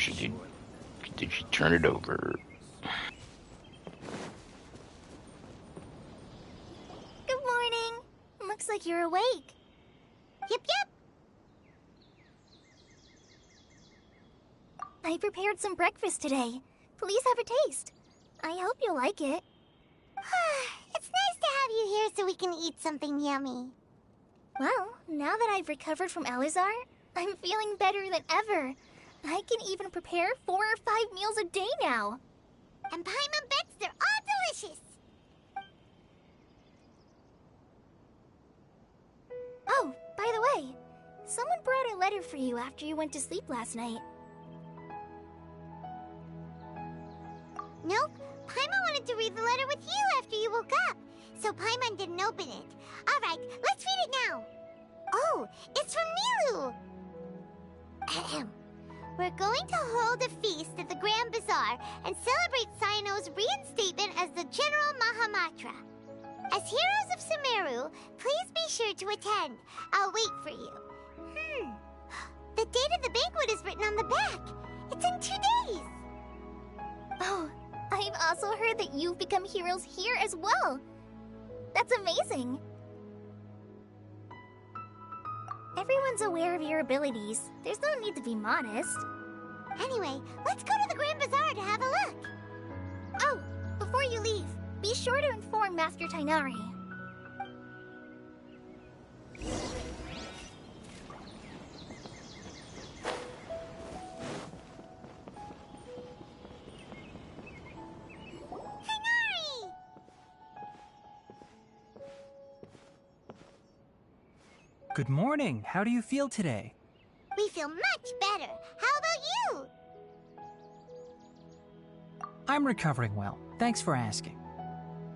did she turn it over? Good morning. Looks like you're awake. Yep, yep. I prepared some breakfast today. Please have a taste. I hope you'll like it. It's nice to have you here so we can eat something yummy. Well, now that I've recovered from Elazar, I'm feeling better than ever. I can even prepare 4 or 5 meals a day now. And Paimon bets they're all delicious. Oh, by the way, someone brought a letter for you after you went to sleep last night. Nope, Paimon wanted to read the letter with you after you woke up, so Paimon didn't open it. Alright, let's read it now. Oh, it's from Milu! Ahem. We're going to hold a feast at the Grand Bazaar and celebrate Cyano's reinstatement as the General Mahamatra. As heroes of Sumeru, please be sure to attend. I'll wait for you. The date of the banquet is written on the back. It's in 2 days. Oh, I've also heard that you've become heroes here as well. That's amazing. Everyone's aware of your abilities. There's no need to be modest. Anyway, let's go to the Grand Bazaar to have a look. Oh, Before you leave, be sure to inform Master Tainari. Good morning. How do you feel today? We feel much better. How about you? I'm recovering well. Thanks for asking.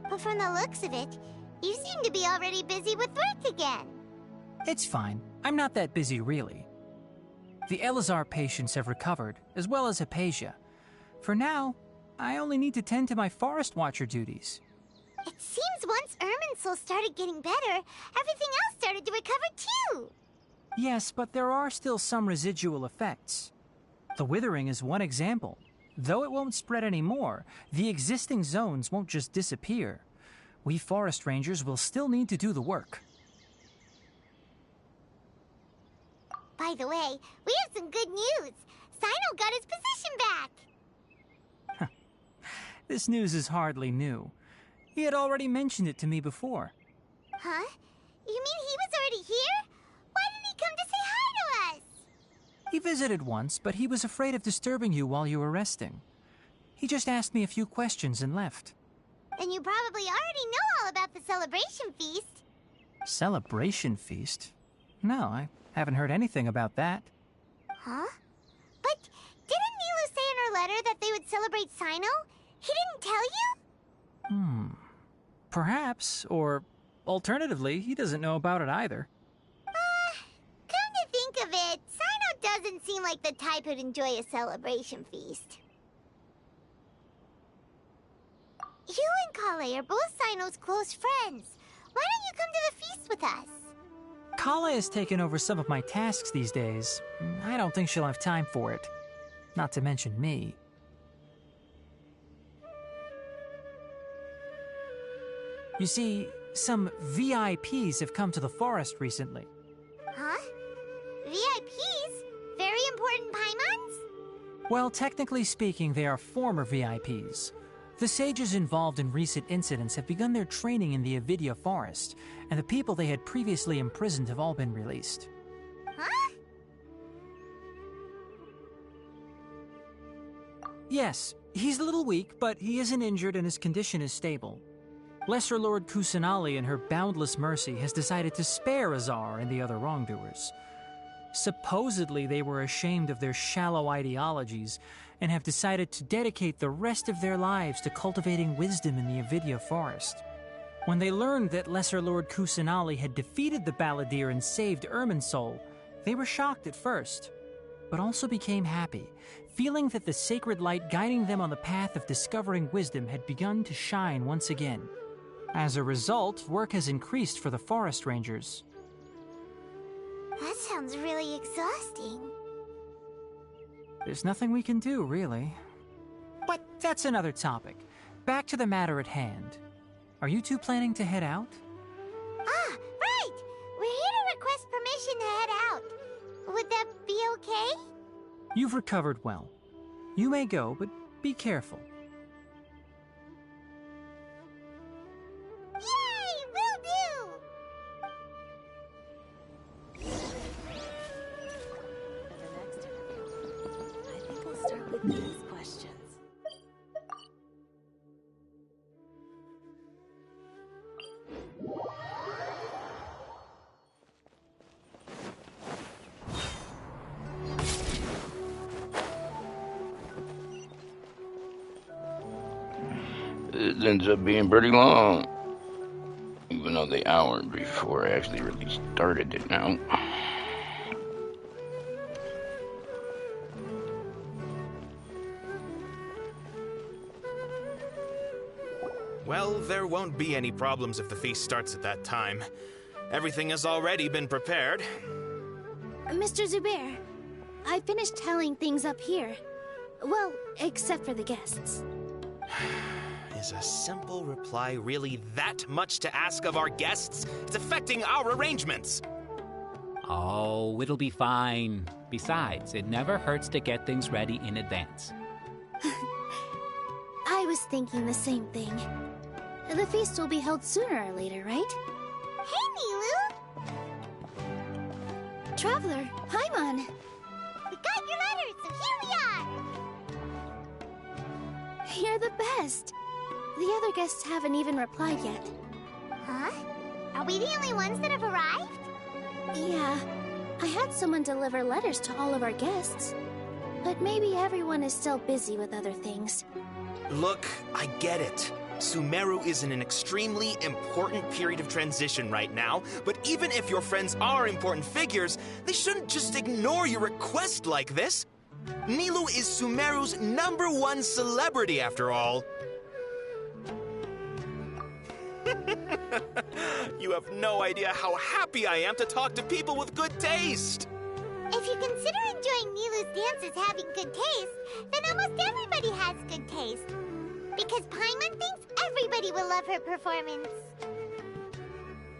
But from the looks of it, you seem to be already busy with work again. It's fine. I'm not that busy, really. The Elazar patients have recovered, as well as Hypatia. For now, I only need to tend to my Forest Watcher duties. It seems once Irminsul started getting better, everything else started to recover too. Yes, but there are still some residual effects. The withering is one example. Though it won't spread anymore, the existing zones won't just disappear. We forest rangers will still need to do the work. By the way, we have some good news. Sino got his position back. This news is hardly new. He had already mentioned it to me before. Huh? You mean he was already here? Why didn't he come to say hi to us? He visited once, but he was afraid of disturbing you while you were resting. He just asked me a few questions and left. Then you probably already know all about the celebration feast. Celebration feast? No, I haven't heard anything about that. Huh? But didn't Nilu say in her letter that they would celebrate Sino? He didn't tell you? Perhaps, or alternatively, he doesn't know about it either. Come to think of it, Sino doesn't seem like the type who'd enjoy a celebration feast. You and Kale are both Sino's close friends. Why don't you come to the feast with us? Kala has taken over some of my tasks these days. I don't think she'll have time for it. Not to mention me. You see, some VIPs have come to the forest recently. Huh? VIPs? Very important Paimons? Well, technically speaking, they are former VIPs. The sages involved in recent incidents have begun their training in the Avidya forest, and the people they had previously imprisoned have all been released. Huh? Yes, he's a little weak, but he isn't injured and his condition is stable. Lesser Lord Kusanali, in her boundless mercy, has decided to spare Azar and the other wrongdoers. Supposedly, they were ashamed of their shallow ideologies and have decided to dedicate the rest of their lives to cultivating wisdom in the Avidya forest. When they learned that Lesser Lord Kusanali had defeated the Balladeer and saved Irminsul, they were shocked at first, but also became happy, feeling that the sacred light guiding them on the path of discovering wisdom had begun to shine once again. As a result, work has increased for the forest rangers. That sounds really exhausting. There's nothing we can do, really. But that's another topic. Back to the matter at hand. Are you two planning to head out? Ah, right! We're here to request permission to head out. Would that be okay? You've recovered well. You may go, but be careful. Yay! Will do! I think I'll start with these questions. It ends up being pretty long. Even though the hour before I actually really started it now. Well, there won't be any problems if the feast starts at that time. Everything has already been prepared. Mr. Zubair, I finished tallying things up here. Well, except for the guests. Is a simple reply really that much to ask of our guests? It's affecting our arrangements. Oh, it'll be fine. Besides, it never hurts to get things ready in advance. I I was thinking the same thing. The feast will be held sooner or later, right? Hey, Nilou! Traveler, Paimon! We got your letters, so here we are! You're the best! The other guests haven't even replied yet. Huh? Are we the only ones that have arrived? Yeah. I had someone deliver letters to all of our guests. But maybe everyone is still busy with other things. Look, I get it. Sumeru is in an extremely important period of transition right now, but even if your friends are important figures, they shouldn't just ignore your request like this. Nilou is Sumeru's #1 celebrity, after all. You have no idea how happy I am to talk to people with good taste. If you consider enjoying Nilou's dances having good taste, then almost everybody has good taste. Because Paimon thinks everybody will love her performance.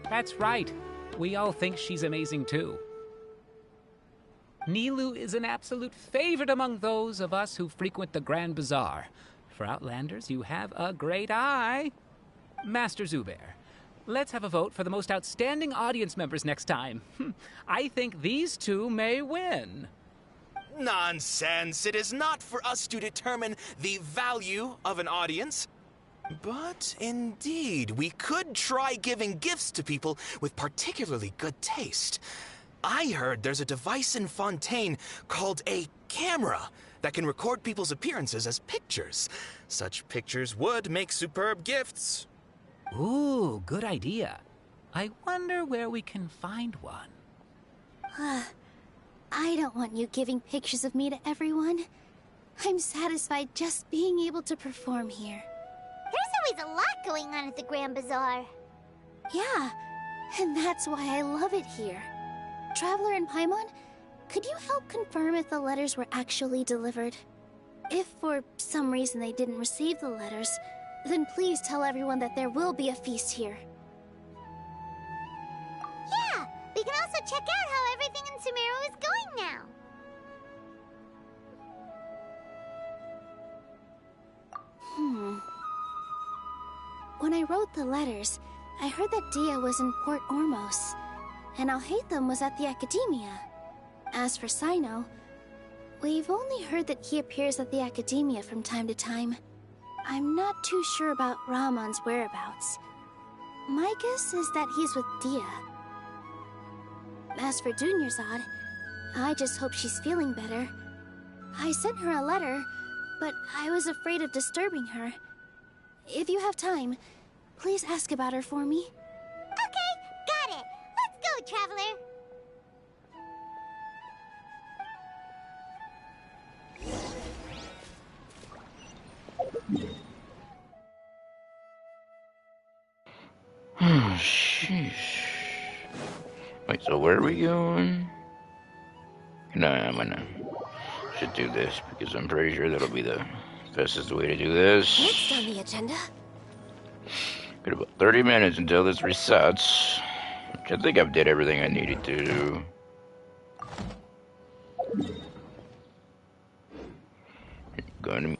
That's right. We all think she's amazing too. Nilou is an absolute favorite among those of us who frequent the Grand Bazaar. For Outlanders, you have a great eye. Master Zubair, let's have a vote for the most outstanding audience members next time. I think these two may win. Nonsense! It is not for us to determine the value of an audience. But indeed, we could try giving gifts to people with particularly good taste. I heard there's a device in Fontaine called a camera that can record people's appearances as pictures. Such pictures would make superb gifts. Ooh, good idea. I wonder where we can find one. I don't want you giving pictures of me to everyone. I'm satisfied just being able to perform here. There's always a lot going on at the Grand Bazaar. Yeah, and that's why I love it here. Traveler and Paimon, could you help confirm if the letters were actually delivered? If for some reason they didn't receive the letters, then please tell everyone that there will be a feast here. Yeah, we can also check out how everything in Sumeru is going now. When I wrote the letters, I heard that Dia was in Port Ormos, and Alhaitham was at the Academia. As for Sino, we've only heard that he appears at the Academia from time to time. I'm not too sure about Ramon's whereabouts. My guess is that he's with Dia. As for Dunyarzad, I just hope she's feeling better. I sent her a letter, but I was afraid of disturbing her. If you have time, please ask about her for me. Okay, got it. Let's go, Traveler. Oh, sheesh. Wait, so where are we going? No, I'm gonna... should do this, because I'm pretty sure that'll be the fastest way to do this. Next on the agenda. Got about 30 minutes until this resets. Which I think I've did everything I needed to. Going to...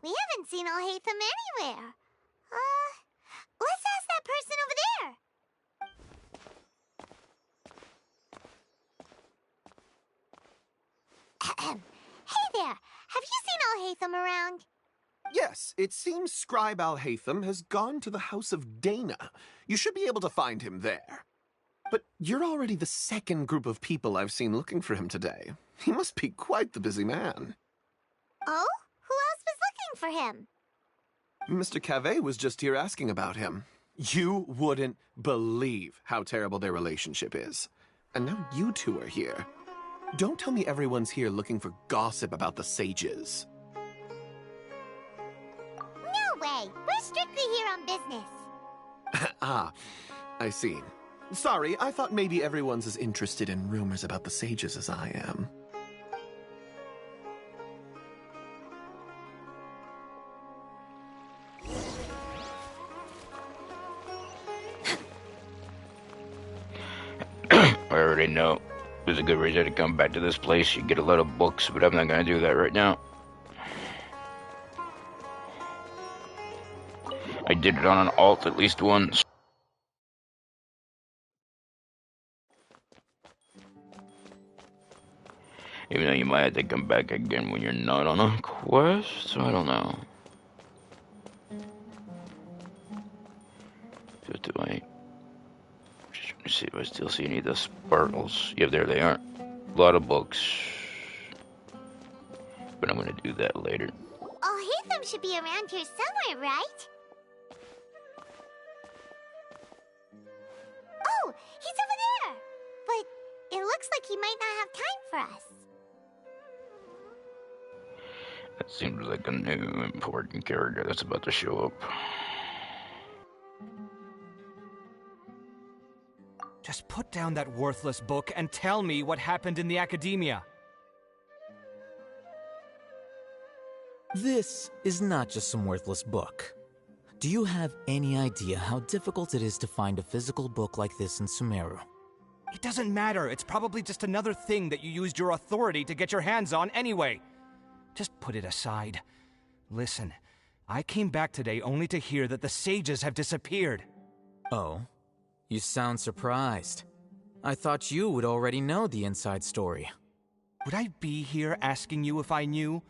We haven't seen Alhaitham anywhere. Let's ask that person over there. Hey there, have you seen Alhaitham around? Yes, it seems Scribe Alhaitham has gone to the House of Dana. You should be able to find him there. But you're already the second group of people I've seen looking for him today. He must be quite the busy man. Oh? Who else was looking for him? Mr. Cavey was just here asking about him. You wouldn't believe how terrible their relationship is. And now you two are here. Don't tell me everyone's here looking for gossip about the sages. No way! We're strictly here on business. Ah, I see. Sorry, I thought maybe everyone's as interested in rumors about the sages as I am. already know there's a good reason to come back to this place. You get a lot of books, but I'm not gonna do that right now. I did it on an alt at least once. Even though you might have to come back again when you're not on a quest, so I don't know. So do I... Just trying to see if I still see any of the sparkles. Yeah, there they are. A lot of books. But I'm gonna do that later. Oh, Hatham should be around here somewhere, right? Oh, he's over there! But it looks like he might not have time for us. That seems like a new important character that's about to show up. Just put down that worthless book and tell me what happened in the academia. This is not just some worthless book. Do you have any idea how difficult it is to find a physical book like this in Sumeru? It doesn't matter. It's probably just another thing that you used your authority to get your hands on anyway. Just put it aside. Listen, I came back today only to hear that the sages have disappeared. Oh? You sound surprised. I thought you would already know the inside story. Would I be here asking you if I knew?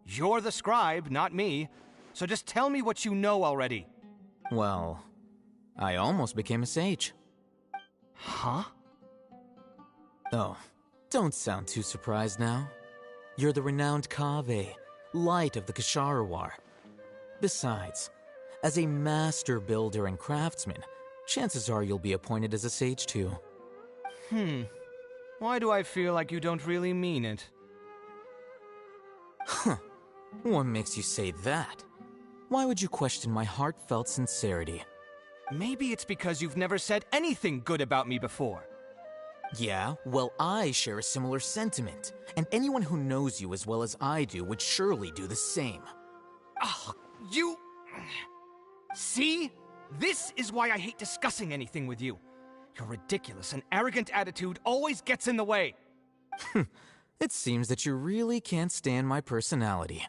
You're the scribe, not me. So just tell me what you know already. Well, I almost became a sage. Huh? Oh, don't sound too surprised now. You're the renowned Kaveh, light of the Ksharawar. Besides, as a master builder and craftsman, chances are you'll be appointed as a sage too. Why do I feel like you don't really mean it? Huh. What makes you say that? Why would you question my heartfelt sincerity? Maybe it's because you've never said anything good about me before. Yeah, well, I share a similar sentiment, and anyone who knows you as well as I do would surely do the same. Oh, you... See? This is why I hate discussing anything with you. Your ridiculous and arrogant attitude always gets in the way. It seems that you really can't stand my personality.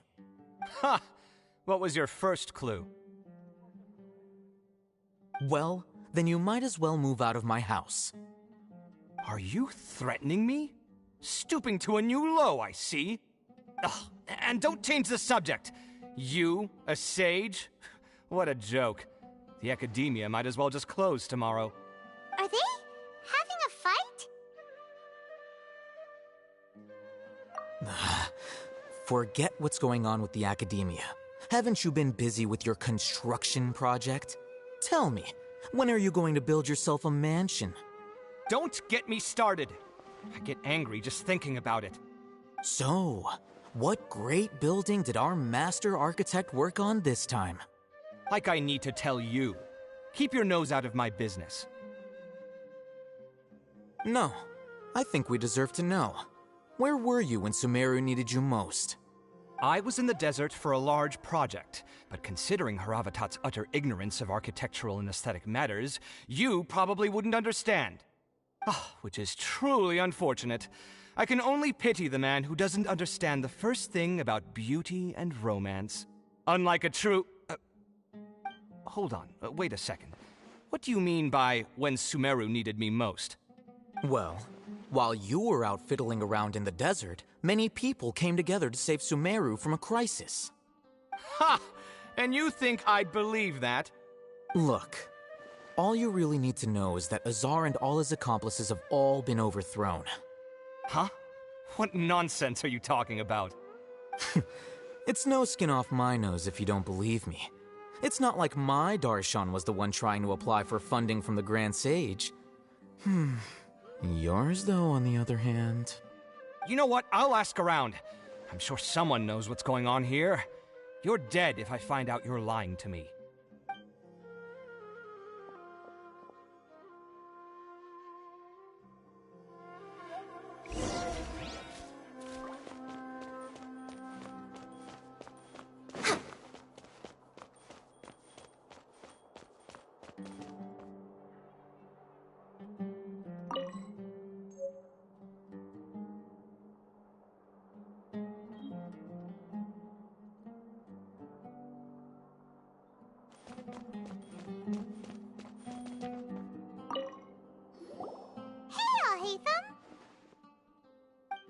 Ha! What was your first clue? Well, then you might as well move out of my house. Are you threatening me? Stooping to a new low, I see. Ugh, and don't change the subject. You, a sage? What a joke. The academia might as well just close tomorrow. Are they having a fight? Forget what's going on with the academia. Haven't you been busy with your construction project? Tell me, when are you going to build yourself a mansion? Don't get me started. I get angry just thinking about it. So, what great building did our master architect work on this time? Like I need to tell you. Keep your nose out of my business. No, I think we deserve to know. Where were you when Sumeru needed you most? I was in the desert for a large project, but considering Haravatat's utter ignorance of architectural and aesthetic matters, you probably wouldn't understand. Which is truly unfortunate. I can only pity the man who doesn't understand the first thing about beauty and romance. Unlike a true... hold on, wait a second. What do you mean by when Sumeru needed me most? Well, while you were out fiddling around in the desert, many people came together to save Sumeru from a crisis. Ha! And you think I'd believe that? Look, all you really need to know is that Azar and all his accomplices have all been overthrown. Huh? What nonsense are you talking about? It's no skin off my nose if you don't believe me. It's not like my Darshan was the one trying to apply for funding from the Grand Sage. Yours, though, on the other hand... You know what? I'll ask around. I'm sure someone knows what's going on here. You're dead if I find out you're lying to me.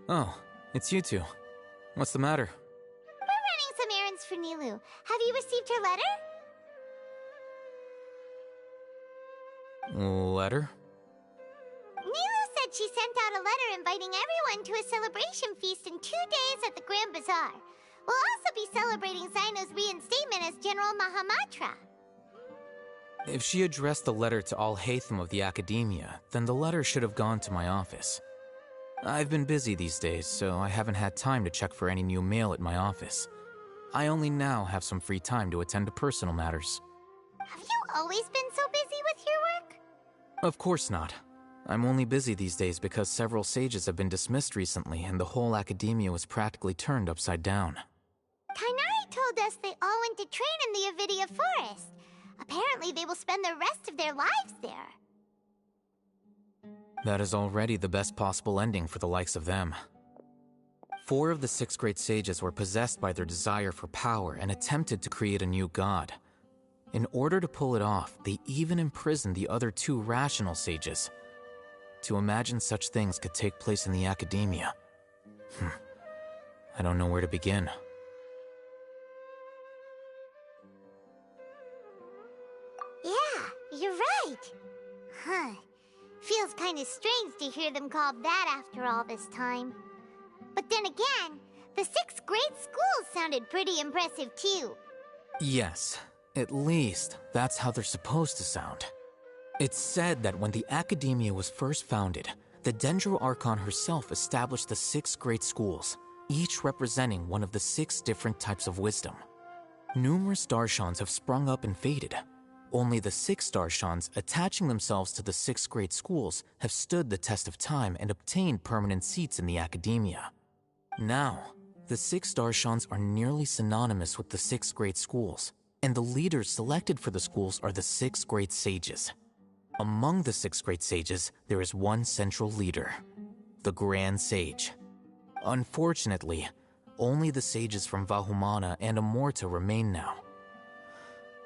Oh, it's you two. What's the matter? We're running some errands for Nilu. Have you received her letter? Letter? Nilu said she sent out a letter inviting everyone to a celebration feast in 2 days at the Grand Bazaar. We'll also be celebrating Zaino's reinstatement as General Mahamatra. If she addressed the letter to all Hatham of the Academia, then the letter should have gone to my office. I've been busy these days, so I haven't had time to check for any new mail at my office. I only now have some free time to attend to personal matters. Have you always been so busy with your work? Of course not. I'm only busy these days because several sages have been dismissed recently and the whole Academia was practically turned upside down. Kainari told us they all went to train in the Avidia Forest. Apparently they will spend the rest of their lives there. That is already the best possible ending for the likes of them. 4 of the 6 great sages were possessed by their desire for power and attempted to create a new god. In order to pull it off, they even imprisoned the other 2 rational sages. To imagine such things could take place in the Academia. I don't know where to begin. Yeah, you're right. Huh. Feels kind of strange to hear them called that after all this time. But then again, the 6 great schools sounded pretty impressive too. Yes, at least that's how they're supposed to sound. It's said that when the Academia was first founded, the Dendro Archon herself established the 6 great schools, each representing one of the 6 different types of wisdom. Numerous Darshans have sprung up and faded. Only the 6 Darshans attaching themselves to the 6 great schools have stood the test of time and obtained permanent seats in the Academia. Now, the 6 Darshans are nearly synonymous with the 6 great schools, and the leaders selected for the schools are the 6 great sages. Among the 6 great sages, there is one central leader, the Grand Sage. Unfortunately, only the sages from Vahumana and Amorta remain now.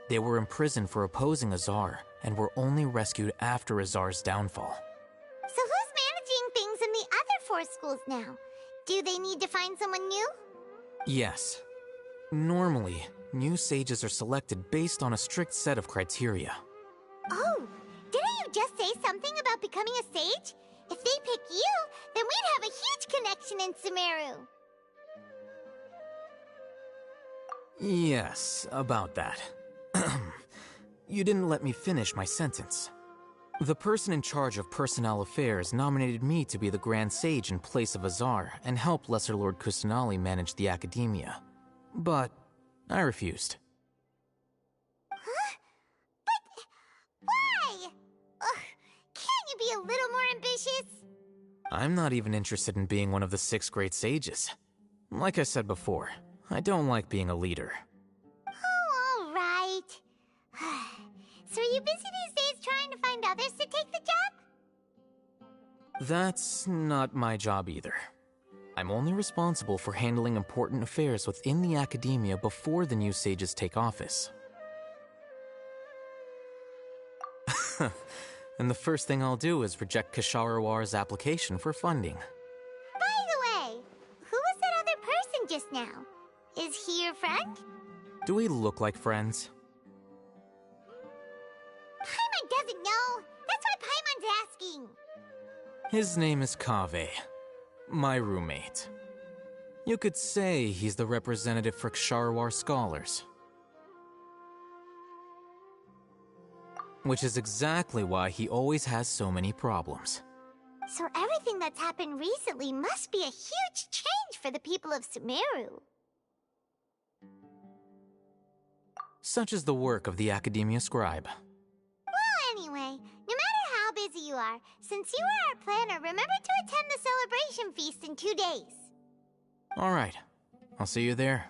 They were imprisoned for opposing Azar and were only rescued after Azar's downfall. So who's managing things in the other 4 schools now? Do they need to find someone new? Yes. Normally, new sages are selected based on a strict set of criteria. Oh, didn't you just say something about becoming a sage? If they pick you, then we'd have a huge connection in Sumeru. Yes, about that. You didn't let me finish my sentence. The person in charge of personnel affairs nominated me to be the Grand Sage in place of Azar and help Lesser Lord Kusanali manage the Academia. But I refused. Huh? But why? Ugh, can't you be a little more ambitious? I'm not even interested in being one of the 6 great sages. Like I said before, I don't like being a leader. Oh, all right. So are you busy these days trying to find others to take the job? That's not my job either. I'm only responsible for handling important affairs within the Academia before the new sages take office. And the first thing I'll do is reject Kasharawar's application for funding. By the way, who was that other person just now? Is he your friend? Do we look like friends? Paimon doesn't know. That's why Paimon's asking. His name is Kaveh, my roommate. You could say he's the representative for Ksharawar scholars. Which is exactly why he always has so many problems. So everything that's happened recently must be a huge change for the people of Sumeru. Such is the work of the Academia Scribe. Well, anyway, no matter how busy you are, since you are our planner, remember to attend the celebration feast in 2 days. All right, I'll see you there.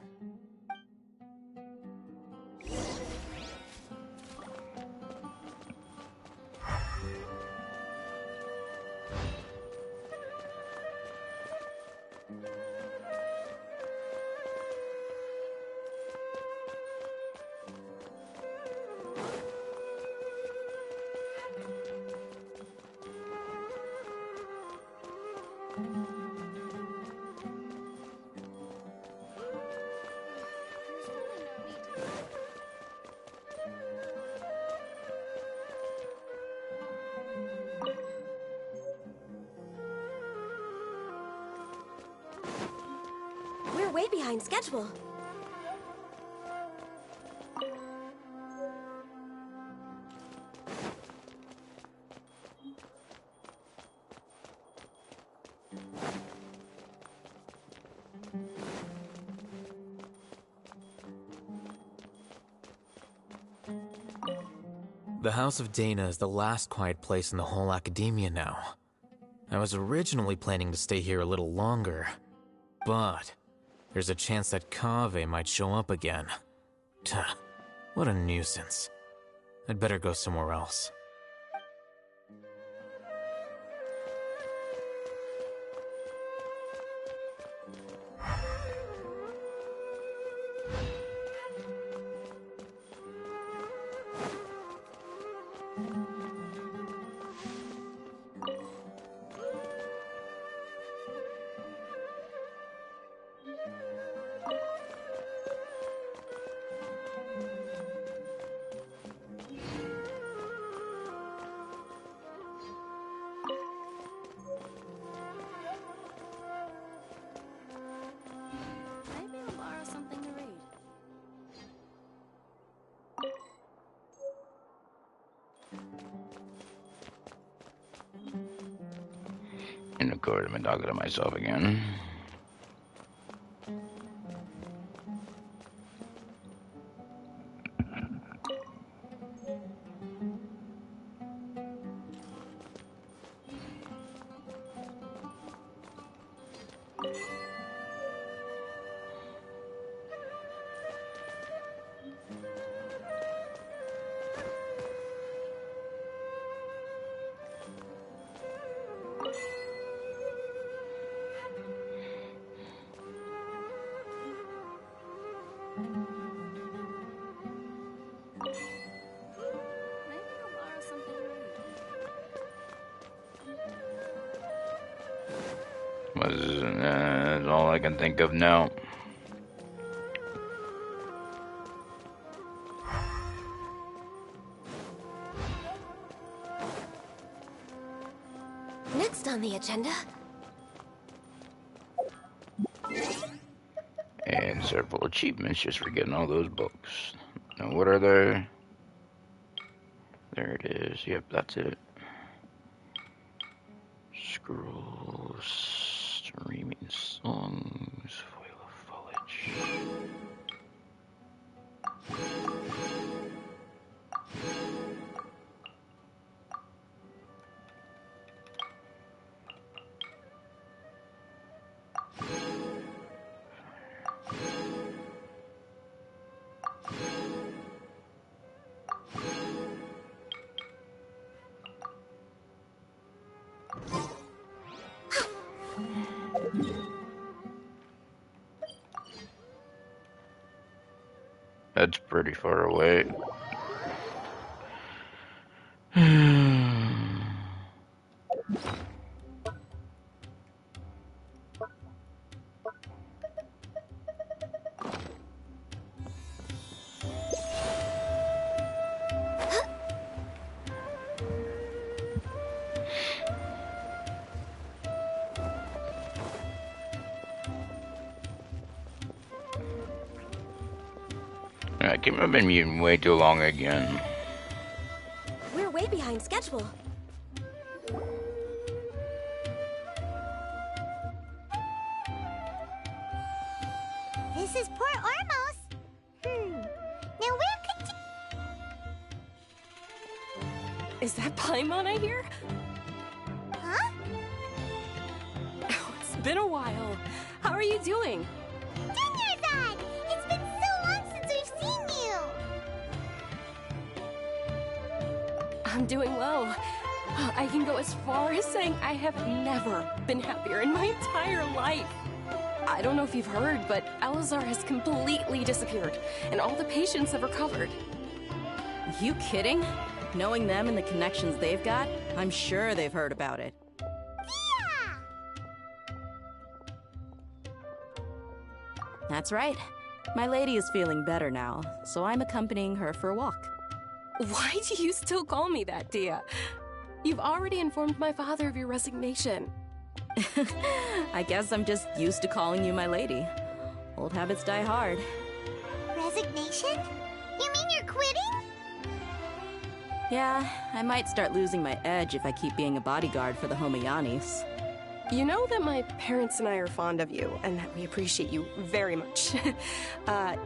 We're way behind schedule. The House of Dana is the last quiet place in the whole academia now. I was originally planning to stay here a little longer, but there's a chance that Kaveh might show up again. Tuh, what a nuisance. I'd better go somewhere else. And of course, I'm talking to myself again. That's all I can think of now. Next on the agenda. And several achievements just for getting all those books. Now, what are they? There it is. Yep, that's it. Scrolls, streaming songs, foil of foliage. That's pretty far away. I can't have been muting way too long again. We're way behind schedule. This is Port Ormos. Now where could Is that Paimon I hear? Huh? Oh, it's been a while. How are you doing? Dinnerzad! It's been so long since we've seen you! I'm doing well. I can go as far as saying I have never been happier in my entire life. I don't know if you've heard, but Elazar has completely disappeared, and all the patients have recovered. You kidding? Knowing them and the connections they've got, I'm sure they've heard about it. That's right. My lady is feeling better now, so I'm accompanying her for a walk. Why do you still call me that, Dia? You've already informed my father of your resignation. I guess I'm just used to calling you my lady. Old habits die hard. Resignation? You mean you're quitting? Yeah, I might start losing my edge if I keep being a bodyguard for the Homayanis. You know that my parents and I are fond of you, and that we appreciate you very much.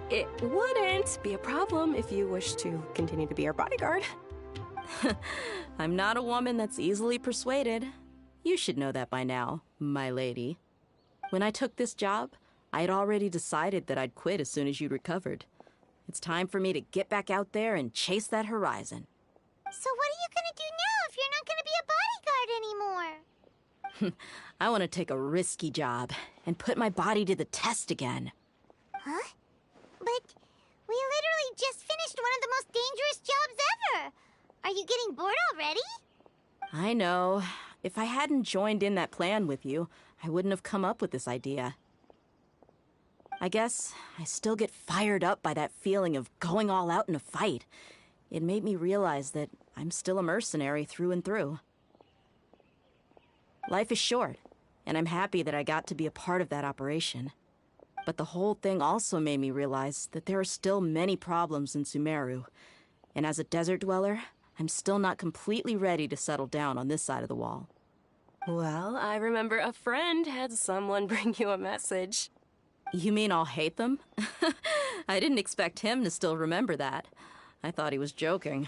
It wouldn't be a problem if you wish to continue to be our bodyguard. I'm not a woman that's easily persuaded. You should know that by now, my lady. When I took this job, I'd already decided that I'd quit as soon as you'd recovered. It's time for me to get back out there and chase that horizon. So what are you gonna do now if you're not gonna be a bodyguard anymore? I want to take a risky job and put my body to the test again. Huh? But we literally just finished one of the most dangerous jobs ever. Are you getting bored already? I know. If I hadn't joined in that plan with you, I wouldn't have come up with this idea. I guess I still get fired up by that feeling of going all out in a fight. It made me realize that I'm still a mercenary through and through. Life is short, and I'm happy that I got to be a part of that operation. But the whole thing also made me realize that there are still many problems in Sumeru. And as a desert dweller, I'm still not completely ready to settle down on this side of the wall. Well, I remember a friend had someone bring you a message. You mean I'll hate them? I didn't expect him to still remember that. I thought he was joking.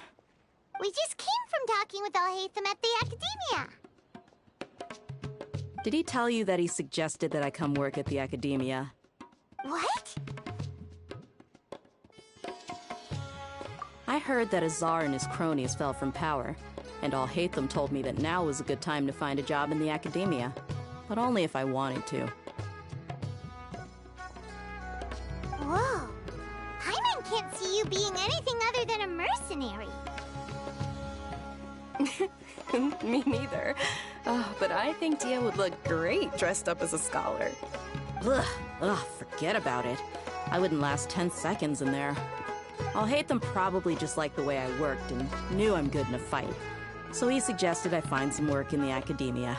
We just came from talking with Alhaitham at the Academia. Did he tell you that he suggested that I come work at the Academia? What? I heard that Azar and his cronies fell from power, and Alhaitham told me that now was a good time to find a job in the Academia, but only if I wanted to. Whoa. Paimon can't see you being anything other than a mercenary. Me neither. But I think Dia would look great dressed up as a scholar. Ugh, forget about it. I wouldn't last 10 seconds in there. Alhaitham probably just liked the way I worked and knew I'm good in a fight. So he suggested I find some work in the Academia.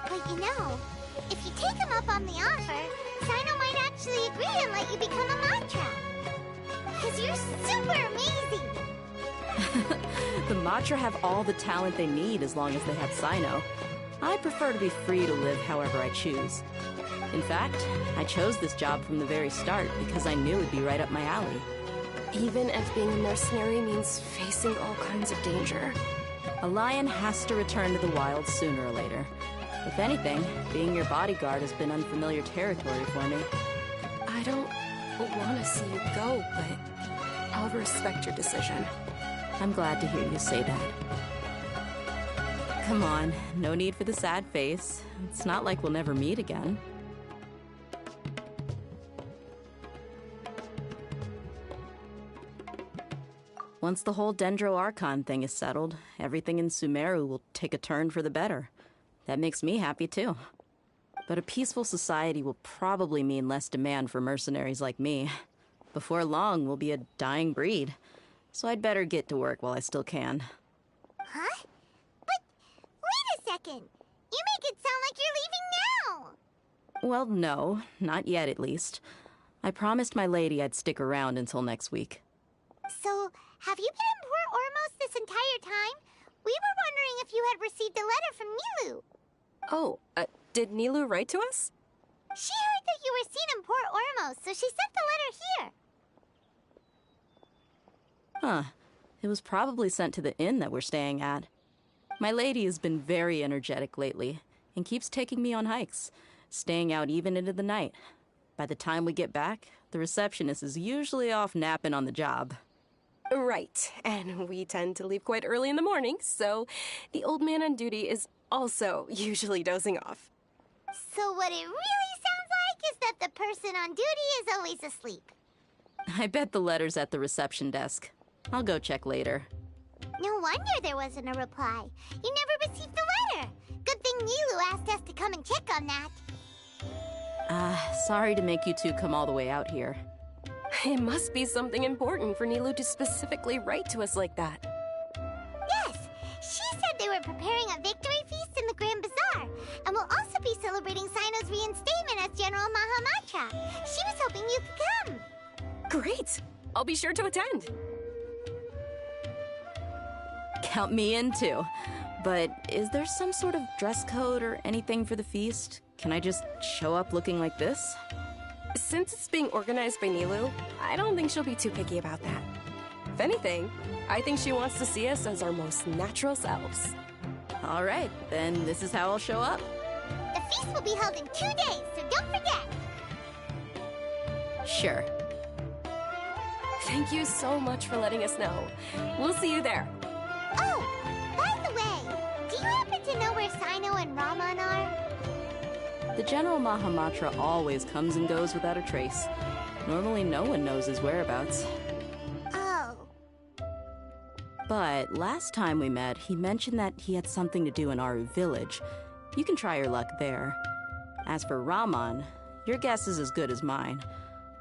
But you know, if you take him up on the offer, Sino might actually agree and let you become a Matra. Because you're super amazing! The Matra have all the talent they need as long as they have Sino. I prefer to be free to live however I choose. In fact, I chose this job from the very start because I knew it'd be right up my alley. Even if being a mercenary means facing all kinds of danger. A lion has to return to the wild sooner or later. If anything, being your bodyguard has been unfamiliar territory for me. I don't want to see you go, but I'll respect your decision. I'm glad to hear you say that. Come on, no need for the sad face. It's not like we'll never meet again. Once the whole Dendro Archon thing is settled, everything in Sumeru will take a turn for the better. That makes me happy too. But a peaceful society will probably mean less demand for mercenaries like me. Before long, we'll be a dying breed. So I'd better get to work while I still can. Huh? But wait a second! You make it sound like you're leaving now! Well, no, not yet at least. I promised my lady I'd stick around until next week. So, have you been in Port Ormos this entire time? We were wondering if you had received a letter from Nilu. Oh, did Nilu write to us? She heard that you were seen in Port Ormos, so she sent the letter here. Huh. It was probably sent to the inn that we're staying at. My lady has been very energetic lately and keeps taking me on hikes, staying out even into the night. By the time we get back, the receptionist is usually off napping on the job. Right, and we tend to leave quite early in the morning, so the old man on duty is also usually dozing off. So what it really sounds like is that the person on duty is always asleep. I bet the letter's at the reception desk. I'll go check later. No wonder there wasn't a reply. You never received the letter. Good thing Nilu asked us to come and check on that. Sorry to make you two come all the way out here. It must be something important for Nilu to specifically write to us like that. Yes, she said they were preparing a victory feast in the Grand Bazaar, and will also be celebrating Sino's reinstatement as with General Mahamatra. She was hoping you could come. Great! I'll be sure to attend. Count me in too. But is there some sort of dress code or anything for the feast? Can I just show up looking like this? Since it's being organized by Nilu, I don't think she'll be too picky about that. If anything, I think she wants to see us as our most natural selves. All right, then this is how I'll show up. The feast will be held in 2 days, so don't forget. Sure. Thank you so much for letting us know. We'll see you there. Oh, by the way, do you happen to know where Sino and Raman are? The General Mahamatra always comes and goes without a trace. Normally no one knows his whereabouts. Oh. But last time we met, he mentioned that he had something to do in Aru village. You can try your luck there. As for Raman, your guess is as good as mine.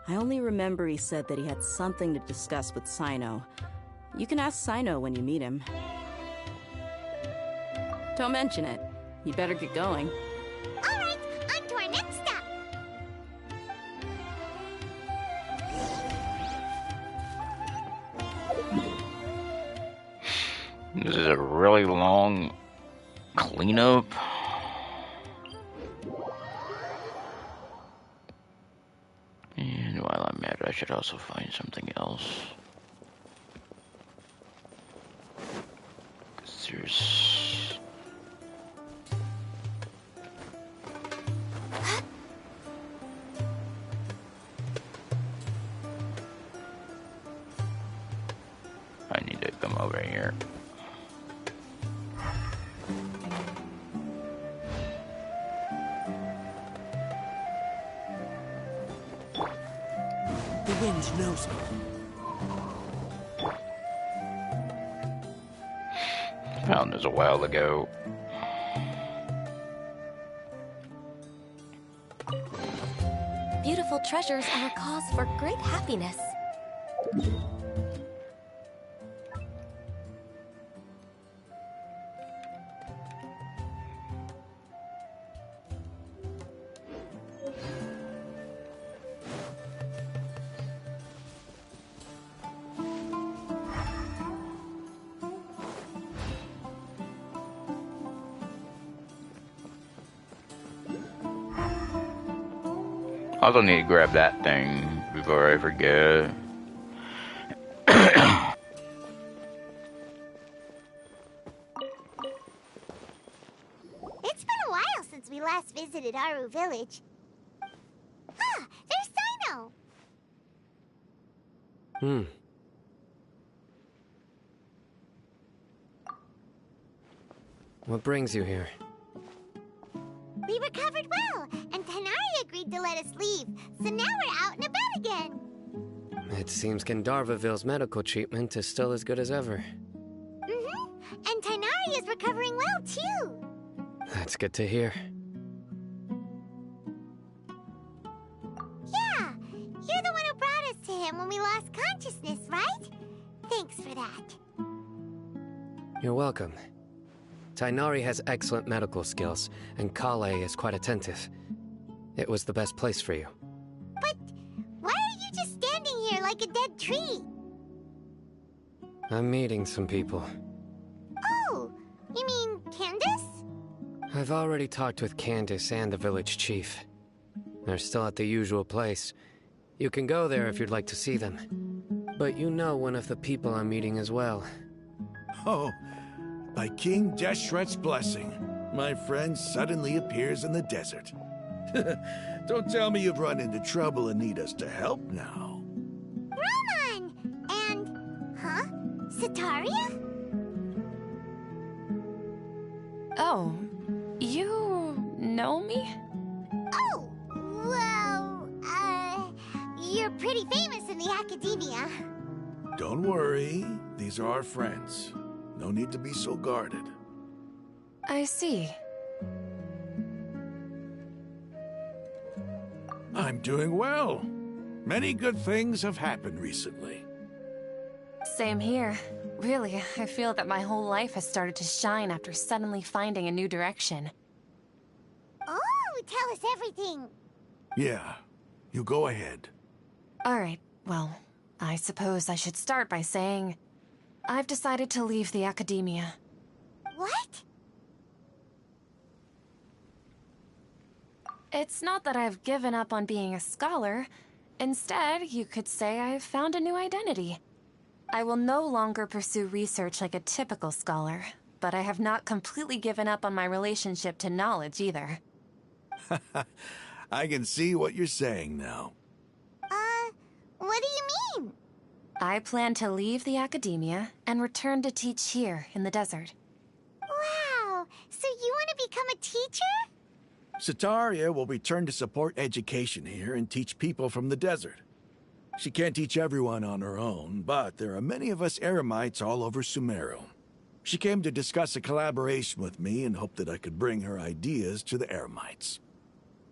I only remember he said that he had something to discuss with Sino. You can ask Sino when you meet him. Don't mention it. You better get going. All right, on to our next stop. This is a really long cleanup. And while I'm at it, I should also find something else. 'Cause there's... I need to come over here. The wind knows me. Found this a while ago. Beautiful treasures are a cause for great happiness. I also need to grab that thing before I forget. It's been a while since we last visited Aru village. Ah, there's Sino. What brings you here? We recovered well, and Tanari agreed to let us leave, so now we're out and about again. It seems Gandharvaville's medical treatment is still as good as ever. And Tanari is recovering well, too. That's good to hear. Yeah, you're the one who brought us to him when we lost consciousness, right? Thanks for that. You're welcome. Tainari has excellent medical skills, and Kale is quite attentive. It was the best place for you. But why are you just standing here like a dead tree? I'm meeting some people. Oh, you mean Candace? I've already talked with Candace and the village chief. They're still at the usual place. You can go there if you'd like to see them. But you know one of the people I'm meeting as well. Oh, by King Deshret's blessing, my friend suddenly appears in the desert. Don't tell me you've run into trouble and need us to help now. Roman! And... huh? Sitaria? Oh, you know me? Oh, well, you're pretty famous in the academia. Don't worry, these are our friends. No need to be so guarded. I see. I'm doing well. Many good things have happened recently. Same here. Really, I feel that my whole life has started to shine after suddenly finding a new direction. Oh, tell us everything. Yeah, you go ahead. Alright, well, I suppose I should start by saying I've decided to leave the academia. What? It's not that I've given up on being a scholar. Instead, you could say I've found a new identity. I will no longer pursue research like a typical scholar, but I have not completely given up on my relationship to knowledge either. I can see what you're saying now. What do you mean? I plan to leave the academia and return to teach here in the desert. Wow, so you want to become a teacher? Sataria will return to support education here and teach people from the desert. She can't teach everyone on her own, but there are many of us Eremites all over Sumeru. She came to discuss a collaboration with me and hoped that I could bring her ideas to the Eremites.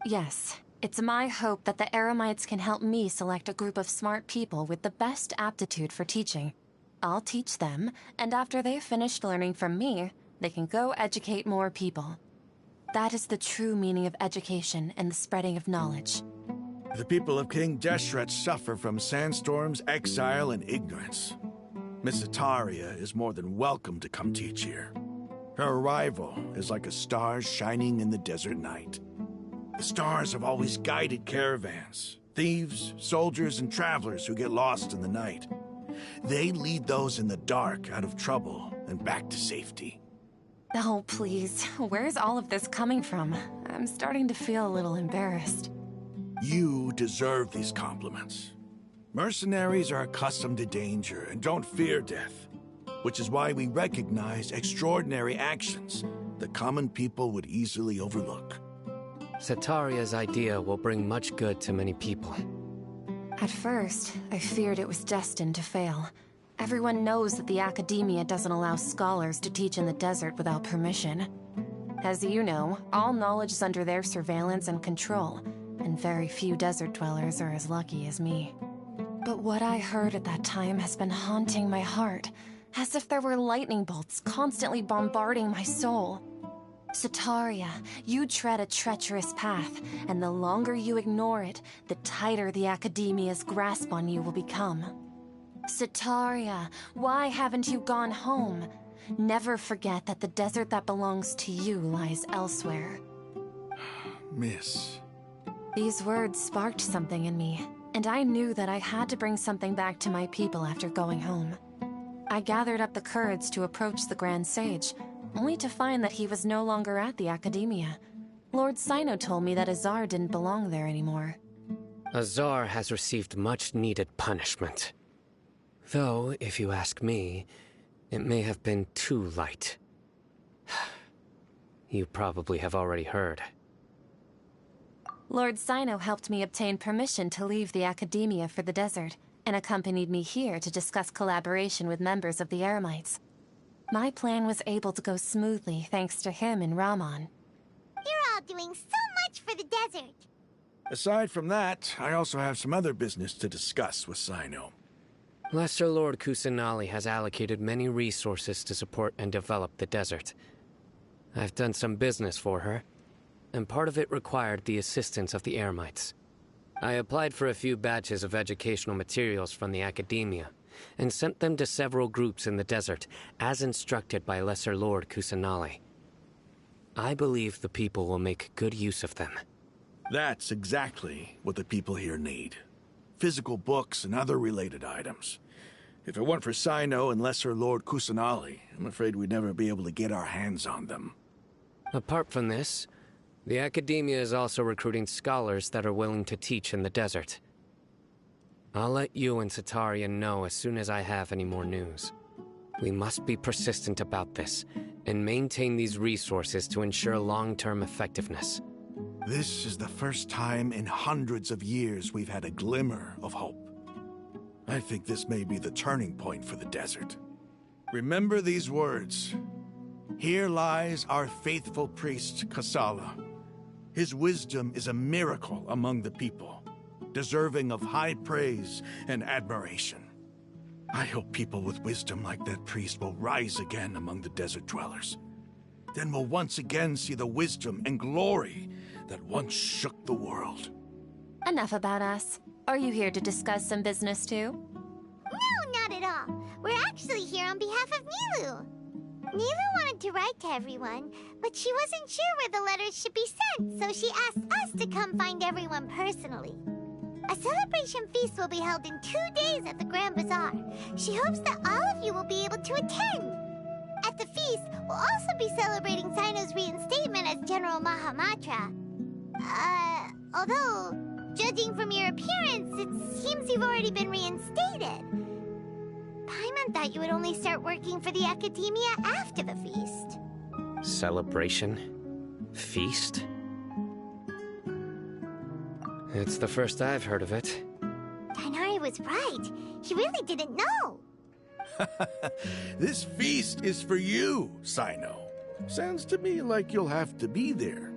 Yes, it's my hope that the Eremites can help me select a group of smart people with the best aptitude for teaching. I'll teach them, and after they've finished learning from me, they can go educate more people. That is the true meaning of education and the spreading of knowledge. The people of King Deshret suffer from sandstorms, exile, and ignorance. Miss Ataria is more than welcome to come teach here. Her arrival is like a star shining in the desert night. The stars have always guided caravans, thieves, soldiers, and travelers who get lost in the night. They lead those in the dark out of trouble and back to safety. Oh, please. Where's all of this coming from? I'm starting to feel a little embarrassed. You deserve these compliments. Mercenaries are accustomed to danger and don't fear death, which is why we recognize extraordinary actions that common people would easily overlook. Sataria's idea will bring much good to many people. At first, I feared it was destined to fail. Everyone knows that the academia doesn't allow scholars to teach in the desert without permission. As you know, all knowledge is under their surveillance and control, and very few desert dwellers are as lucky as me. But what I heard at that time has been haunting my heart, as if there were lightning bolts constantly bombarding my soul. Sataria, you tread a treacherous path, and the longer you ignore it, the tighter the academia's grasp on you will become. Sataria, why haven't you gone home? Never forget that the desert that belongs to you lies elsewhere. Miss. These words sparked something in me, and I knew that I had to bring something back to my people after going home. I gathered up the courage to approach the Grand Sage, only to find that he was no longer at the academia. Lord Sino told me that Azar didn't belong there anymore. Azar has received much-needed punishment. Though, if you ask me, it may have been too light. You probably have already heard. Lord Sino helped me obtain permission to leave the academia for the desert, and accompanied me here to discuss collaboration with members of the Eremites. My plan was able to go smoothly thanks to him and Rahman. You're all doing so much for the desert. Aside from that, I also have some other business to discuss with Sino. Lesser Lord Kusanali has allocated many resources to support and develop the desert. I've done some business for her, and part of it required the assistance of the Eremites. I applied for a few batches of educational materials from the academia, and sent them to several groups in the desert, as instructed by Lesser Lord Kusanali. I believe the people will make good use of them. That's exactly what the people here need. Physical books and other related items. If it weren't for Sino and Lesser Lord Kusanali, I'm afraid we'd never be able to get our hands on them. Apart from this, the academia is also recruiting scholars that are willing to teach in the desert. I'll let you and Sataria know as soon as I have any more news. We must be persistent about this, and maintain these resources to ensure long-term effectiveness. This is the first time in hundreds of years we've had a glimmer of hope. I think this may be the turning point for the desert. Remember these words. Here lies our faithful priest, Kasala. His wisdom is a miracle among the people, deserving of high praise and admiration. I hope people with wisdom like that priest will rise again among the desert dwellers. Then we'll once again see the wisdom and glory that once shook the world. Enough about us. Are you here to discuss some business too? No, not at all. We're actually here on behalf of Nilu. Nilu wanted to write to everyone, but she wasn't sure where the letters should be sent, so she asked us to come find everyone personally. A celebration feast will be held in 2 days at the Grand Bazaar. She hopes that all of you will be able to attend. At the feast, we'll also be celebrating Sino's reinstatement as General Mahamatra. Although, judging from your appearance, it seems you've already been reinstated. Paimon thought you would only start working for the Academia after the feast. Celebration? Feast? It's the first I've heard of it. Tighnari was right. He really didn't know. This feast is for you, Sino. Sounds to me like you'll have to be there.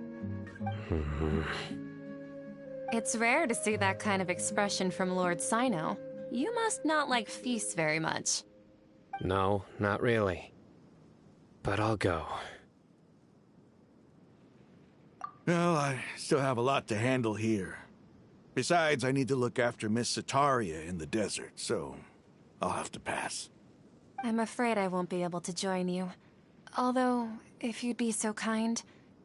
It's rare to see that kind of expression from Lord Sino. You must not like feasts very much. No, not really. But I'll go. Well, I still have a lot to handle here. Besides, I need to look after Miss Sataria in the desert, so I'll have to pass. I'm afraid I won't be able to join you. Although, if you'd be so kind,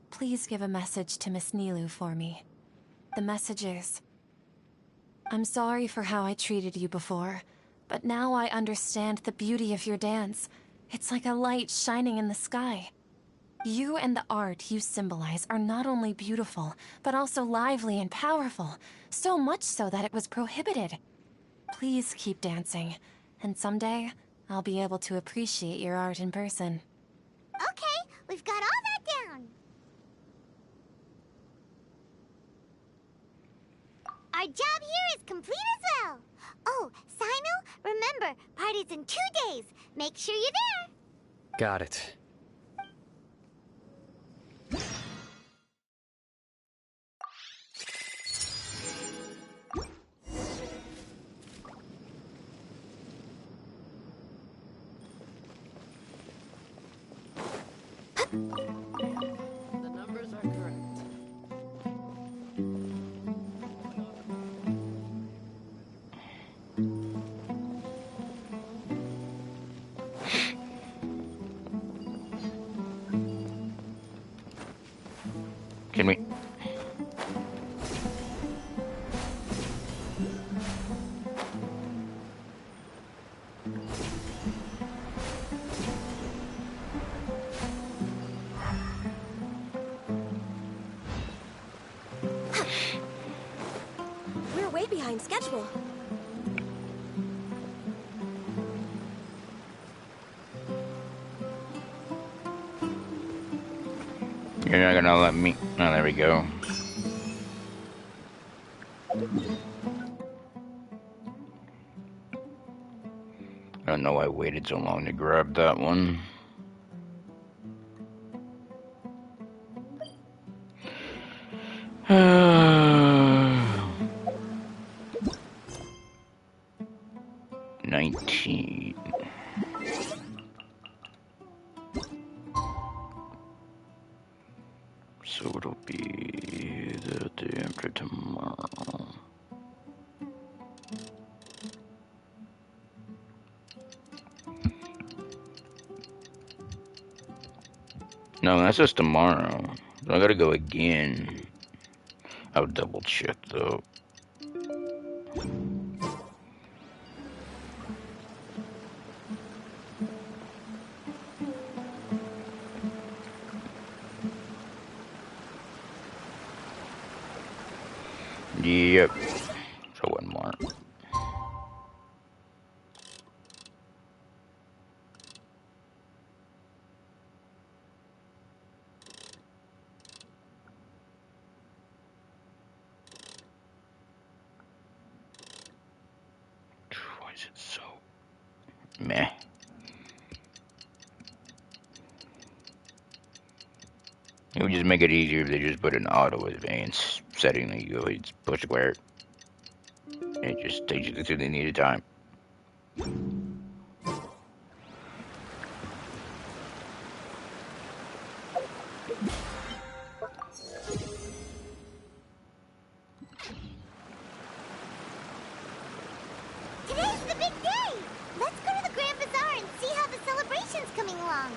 please give a message to Miss Nilu for me. The message is, I'm sorry for how I treated you before, but now I understand the beauty of your dance. It's like a light shining in the sky. You and the art you symbolize are not only beautiful, but also lively and powerful, so much so that it was prohibited. Please keep dancing, and someday, I'll be able to appreciate your art in person. Okay, we've got all that down. Our job here is complete as well. Oh, Sino, remember, party's in 2 days. Make sure you're there. Got it. The numbers are correct. Can we? We're way behind schedule. You're not gonna let me. Oh, there we go. I don't know why I waited so long to grab that one. $19. So it'll be the day after tomorrow. No, that's just tomorrow. I gotta go again. I'll double check though. Yep. So one more. Why is it so meh? It would just make it easier if they just put an auto advance setting that you go ahead and push square. It just takes you to the needed time. celebrations coming along.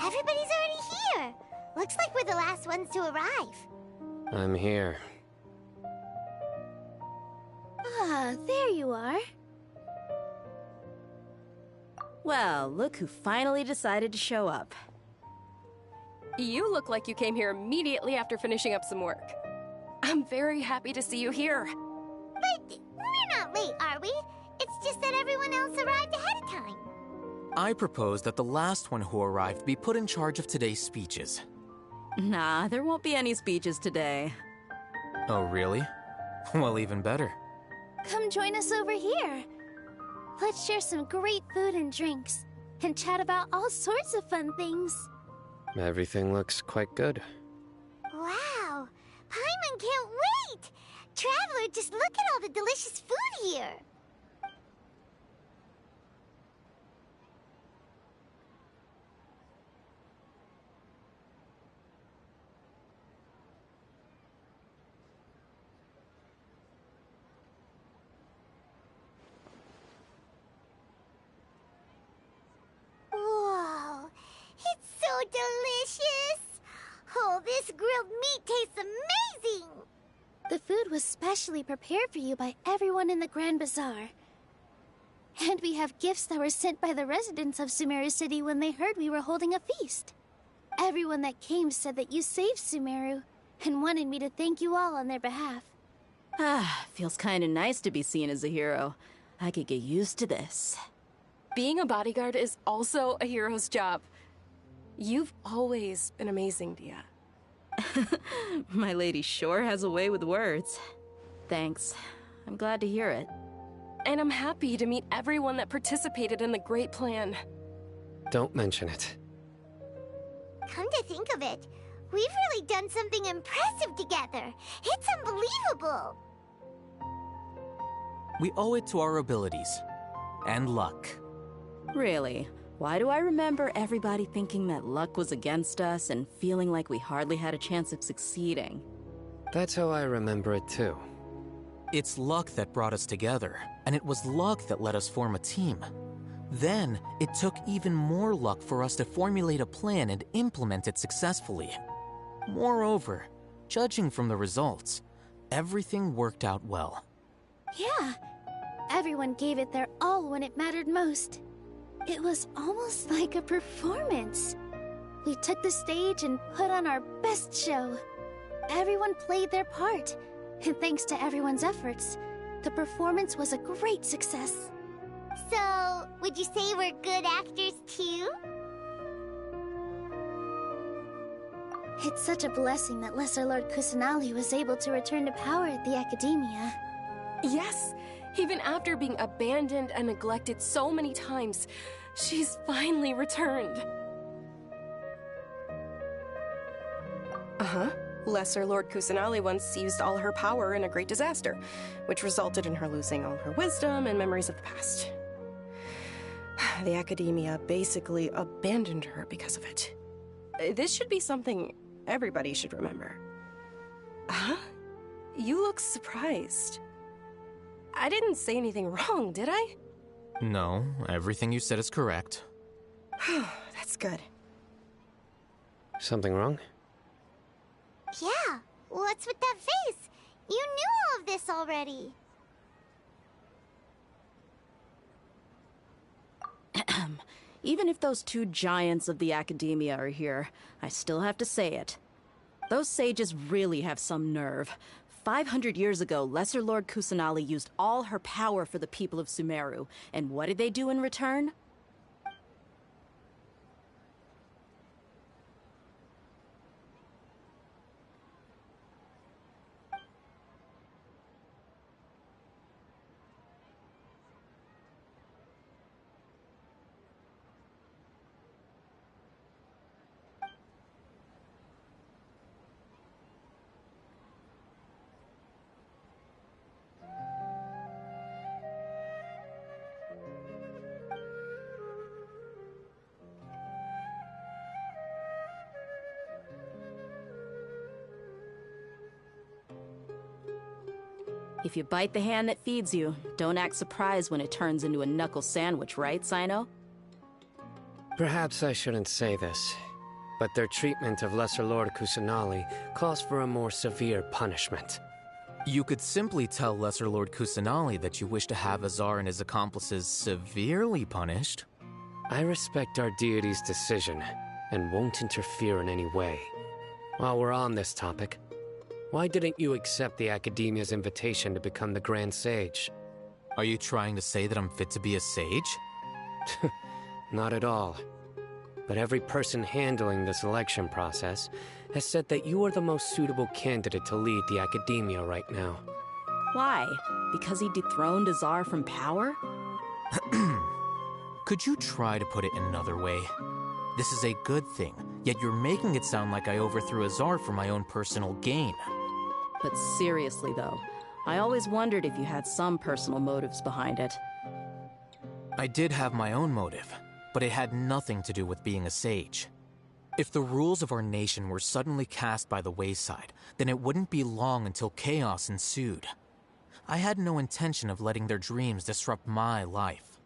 Everybody's already here. Looks like we're the last ones to arrive. I'm here. Ah, there you are. Well, look who finally decided to show up. You look like you came here immediately after finishing up some work. I'm very happy to see you here. But we're not late, are we? It's just that everyone else arrived ahead of time. I propose that the last one who arrived be put in charge of today's speeches. Nah, there won't be any speeches today. Oh, really? Well, even better. Come join us over here. Let's share some great food and drinks, and chat about all sorts of fun things. Everything looks quite good. Wow! Paimon can't wait! Traveler, just look at all the delicious food here! Whoa! It's so delicious! Oh, this grilled meat tastes amazing! The food was specially prepared for you by everyone in the Grand Bazaar. And we have gifts that were sent by the residents of Sumeru City when they heard we were holding a feast. Everyone that came said that you saved Sumeru, and wanted me to thank you all on their behalf. Ah, feels kinda nice to be seen as a hero. I could get used to this. Being a bodyguard is also a hero's job. You've always been amazing, Dia. My lady sure has a way with words. Thanks. I'm glad to hear it. And I'm happy to meet everyone that participated in the great plan. Don't mention it. Come to think of it, we've really done something impressive together. It's unbelievable. We owe it to our abilities. And luck. Really? Why do I remember everybody thinking that luck was against us and feeling like we hardly had a chance of succeeding? That's how I remember it too. It's luck that brought us together, and it was luck that let us form a team. Then, it took even more luck for us to formulate a plan and implement it successfully. Moreover, judging from the results, everything worked out well. Yeah, everyone gave it their all when it mattered most. It was almost like a performance. We took the stage and put on our best show. Everyone played their part, and thanks to everyone's efforts, the performance was a great success. So, would you say we're good actors too? It's such a blessing that Lesser Lord Kusanali was able to return to power at the Academia. Yes, even after being abandoned and neglected so many times, she's finally returned. Uh-huh. Lesser Lord Kusanali once used all her power in a great disaster, which resulted in her losing all her wisdom and memories of the past. The Academia basically abandoned her because of it. This should be something everybody should remember. Huh? You look surprised. I didn't say anything wrong, did I? No, everything you said is correct. That's good. Something wrong? Yeah, what's with that face? You knew all of this already. Even if those two giants of the Academia are here, I still have to say it. Those sages really have some nerve. 500 years ago, Lesser Lord Kusanali used all her power for the people of Sumeru, and what did they do in return? If you bite the hand that feeds you, don't act surprised when it turns into a knuckle sandwich, right, Sino? Perhaps I shouldn't say this, but their treatment of Lesser Lord Kusanali calls for a more severe punishment. You could simply tell Lesser Lord Kusanali that you wish to have Azar and his accomplices severely punished. I respect our deity's decision, and won't interfere in any way. While we're on this topic, why didn't you accept the Academia's invitation to become the Grand Sage? Are you trying to say that I'm fit to be a sage? Not at all. But every person handling the selection process has said that you are the most suitable candidate to lead the Academia right now. Why? Because he dethroned Azar from power? Could you try to put it another way? This is a good thing, yet you're making it sound like I overthrew Azar for my own personal gain. But seriously, though, I always wondered if you had some personal motives behind it. I did have my own motive, but it had nothing to do with being a sage. If the rules of our nation were suddenly cast by the wayside, then it wouldn't be long until chaos ensued. I had no intention of letting their dreams disrupt my life.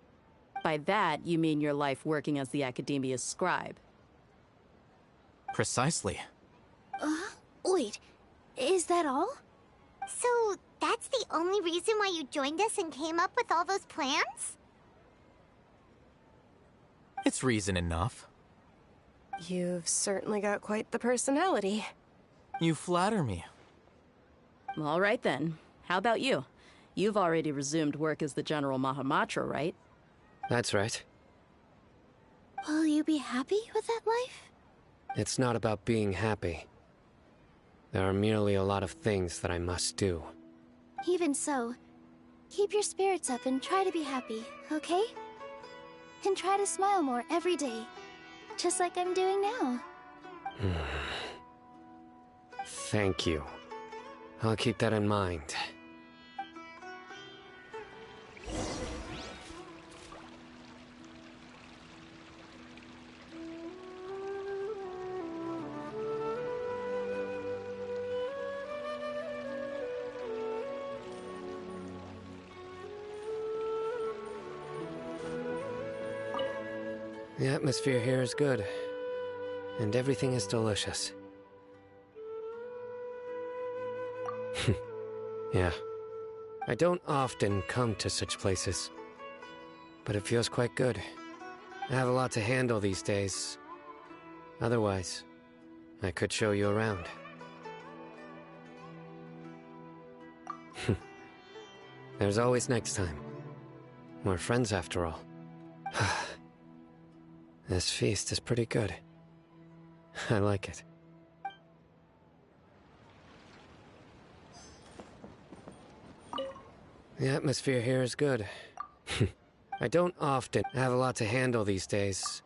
By that, you mean your life working as the Academia's scribe. Precisely. Wait, is that all? So, that's the only reason why you joined us and came up with all those plans? It's reason enough. You've certainly got quite the personality. You flatter me. All right then. How about you? You've already resumed work as the General Mahamatra, right? That's right. Will you be happy with that life? It's not about being happy. There are merely a lot of things that I must do. Even so, keep your spirits up and try to be happy, okay? And try to smile more every day, just like I'm doing now. Thank you. I'll keep that in mind. The atmosphere here is good, and everything is delicious. Yeah. I don't often come to such places, but it feels quite good. I have a lot to handle these days. Otherwise, I could show you around. There's always next time. We're friends after all. This feast is pretty good. I like it. The atmosphere here is good. I don't often have a lot to handle these days.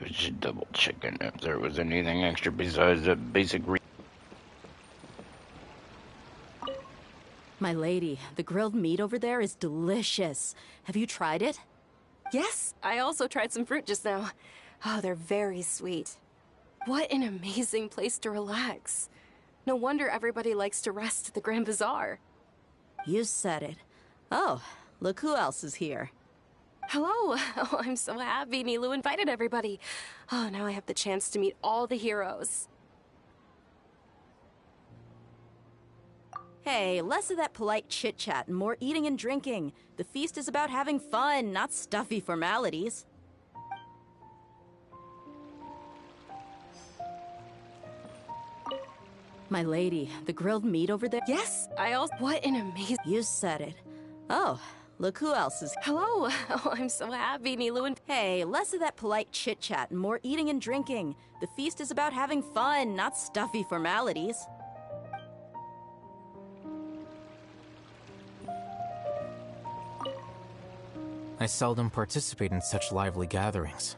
Just double checking if there was anything extra besides the basic My lady, the grilled meat over there is delicious. Have you tried it? Yes, I also tried some fruit just now. Oh, they're very sweet. What an amazing place to relax. No wonder everybody likes to rest at the Grand Bazaar. You said it. Oh, look who else is here. Hello. Oh, I'm so happy Nilu invited everybody. Oh, now I have the chance to meet all the heroes. Hey, less of that polite chit-chat and more eating and drinking. The feast is about having fun, not stuffy formalities. My lady, the grilled meat over there? Yes, I also... What an amazing... You said it. Oh, look who else is... Hello. Oh, I'm so happy Nilu. Hey, less of that polite chit-chat and more eating and drinking. The feast is about having fun, not stuffy formalities. I seldom participate in such lively gatherings,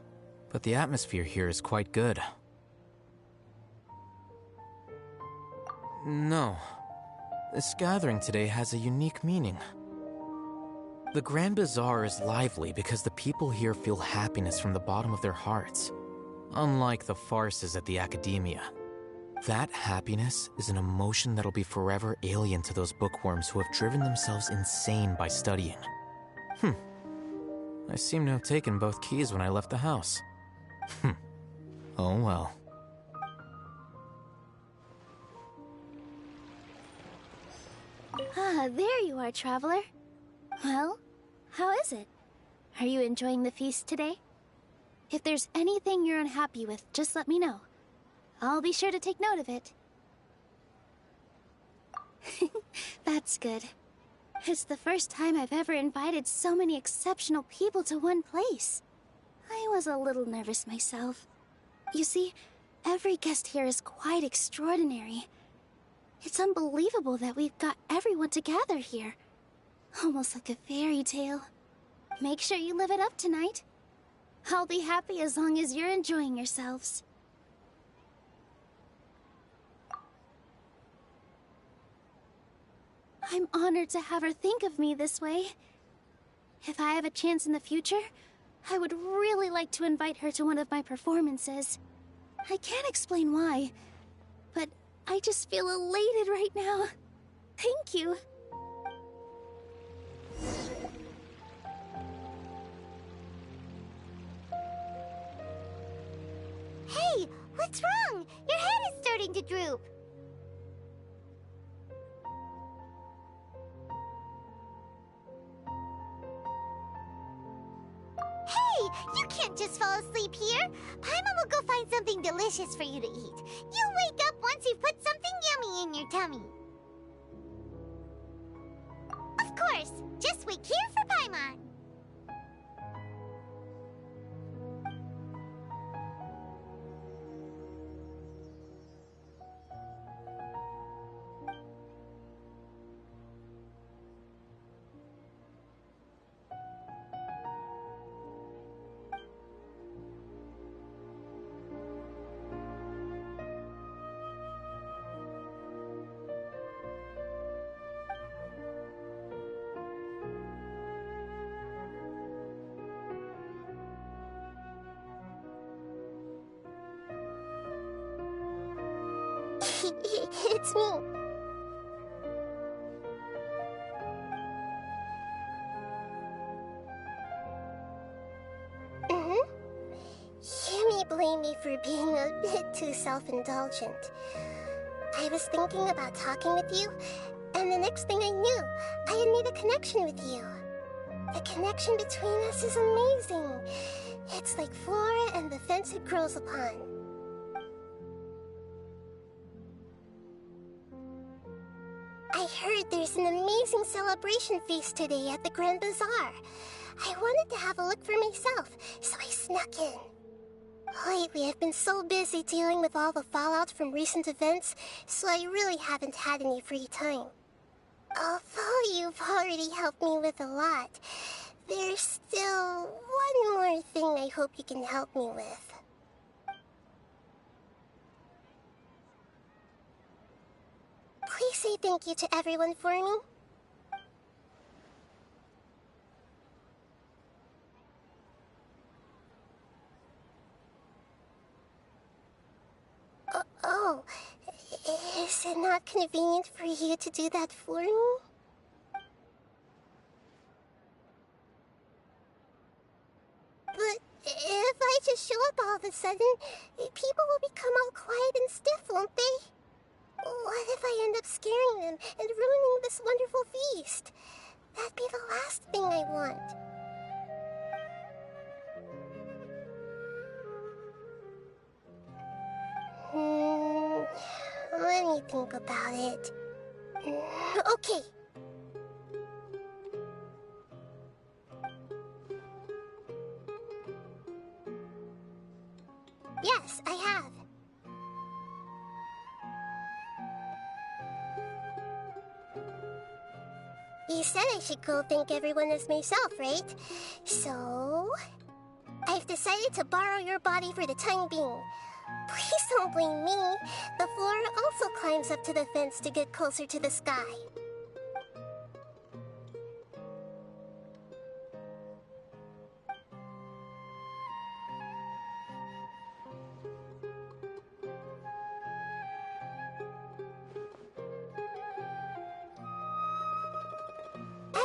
but the atmosphere here is quite good. No. This gathering today has a unique meaning. The Grand Bazaar is lively because the people here feel happiness from the bottom of their hearts, unlike the farces at the Academia. That happiness is an emotion that'll be forever alien to those bookworms who have driven themselves insane by studying. I seem to have taken both keys when I left the house. Oh well. Ah, there you are, traveler. Well, how is it? Are you enjoying the feast today? If there's anything you're unhappy with, just let me know. I'll be sure to take note of it. That's good. It's the first time I've ever invited so many exceptional people to one place. I was a little nervous myself. You see, every guest here is quite extraordinary. It's unbelievable that we've got everyone together here. Almost like a fairy tale. Make sure you live it up tonight. I'll be happy as long as you're enjoying yourselves. I'm honored to have her think of me this way. If I have a chance in the future, I would really like to invite her to one of my performances. I can't explain why, but I just feel elated right now. Thank you. Hey, what's wrong? Your head is starting to droop. Hey, you can't just fall asleep here. Paimon will go find something delicious for you to eat. You'll wake up once you've put something yummy in your tummy. Of course, just wait here for Paimon. It's me. You may blame me for being a bit too self-indulgent. I was thinking about talking with you, and the next thing I knew, I had made a connection with you. The connection between us is amazing. It's like flora and the fence it grows upon. I heard there's an amazing celebration feast today at the Grand Bazaar. I wanted to have a look for myself, so I snuck in. Lately, I've been so busy dealing with all the fallout from recent events, so I really haven't had any free time. Although you've already helped me with a lot, there's still one more thing I hope you can help me with. Please say thank you to everyone for me. Oh, is it not convenient for you to do that for me? But if I just show up all of a sudden, people will become all quiet and stiff, won't they? What if I end up scaring them and ruining this wonderful feast? That'd be the last thing I want. Let me think about it. Okay. Yes, I have. You said I should go thank everyone as myself, right? So, I've decided to borrow your body for the time being. Please don't blame me. The flora also climbs up to the fence to get closer to the sky.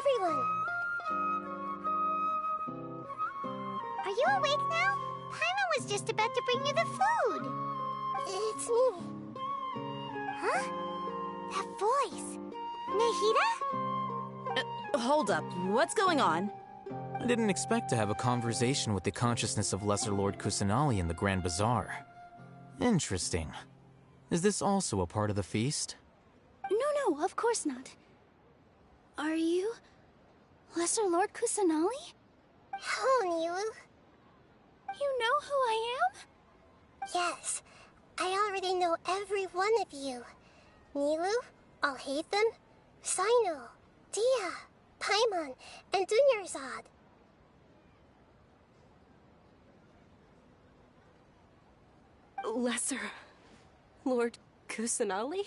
everyone. Are you awake now? Paimon was just about to bring you the food. It's me. Huh? That voice. Nahida? Hold up. What's going on? I didn't expect to have a conversation with the consciousness of Lesser Lord Kusanali in the Grand Bazaar. Interesting. Is this also a part of the feast? No, of course not. Are you Lesser Lord Kusanali? Hello, Nilu. You know who I am? Yes, I already know every one of you. Nilu, Alhaitham, Sino, Dia, Paimon, and Dunyarzad. Lesser Lord Kusanali?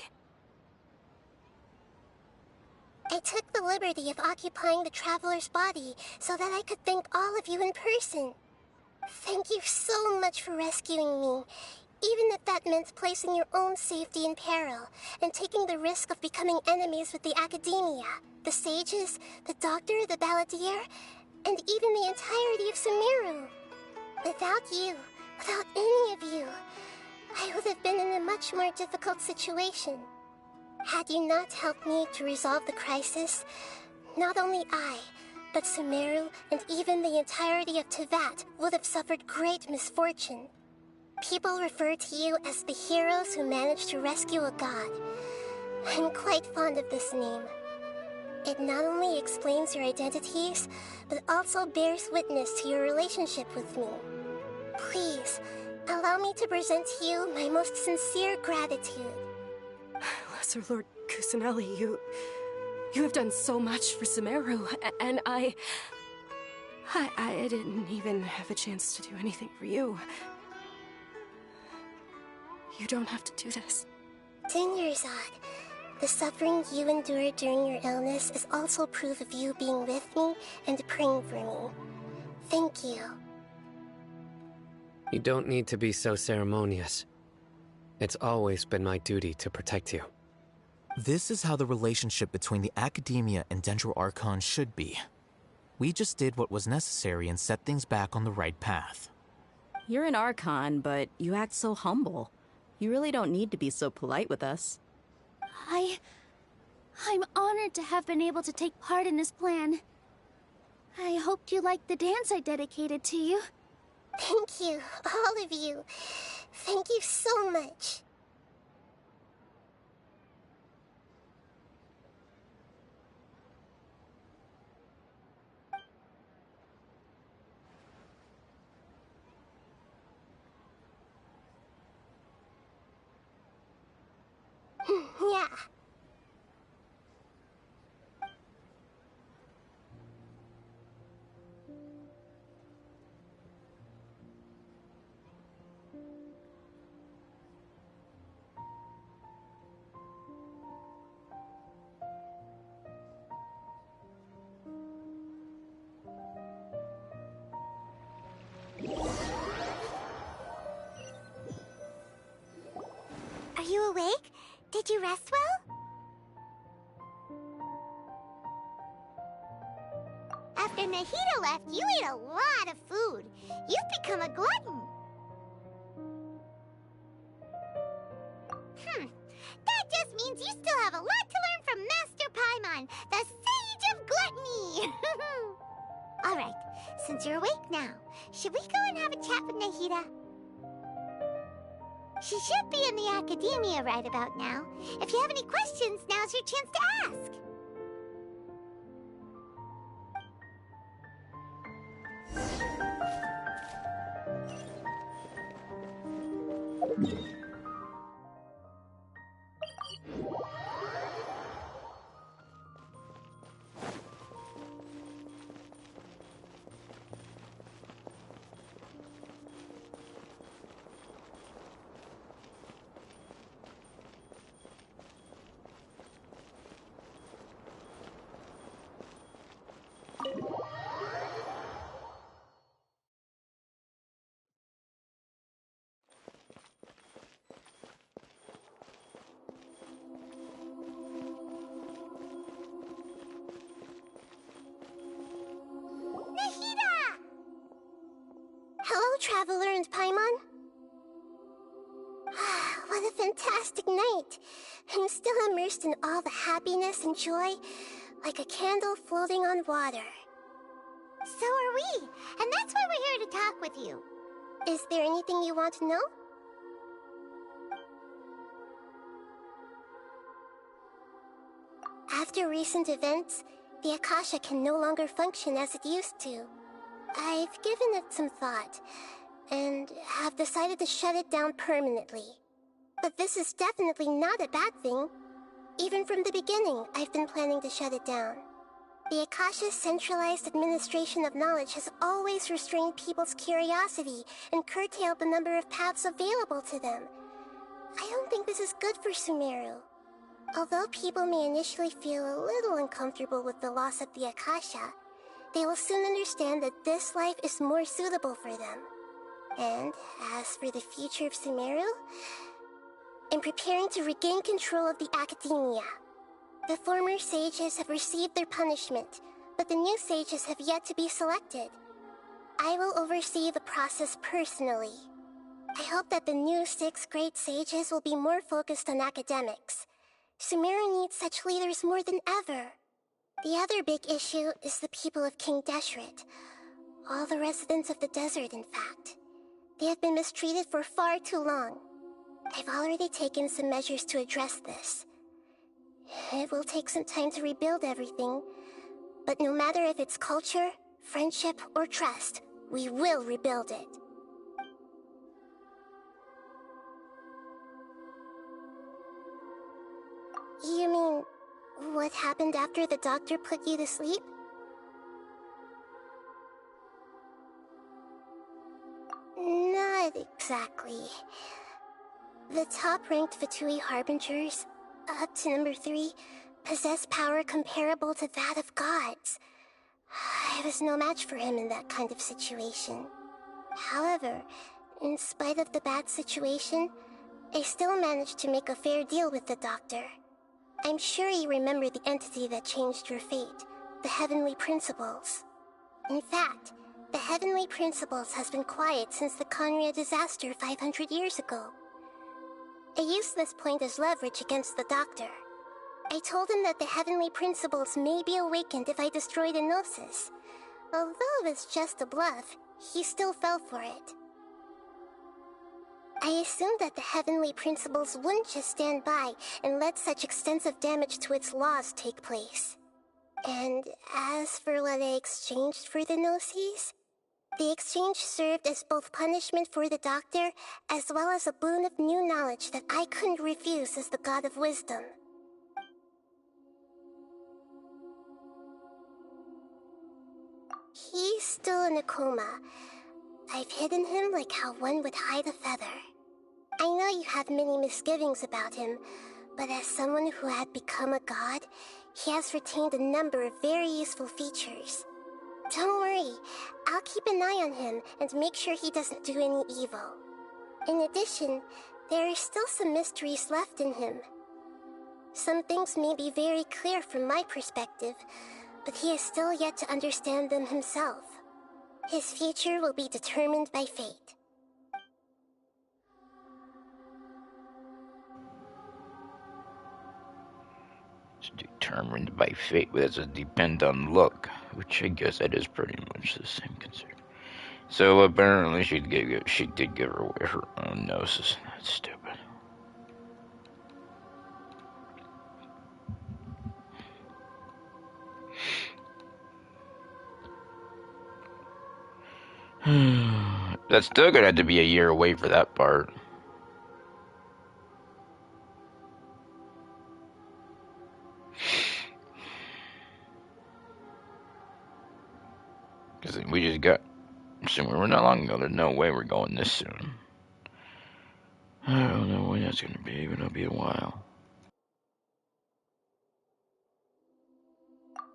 I took the liberty of occupying the traveler's body so that I could thank all of you in person. Thank you so much for rescuing me, even if that meant placing your own safety in peril and taking the risk of becoming enemies with the Academia, the sages, the doctor, the balladeer, and even the entirety of Sumeru. Without you, without any of you, I would have been in a much more difficult situation. Had you not helped me to resolve the crisis, not only I, but Sumeru and even the entirety of Tevat would have suffered great misfortune. People refer to you as the heroes who managed to rescue a god. I'm quite fond of this name. It not only explains your identities, but also bears witness to your relationship with me. Please, allow me to present to you my most sincere gratitude. Lesser Lord Kusanali, you have done so much for Sumeru, and I didn't even have a chance to do anything for you. You don't have to do this. Dunyarzad, the suffering you endured during your illness is also proof of you being with me and praying for me. Thank you. You don't need to be so ceremonious. It's always been my duty to protect you. This is how the relationship between the Academia and Dendro Archon should be. We just did what was necessary and set things back on the right path. You're an Archon, but you act so humble. You really don't need to be so polite with us. I'm honored to have been able to take part in this plan. I hoped you liked the dance I dedicated to you. Thank you, all of you. Thank you so much. Yeah. Are you awake? Did you rest well? After Nahida left, you ate a lot of food. You've become a glutton. That just means you still have a lot to learn from Master Paimon, the Sage of Gluttony. All right, since you're awake now, should we go and have a chat with Nahida? She should be in the Academia right about now. If you have any questions, now's your chance to ask. fantastic night. I'm still immersed in all the happiness and joy, like a candle floating on water. So are we, and that's why we're here to talk with you. Is there anything you want to know? After recent events, the Akasha can no longer function as it used to. I've given it some thought, and have decided to shut it down permanently. But this is definitely not a bad thing. Even from the beginning, I've been planning to shut it down. The Akasha's centralized administration of knowledge has always restrained people's curiosity and curtailed the number of paths available to them. I don't think this is good for Sumeru. Although people may initially feel a little uncomfortable with the loss of the Akasha, they will soon understand that this life is more suitable for them. And as for the future of Sumeru, I'm preparing to regain control of the academia. The former sages have received their punishment, but the new sages have yet to be selected. I will oversee the process personally. I hope that the new 6 great sages will be more focused on academics. Sumeru needs such leaders more than ever. The other big issue is the people of King Deshret. All the residents of the desert, in fact. They have been mistreated for far too long. I've already taken some measures to address this. It will take some time to rebuild everything, but no matter if it's culture, friendship, or trust, we will rebuild it. You mean, what happened after the doctor put you to sleep? Not exactly. The top-ranked Fatui Harbingers, up to number 3, possess power comparable to that of gods. I was no match for him in that kind of situation. However, in spite of the bad situation, I still managed to make a fair deal with the doctor. I'm sure you remember the entity that changed your fate, the Heavenly Principles. In fact, the Heavenly Principles has been quiet since the Conria disaster 500 years ago. I used this point as leverage against the doctor. I told him that the Heavenly Principles may be awakened if I destroy the Gnosis. Although it was just a bluff, he still fell for it. I assumed that the Heavenly Principles wouldn't just stand by and let such extensive damage to its laws take place. And as for what I exchanged for the Gnosis, the exchange served as both punishment for the doctor, as well as a boon of new knowledge that I couldn't refuse as the God of Wisdom. He's still in a coma. I've hidden him like how one would hide a feather. I know you have many misgivings about him, but as someone who had become a god, he has retained a number of very useful features. Don't worry, I'll keep an eye on him and make sure he doesn't do any evil. In addition, there are still some mysteries left in him. Some things may be very clear from my perspective, but he is still yet to understand them himself. His future will be determined by fate. It's determined by fate, but it doesn't depend on luck, which I guess that is pretty much the same concern. So apparently she did give away her own gnosis. That's stupid. That's still gonna have to be a year away for that part. Because we just got, so we were not long ago, there's no way we're going this soon. I don't know when that's gonna be, but it'll be a while.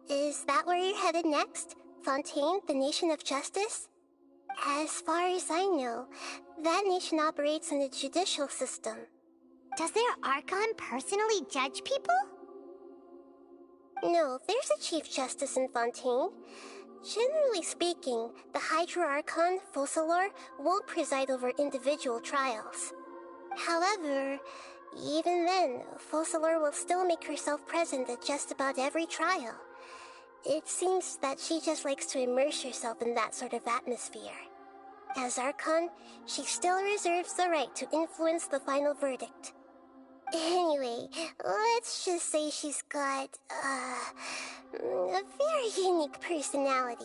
Is that where you're headed next? Fontaine, the Nation of Justice? As far as I know, that nation operates in a judicial system. Does their Archon personally judge people? No, there's a Chief Justice in Fontaine. Generally speaking, the Hydra Archon, Focalor, won't preside over individual trials. However, even then, Focalor will still make herself present at just about every trial. It seems that she just likes to immerse herself in that sort of atmosphere. As Archon, she still reserves the right to influence the final verdict. Anyway, let's just say she's got, a very unique personality.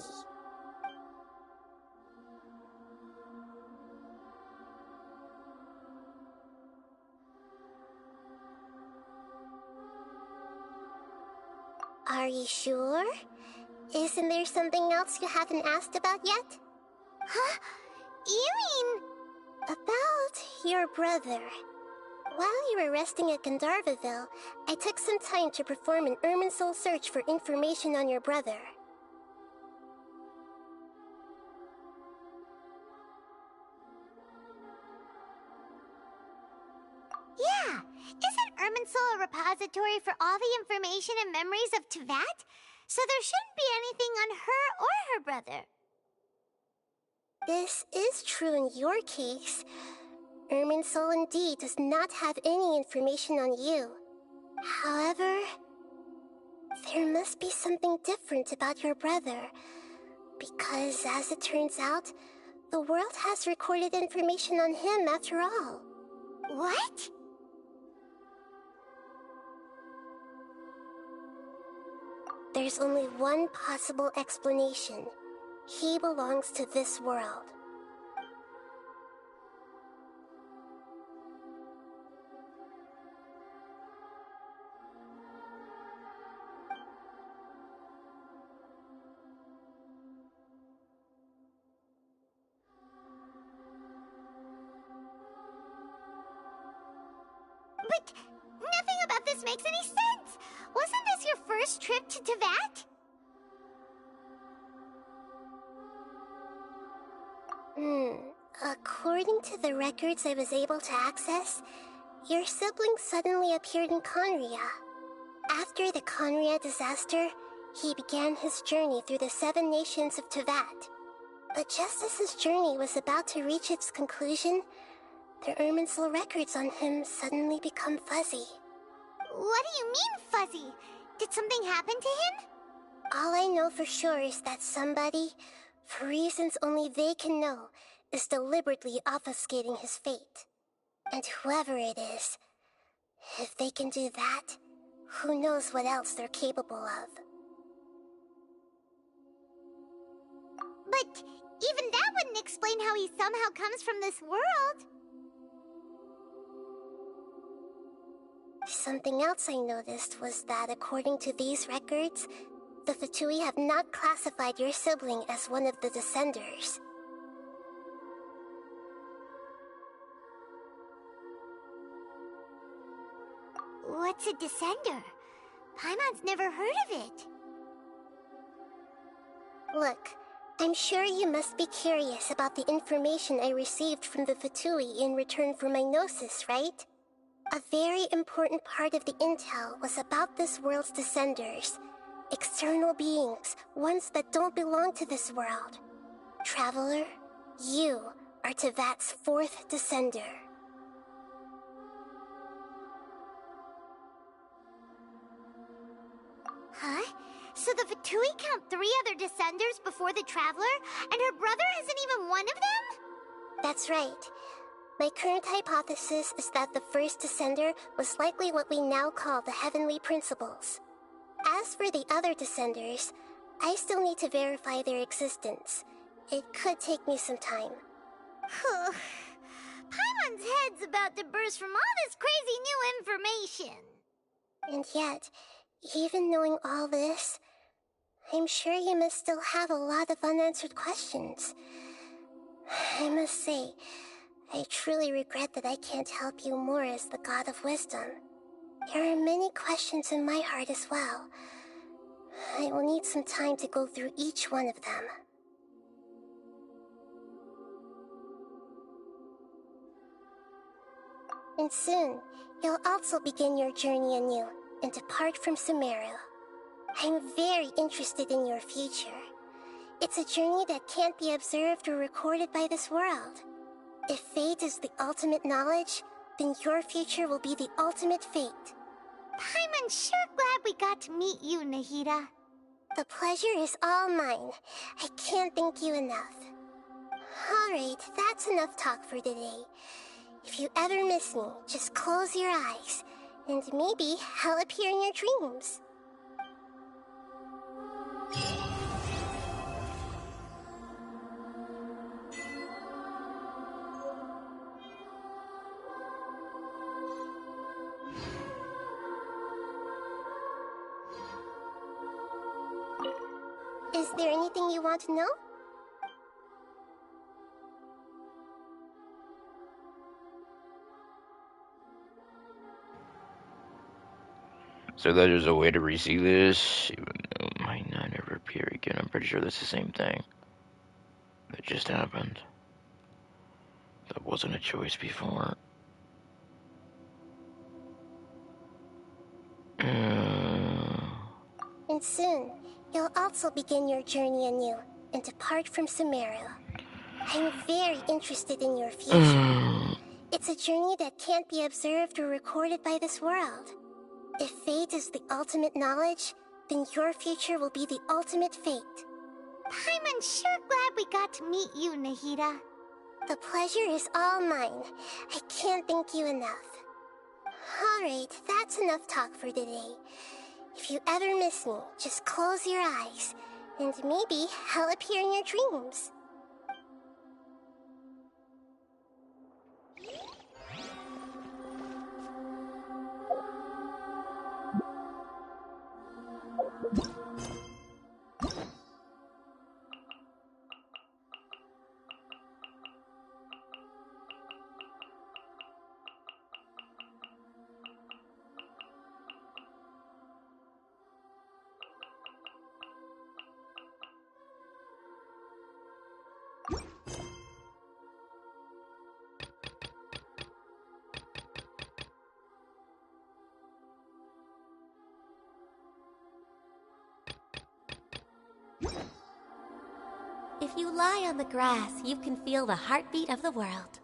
Are you sure? Isn't there something else you haven't asked about yet? Huh? You mean... About your brother. While you were resting at Gandharvaville, I took some time to perform an Irminsul search for information on your brother. Yeah! Isn't Irminsul a repository for all the information and memories of Teyvat? So there shouldn't be anything on her or her brother. This is true in your case. Irminsul indeed does not have any information on you. However, there must be something different about your brother. Because, as it turns out, the world has recorded information on him after all. What? There's only one possible explanation. He belongs to this world. But nothing about this makes any sense! Wasn't this your first trip to Teyvat? According to the records I was able to access, your sibling suddenly appeared in Conria. After the Conria disaster, he began his journey through the 7 nations of Teyvat. But just as his journey was about to reach its conclusion, the Irminsul records on him suddenly become fuzzy. What do you mean, fuzzy? Did something happen to him? All I know for sure is that somebody, for reasons only they can know, is deliberately obfuscating his fate. And whoever it is, if they can do that, who knows what else they're capable of. But even that wouldn't explain how he somehow comes from this world. Something else I noticed was that according to these records, the Fatui have not classified your sibling as one of the Descenders. What's a Descender? Paimon's never heard of it. Look, I'm sure you must be curious about the information I received from the Fatui in return for my gnosis, right? A very important part of the intel was about this world's Descenders. External beings, ones that don't belong to this world. Traveler, you are Teyvat's 4th Descender. Huh? So the Fatui count 3 other Descenders before the Traveler, and her brother isn't even one of them? That's right. My current hypothesis is that the first Descender was likely what we now call the Heavenly Principles. As for the other Descenders, I still need to verify their existence. It could take me some time. Paimon's head's about to burst from all this crazy new information. And yet, even knowing all this, I'm sure you must still have a lot of unanswered questions. I must say, I truly regret that I can't help you more as the God of Wisdom. There are many questions in my heart as well. I will need some time to go through each one of them. And soon, you'll also begin your journey anew and depart from Sumeru. I'm very interested in your future. It's a journey that can't be observed or recorded by this world. If fate is the ultimate knowledge, then your future will be the ultimate fate. I'm sure glad we got to meet you, Nahida. The pleasure is all mine. I can't thank you enough. Alright, that's enough talk for today. If you ever miss me, just close your eyes, and maybe I'll appear in your dreams. Is there anything you want to know? So that is a way to re-see this, even though it might not ever appear again. I'm pretty sure that's the same thing that just happened. That wasn't a choice before. And soon, you'll also begin your journey anew and depart from Sumeru. I'm very interested in your future. It's a journey that can't be observed or recorded by this world. If fate is the ultimate knowledge, then your future will be the ultimate fate. I'm sure glad we got to meet you, Nahida. The pleasure is all mine. I can't thank you enough. Alright, that's enough talk for today. If you ever miss me, just close your eyes, and maybe I'll appear in your dreams. If you lie on the grass, you can feel the heartbeat of the world.